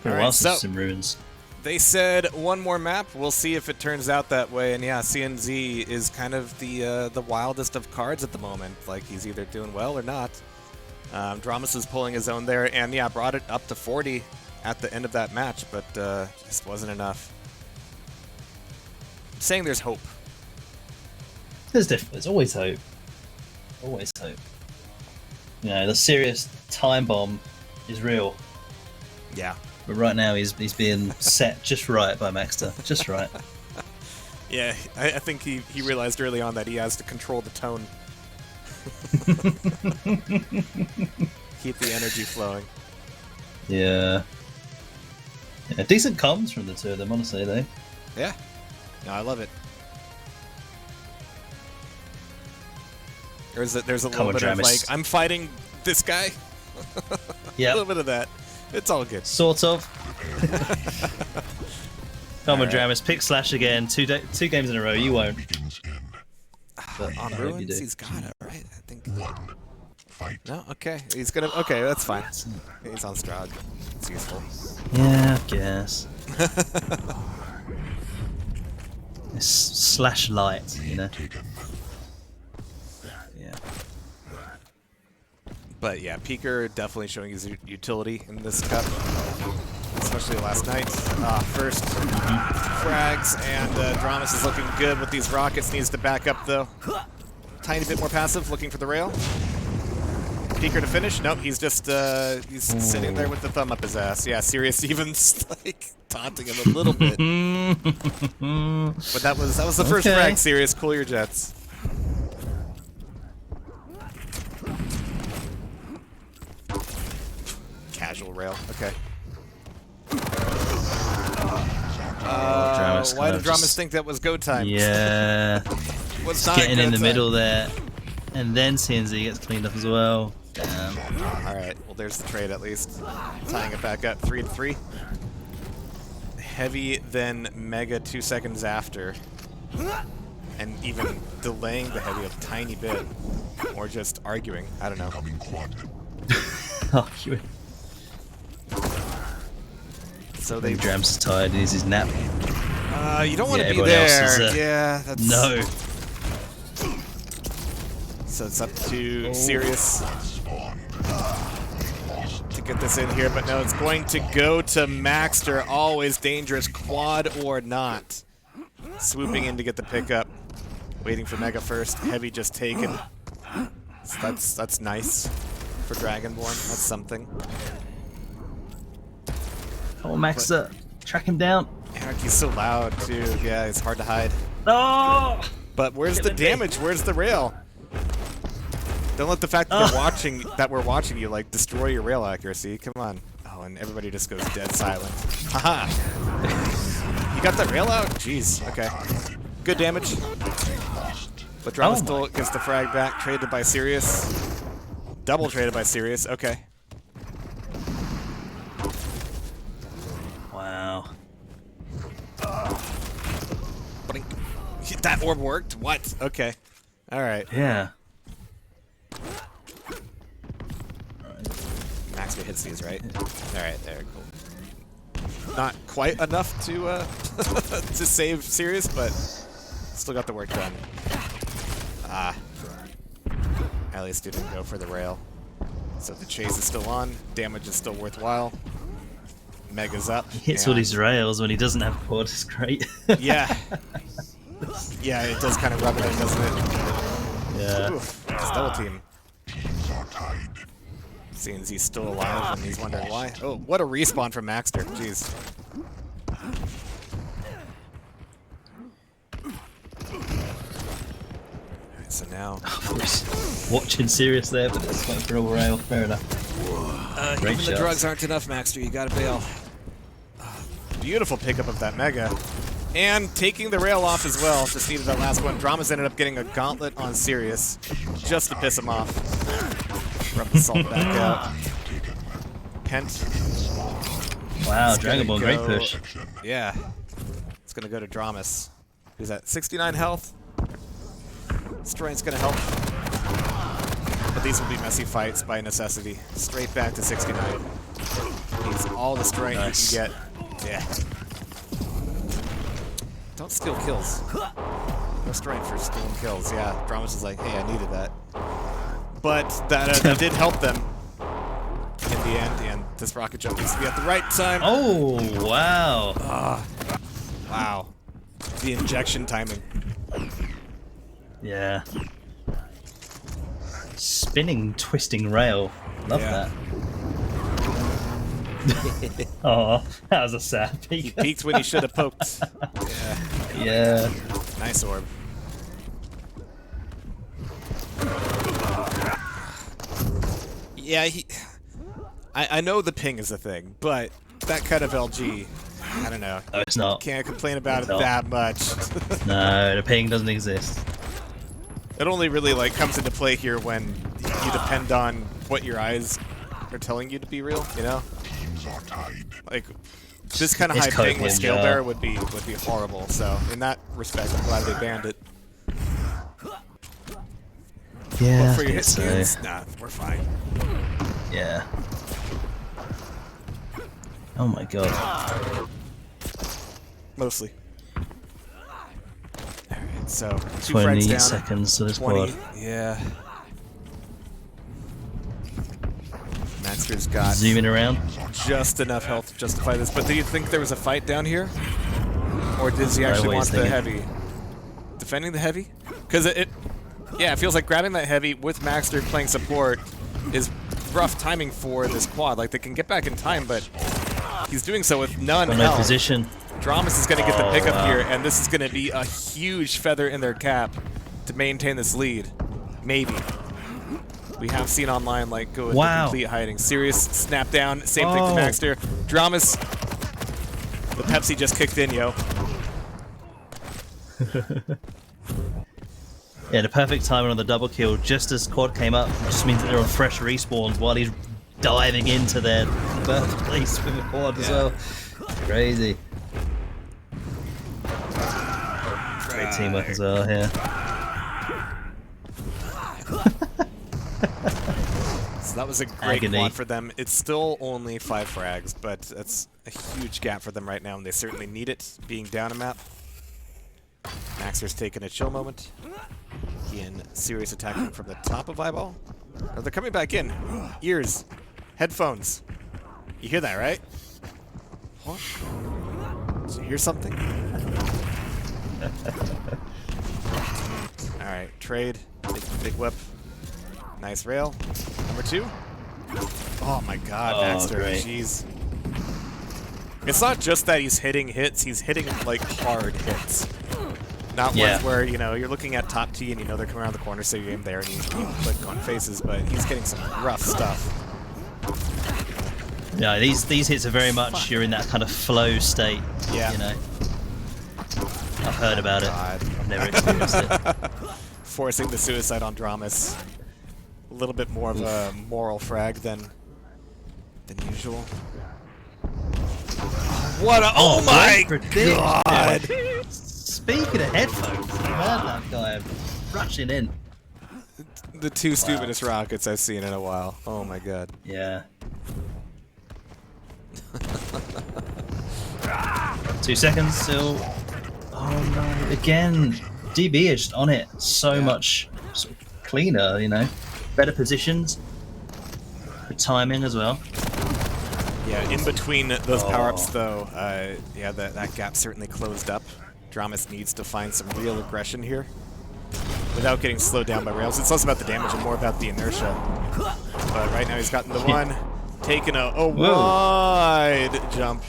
Been a while since some ruins. They said one more map. We'll see if it turns out that way. And yeah, CNZ is kind of the wildest of cards at the moment. Like, he's either doing well or not. Dramas is pulling his own there, and yeah, brought it up to 40 at the end of that match, but just wasn't enough. I'm saying there's hope. There's always hope. Always hope. You know, the serious time bomb is real. Yeah. But right now he's being set just right by Maxter. Just right. Yeah, I think he realized early on that he has to control the tone. Keep the energy flowing. Yeah. Yeah, decent comms from the two of them, honestly, though. Yeah. No, I love it. There's a little bit of like, I'm fighting this guy. Yeah. A little bit of that. It's all good. Sort of. Come on, Dramus, pick Slash again. Two games in a row. You won't. But on Ruins, he's got it, right? I think. Fight. No, okay. He's gonna. Okay, that's fine. He's on Strahd. It's useful. Yeah, I guess. It's Slash light, you know. Yeah. But yeah, Peeker definitely showing his utility in this cup, especially last night. First frags, and Dramas is looking good with these rockets. Needs to back up though. Tiny bit more passive, looking for the rail. Peeker to finish. Nope, he's just he's sitting there with the thumb up his ass. Yeah, Sirius Evans like taunting him a little bit. But that was the first frag. Sirius, cool your jets. Casual rail. Okay. Why did Dramas think that was go time? Yeah. Was getting in the middle there, and then CNZ gets cleaned up as well. Damn. All right. Well, there's the trade at least. Tying it back up, 3-3. Heavy, then Mega 2 seconds after, and even delaying the Heavy a tiny bit, or just arguing. I don't know. Arguing. So they Drams is tired. He needs his nap. You don't want to be there. Is, yeah, that's no. So it's up to Sirius to get this in here, but no, it's going to go to Maxter. Always dangerous, quad or not. Swooping in to get the pickup. Waiting for Mega first. Heavy just taken. So that's nice for Dragonborn. That's something. Come on, Maxter. Track him down. Anarchy's so loud, too. Yeah, it's hard to hide. No! But where's the damage? Where's the rail? Don't let the fact that we're watching you like destroy your rail accuracy. Come on. Oh, and everybody just goes dead silent. Haha. You got that rail out? Jeez. Okay. Good damage. But Drama still gets the frag back. Traded by Sirius. Double traded by Sirius. Okay. Wow. That orb worked? What? Okay. Alright. Yeah. Maxter hits these, right? Alright, there, cool. Not quite enough to to save Sirius, but still got the work done. Ah. At least didn't go for the rail. So the chase is still on. Damage is still worthwhile. Mega's up. He hits all these rails when he doesn't have quad. It's great. Yeah. Yeah, it does kind of rub it in, doesn't it? Yeah. Oof, it's double team. Seeing as he's still alive and he's wondering why. Oh, what a respawn from Maxter. Jeez. Alright, so now... Watching Sirius there, but it's going for a rail. Fair enough. Even the drugs aren't enough, Maxter. You gotta bail. Beautiful pickup of that Mega. And taking the rail off as well. Just needed that last one. Dramas ended up getting a gauntlet on Sirius just to piss him off. Rub the salt back out. Pent. Wow, Dragonborn, great push. Yeah. It's gonna go to Dramas. Who's at 69 health. Strength's gonna help. But these will be messy fights by necessity. Straight back to 69. Needs all the strength you can get. Yeah. Don't steal kills. No strength for stealing kills. Yeah, Dramas is like, hey, I needed that. But that did help them in the end, and this rocket jump needs to be at the right time. Oh, wow. Wow. The injection timing. Yeah. Spinning, twisting rail. Love that. Oh, that was a sad peek. He peeked when he should have poked. Yeah. Yeah. Nice orb. Yeah, I know the ping is a thing, but that kind of LG, I don't know. No, it's not. Can't complain about it that much. No, the ping doesn't exist. It only really like comes into play here when you depend on what your eyes are telling you to be real, you know? Like this kind of high ping with scale bearer would be horrible. So in that respect, I'm glad they banned it. Yeah. But for your hit skins, nah, we're fine. Yeah. Oh my god. Mostly. Alright, so 2 20 frags down. seconds to this 20. quad. Yeah. Maxter's got zooming around. Just enough health to justify this. But do you think there was a fight down here? Or does he actually want the heavy? Defending the heavy? Because it feels like grabbing that heavy with Maxter playing support is rough timing for this quad. Like, they can get back in time, but he's doing so with none health. Position. Dramas is going to get the pickup here, and this is going to be a huge feather in their cap to maintain this lead. Maybe. We have seen online, like, go into complete hiding. Sirius snap down, same thing for Maxter. Dramas, the Pepsi just kicked in, yo. Yeah, the perfect timing on the double kill, just as quad came up, just means that they're on fresh respawns while he's diving into their birthplace with the quad as well. Crazy. Great teamwork as well here. So that was a great quad for them. It's still only 5 frags, but that's a huge gap for them right now, and they certainly need it, being down a map. Maxter's taking a chill moment. He and Sirius attacking from the top of Eyeball. Oh, they're coming back in. Ears. Headphones. You hear that, right? What? Did you hear something? Alright, trade. Big whip. Nice rail. Number 2. Oh my god, Baxter. Jeez. It's not just that he's hitting hits, he's hitting like hard hits. Not ones where, you know, you're looking at top T and you know they're coming around the corner, so you aim there and you click on faces, but he's getting some rough stuff. Yeah, these hits are very much, you're in that kind of flow state, you know. I've heard about it. I've never experienced it. Forcing the suicide on Dramas. A little bit more of a moral frag than usual. What a, oh my god! Speaking of headphones, you heard that guy rushing in. The 2 stupidest rockets I've seen in a while. Oh my god. Yeah. 2 seconds still. Oh no, again. DB is just on it so much sort of cleaner, you know. Better positions. Good timing as well. Yeah, in between those power-ups though, yeah, that gap certainly closed up. Dramas needs to find some real aggression here without getting slowed down by rails. It's less about the damage and more about the inertia. But right now he's gotten the one, taking a wide jump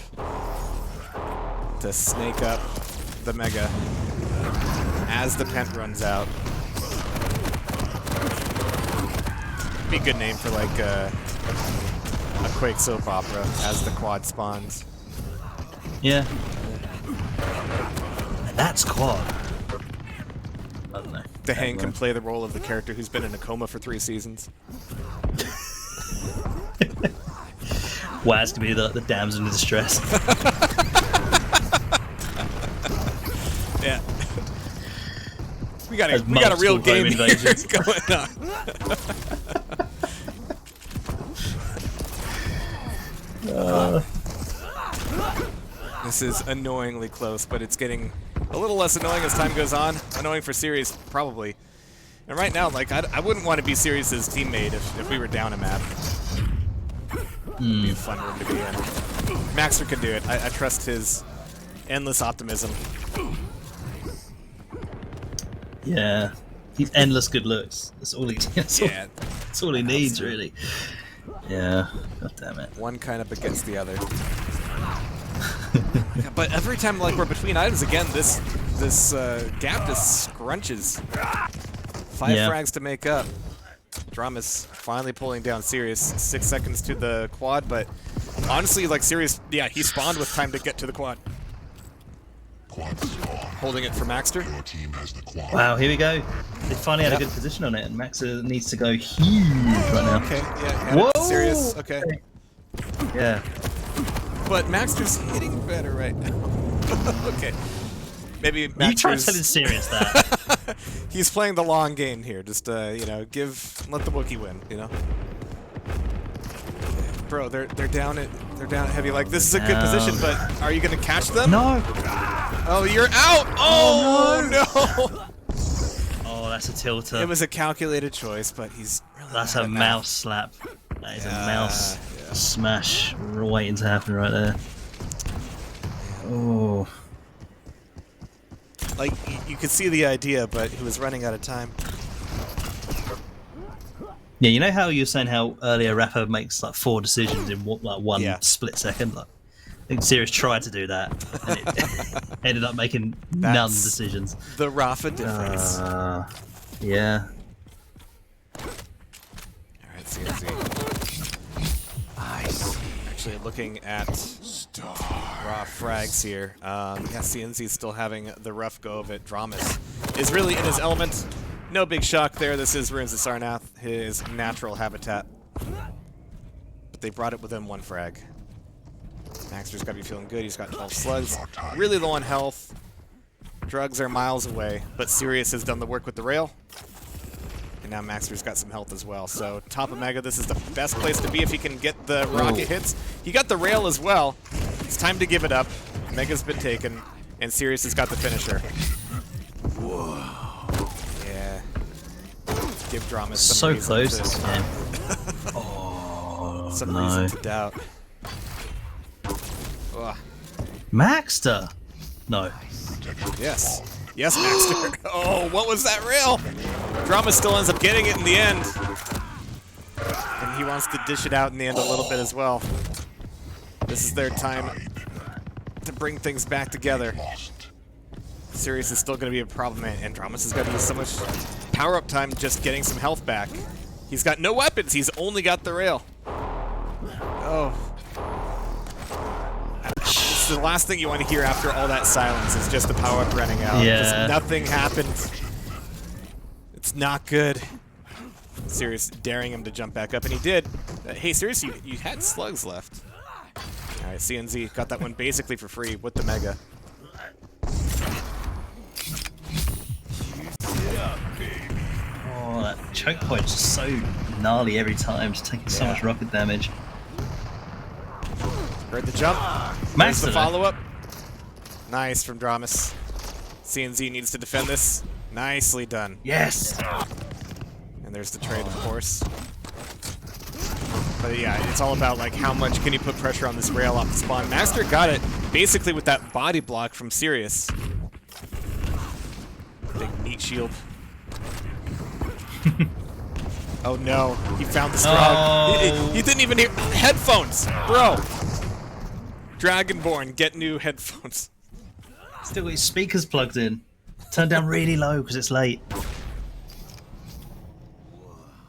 to snake up the Mega as the Pent runs out. Be a good name for like a Quake soap opera as the quad spawns. Yeah. And that's quad. I don't know. The Hang can play the role of the character who's been in a coma for 3 seasons. Waz to be the damsel in distress. Yeah. We got a real game here going on. This is annoyingly close, but it's getting a little less annoying as time goes on. Annoying for Sirius, probably. And right now, like, I wouldn't want to be Sirius's teammate if we were down a map. It'd be a fun room to be in. Maxer can do it. I trust his endless optimism. Yeah. He's endless good looks. That's all he that's all he needs, really. Yeah. God damn it. One kind of begets the other. But every time, like, we're between items again, this gap just scrunches. 5 frags to make up. Dramas finally pulling down Sirius. 6 seconds to the quad, but honestly, like, Sirius, yeah, he spawned with time to get to the quad. Holding it for Maxter. Wow, here we go. They finally had a good position on it, and Maxter needs to go huge right now. Okay, yeah, whoa! Sirius, okay. Yeah. But Maxter's hitting better right now. Okay. Maybe Maxter's... You try telling Sirius that. He's playing the long game here. Just, you know, let the Wookiee win, you know? Bro, they're down at heavy. Like, this is a good position, but are you gonna catch them? No. Oh, you're out! Oh no! Oh, that's a tilter. It was a calculated choice, but he's really That's a mouse slap. That is a mouse smash waiting to happen right there. Oh. Like, you could see the idea, but he was running out of time. Yeah, you know how you were saying how earlier Rapper makes like 4 decisions in one split second? Like, I think Sirius tried to do that, and it ended up making none decisions. The Rafa difference. Yeah. Alright, CNZ. Actually looking at raw frags here. Yeah, CNZ's still having the rough go of it. Dramas is really in his element. No big shock there. This is Ruins of Sarnath, his natural habitat. But they brought it within 1 frag. Maxter's got to be feeling good. He's got 12 slugs. Really low on health. Drugs are miles away, but Sirius has done the work with the rail. And now Maxter's got some health as well. So top of Mega, this is the best place to be if he can get the rocket hits. He got the rail as well. It's time to give it up. Mega's been taken, and Sirius has got the finisher. Whoa. Yeah. Give Dramas some so close. some reason to doubt. Maxter? No. Yes. Yes, Maxter. Oh, what was that rail? Drama still ends up getting it in the end. And he wants to dish it out in the end a little bit as well. This is their time to bring things back together. Sirius is still going to be a problem, and Dramas has got to use so much power-up time just getting some health back. He's got no weapons. He's only got the rail. Oh. It's the last thing you want to hear after all that silence is just the power-up running out. Yeah. Just nothing happened. It's not good. Sirius daring him to jump back up, and he did. Hey, Sirius, you had slugs left. All right, CNZ got that one basically for free with the Mega. Oh, that choke point's just so gnarly every time. Just taking so much rocket damage. Heard the jump. There's the follow-up. Nice from Dramas. CNZ needs to defend this. Nicely done. Yes! And there's the trade, of course. But yeah, it's all about like how much can you put pressure on this rail off the spawn. Master got it basically with that body block from Sirius. Big meat shield. Oh no, he found the straw. Oh. He didn't even hear headphones, bro. Dragonborn, get new headphones. Still got his speakers plugged in. Turn down really low because it's late.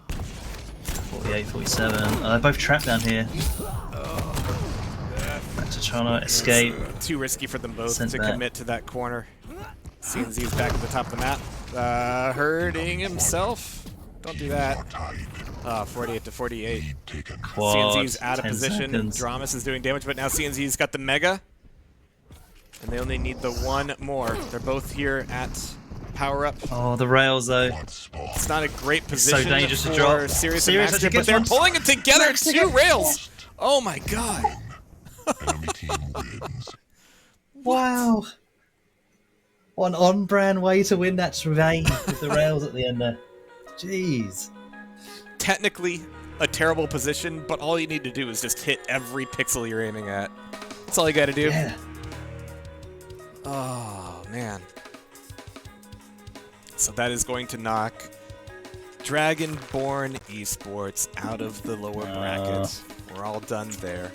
48, 47. They're both trapped down here. Back to trying to escape. Too risky for them both Sent to back. commit to that corner. CNZ's back at the top of the map. Hurting himself. Don't do that. 48 to 48. CNZ's out of 10 position. seconds. Dramas is doing damage, but now CNZ's got the Mega. And they only need the one more. They're both here at power up. Oh, the rails though. It's not a great position so dangerous to for drop. Sirius and Sirius Master, actually but gets they're one. pulling it together. Master Two gets- rails. Oh my god. Enemy team wins. Wow. What an on-brand way to win that terrain with the rails at the end there. Jeez. Technically a terrible position, but all you need to do is just hit every pixel you're aiming at. That's all you gotta do. Yeah. Oh, man. So that is going to knock Dragonborn Esports out of the lower bracket. We're all done there.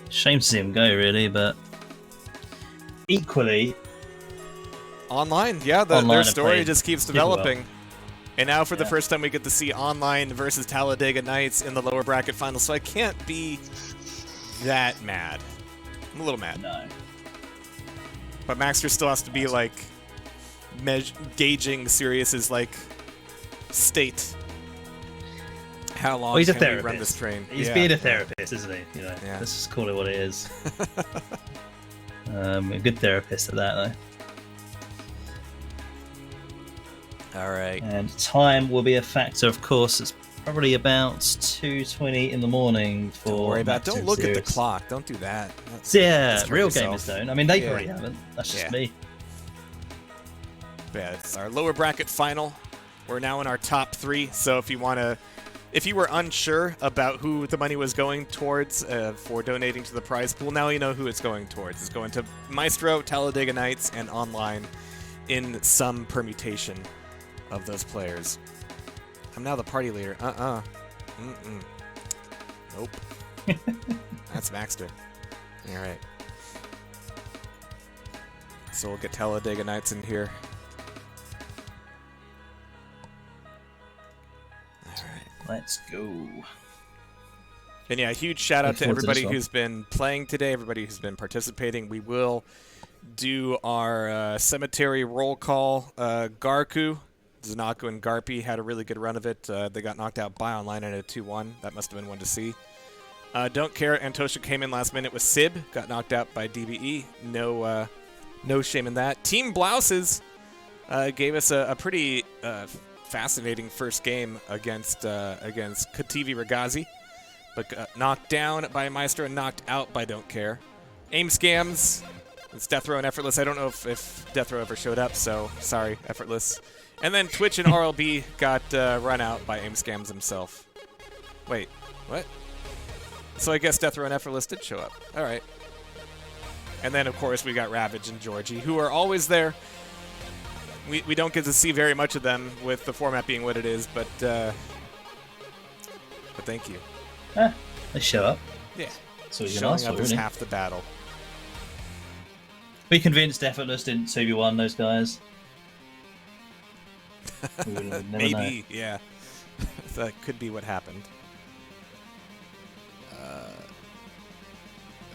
Shame to see him go, really, but equally... Online, yeah, Online their have story played just keeps super well. developing. And now for the first time we get to see Online versus Talladega Knights in the lower bracket finals, so I can't be that mad. I'm a little mad. No. But Maxter still has to be, like, gauging Sirius's, like, state. How long He's a can we therapist. run this train? He's Yeah. being a therapist, isn't he? You know, Yeah. let's just call it what it is. A good therapist at that, though. All right. And time will be a factor, of course. It's probably about 2:20 in the morning for. Don't worry about it. Max Don't look at the Sirius. clock. Don't do that. Yeah, Just hurt real yourself. gamers don't. I mean, they Yeah. probably haven't. That's just me. Yeah, it's our lower bracket final. We're now in our top three, so if you were unsure about who the money was going towards for donating to the prize pool, now you know who it's going towards. It's going to Maestro, Talladega Knights, and Online in some permutation of those players. I'm now the party leader. Mm-mm. Nope. That's Maxter. All right. So we'll get Talladega Knights in here. Let's go. And yeah, a huge shout out Look to forward to this everybody one. who's been playing today, everybody who's been participating. We will do our cemetery roll call. Garku, Zanaku, and Garpy had a really good run of it. They got knocked out by Online at a 2-1. That must have been one to see. Don't care. Antosha came in last minute with Sib, got knocked out by DBE. No shame in that. Team Blouses gave us a pretty fascinating first game against Kativi Ragazi, but got knocked down by Maestro and knocked out by Don't Care. Aim Scams, it's Death Row and Effortless. I don't know if Death Row ever showed up, so sorry, Effortless. And then Twitch and RLB got run out by Aim Scams himself. Wait, what? So I guess Death Row and Effortless did show up. All right. And then, of course, we got Ravage and Georgie, who are always there. We don't get to see very much of them with the format being what it is, but thank you. They show up. Yeah. So you can Showing ask up for, is really. half the battle. Be convinced Effortless didn't 2v1 those guys. We would never Maybe, know. yeah. That could be what happened.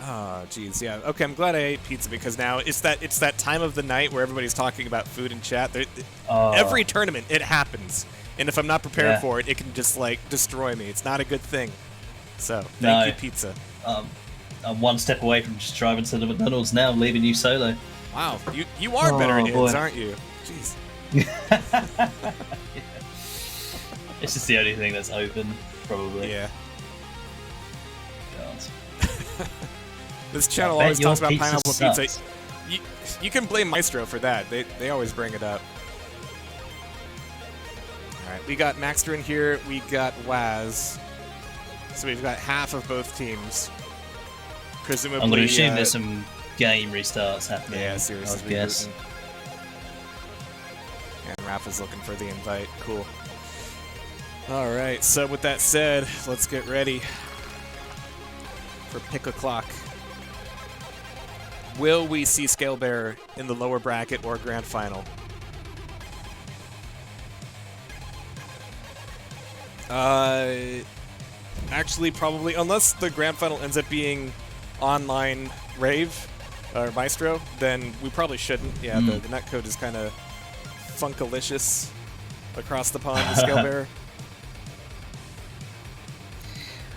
Oh, geez, yeah. Okay, I'm glad I ate pizza because now it's that time of the night where everybody's talking about food in chat. Every tournament, it happens. And if I'm not prepared for it, it can just, like, destroy me. It's not a good thing. So, thank you, pizza. I'm one step away from just driving to the McDonald's now, leaving you solo. Wow, you are better at IDs, aren't you? Jeez. It's just the only thing that's open, probably. Yeah. God. This channel always talks about pineapple pizza. You can blame Maestro for that. They always bring it up. Alright, we got Maxter in here, we got Waz. So we've got half of both teams. Presumably, I'm going to assume there's some game restarts happening. Yeah, seriously. I guess. And Rafa's looking for the invite. Cool. Alright, so with that said, let's get ready for pick o'clock. Will we see Scalebearer in the lower bracket or grand final? Actually, probably, unless the grand final ends up being online Rave or Maestro, then we probably shouldn't. Yeah, the netcode is kind of funkalicious across the pond with Scalebearer.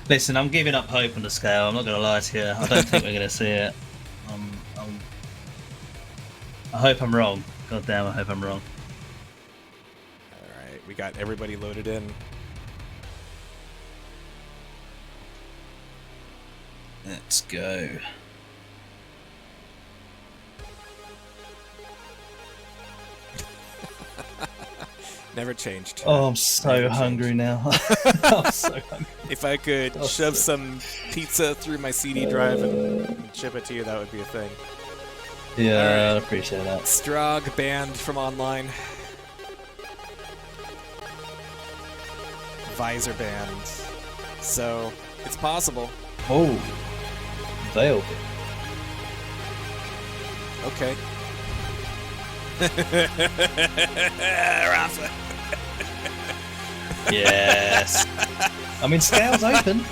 Listen, I'm giving up hope on the scale. I'm not going to lie to you. I don't think we're going to see it. I hope I'm wrong. God damn, I hope I'm wrong. Alright, we got everybody loaded in. Let's go. Never changed. Oh, I'm so hungry now. I'm so hungry. If I could shove some pizza through my CD drive and ship it to you, that would be a thing. Yeah, I appreciate that. Strog banned from online. Visor banned. So, it's possible. Oh. Veil. Okay. Rafa. Yes. I mean, scale's open.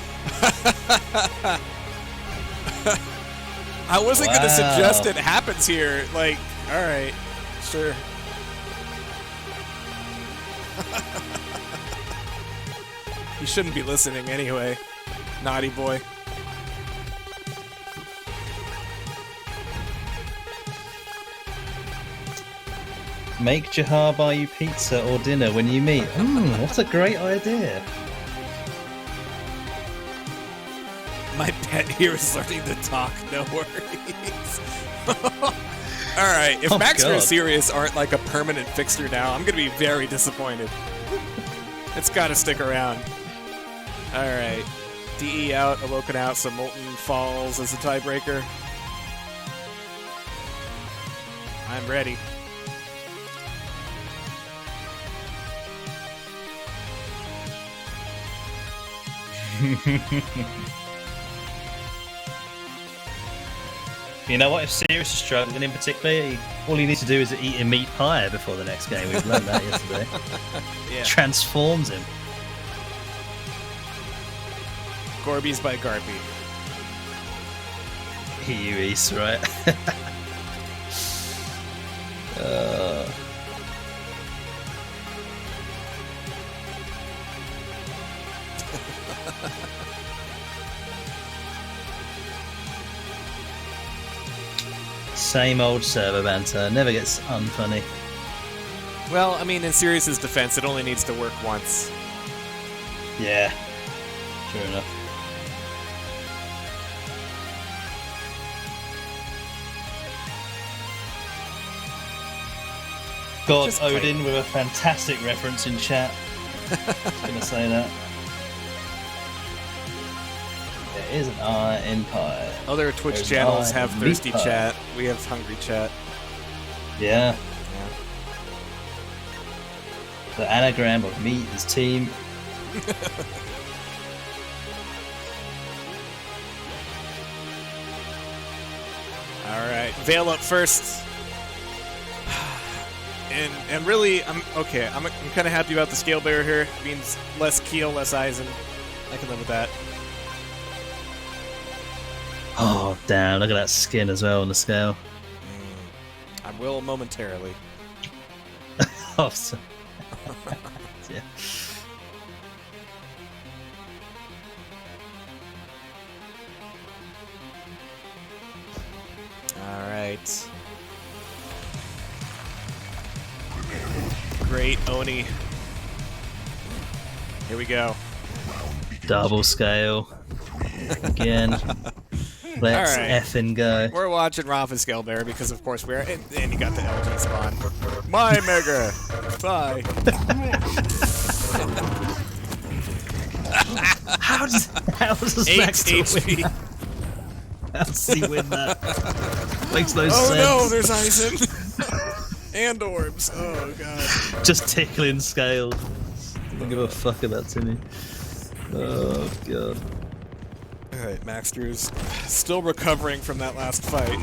I wasn't going to suggest it happens here. Like, alright, sure. You shouldn't be listening anyway, naughty boy. Make Jehar buy you pizza or dinner when you meet. What a great idea. My pet here is learning to talk, no worries. Alright, if Maxter and Sirius aren't like a permanent fixture now, I'm gonna be very disappointed. It's gotta stick around. Alright. DE out, Awoken out, so Molten falls as a tiebreaker. I'm ready. You know what? If Sirius is struggling in particular, all he needs to do is eat a meat pie before the next game. We've learned that yesterday. Yeah. Transforms him. Gorbies by Garpy. You East, right? Same old server banter, never gets unfunny. Well, I mean, in Sirius's defense, it only needs to work once. Yeah, sure enough. God, Just Odin with a fantastic reference in chat. Just gonna say that. is an eye empire. Other Twitch There's channels an eye have thirsty empire. chat. We have hungry chat. Yeah. The anagram of meat is team. All right, Veil up first. And really, I'm kind of happy about the scale bearer here. It means less Keel, less Eisen. I can live with that. Oh damn! Look at that skin as well on the scale. I will momentarily. Oh, so... yeah. All right. Great Oni. Here we go. Double scale. Again. Let's All right. effing go. We're watching Rafa Scale Bearer because, of course, we're. And you got the LG spawn. My Mega! Bye. How does 8 Max win HP. that? How does he win that? Makes no Oh sense. no, there's Eisen. And orbs. Oh god. Just tickling scale. Don't give a fuck about Timmy. Oh god. Alright, Maxter's still recovering from that last fight.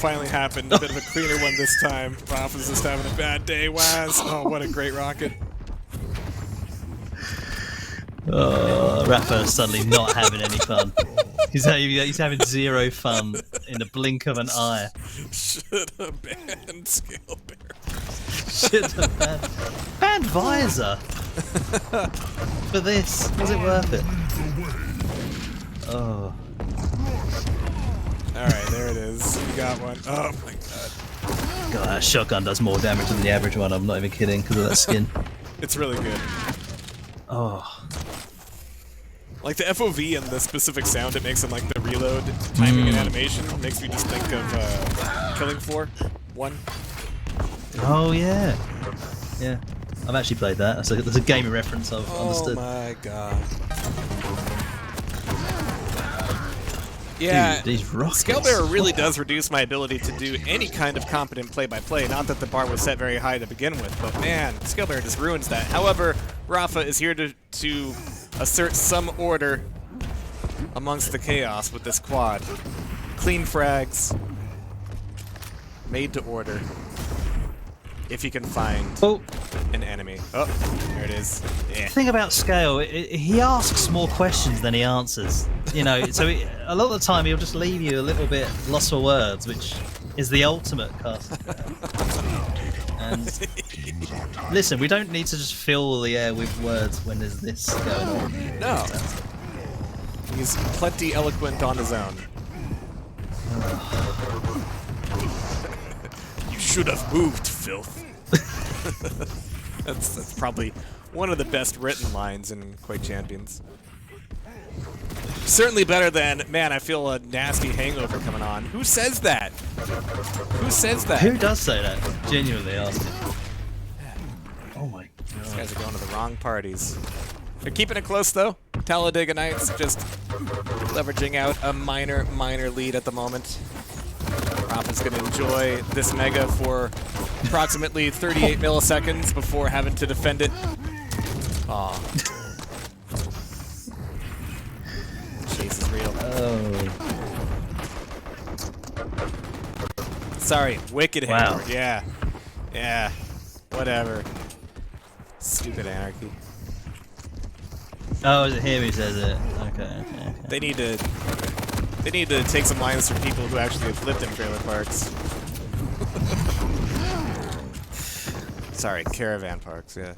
Finally happened. A bit of a cleaner one this time. Rafa's just having a bad day. Waz. Oh, what a great rocket. Oh, Rafa's suddenly not having any fun. He's having zero fun in the blink of an eye. Should have banned Scale Bearer. Should have banned Visor. For this. Was it worth it? Oh. Alright, there it is. You got one. Oh my god. God, that shotgun does more damage than the average one. I'm not even kidding because of that skin. It's really good. Oh. Like the FOV and the specific sound it makes in like the reload timing and animation makes me just think of Killing Floor 1. Oh yeah. Yeah. I've actually played that. That's a gaming reference I've understood. Oh my god. Yeah, Dude, these rockets. Scale Bearer really does reduce my ability to do any kind of competent play-by-play. Not that the bar was set very high to begin with, but man, Scale Bearer just ruins that. However, Rafa is here to assert some order amongst the chaos with this quad. Clean frags, made to order. If you can find an enemy. Oh, there it is. Yeah. The thing about Scale, he asks more questions than he answers. You know, so a lot of the time he'll just leave you a little bit lost for words, which is the ultimate cast. And listen, we don't need to just fill the air with words when there's this going on. No. He's plenty eloquent on his own. You should have moved, filth. That's probably one of the best written lines in Quake Champions. Certainly better than, man, I feel a nasty hangover coming on. Who says that? Who says that? Who does say that? Genuinely asking. Oh my god. These guys are going to the wrong parties. They're keeping it close though. Talladega Nights just leveraging out a minor lead at the moment. Rafa's going to enjoy this Mega for approximately 38 milliseconds before having to defend it. Aw. Chase is real. Oh. Sorry, Wicked Wow. Hammer. Yeah. Yeah. Whatever. Stupid anarchy. Oh, is it him who says it? Okay. They need to take some lines from people who actually have lived in trailer parks. Sorry, caravan parks, yeah.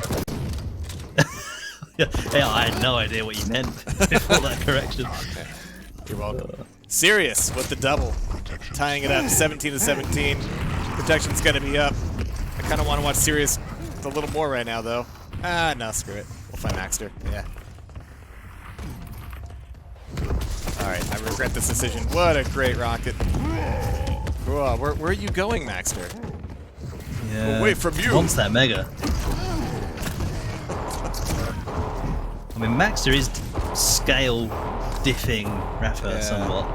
Yeah, I had no idea what you meant before that correction. Okay. You're welcome. Sirius with the double. Tying it up 17-17. Protection's gonna be up. I kinda wanna watch Sirius a little more right now though. Ah, no, screw it. We'll find Maxter. Yeah. Alright, I regret this decision. What a great rocket. Whoa, where are you going, Maxter? Yeah. Away from you! Wants that Mega. I mean, Maxter is Scale diffing Rafa somewhat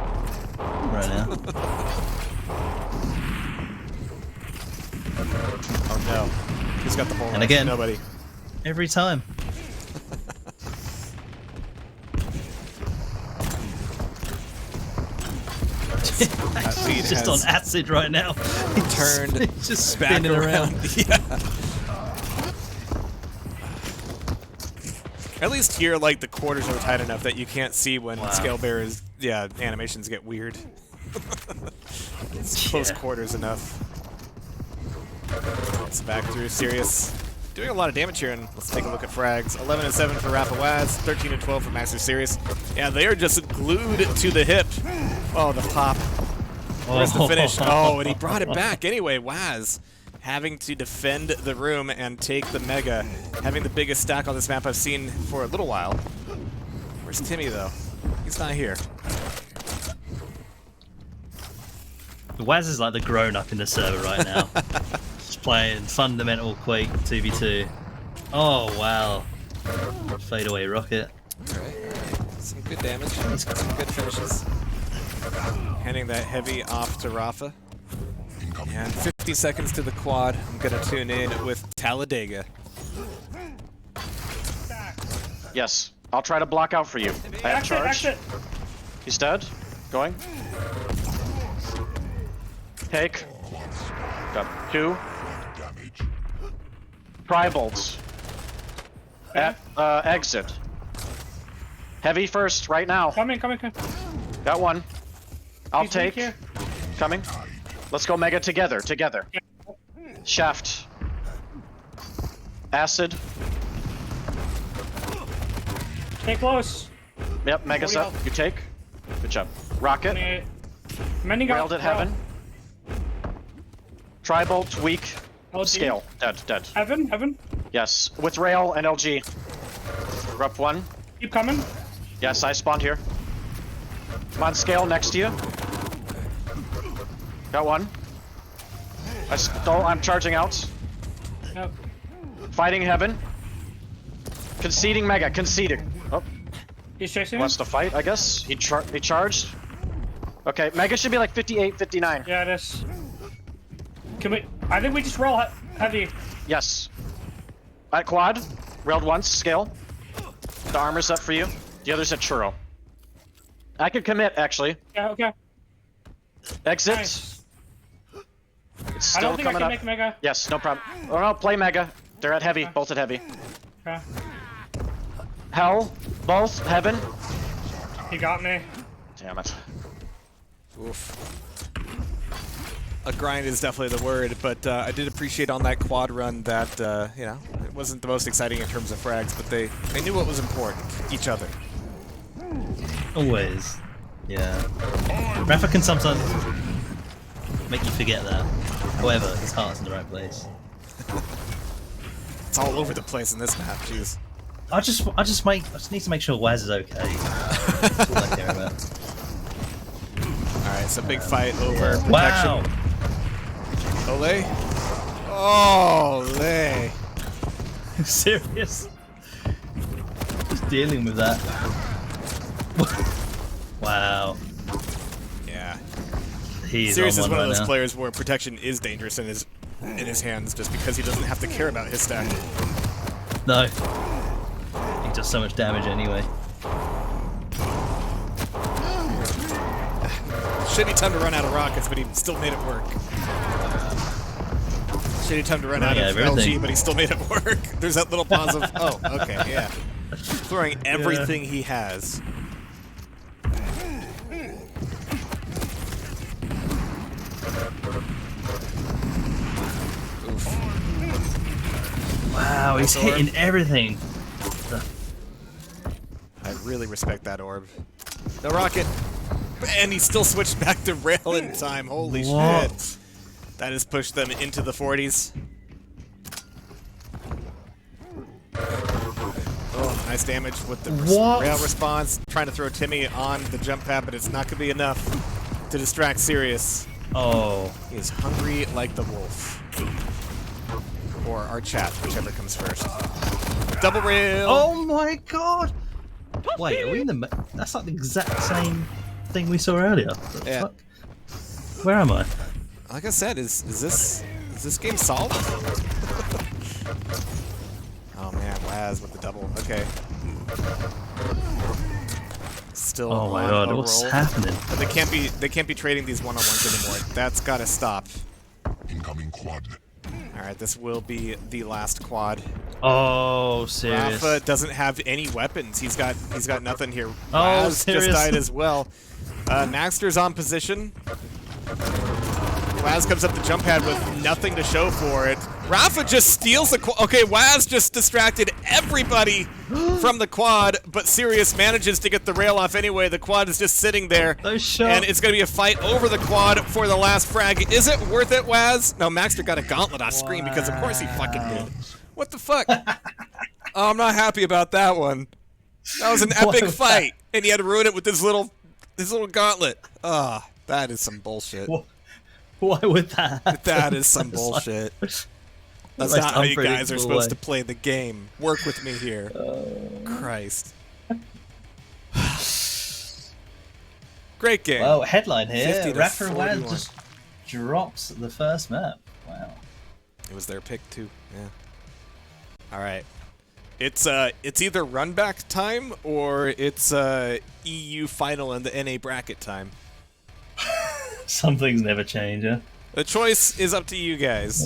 right now. Oh no. Who's got the ball? And again, nobody. Every time. He's just on acid right now. He turned he's just back spinning around. Yeah. At least here, like, the quarters are tight enough that you can't see when Scale Bear's animations get weird. It's close quarters enough. It's back through Sirius. Doing a lot of damage here, and let's take a look at frags. 11 and 7 for Rafa Waz, 13 and 12 for Master Sirius. Yeah, they are just glued to the hip. Oh, the pop. Where's the finish? Oh, and he brought it back anyway. Waz having to defend the room and take the Mega, having the biggest stack on this map I've seen for a little while. Where's Timmy, though? He's not here. Waz is like the grown-up in the server right now. Just playing fundamental Quake 2v2. Oh, wow. Fade away rocket. Alright. Some good damage. Some good finishes. Handing that heavy off to Rafa. And 50 seconds to the quad. I'm going to tune in with Talladega. Yes. I'll try to block out for you. I have charge. He's dead. Going. Take. Got 2. Tri-bolts. At exit. Heavy first, right now. Coming. Got 1. I'll take. Coming. Let's go Mega together. Shaft. Acid. Stay close. Yep, Mega's up. You take. Good job. Rocket. Railed at Heaven. Tri-bolt, weak. LG. Scale. Dead. Heaven. Yes. With Rail and LG. Rough 1. Keep coming. Yes, I spawned here. I'm on Scale next to you. Got 1. I'm charging out. Yep. Fighting Heaven. Conceding Mega. Oh. He's chasing Wants to fight, I guess. He charged. Okay, Mega should be like 58, 59. Yeah, it is. Can we... I think we just roll heavy. Yes. At quad. Railed once. Scale. The armor's up for you. The other's at Churro. I could commit, actually. Yeah, okay. Exit. Nice. It's still I don't think coming I can up. make Mega. Yes, no problem. Oh no, play Mega. They're at heavy. Both at heavy. Okay. Hell. Both. Heaven. He got me. Damn it. Oof. A grind is definitely the word, but I did appreciate on that quad run that, you know, it wasn't the most exciting in terms of frags, but they knew what was important. Each other. Always. Yeah. Rafa can sometimes make you forget that. However, his heart's in the right place. It's all over the place in this map, jeez. I just need to make sure Waz is okay. That's all I care about. Alright, so big fight over protection. Wow! Ole? Ole! Serious? Just dealing with that. Wow. Yeah. He's Sirius is one of those now. players where protection is dangerous in his hands just because he doesn't have to care about his stack. No. He does so much damage anyway. Shitty time to run out of rockets, but he still made it work. Shitty time to run out of LG, but he still made it work. There's that little pause of, oh, okay, yeah. Throwing everything he has. Oof. Wow, he's hitting everything. I really respect that orb. No rocket. And he still switched back to rail in time. Holy shit. That has pushed them into the 40s. Oh, nice damage with the rail response. Trying to throw Timmy on the jump pad, but it's not going to be enough to distract Sirius. Oh. He is hungry like the wolf. Or our chat, whichever comes first. Double rail. Oh my god! Wait, are we in the? That's like the exact same thing we saw earlier. What the fuck? Where am I? Like I said, is this game solved? Oh man, Laz with the double. Okay. Still. Oh my god, what's happening? But they can't be trading these one-on-ones anymore. That's gotta stop. Incoming quad. All right, this will be the last quad. Oh, serious. Rafa doesn't have any weapons. He's got nothing here. Oh, Laz serious? just died as well. Maxter's on position. Waz comes up the jump pad with nothing to show for it. Rafa just steals the quad. Okay, Waz just distracted everybody from the quad, but Sirius manages to get the rail off anyway. The quad is just sitting there, and it's going to be a fight over the quad for the last frag. Is it worth it, Waz? No, Maxter got a gauntlet off screen because of course he fucking did. What the fuck? Oh, I'm not happy about that one. That was an epic fight, and he had to ruin it with his little gauntlet. Ah, that is some bullshit. Why would that happen? That is some bullshit. That's not how you guys are supposed to play the game. Work with me here. Christ. Great game. Well, headline here. 50 to Rafa and 41. Waz just drops the first map. Wow. It was their pick too. Yeah. All right. It's either run back time or it's EU final and the NA bracket time. Some things never change, huh? The choice is up to you guys.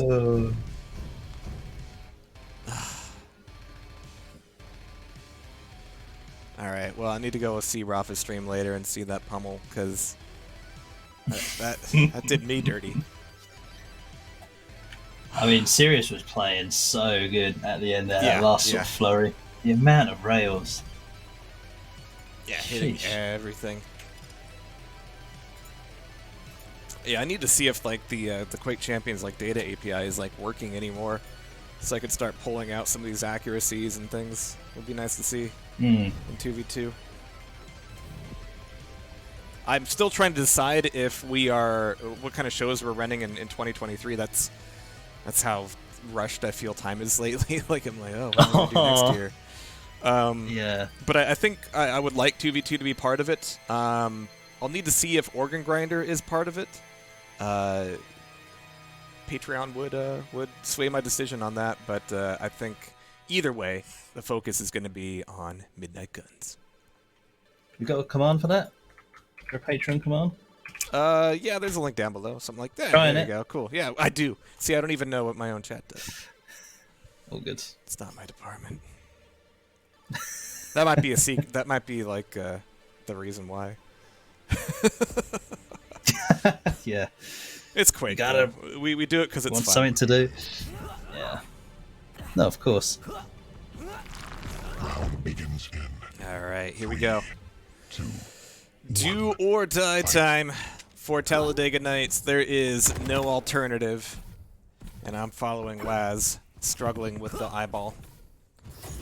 Alright, well, I need to go see Rafa's stream later and see that pummel, because that did me dirty. I mean, Sirius was playing so good at the end there, that last sort of flurry. The amount of rails. Yeah, hitting everything. Yeah, I need to see if like the QUAKE Champions like data API is like working anymore, so I could start pulling out some of these accuracies and things. Would be nice to see in 2v2. I'm still trying to decide if what kind of shows we're running in 2023. That's how rushed I feel time is lately. Like I'm like, oh, what am I gonna do next year? Yeah. But I think I would like 2v2 to be part of it. I'll need to see if Organ Grinder is part of it. Patreon would sway my decision on that, but I think either way, the focus is going to be on Midnight Guns. You got a command for that? Your Patreon command? Yeah, there's a link down below, something like that. Trying there you go, cool. Yeah, I do. See, I don't even know what my own chat does. All good. It's not my department. That might be a secret. That might be like the reason why. Yeah. It's QUAKE. We do it because it's fun. Something to do. Yeah. No, of course. Round begins in. All right, here we go. Do or die time for Talladega Nights. There is no alternative, and I'm following Laz, struggling with the eyeball.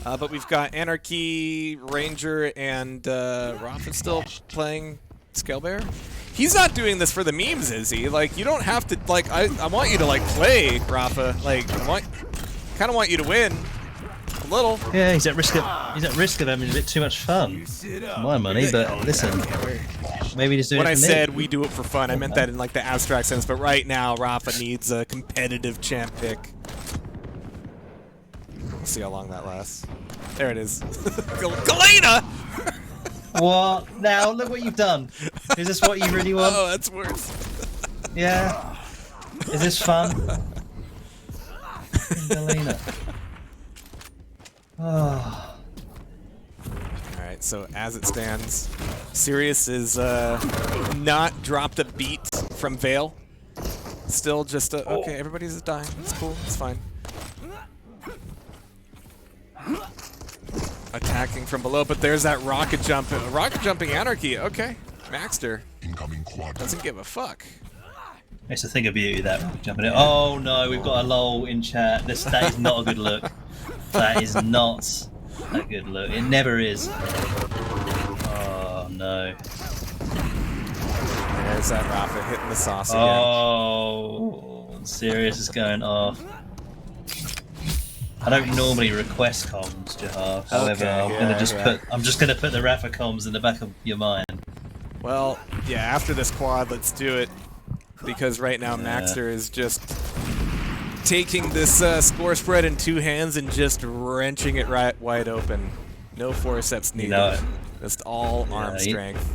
But we've got Anarchy, Ranger, and Rafa still playing Scalebear. He's not doing this for the memes, is he? Like, you don't have to, like, I want you to, like, play, Rafa. Like, kind of want you to win. A little. Yeah, he's at risk of having a bit too much fun. My money, but listen, maybe just do it. When I said we do it for fun, I meant that in, like, the abstract sense, but right now, Rafa needs a competitive champ pick. We'll see how long that lasts. There it is. Galena! What? Now, look what you've done. Is this what you really want? Oh, that's worse. Yeah. Is this fun? Galena. Oh. Alright, so as it stands, Sirius is not dropped a beat from Vale. Still just okay, everybody's dying. It's cool, it's fine. Attacking from below, but there's that rocket jump. Rocket jumping Anarchy. Okay, Maxter doesn't give a fuck. It's a thing of beauty that rocket jumping in. Oh no, we've got a lol in chat. That is not a good look. That is not a good look. It never is. Oh no. There's that Rafa hitting the sauce again. Oh, Sirius is going off. I don't normally request comms, Jehar. However, I'm just gonna put the Rafa comms in the back of your mind. Well, yeah, after this quad, let's do it. Because right now Maxter is just taking this score spread in 2 hands and just wrenching it right wide open. No forceps needed. Just all arm strength.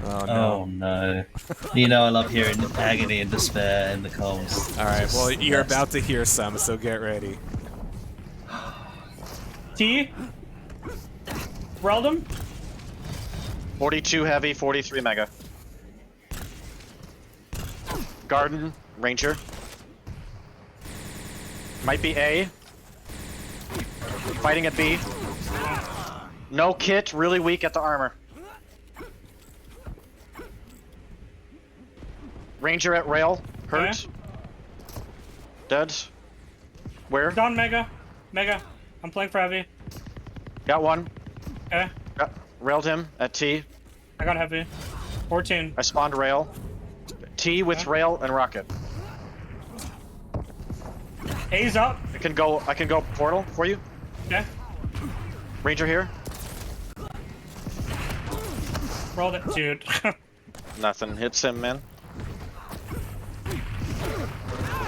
Oh no. Oh no. You know I love hearing agony and despair in the comms. Alright, well you're about to hear some, so get ready. T. Reldum. 42 heavy, 43 mega. Garden, Ranger. Might be A. Fighting at B. No kit, really weak at the armor. Ranger at rail, hurt. Dead. Where? Gone Mega. Mega. I'm playing for heavy. Got one. Okay. Railed him at T. I got heavy. 14. I spawned rail. T with rail and rocket. A's up. I can go portal for you. Okay. Ranger here. Rolled it, dude. Nothing hits him, man.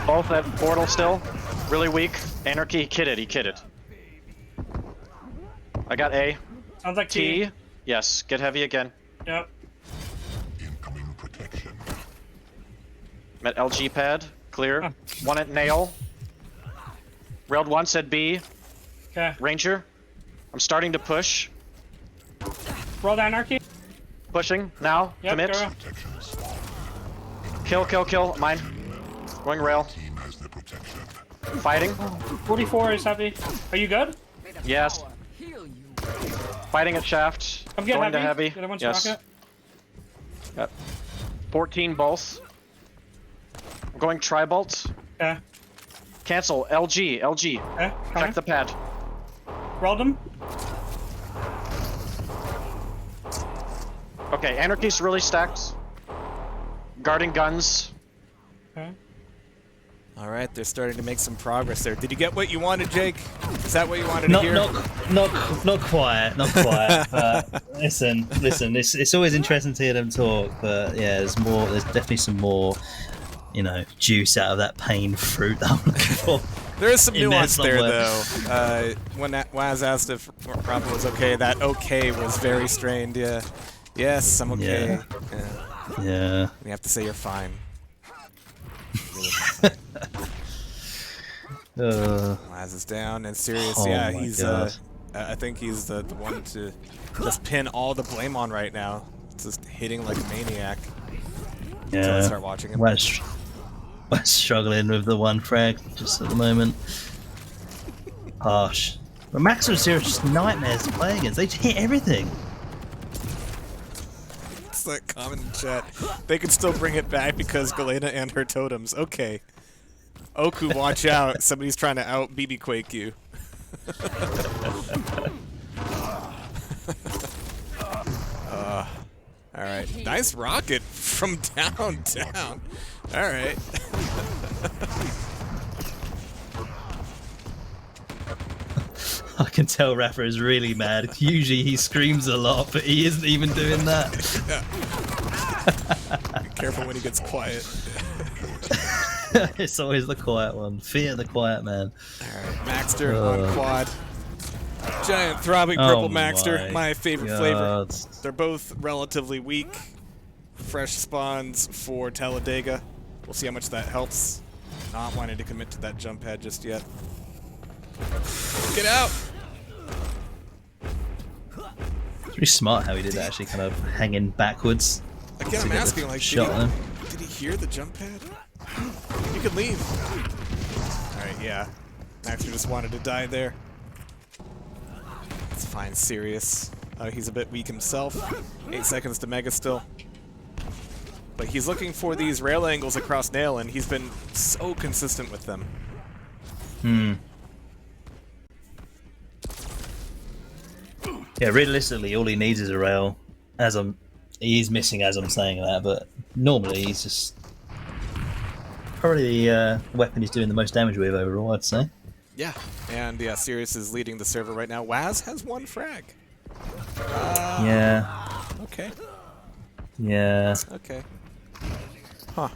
Both at portal still. Really weak. Anarchy, he kitted. I got A. Sounds like T. Yes, get heavy again. Yep. Incoming protection. Met LG pad, clear. One at nail. Railed once at B. Okay. Ranger. I'm starting to push. Rolled Anarchy. Pushing now. Yep, Commit. Go. Kill. Mine. Going rail. Team has the protection. Fighting. 44 is heavy. Are you good? Yes. Fighting at shaft. I'm getting going to heavy. heavy. The other one's Yes. rocket. Yep. 14 both. I'm going tri-bolt. Okay. Cancel. LG. Okay. Check the pad. Rolled him. Okay, Anarchy's really stacked. Guarding guns. Okay. Alright, they're starting to make some progress there. Did you get what you wanted, Jake? Is that what you wanted to hear? Not quite. But listen. It's always interesting to hear them talk. But yeah, there's definitely some more, juice out of that pain fruit that I'm looking for. There is some nuance there, though. When Waz asked if Rafa was okay, that okay was very strained. Yeah. Yes, I'm okay. Yeah. You have to say you're fine. Waz is down and serious. Yeah, he's. I think he's the one to just pin all the blame on right now. Just hitting like a maniac. Yeah. Until I start watching him. We're struggling with the one frag just at the moment. Harsh. But Max and Zero are just nightmares to play against. They hit everything. It's that comment in chat. They can still bring it back because Galena and her totems. Okay. Oku, watch out. Somebody's trying to out BB Quake you. Alright. Nice rocket from downtown. Alright. I can tell Rafa is really mad. Usually he screams a lot, but he isn't even doing that. Be careful when he gets quiet. It's always the quiet one. Fear the quiet man. Alright, Maxter on quad. Giant throbbing purple Maxter, my favorite flavor. They're both relatively weak. Fresh spawns for Talladega. We'll see how much that helps. Not wanting to commit to that jump pad just yet. Get out! It's pretty smart how he did that, actually, kind of hanging backwards. Again, I'm asking, like, did he hear the jump pad? You can leave. Alright, yeah. Maxter just wanted to die there. It's fine, serious. He's a bit weak himself. 8 seconds to Mega still. But he's looking for these rail angles across Nail, and he's been so consistent with them. Yeah, realistically, all he needs is a rail. He's missing as I'm saying that, but normally he's just probably the weapon he's doing the most damage with overall, I'd say. Yeah, and yeah, Sirius is leading the server right now. Waz has 1 frag. Yeah. Okay. Yeah. Okay. Huh.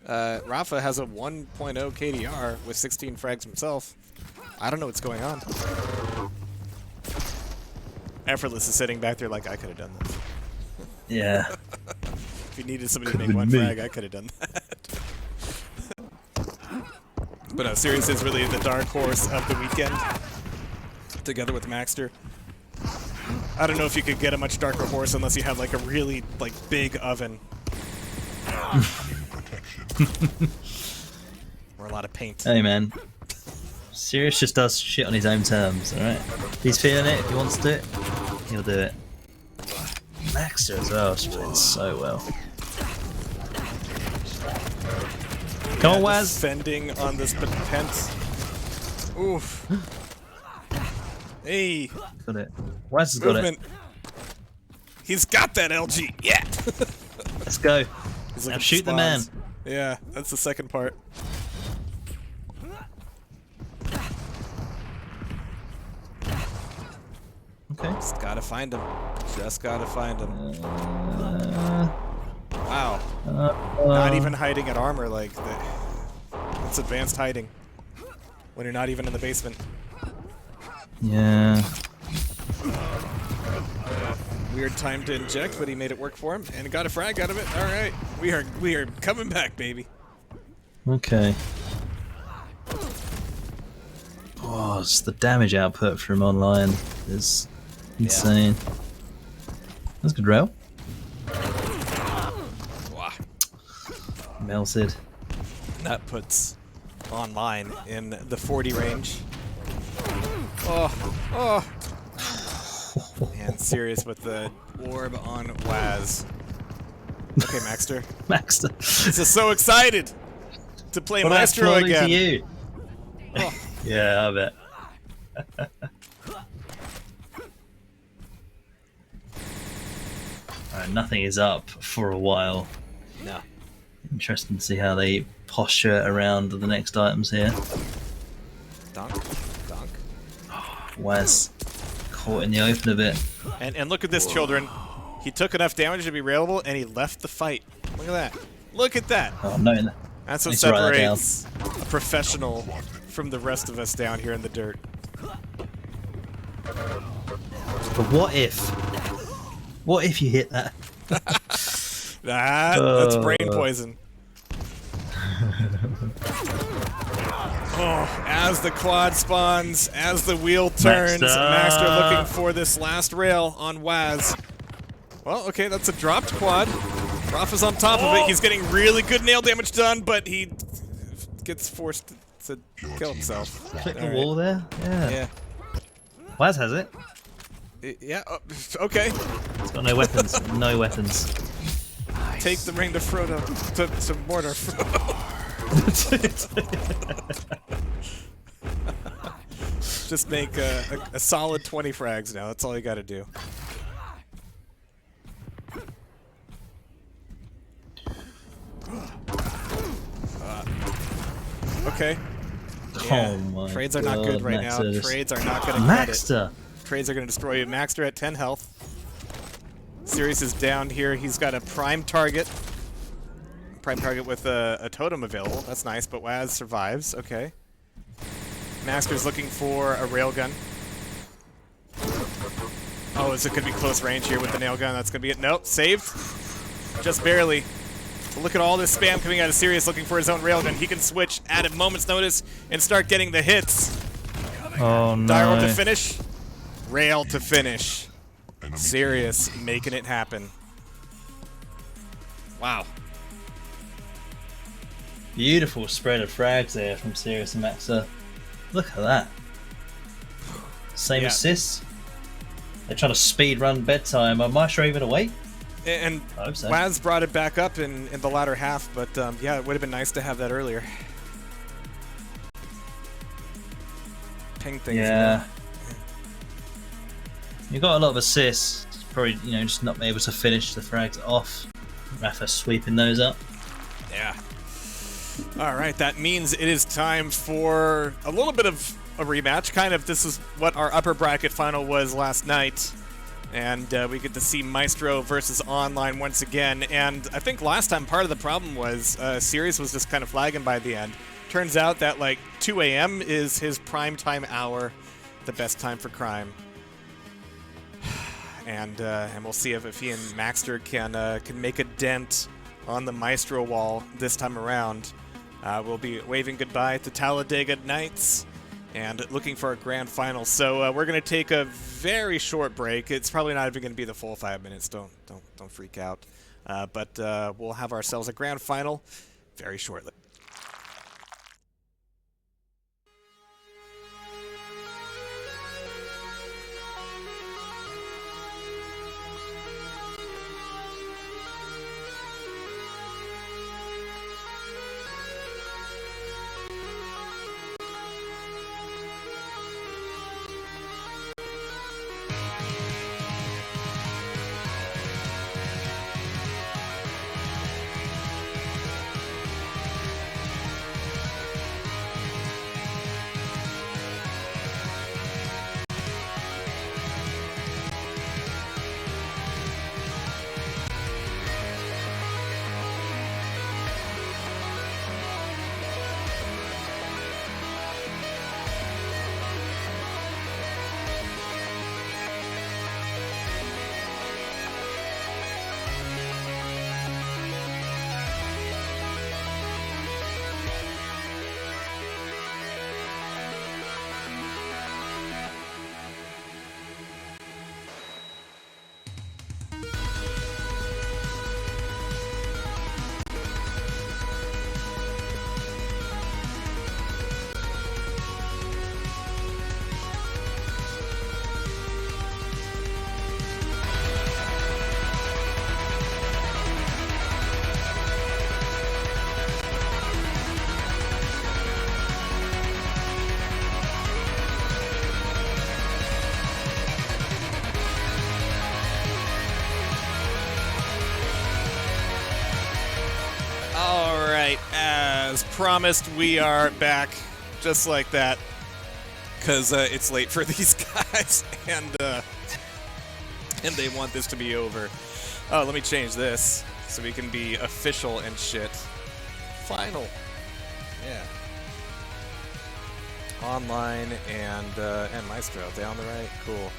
Rafa has a 1.0 KDR with 16 frags himself. I don't know what's going on. Effortless is sitting back there like, I could have done this. Yeah. If you needed somebody to make 1 frag, I could have done that. But Sirius is really the dark horse of the weekend, together with Maxter. I don't know if you could get a much darker horse unless you have like a really big oven. Or a lot of paint. Hey man, Sirius just does shit on his own terms, alright? If he's feeling it, if he wants to do it, he'll do it. Maxter as well, she's playing so well. Come on, Waz! Defending on this pent. Oof. Hey. Got it. Waz has got it. He's got that LG. Yeah. Let's go. Now shoot the man. Yeah, that's the second part. Okay. Just gotta find him. Just gotta find him. Wow. Not even hiding at armor like that. It's advanced hiding. When you're not even in the basement. Yeah. Weird time to inject, but he made it work for him and got a frag out of it. All right, we are coming back, baby. Okay. Oh, it's the damage output from online is insane. Yeah. That's good rail. Wow. Melted. That puts online in the 40 range. Oh. And Sirius with the orb on Waz. Okay, Maxter. Maxter. This is so excited to play Maestro again. To you? Oh. Yeah, I bet. Alright, nothing is up for a while. No. Interesting to see how they posture around the next items here. Donk. Waz caught in the open a bit. And look at this, children. He took enough damage to be railable, and he left the fight. Look at that. Look at that. Oh, no. That's what separates a professional from the rest of us down here in the dirt. But what if? What if you hit that? That's brain poison. Oh, as the quad spawns, as the wheel turns, Maxter looking for this last rail on Waz. Well, okay, that's a dropped quad. Rafa's on top of it. He's getting really good nail damage done, but he gets forced to kill himself. Click the wall there? Yeah. Waz has it. Yeah, okay. He's got no weapons. No weapons. Nice. Take the ring to Frodo. To Mordor. Just make a solid 20 frags now. That's all you gotta do. Okay. Yeah. Oh my Trades are not good right now. Trades are not gonna Maxter. Trades are gonna destroy you. Maxter at 10 health. Sirius is down here. He's got a prime target. Prime target with a totem available. That's nice, but Waz survives. Okay. Maxter's looking for a railgun. Oh, is it going to be close range here with the nail gun? That's going to be it. Nope, saved. Just barely. But look at all this spam coming out of Sirius looking for his own railgun. He can switch at a moment's notice and start getting the hits. Oh, no. Dire orb to finish. Rail to finish. Sirius making it happen. Wow. Beautiful spread of frags there from Sirius and Maxter. Look at that. Same assists. They're trying to speed run bedtime. Are Maestro even awake? And I hope so. Waz brought it back up in the latter half, but yeah, it would have been nice to have that earlier. Ping things. Yeah. You got a lot of assists. Probably, just not able to finish the frags off. Rafa sweeping those up. Yeah. All right, that means it is time for a little bit of a rematch. Kind of, this is what our upper bracket final was last night. And we get to see Maestro versus Online once again. And I think last time part of the problem was Sirius was just kind of flagging by the end. Turns out that like 2 a.m. is his prime time hour, the best time for crime. And we'll see if he and Maxter can make a dent on the Maestro wall this time around. We'll be waving goodbye to Talladega Knights and looking for a grand final. So we're going to take a very short break. It's probably not even going to be the full 5 minutes. Don't freak out. But we'll have ourselves a grand final very shortly. As promised, we are back just like that because it's late for these guys and they want this to be over. Oh, let me change this so we can be official and shit. Final. Yeah. Online and Maestro. They on the right? Cool.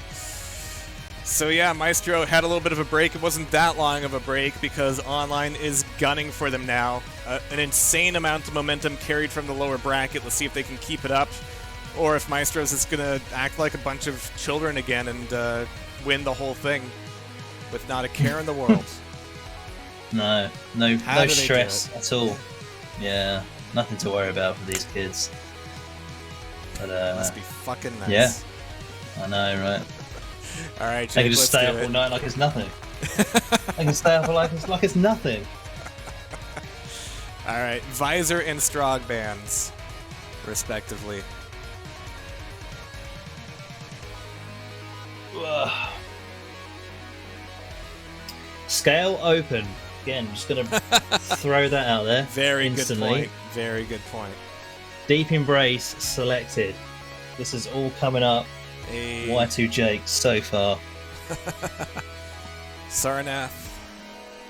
So yeah, Maestro had a little bit of a break. It wasn't that long of a break because Online is gunning for them now. An insane amount of momentum carried from the lower bracket. Let's see if they can keep it up, or if Maestro's is gonna act like a bunch of children again and win the whole thing with not a care in the world. No stress at all. Yeah, nothing to worry about for these kids. But must be fucking nice. Yeah, I know, right? All right, Jake, they can just stay up all night like it's nothing. They can stay up like it's nothing. All right, Visor and Strog bands, respectively. Scale open. Again, just gonna throw that out there. Very instantly. good point. Very good point. Deep Embrace selected. This is all coming up. Y2Jake so far. Sarnath.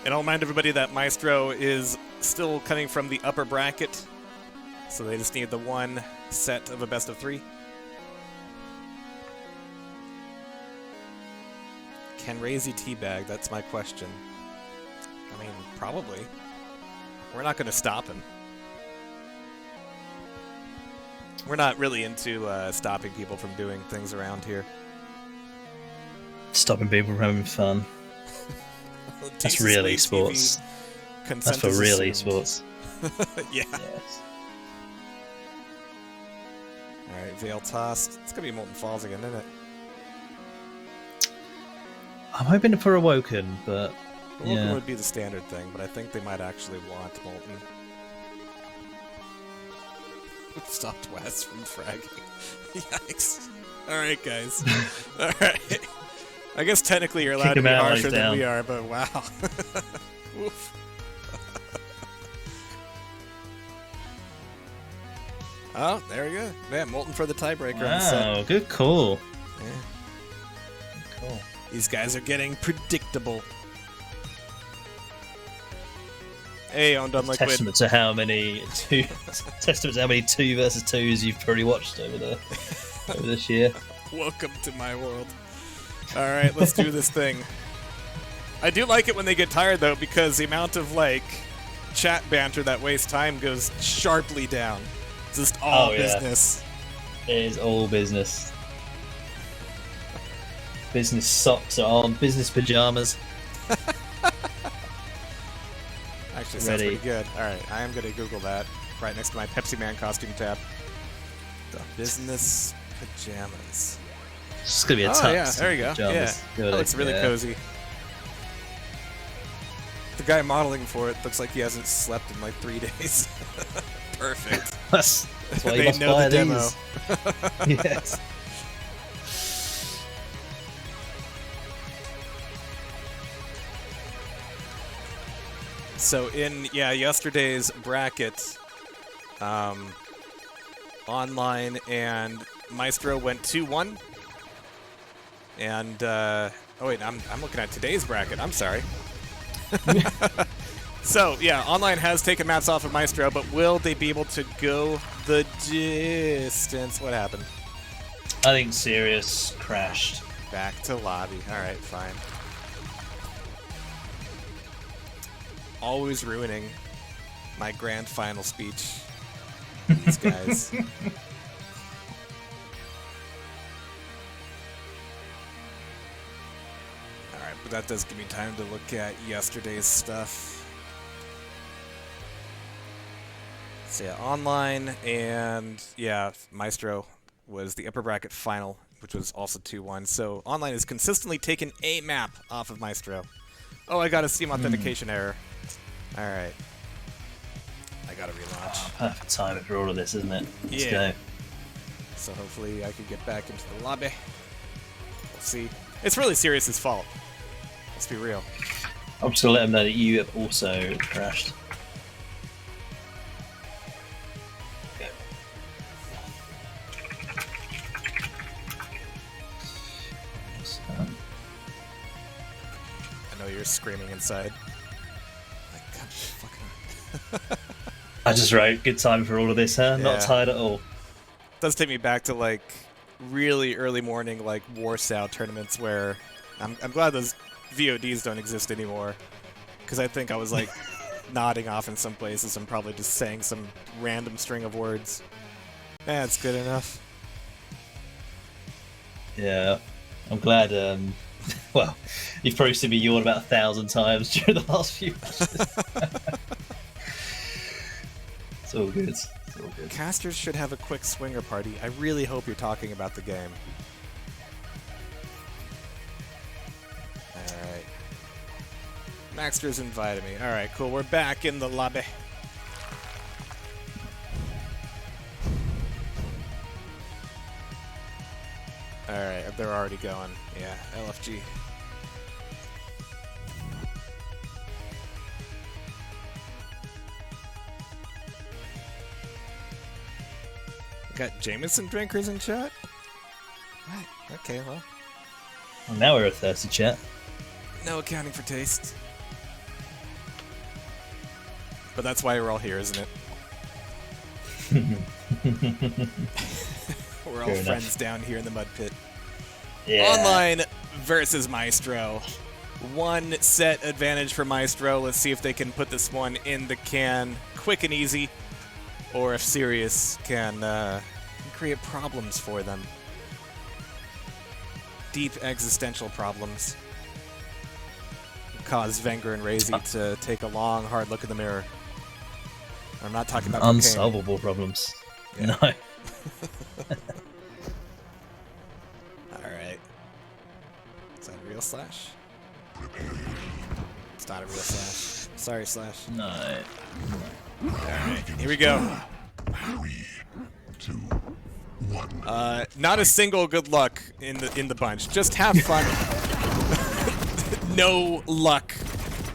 And I'll remind everybody that Maestro is still coming from the upper bracket, so they just need the one set of a best of 3. Can Razy teabag? That's my question. I mean, probably. We're not going to stop him. We're not really into stopping people from doing things around here. Stopping people from having fun. That's real esports. That's for real esports. Yeah. Yes. Alright, Veil tossed. It's going to be Molten Falls again, isn't it? I'm hoping for Awoken, but Awoken would be the standard thing, but I think they might actually want Molten. Stopped West from fragging. Yikes. Alright, guys. Alright. I guess technically you're allowed to be harsher than we are, but wow. Oof. Oh, there you go. Yeah, Molten for the tiebreaker on the set. Wow, good call. Yeah. Good call. These guys are getting predictable. Hey, on Dumb Liquid. Testament to how many 2 versus 2s you've probably watched over this year. Welcome to my world. All right, let's do this thing. I do like it when they get tired though, because the amount of like chat banter that wastes time goes sharply down. It's just all business. It is all business. Business socks are on, business pajamas. Actually, sounds pretty good. All right, I am going to Google that right next to my Pepsi Man costume tab. The business pajamas. It's going to be a tux. Yeah, there you go. Pajamas. Yeah, that looks really cozy. The guy modeling for it looks like he hasn't slept in like 3 days. Perfect. That's why you they must know buy the demo. these. Yes. So in yesterday's bracket, Online and Maestro went 2-1, and oh wait, I'm looking at today's bracket. I'm sorry. So yeah, Online has taken maps off of Maestro, but will they be able to go the distance? What happened? I think Sirius crashed. Back to lobby. All right, fine. Always ruining my grand final speech. These guys. Alright, but that does give me time to look at yesterday's stuff. So yeah, Online and Maestro was the upper bracket final, which was also 2-1. So Online has consistently taken a map off of Maestro. Oh, I got a Steam authentication error. Alright. I gotta relaunch. Perfect timing for all of this, isn't it? Let's Yeah. go. So hopefully I can get back into the lobby. We'll see. It's really Sirius's fault. Let's be real. I'm just gonna let them know that you have also crashed. Okay. I know you're screaming inside. Like, God, fucking. I just wrote good time for all of this, huh? Not Yeah. tired at all. Does take me back to like really early morning like Warsaw tournaments where I'm glad those VODs don't exist anymore, because I think I was like nodding off in some places and probably just saying some random string of words. That's good enough. Yeah, I'm glad. Well, you've probably seen me yawn about 1,000 times during the last few matches. It's all good. It's all good. Casters should have a quick swinger party. I really hope you're talking about the game. Alright. Maxter's invited me. Alright, cool. We're back in the lobby. Alright, they're already going. Yeah, LFG. Got Jameson drinkers in chat? Right. Okay, well. Well, now we're a thirsty chat. No accounting for taste. But that's why we're all here, isn't it? We're all Fair friends enough. down here in the mud pit. Yeah. Online versus Maestro. 1 set advantage for Maestro. Let's see if they can put this one in the can quick and easy, or if Sirius can create problems for them. Deep existential problems. Cause Wenger and Razy to take a long, hard look in the mirror. I'm not talking about cocaine. Unsolvable problems. Yeah. No. Alright. Is that a real Slash? It's not a real Slash. Sorry, Slash. No. Alright, here we go. 3, 2, 1. Not a single good luck in the bunch. Just have fun. No luck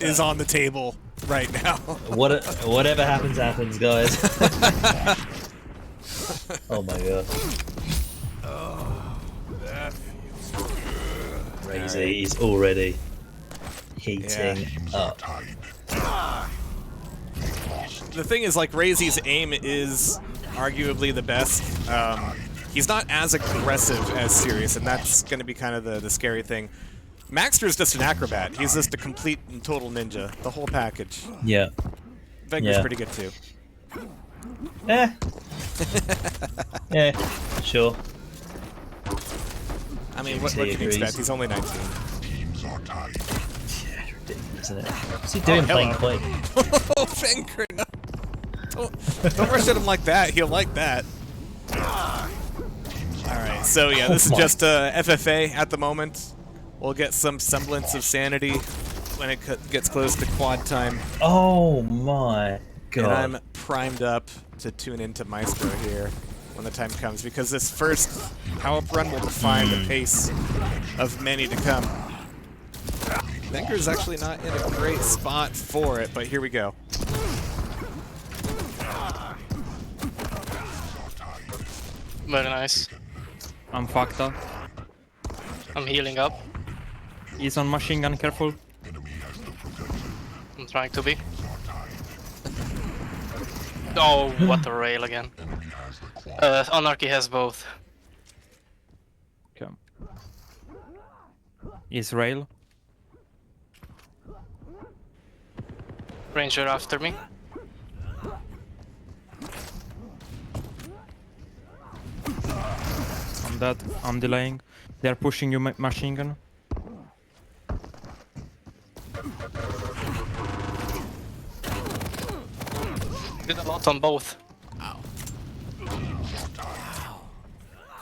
is on the table right now. Whatever happens, happens, guys. Oh my god. Crazy, he's already heating up. The thing is, like, Razy's aim is arguably the best. He's not as aggressive as Sirius, and that's going to be kind of the scary thing. Maxter's just an acrobat. He's just a complete and total ninja. The whole package. Yeah. Venger's pretty good too. Yeah. Yeah, sure. I mean, what can you expect? He's only 19. Yeah, ridiculous, isn't it? What's he doing playing Quake? Oh, Venger, no. Don't rush at him like that. He'll like that. Alright, so yeah, this is just FFA at the moment. We'll get some semblance of sanity when it gets close to quad time. Oh my god. And I'm primed up to tune into Maestro here when the time comes, because this first power-up run will define the pace of many to come. Venger's actually not in a great spot for it, but here we go. Very nice. I'm fucked up. I'm healing up. He's on machine gun, careful. I'm trying to be. Oh, what a rail again. Anarchy has both. Okay. Israel. Ranger after me. I'm dead. I'm delaying. They're pushing you machine gun. Did a lot on both. Ow.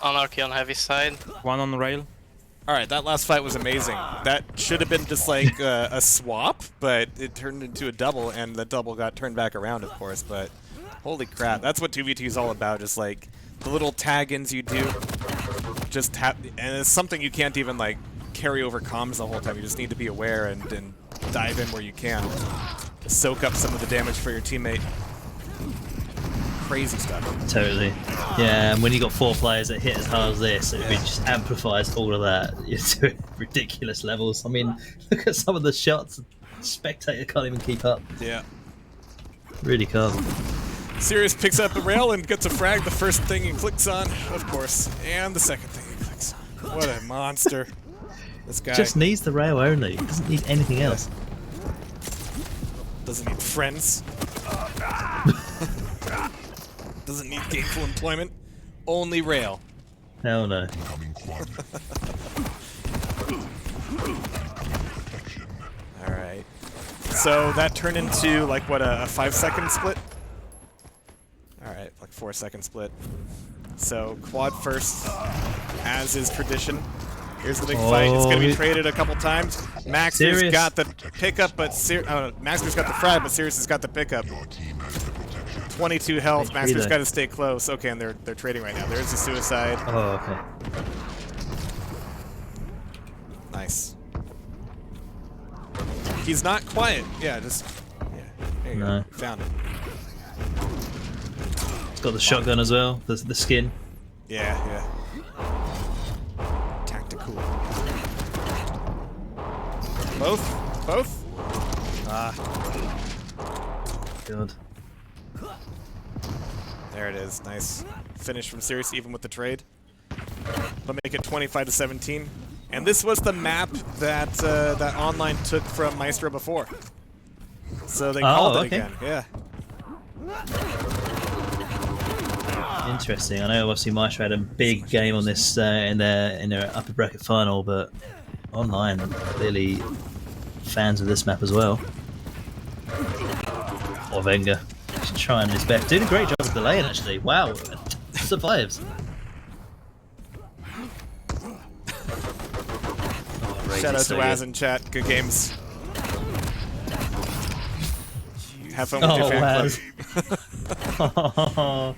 Anarchy on heavy side. One on rail. Alright, that last fight was amazing. That should have been just like a swap, but it turned into a double, and the double got turned back around, of course, but holy crap, that's what 2v2 is all about, just like the little tag-ins you do, just have, and it's something you can't even like carry over comms the whole time. You just need to be aware and dive in where you can. Soak up some of the damage for your teammate. Crazy stuff. Totally. Yeah, and when you got 4 players that hit as hard as this, it just amplifies all of that. You're doing ridiculous levels. I mean, look at some of the shots. Spectator can't even keep up. Yeah. Really can't. Sirius picks up the rail and gets a frag. The first thing he clicks on, of course, and the second thing he clicks on. What a monster. This guy Just needs the rail only. He doesn't need anything else. Doesn't need friends. Doesn't need gainful employment. Only rail. Hell no. Alright. So that turned into, like, what, a 5-second split? Alright, like 4-second split. So, quad first, as is tradition. Here's the big fight. It's going to be traded a couple times. Maxter's got the pickup, but Maxter's got the frag, but Sirius has got the pickup. 22 health. Maxter's got to stay close. Okay, and they're trading right now. There's the suicide. Oh, okay. Nice. He's not quiet. Yeah, just there you go. Found it. It's got the shotgun as well. The skin. Yeah. Tactical. Both. God. There it is. Nice finish from Sirius, even with the trade. They'll make it 25-17. And this was the map that that Online took from Maestro before. So they called it again. Yeah. Interesting. I know obviously Maestro had a big game on this in their upper bracket final, but Online are clearly fans of this map as well. Or Wenger. He's trying his best. Doing a great job of delaying, actually. Wow. Survives. Shout out to Waz in chat. Good games. Have fun with your fan club.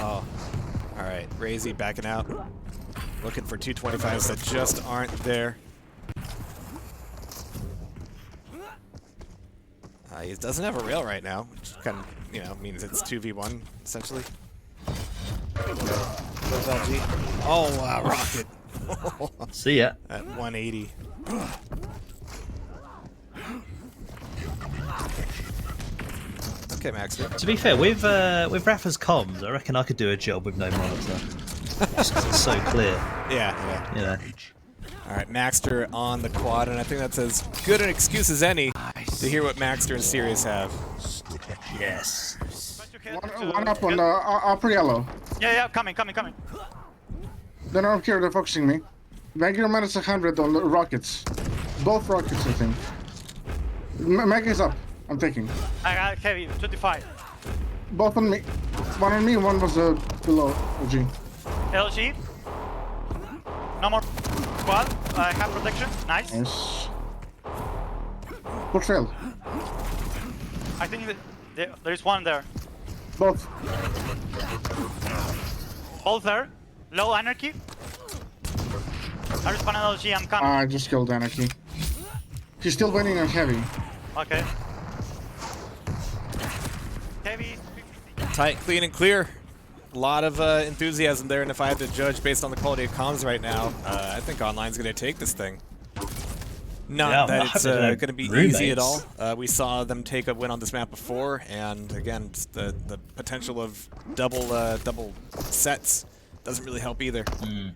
Oh. Alright. Razy backing out. Looking for 225s that just aren't there. He doesn't have a rail right now, which kind of, means it's 2v1, essentially. Goes LG. Oh, wow, rocket. See ya. At 180. Okay, Max. To be fair, with Rafa's comms, I reckon I could do a job with no monitor. Just 'cause it's so clear. Yeah. All right, Maxter on the quad, and I think that's as good an excuse as any to hear what Maxter and Sirius have. Yes. One up on the upper yellow. Yeah, coming. They're not here, they're focusing me. Mega minus 100 on the rockets. Both rockets, I think. Mega is up. I'm taking. I got heavy, 25. Both on me. One on me, one was below LG. LG. No more quad. I have protection. Nice. Nice. Push rail. I think that there is one there. Both. Both there. Low anarchy. I respawn on LG. I'm coming. I just killed Anarchy. He's still winning on heavy. Okay. Heavy. Tight, clean, and clear. A lot of enthusiasm there, and if I had to judge based on the quality of comms right now, I think Online's going to take this thing. Not that it's going to be easy at all. We saw them take a win on this map before, and again, just the potential of double sets doesn't really help either. No,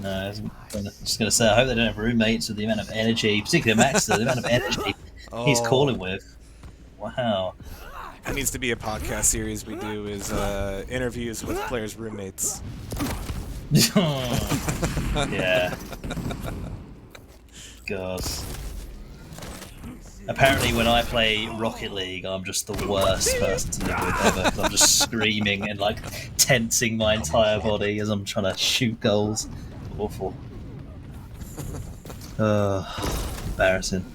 I was just going to say, I hope they don't have roommates with the amount of energy, particularly Max, the amount of energy he's calling with. Wow. That needs to be a podcast series we do, is interviews with players' roommates. Yeah. God. Apparently when I play Rocket League, I'm just the worst person to live with ever, 'cause I'm just screaming and like tensing my entire body as I'm trying to shoot goals. Awful. Embarrassing.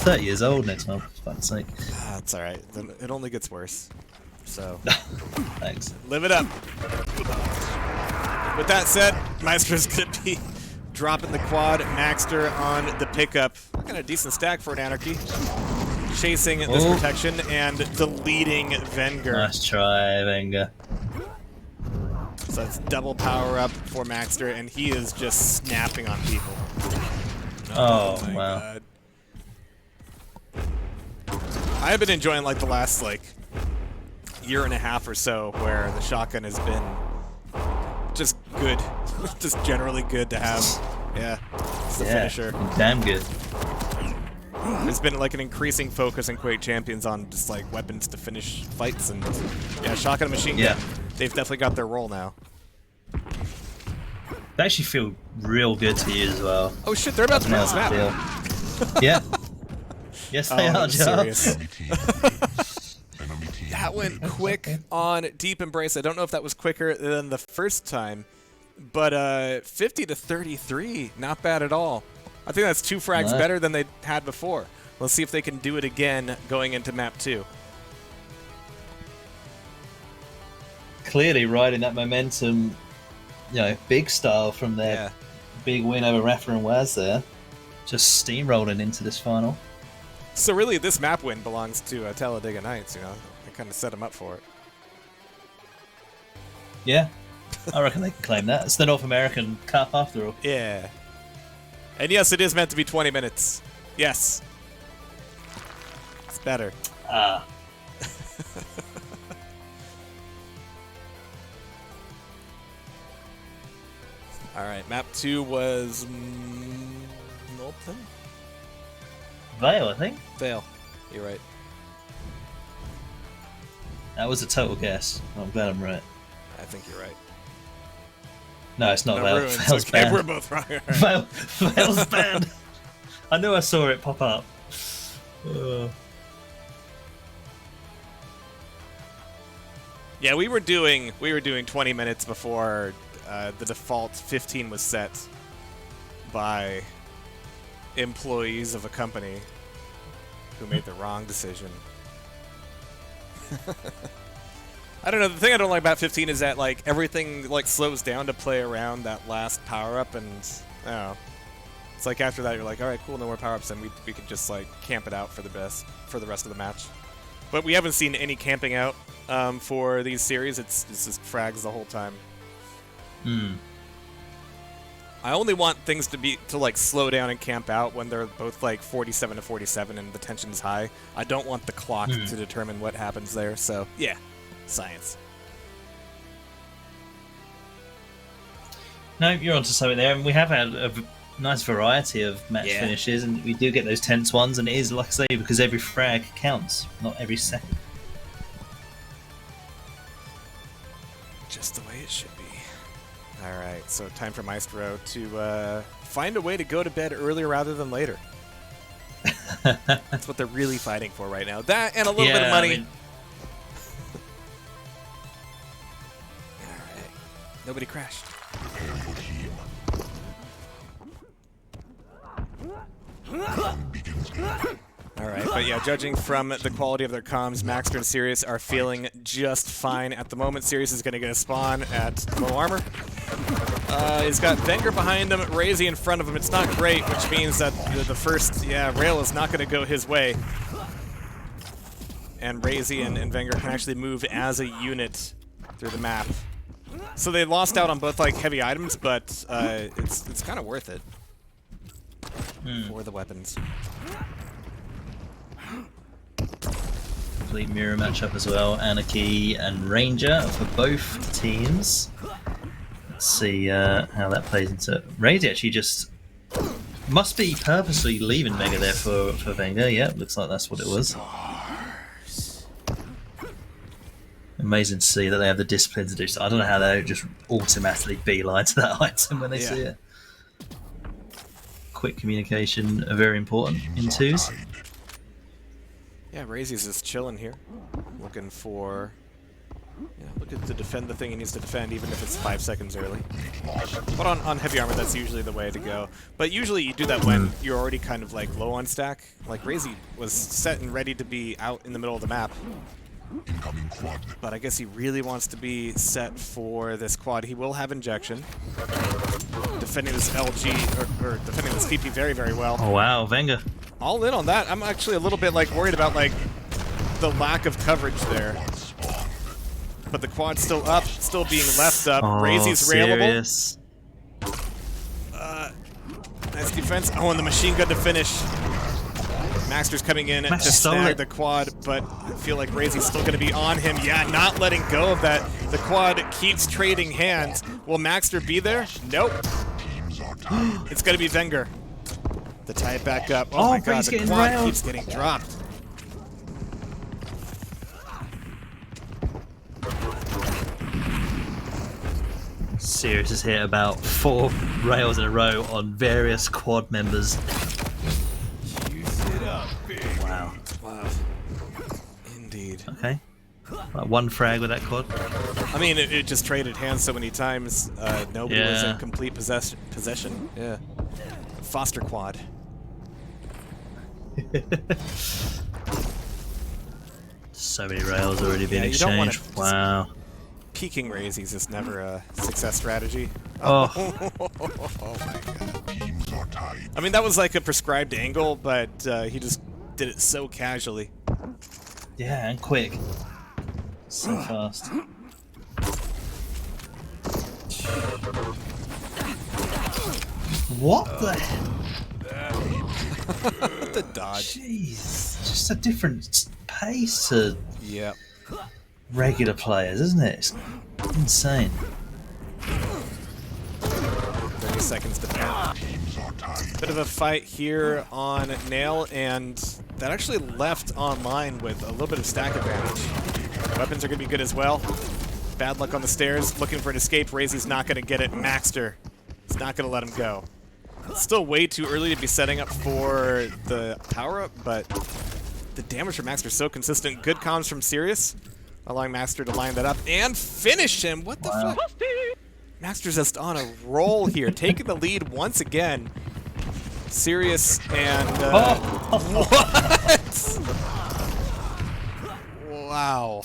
30 years old next month, for fuck's sake. That's alright. It only gets worse. So, thanks. Live it up. With that said, Maestro's going to be dropping the quad, Maxter on the pickup. Got a decent stack for an Anarchy. Chasing this protection and deleting Venger. Nice try, Venger. So that's double power up for Maxter, and he is just snapping on people. Oh my wow. God. I've been enjoying like the last year and a half or so where the shotgun has been just good. Just generally good to have. Yeah. It's the finisher. Damn good. There's been like an increasing focus in Quake Champions on just like weapons to finish fights, and yeah, shotgun and machine gun. They've definitely got their role now. They actually feel real good to use as well. Oh shit, they're about to win this map. Yeah. Yes, they are, Joe. That went quick on Deep Embrace. I don't know if that was quicker than the first time, but 50 to 33, not bad at all. I think that's 2 frags better than they had before. Let's see if they can do it again going into map 2. Clearly riding that momentum, big style from their big win over Rafa and Waz there. Just steamrolling into this final. So really, this map win belongs to Talladega Nights, They kind of set them up for it. Yeah, I reckon they can claim that. It's the North American Cup after all. Yeah. And yes, it is meant to be 20 minutes. Yes. It's better. Ah. Alright, map 2 was... Milton? Vale, I think. Vale. You're right. That was a total guess. I'm glad I'm right. I think you're right. No, it's not No, Vale. Ruins. Vale's Okay, banned. we're both wrong. Right. Vale's banned. I knew I saw it pop up. Yeah, we were doing 20 minutes before the default 15 was set by employees of a company who made the wrong decision. I don't know, the thing I don't like about 15 is that everything slows down to play around that last power up, and I don't know. It's like after that, you're like, all right, cool, no more power-ups, then we could just like camp it out for the rest of the match. But we haven't seen any camping out for these series. It's just frags the whole time. I only want things to like slow down and camp out when they're both like 47 to 47 and the tension's high. I don't want the clock to determine what happens there. So yeah, science. No, you're onto something there, and we have had a nice variety of match finishes, and we do get those tense ones, and it is, like I say, because every frag counts, not every second. Just the way it should be. All right, so time for Maestro to find a way to go to bed earlier rather than later. That's what they're really fighting for right now. That and a little bit of money. I mean... All right, nobody crashed. Alright, but yeah, judging from the quality of their comms, Maxter and Sirius are feeling just fine at the moment. Sirius is going to get a spawn at low armor. He's got Wenger behind him, Razy in front of him. It's not great, which means that the first rail is not going to go his way. And Razy and Wenger can actually move as a unit through the map. So they lost out on both like heavy items, but it's kind of worth it for the weapons. Complete mirror matchup as well. Anarchy and Ranger for both teams. Let's see how that plays into it. Razy actually just must be purposely leaving Mega there for Wenger. Yeah, looks like that's what it was. Amazing to see that they have the discipline to do so. I don't know how they just automatically beeline to that item when they see it. Quick communication are very important in twos. Yeah, Razy's just chilling here, looking for, looking to defend the thing he needs to defend, even if it's 5 seconds early. But on heavy armor, that's usually the way to go. But usually you do that when you're already kind of like low on stack. Like Razy was set and ready to be out in the middle of the map. But I guess he really wants to be set for this quad. He will have injection. Defending this LG, or defending this TP very, very well. Oh wow, Wenger. All in on that. I'm actually a little bit like worried about like the lack of coverage there. But the quad's still up, still being left up. Razy's railable. Nice defense. Oh, and the machine gun to finish. Maxter's coming in to snag the quad, but I feel like Razy's still going to be on him. Yeah, not letting go of that. The quad keeps trading hands. Will Maxter be there? Nope. It's going to be Wenger to tie it back up. Oh my god, the quad keeps getting dropped. Sirius has hit about 4 rails in a row on various quad members. Wow. Wow. Indeed. Okay. Like 1 frag with that quad. I mean, it just traded hands so many times. Nobody was in complete possession. Yeah. Foster quad. So many rails already been exchanged. Wow. Peeking Razy's is never a success strategy. Oh. Oh my god. I mean, that was like a prescribed angle, but he just did it so casually. Yeah, and quick. So fast. What the? The dodge. Jeez, just a different pace to regular players, isn't it? It's insane. 30 seconds to pass. Bit of a fight here on Nail, and that actually left online with a little bit of stack advantage. Weapons are going to be good as well. Bad luck on the stairs, looking for an escape. Razy's not going to get it. Maxter is not going to let him go. It's still way too early to be setting up for the power-up, but the damage from Maxter is so consistent. Good comms from Sirius, allowing Maxter to line that up and finish him. What the fuck? Maxter's just on a roll here, taking the lead once again. Sirius and... What? Wow.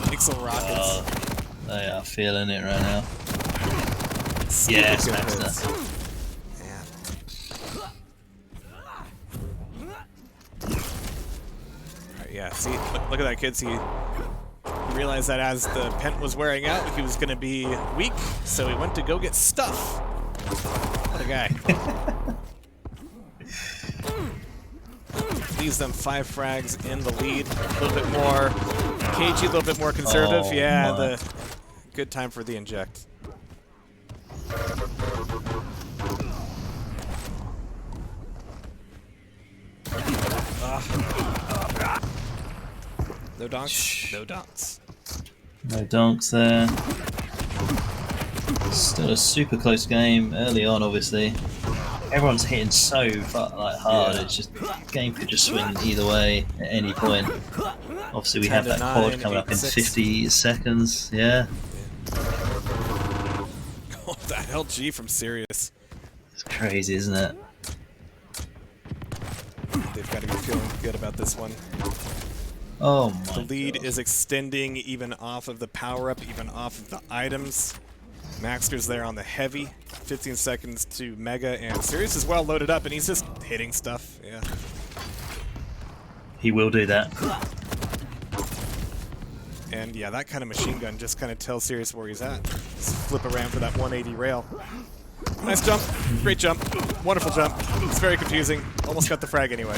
Pixel Rockets. They are feeling it right now. Yes, Maxter. Yeah, see, look at that, kids. He realized that as the pent was wearing out, he was going to be weak, so he went to go get stuff. What a guy. Leaves them 5 frags in the lead. A little bit more cagey, a little bit more conservative. Oh, yeah, my. the good time for the inject. No donks. No donks. No donks there. Still a super close game early on, obviously. Everyone's hitting so hard. Yeah. It's just game could just swing either way at any point. Obviously, we have that 10-9, quad coming up in 8-6. 50 seconds. Yeah, Oh, that LG from Sirius. it's crazy, isn't it? They've got to be feeling good about this one. Oh my The lead God. is extending even off of the power-up, even off of the items. Maxter's there on the heavy. 15 seconds to Mega, and Sirius is well loaded up, and he's just hitting stuff. Yeah. He will do that. And yeah, that kind of machine gun just kind of tells Sirius where he's at. Just flip around for that 180 rail. Nice jump. Great jump. Wonderful jump. It's very confusing. Almost got the frag anyway.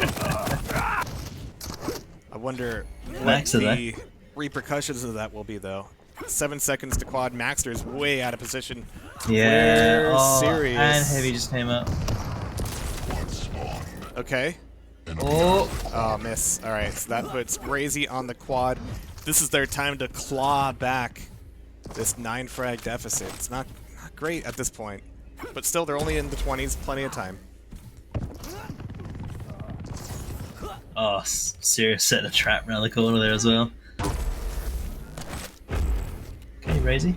I wonder what Max of the repercussions of that will be, though. 7 seconds to quad. Maxter's way out of position. Yeah. Where's Oh, Sirius? and heavy just came up. Okay. Oh. Oh, miss. All right, so that puts Brazy on the quad. This is their time to claw back this 9 frag deficit. It's not great at this point, but still, they're only in the 20s. Plenty of time. Oh, Sirius setting a trap around the corner there as well. Okay, Razy.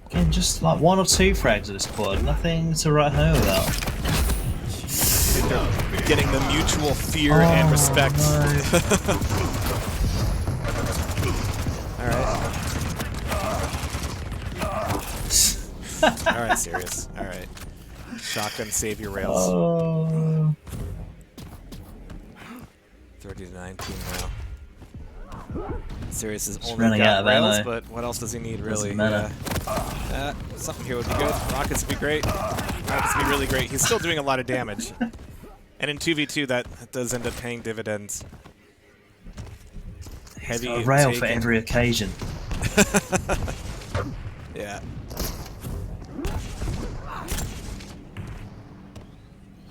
Again, just like 1 or 2 frags of this quad. Nothing to write home about. They're getting the mutual fear and respect. All right. All right, Sirius. All right. Shotgun, save your rails. Oh. 30 to 19 now. Sirius is Just only running got out of rails, ammo. but what else does he need, really? Doesn't matter. Something here would be good. Rockets would be great. Rockets would be really great. He's still doing a lot of damage. And in 2v2, that does end up paying dividends. Heavy A rail taken. for every occasion. Yeah.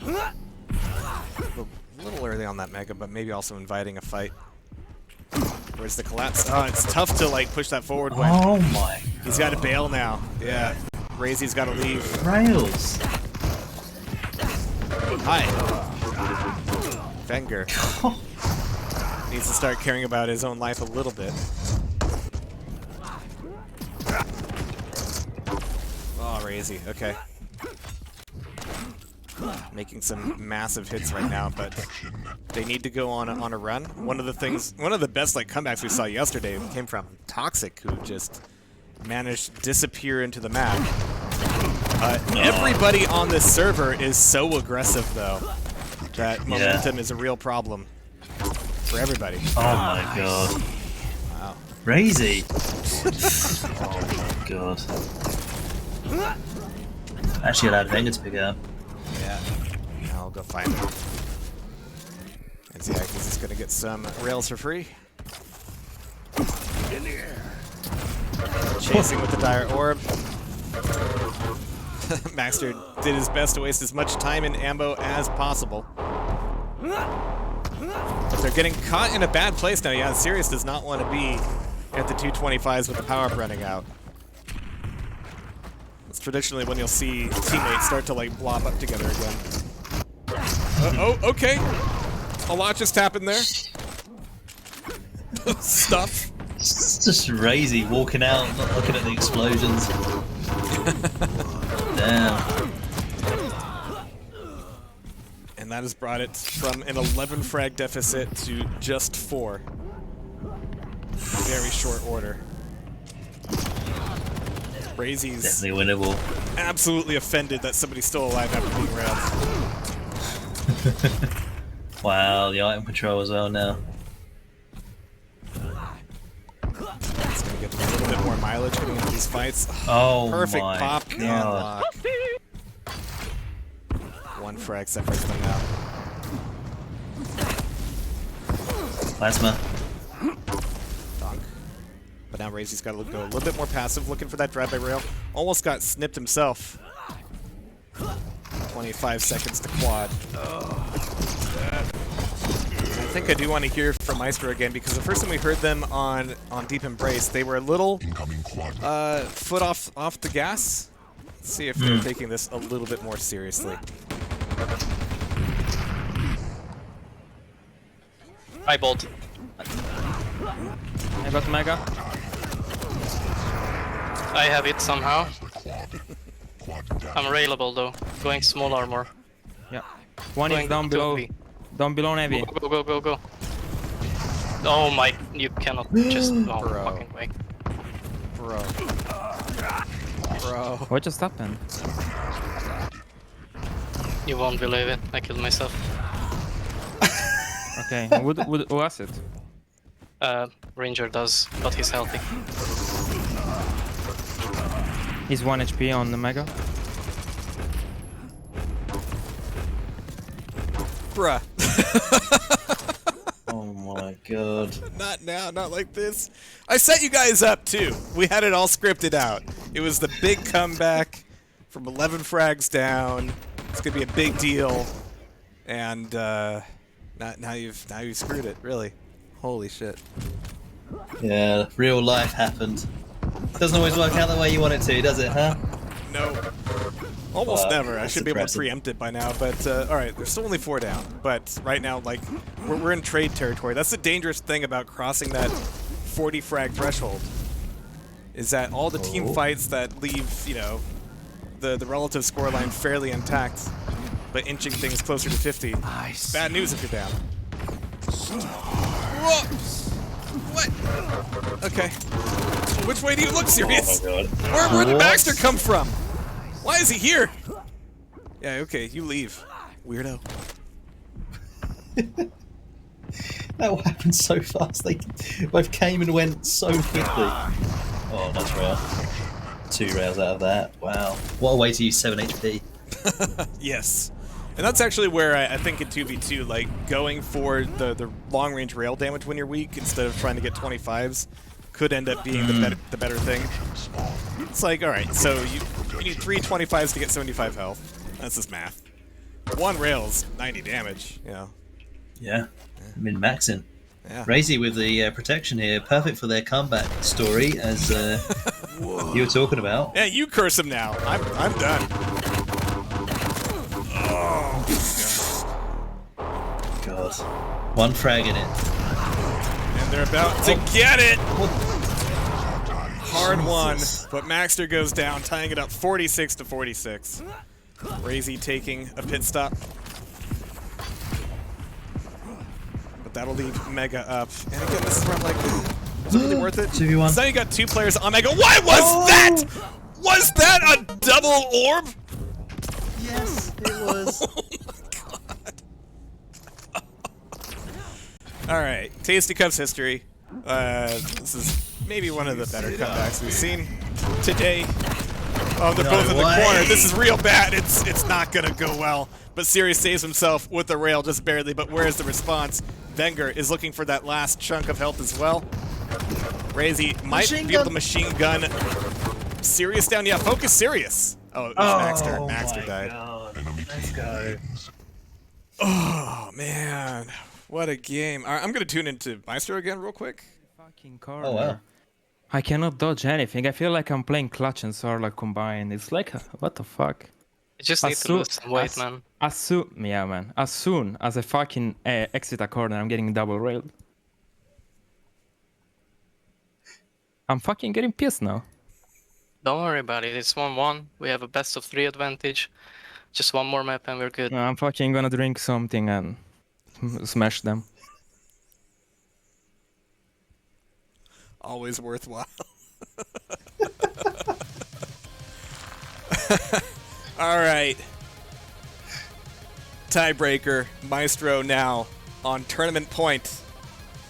A little early on that Mega, but maybe also inviting a fight. Where's the collapse? Oh, it's tough to like push that forward when Oh my. he's got to bail now. Yeah. Razy's got to leave. Rails. Hi. Wenger. Needs to start caring about his own life a little bit. Oh, Razy. Okay. Making some massive hits right now, but they need to go on a run. One of the best like comebacks we saw yesterday came from Toxic, who just managed to disappear into the map. Everybody on this server is so aggressive, though, that momentum is a real problem for everybody. Oh my god. Wow. Crazy. Oh my god. Actually allowed Wenger to pick it up. Yeah. I'll go find him. And see, he's just gonna get some rails for free. In the air. Chasing with the dire orb. Maxter did his best to waste as much time and ammo as possible. But they're getting caught in a bad place now. Yeah, Sirius does not want to be at the 225s with the power-up running out. It's traditionally when you'll see teammates start to like blob up together again. Oh, okay. A lot just happened there. Stuff. It's just Razy walking out, not looking at the explosions. Damn. And that has brought it from an 11 frag deficit to just 4. Very short order. Razy's Definitely winnable. absolutely offended that somebody's still alive after being railed. Wow, the item control as well now. It's gonna get a little bit more mileage getting into these fights. Oh, perfect my pop and God. lock. One frag separates them now. Plasma. Donk. But now Razy's got to go a little bit more passive, looking for that drive by rail. Almost got snipped himself. 25 seconds to quad. I think I do want to hear from Maestro again, because the first time we heard them on Deep Embrace, they were a little foot off the gas. Let's see if they're taking this a little bit more seriously. I bolt. I got Mega. I have it somehow. I'm railable though. Going small armor. Yeah. One Going is down to below. B. Down below heavy. Go, go, go, go. Oh my, you cannot just... Oh, Bro. fucking way. Bro. Bro. What just happened? You won't believe it. I killed myself. Okay, who was it? Ranger does, but he's healthy. He's 1 HP on the Mega. Bruh. Oh my God. Not now, not like this. I set you guys up too. We had it all scripted out. It was the big comeback from 11 frags down. It's gonna be a big deal, and now you've screwed it. Really, holy shit. Yeah, real life happened. Doesn't always work out the way you want it to, does it, huh? No. Almost never. I that's should be able to depressing. preempt it by now, but alright, there's still only 4 down. But right now, like, we're in trade territory. That's the dangerous thing about crossing that 40 frag threshold. Is that all the team fights that leave, you know, the relative scoreline fairly intact, but inching things closer to 50. It's bad news if you're down. Whoa! What? Okay. Which way do you look, Serious? Oh my God. Where did Baxter come from? Why is he here? Yeah, okay, you leave. Weirdo. That happened so fast. They both came and went so quickly. Oh, nice rail. 2 rails out of that. Wow. What a way to use 7 HP. Yes. And that's actually where I think in 2v2, like, going for the long-range rail damage when you're weak instead of trying to get 25s could end up being the better thing. It's like, alright, so you need 3 25s to get 75 health. That's just math. 1 rail's 90 damage, you know. Yeah. Min-maxing. Yeah. Razy with the protection here. Perfect for their comeback story, as you were talking about. Yeah, you curse him now. I'm done. God. 1 frag in it. And they're about to get it! Hard one, but Maxter goes down, tying it up 46 to 46. Razy taking a pit stop. But that'll leave Mega up. And again, this is where I'm like, is it really worth it? 2v1. So now you got 2 players on Mega. What was that? Was that a double orb? Yes, it was. Oh my god. Alright, TastyCups history. This is maybe one of the better comebacks we've seen today. Oh, they're both in the corner. This is real bad. It's not gonna go well. But Sirius saves himself with the rail just barely, but where's the response? Wenger is looking for that last chunk of health as well. Razy might be able to machine gun Sirius down. Yeah, focus Sirius. Oh, it was Maxter. Maxter died. God. Let's go. Oh, man. What a game. All right, I'm going to tune into Maestro again real quick. Fucking corner. Oh, wow. I cannot dodge anything. I feel like I'm playing Clutch and Sarlacc combined. It's like, what the fuck? You just need to lose some weight, man. As soon as I fucking exit a corner, I'm getting double railed. I'm fucking getting pissed now. Don't worry about it. It's 1-1. We have a best of 3 advantage. Just 1 more map and we're good. No, I'm fucking gonna drink something and smash them. Always worthwhile. All right. tiebreaker. Maestro now on tournament point.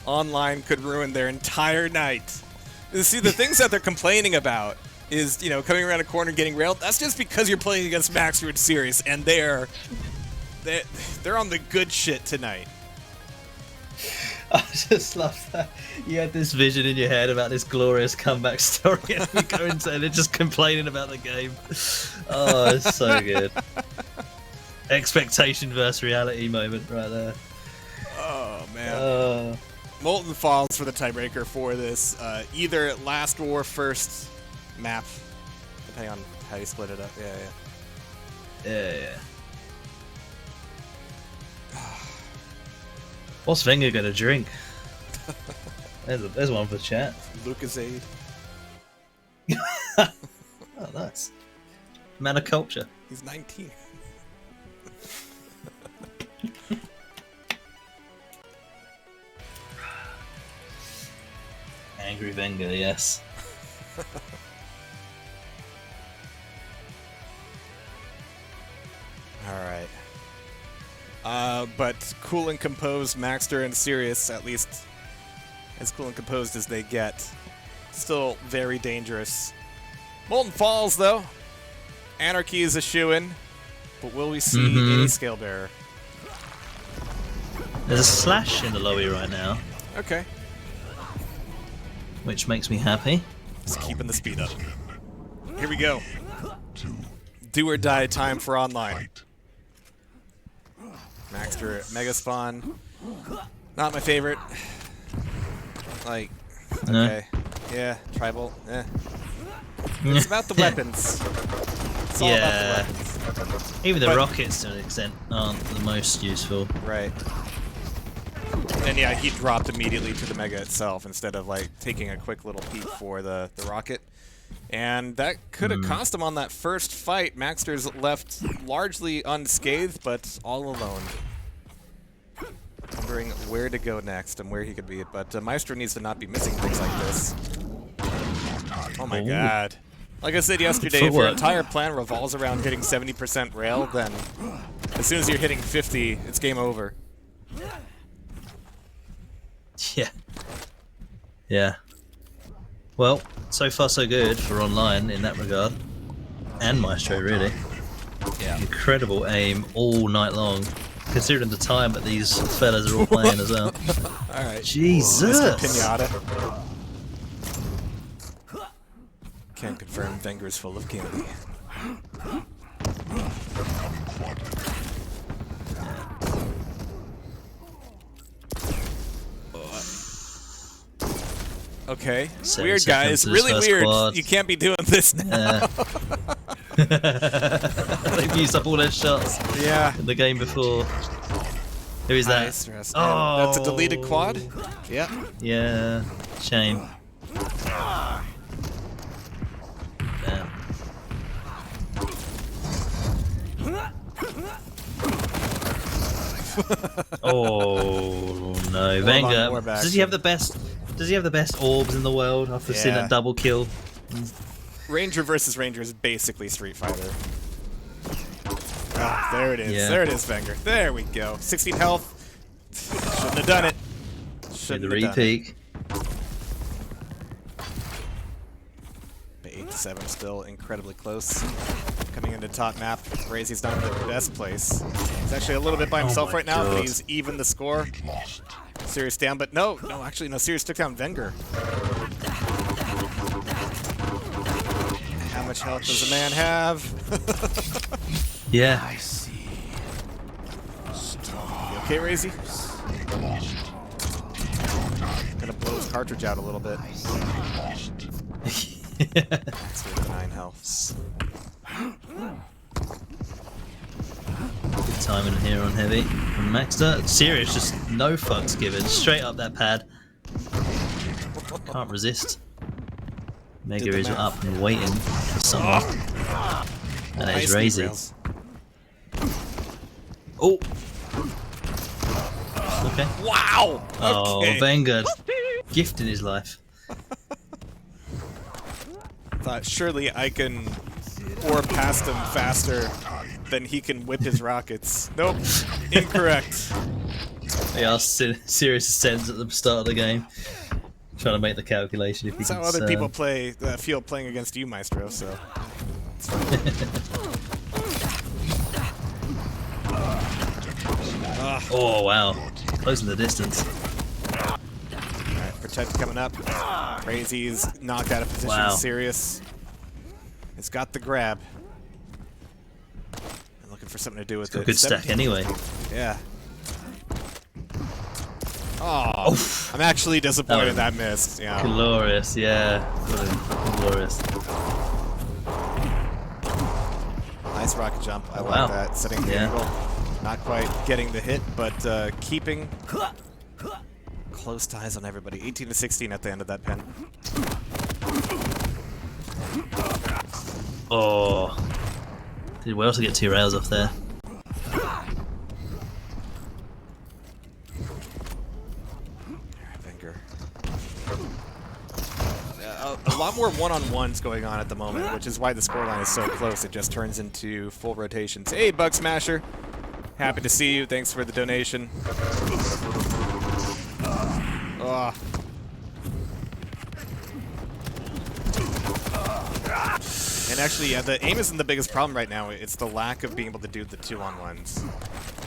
Online could ruin their entire night. See, the things that they're complaining about is, you know, coming around a corner getting railed. That's just because you're playing against Maxter and Sirius, and they're on the good shit tonight. I just love that. You had this vision in your head about this glorious comeback story, and you go into and they're just complaining about the game. Oh, it's so good. Expectation versus reality moment right there. Oh, man. Molten Falls for the tiebreaker for this. Either last war first map, depending on how you split it up. Yeah. What's Wenger gonna drink? There's one for chat. Lucasade. Oh, nice. Man of culture. He's 19. Angry Wenger, yes. Alright. But cool and composed Maxter and Sirius, at least as cool and composed as they get. Still very dangerous. Molten Falls, though. Anarchy is a shoo-in. But will we see any Scale Bearer? There's a slash in the lobby right now. Okay. Which makes me happy. Just keeping the speed up. Here we go. Do or die time for online. Maxter Mega Spawn. Not my favorite. Like, okay. Yeah, tribal. It's about the weapons. It's all about the weapons. Even the rockets to an extent aren't the most useful. Right. And yeah, he dropped immediately to the Mega itself instead of like taking a quick little peek for the rocket. And that could have cost him on that first fight. Maxter's left largely unscathed, but all alone. Wondering where to go next and where he could be. But Maestro needs to not be missing things like this. Oh my god. Like I said yesterday, if your entire plan revolves around hitting 70% rail, then as soon as you're hitting 50, it's game over. Yeah. Yeah. Well, so far so good for online in that regard. And Maestro, really. Yeah. Incredible aim all night long. Considering the time that these fellas are all playing as well. Alright. Jesus! Mr. Pinata. Can't confirm Venger's full of candy. Okay. Weird, guys. Really weird. Squad. You can't be doing this now. They've used up all their shots in the game before. Who is that? Oh, that's a deleted quad? Yeah. Yeah. Shame. Damn. Oh no, Wenger. Does he have the best? Does he have the best orbs in the world after seeing that double kill? Ranger versus Ranger is basically Street Fighter. Oh, there it is. Yeah. There it is, Wenger. There we go. 16 health. Shouldn't have done it. Shouldn't have done it. But 8-7 still incredibly close. Coming into top map, Razy's not in the best place. He's actually a little bit by himself right now, but he's even the score. Sirius down, but no, actually, no, Sirius took down Wenger. How much health does the man have? Yeah. I see. You okay, Razy? Gonna blow his cartridge out a little bit. That's with 9 health. Good timing here on heavy from Maxter. Sirius just no fucks given, straight up that pad. Can't resist. Mega is up and waiting for someone. And there's Razy. Oh! Okay. Wow! Oh, okay. Wenger gifting his life. Thought surely I can orb past him faster then he can whip his rockets. Nope, incorrect. They are serious ascents at the start of the game. Trying to make the calculation if you That's can. how other people feel playing against you, Maestro. So. It's fine. Oh wow, closing the distance. Alright, Protect coming up. Crazy's knocked out of position. Wow. Serious. It's got the grab. I'm looking for something to do with it. Good stack anyway. Yeah. Oh, I'm actually disappointed that missed. Yeah. Glorious, yeah. Glorious. Nice rocket jump. I like that. Setting the angle. Not quite getting the hit, but keeping close ties on everybody. 18 to 16 at the end of that pen. Oh. Did well to get 2 rails off there. A lot more one-on-ones going on at the moment, which is why the scoreline is so close. It just turns into full rotations. Hey, Bug Smasher. Happy to see you. Thanks for the donation. Oh. And actually, yeah, the aim isn't the biggest problem right now. It's the lack of being able to do the 2-on-1s.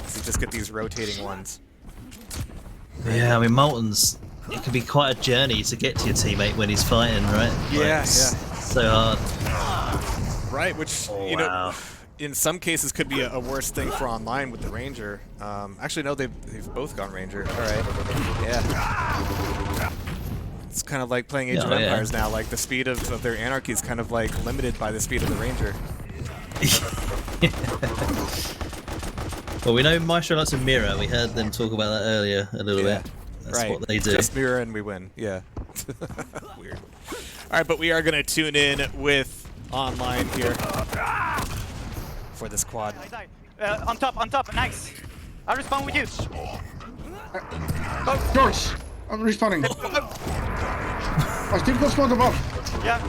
So you just get these rotating ones. Yeah, I mean, Molten's... It can be quite a journey to get to your teammate when he's fighting, right? Yeah, So hard. Right, which, you know, in some cases could be a worse thing for online with the Ranger. Actually, no, they've both gone Ranger. All right. Yeah. It's kind of like playing Age of Empires now. Like, the speed of their Anarchy is kind of, like, limited by the speed of the Ranger. Well, we know Maestro likes a mirror. We heard them talk about that earlier a little bit. That's what they do. Just mirror and we win. Yeah. Weird. All right, but we are going to tune in with online here for this quad. On top, nice. I'll respawn with you. George, I'm respawning. I still go spawn above. Yeah.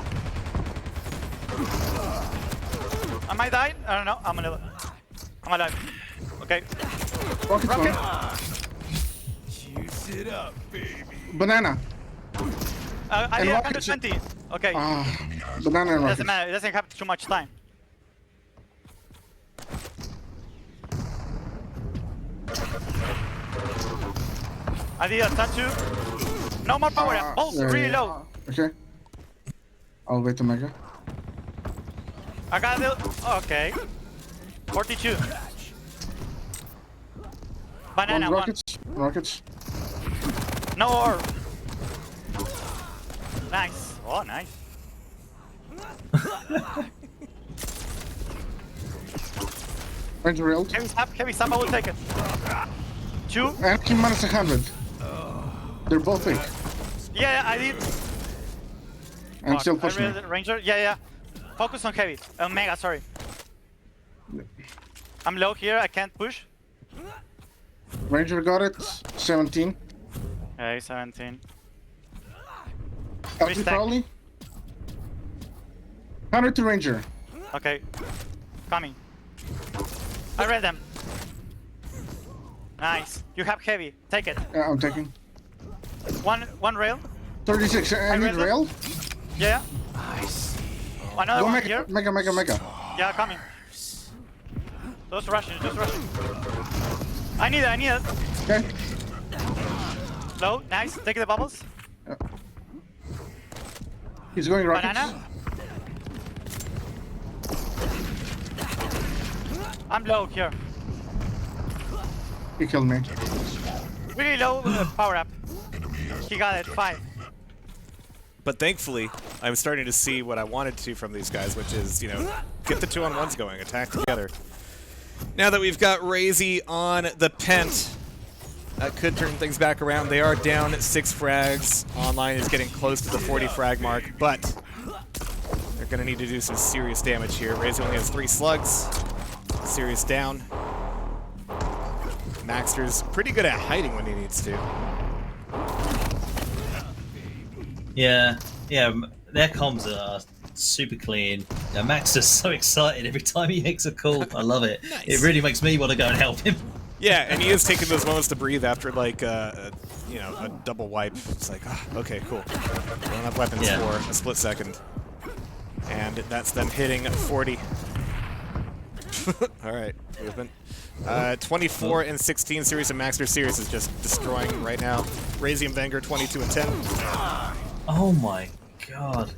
Am I dying? I don't know. I'm alive. Okay. Rocket. It up, baby. Banana. I need 120. Okay. Banana and Doesn't matter. It doesn't have too much time. I need a tattoo. No more power up. Both really low. Okay. I'll wait to Mega. I got it. Okay. 42. Banana one. Rockets. No orb. Nice. Oh, nice. Ranger railed. Heavy sap, I will take it. 2. And King minus 100. They're both big. Yeah, I did. I'm still pushing. Ranger? Yeah. Focus on heavy. Mega, sorry. I'm low here, I can't push. Ranger got it. 17. Okay, 17. LT probably. 100 to Ranger. Okay. Coming. I read them. Nice. You have heavy. Take it. Yeah, I'm taking. One rail. 36. I need rail. Yeah. I see. Another one here. Mega. Yeah, coming. Just rushing. I need it. Okay. Low, nice. Take the bubbles. Yeah. He's going rockets. Banana. I'm low here. He killed me. Really low power up. He got it. 5. But thankfully, I'm starting to see what I wanted to from these guys, which is, you know, get the 2-on-1s going, attack together. Now that we've got Razy on the Pent, that could turn things back around. They are down 6 frags. Online is getting close to the 40 frag mark, but they're going to need to do some serious damage here. Razy only has 3 slugs. Serious down. Maxter's pretty good at hiding when he needs to. Yeah, their comms are super clean. Now, Max is so excited every time he makes a call. I love it. Nice. It really makes me want to go and help him. Yeah, and he is taking those moments to breathe after like a double wipe. It's like, okay, cool. We don't have weapons for a split second, and that's them hitting 40. All right, movement. 24 and 16. Series and Maxter. Series is just destroying right now. Razy and Wenger 22 and 10. Oh my god.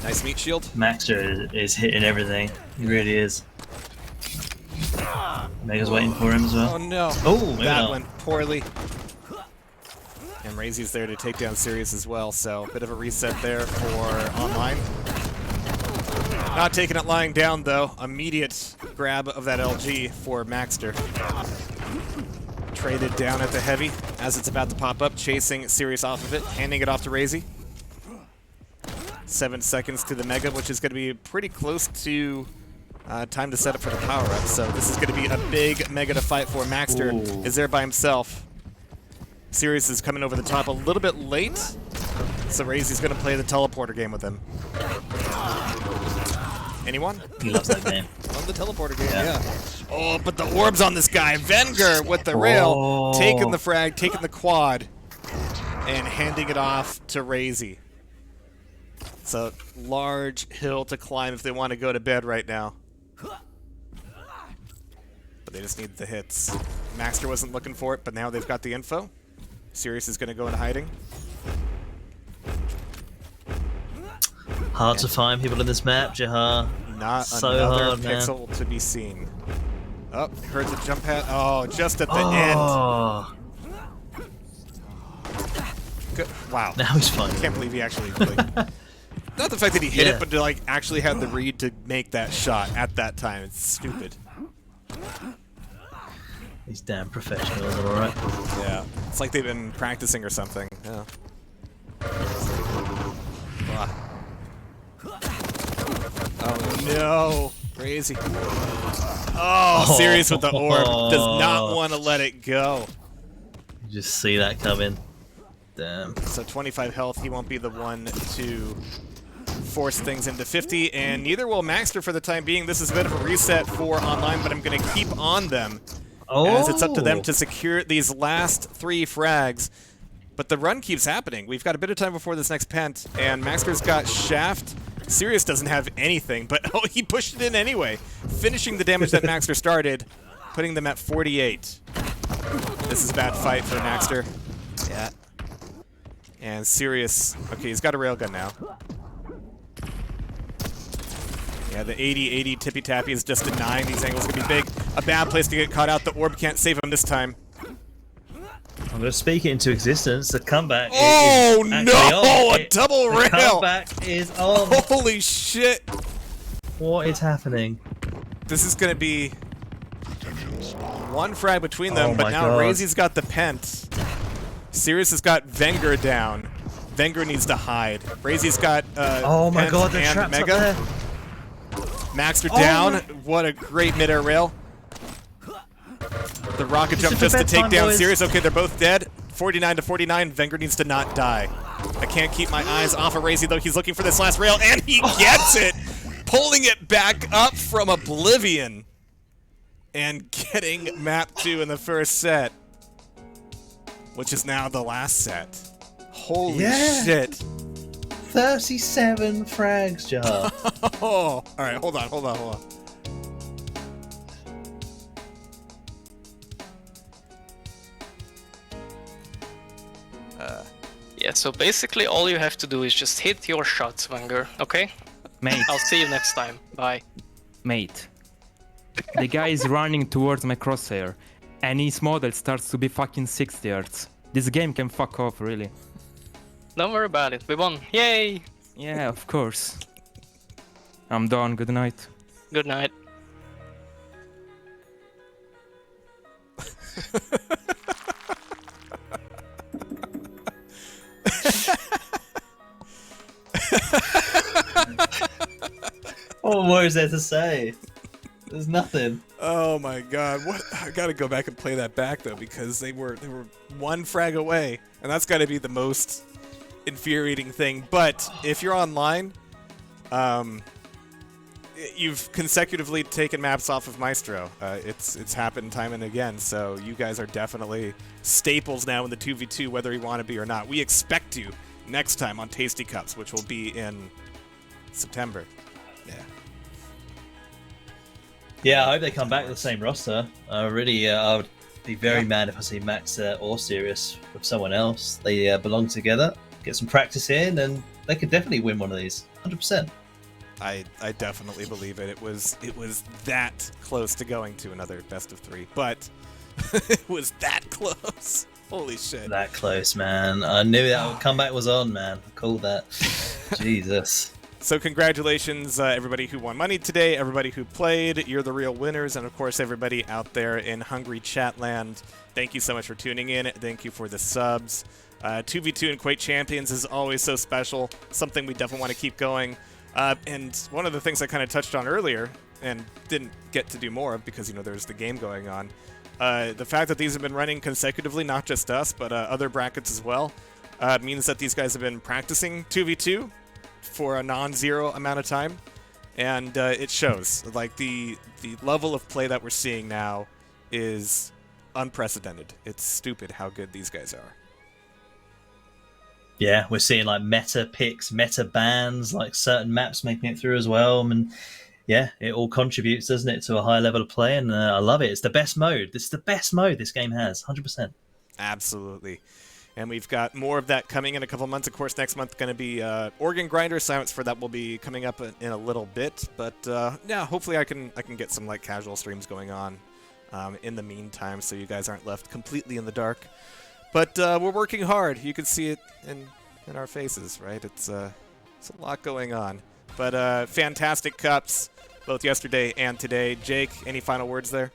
Nice meat shield. Maxter is hitting everything. He really is. Mega's waiting for him as well. Oh no. Oh, that went poorly. And Razy's there to take down Sirius as well, so a bit of a reset there for online. Not taking it lying down though. Immediate grab of that LG for Maxter. Traded down at the heavy as it's about to pop up, chasing Sirius off of it, handing it off to Razy. 7 seconds to the Mega, which is going to be pretty close to time to set up for the power-up. So this is going to be a big Mega to fight for. Maxter is there by himself. Sirius is coming over the top a little bit late, so Razy's going to play the teleporter game with him. Anyone? He loves that game. Love the teleporter game, yeah. Oh, but the orb's on this guy. Wenger with the rail, taking the frag, taking the quad, and handing it off to Razy. It's a large hill to climb if they want to go to bed right now. But they just need the hits. Maxter wasn't looking for it, but now they've got the info. Sirius is going to go into hiding. Hard to find people in this map, Jehar. Not so another hard, pixel to be seen. Oh, heard the jump pad. Oh, just at the end. Good. Wow. Now he's fine. I can't believe he actually not the fact that he hit it, but to like actually have the read to make that shot at that time. It's stupid. These damn professionals are alright. Yeah. It's like they've been practicing or something. Yeah. Oh no. Crazy. Oh, Sirius with the orb. Does not want to let it go. You just see that coming. Damn. So 25 health. He won't be the one to force things into 50, and neither will Maxter for the time being. This is a bit of a reset for online, but I'm going to keep on them as it's up to them to secure these last 3 frags. But the run keeps happening. We've got a bit of time before this next pent, and Maxter's got Shaft. Sirius doesn't have anything, but he pushed it in anyway, finishing the damage that Maxter started, putting them at 48. This is a bad fight for Maxter. Yeah. And Sirius, okay, he's got a railgun now. Yeah, the 80-80 tippy-tappy is just a 9. These angles could be big. A bad place to get caught out. The orb can't save him this time. I'm going to speak it into existence. The comeback is no! A double rail! The comeback is on. Holy shit! What is happening? This is going to be one frag between them, but now Razy's got the pent. Sirius has got Wenger down. Wenger needs to hide. Razy's got oh my pent god, the and trap's Mega. up there. Maxter down. What a great mid-air rail. The rocket jump just to take down Sirius. Okay, they're both dead. 49 to 49. Wenger needs to not die. I can't keep my eyes off of Razy, though. He's looking for this last rail, and he gets it! Pulling it back up from Oblivion. And getting map 2 in the first set. Which is now the last set. Holy shit. 37 frags, Jehar. Oh, alright, hold on. Yeah, so basically all you have to do is just hit your shots, Wenger, okay? Mate. I'll see you next time. Bye. Mate. The guy is running towards my crosshair, and his model starts to be fucking 60 Hz. This game can fuck off, really. Don't worry about it. We won. Yay! Yeah, of course. I'm done. Good night. Good night. What more is there to say? There's nothing. Oh my God! What? I gotta go back and play that back though, because they were one frag away, and that's got to be the most infuriating thing. But if you're online, you've consecutively taken maps off of Maestro. It's happened time and again. So you guys are definitely staples now in the 2v2, whether you want to be or not. We expect you next time on TastyCups, which will be in September. Yeah. Yeah, I hope they come back with the same roster. I would be very mad if I see Max or Sirius with someone else. They belong together, get some practice in, and they could definitely win one of these. 100%. I definitely believe it. It was that close to going to another best of 3, but it was that close. Holy shit. That close, man. I knew that comeback was on, man. I called that. Jesus. So congratulations, everybody who won money today, everybody who played. You're the real winners, and of course, everybody out there in Hungry Chatland. Thank you so much for tuning in. Thank you for the subs. 2v2 and QUAKE Champions is always so special, something we definitely want to keep going. And one of the things I kind of touched on earlier, and didn't get to do more of because, there's the game going on, the fact that these have been running consecutively, not just us, but other brackets as well, means that these guys have been practicing 2v2 for a non-zero amount of time, and it shows. Like, the level of play that we're seeing now is unprecedented. It's stupid how good these guys are. Yeah, we're seeing like meta picks, meta bans, like certain maps making it through as well. I mean, yeah, it all contributes, doesn't it, to a high level of play, and I love it. It's the best mode. This is the best mode this game has, 100%. Absolutely. And we've got more of that coming in a couple months. Of course, next month going to be Organ Grinder. Silence for that will be coming up in a little bit. But yeah, hopefully I can get some like casual streams going on in the meantime, so you guys aren't left completely in the dark. But we're working hard. You can see it in our faces, right? It's a lot going on. But fantastic cups, both yesterday and today. Jake, any final words there?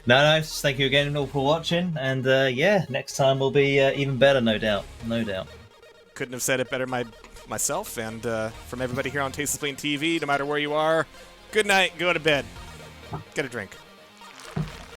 No, thank you again all for watching, and yeah, next time will be even better, no doubt. Couldn't have said it better myself, and from everybody here on TastyCups TV, no matter where you are, good night, go to bed, get a drink.